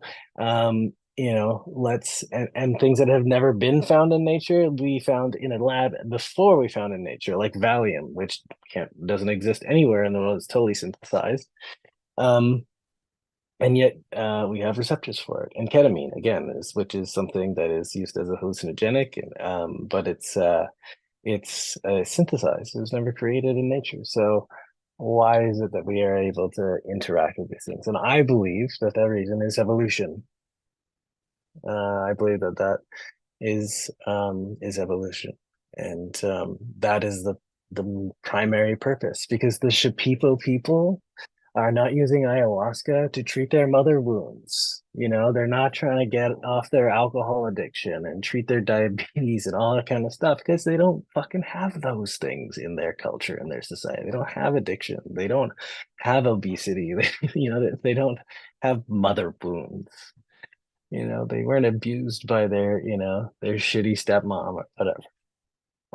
let's and things that have never been found in nature, we found in a lab before we found in nature, like Valium, which doesn't exist anywhere in the world. It's totally synthesized. And yet we have receptors for it. And ketamine, again, which is something that is used as a hallucinogenic, but it's synthesized. It was never created in nature. So why is it that we are able to interact with these things? And I believe that reason is evolution. I believe that is evolution, and that is the primary purpose, because the Shipipo people are not using ayahuasca to treat their mother wounds. They're not trying to get off their alcohol addiction and treat their diabetes and all that kind of stuff, because they don't fucking have those things in their culture and their society. They don't have addiction. They don't have obesity. They don't have mother wounds. They weren't abused by their shitty stepmom or whatever.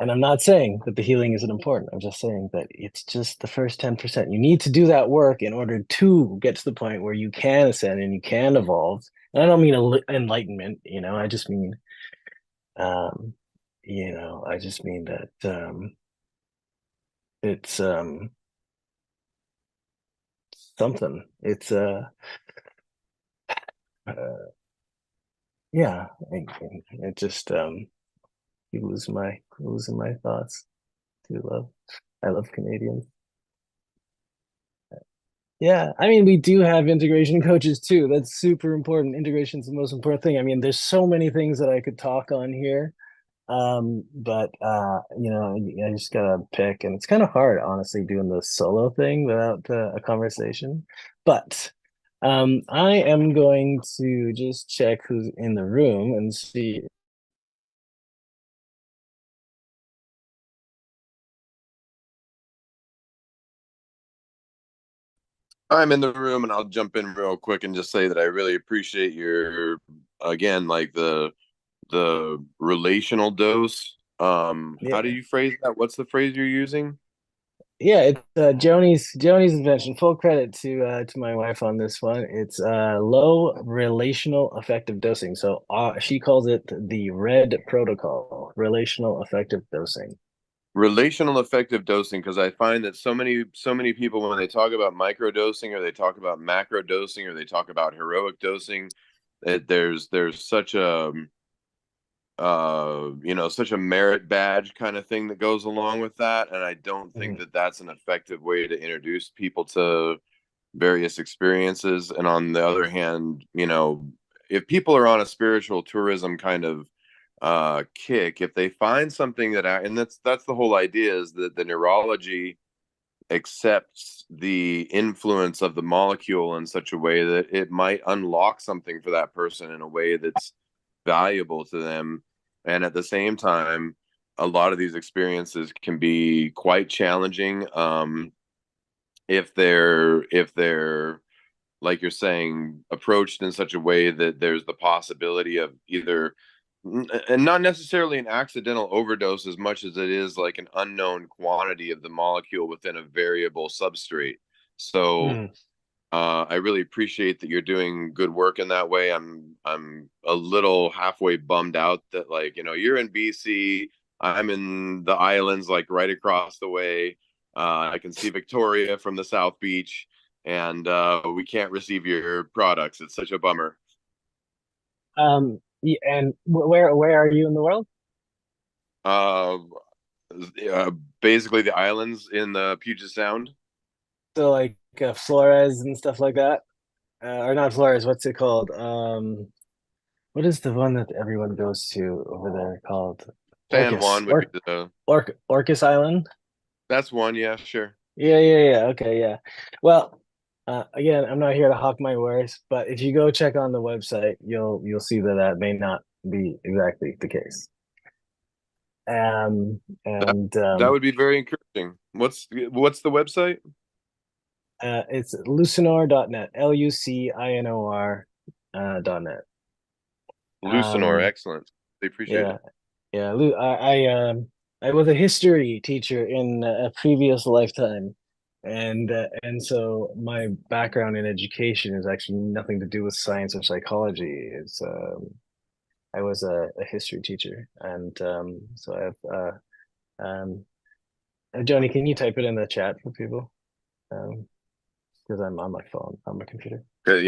And I'm not saying that the healing isn't important. I'm just saying that it's just the first 10%. You need to do that work in order to get to the point where you can ascend and you can evolve. And I don't mean enlightenment, I just mean, I just mean that it's something. It's yeah, it just losing my thoughts. I love Canadians. Yeah, I mean, we do have integration coaches too. That's super important. Integration is the most important thing. I mean, there's so many things that I could talk on here. But I just gotta pick, and it's kind of hard, honestly, doing the solo thing without a conversation. But I am going to just check who's in the room and see. I'm in the room, and I'll jump in real quick and just say that I really appreciate your, again, like the relational dose. How do you phrase that? What's the phrase you're using? Yeah, it's Joni's invention. Full credit to my wife on this one. It's low relational effective dosing. So she calls it the RED protocol, relational effective dosing. Relational effective dosing, because I find that so many people, when they talk about micro dosing, or they talk about macro dosing, or they talk about heroic dosing, there's such a such a merit badge kind of thing that goes along with that, and I don't think that that's an effective way to introduce people to various experiences. And on the other hand, if people are on a spiritual tourism kind of kick, if they find something and that's the whole idea, is that the neurology accepts the influence of the molecule in such a way that it might unlock something for that person in a way that's valuable to them. And at the same time, a lot of these experiences can be quite challenging. if they're like you're saying, approached in such a way that there's the possibility of either, and not necessarily an accidental overdose as much as it is like an unknown quantity of the molecule within a variable substrate. So I really appreciate that you're doing good work in that way. I'm a little halfway bummed out that, like, you know, you're in BC, I'm in the islands, like right across the way. I can see Victoria from the South Beach, and we can't receive your products. It's such a bummer. And where are you in the world? Uh, Basically the islands in the Puget Sound. So like Flores and stuff like that, or not Flores? What's it called? What is the one that everyone goes to over there called? San Orcas. Juan would be the. Orcas Island. That's one, yeah, sure. Yeah. Okay, yeah. Well, again, I'm not here to hawk my wares, but if you go check on the website, you'll see that may not be exactly the case. And that would be very encouraging. What's the website? It's lucinor.net, LUCINOR .net. Lucinor, excellent. They appreciate it. Yeah. I was a history teacher in a previous lifetime, and so my background in education is actually nothing to do with science or psychology. It's I was a history teacher, and so Joni, can you type it in the chat for people? Because I'm on my phone, on my computer.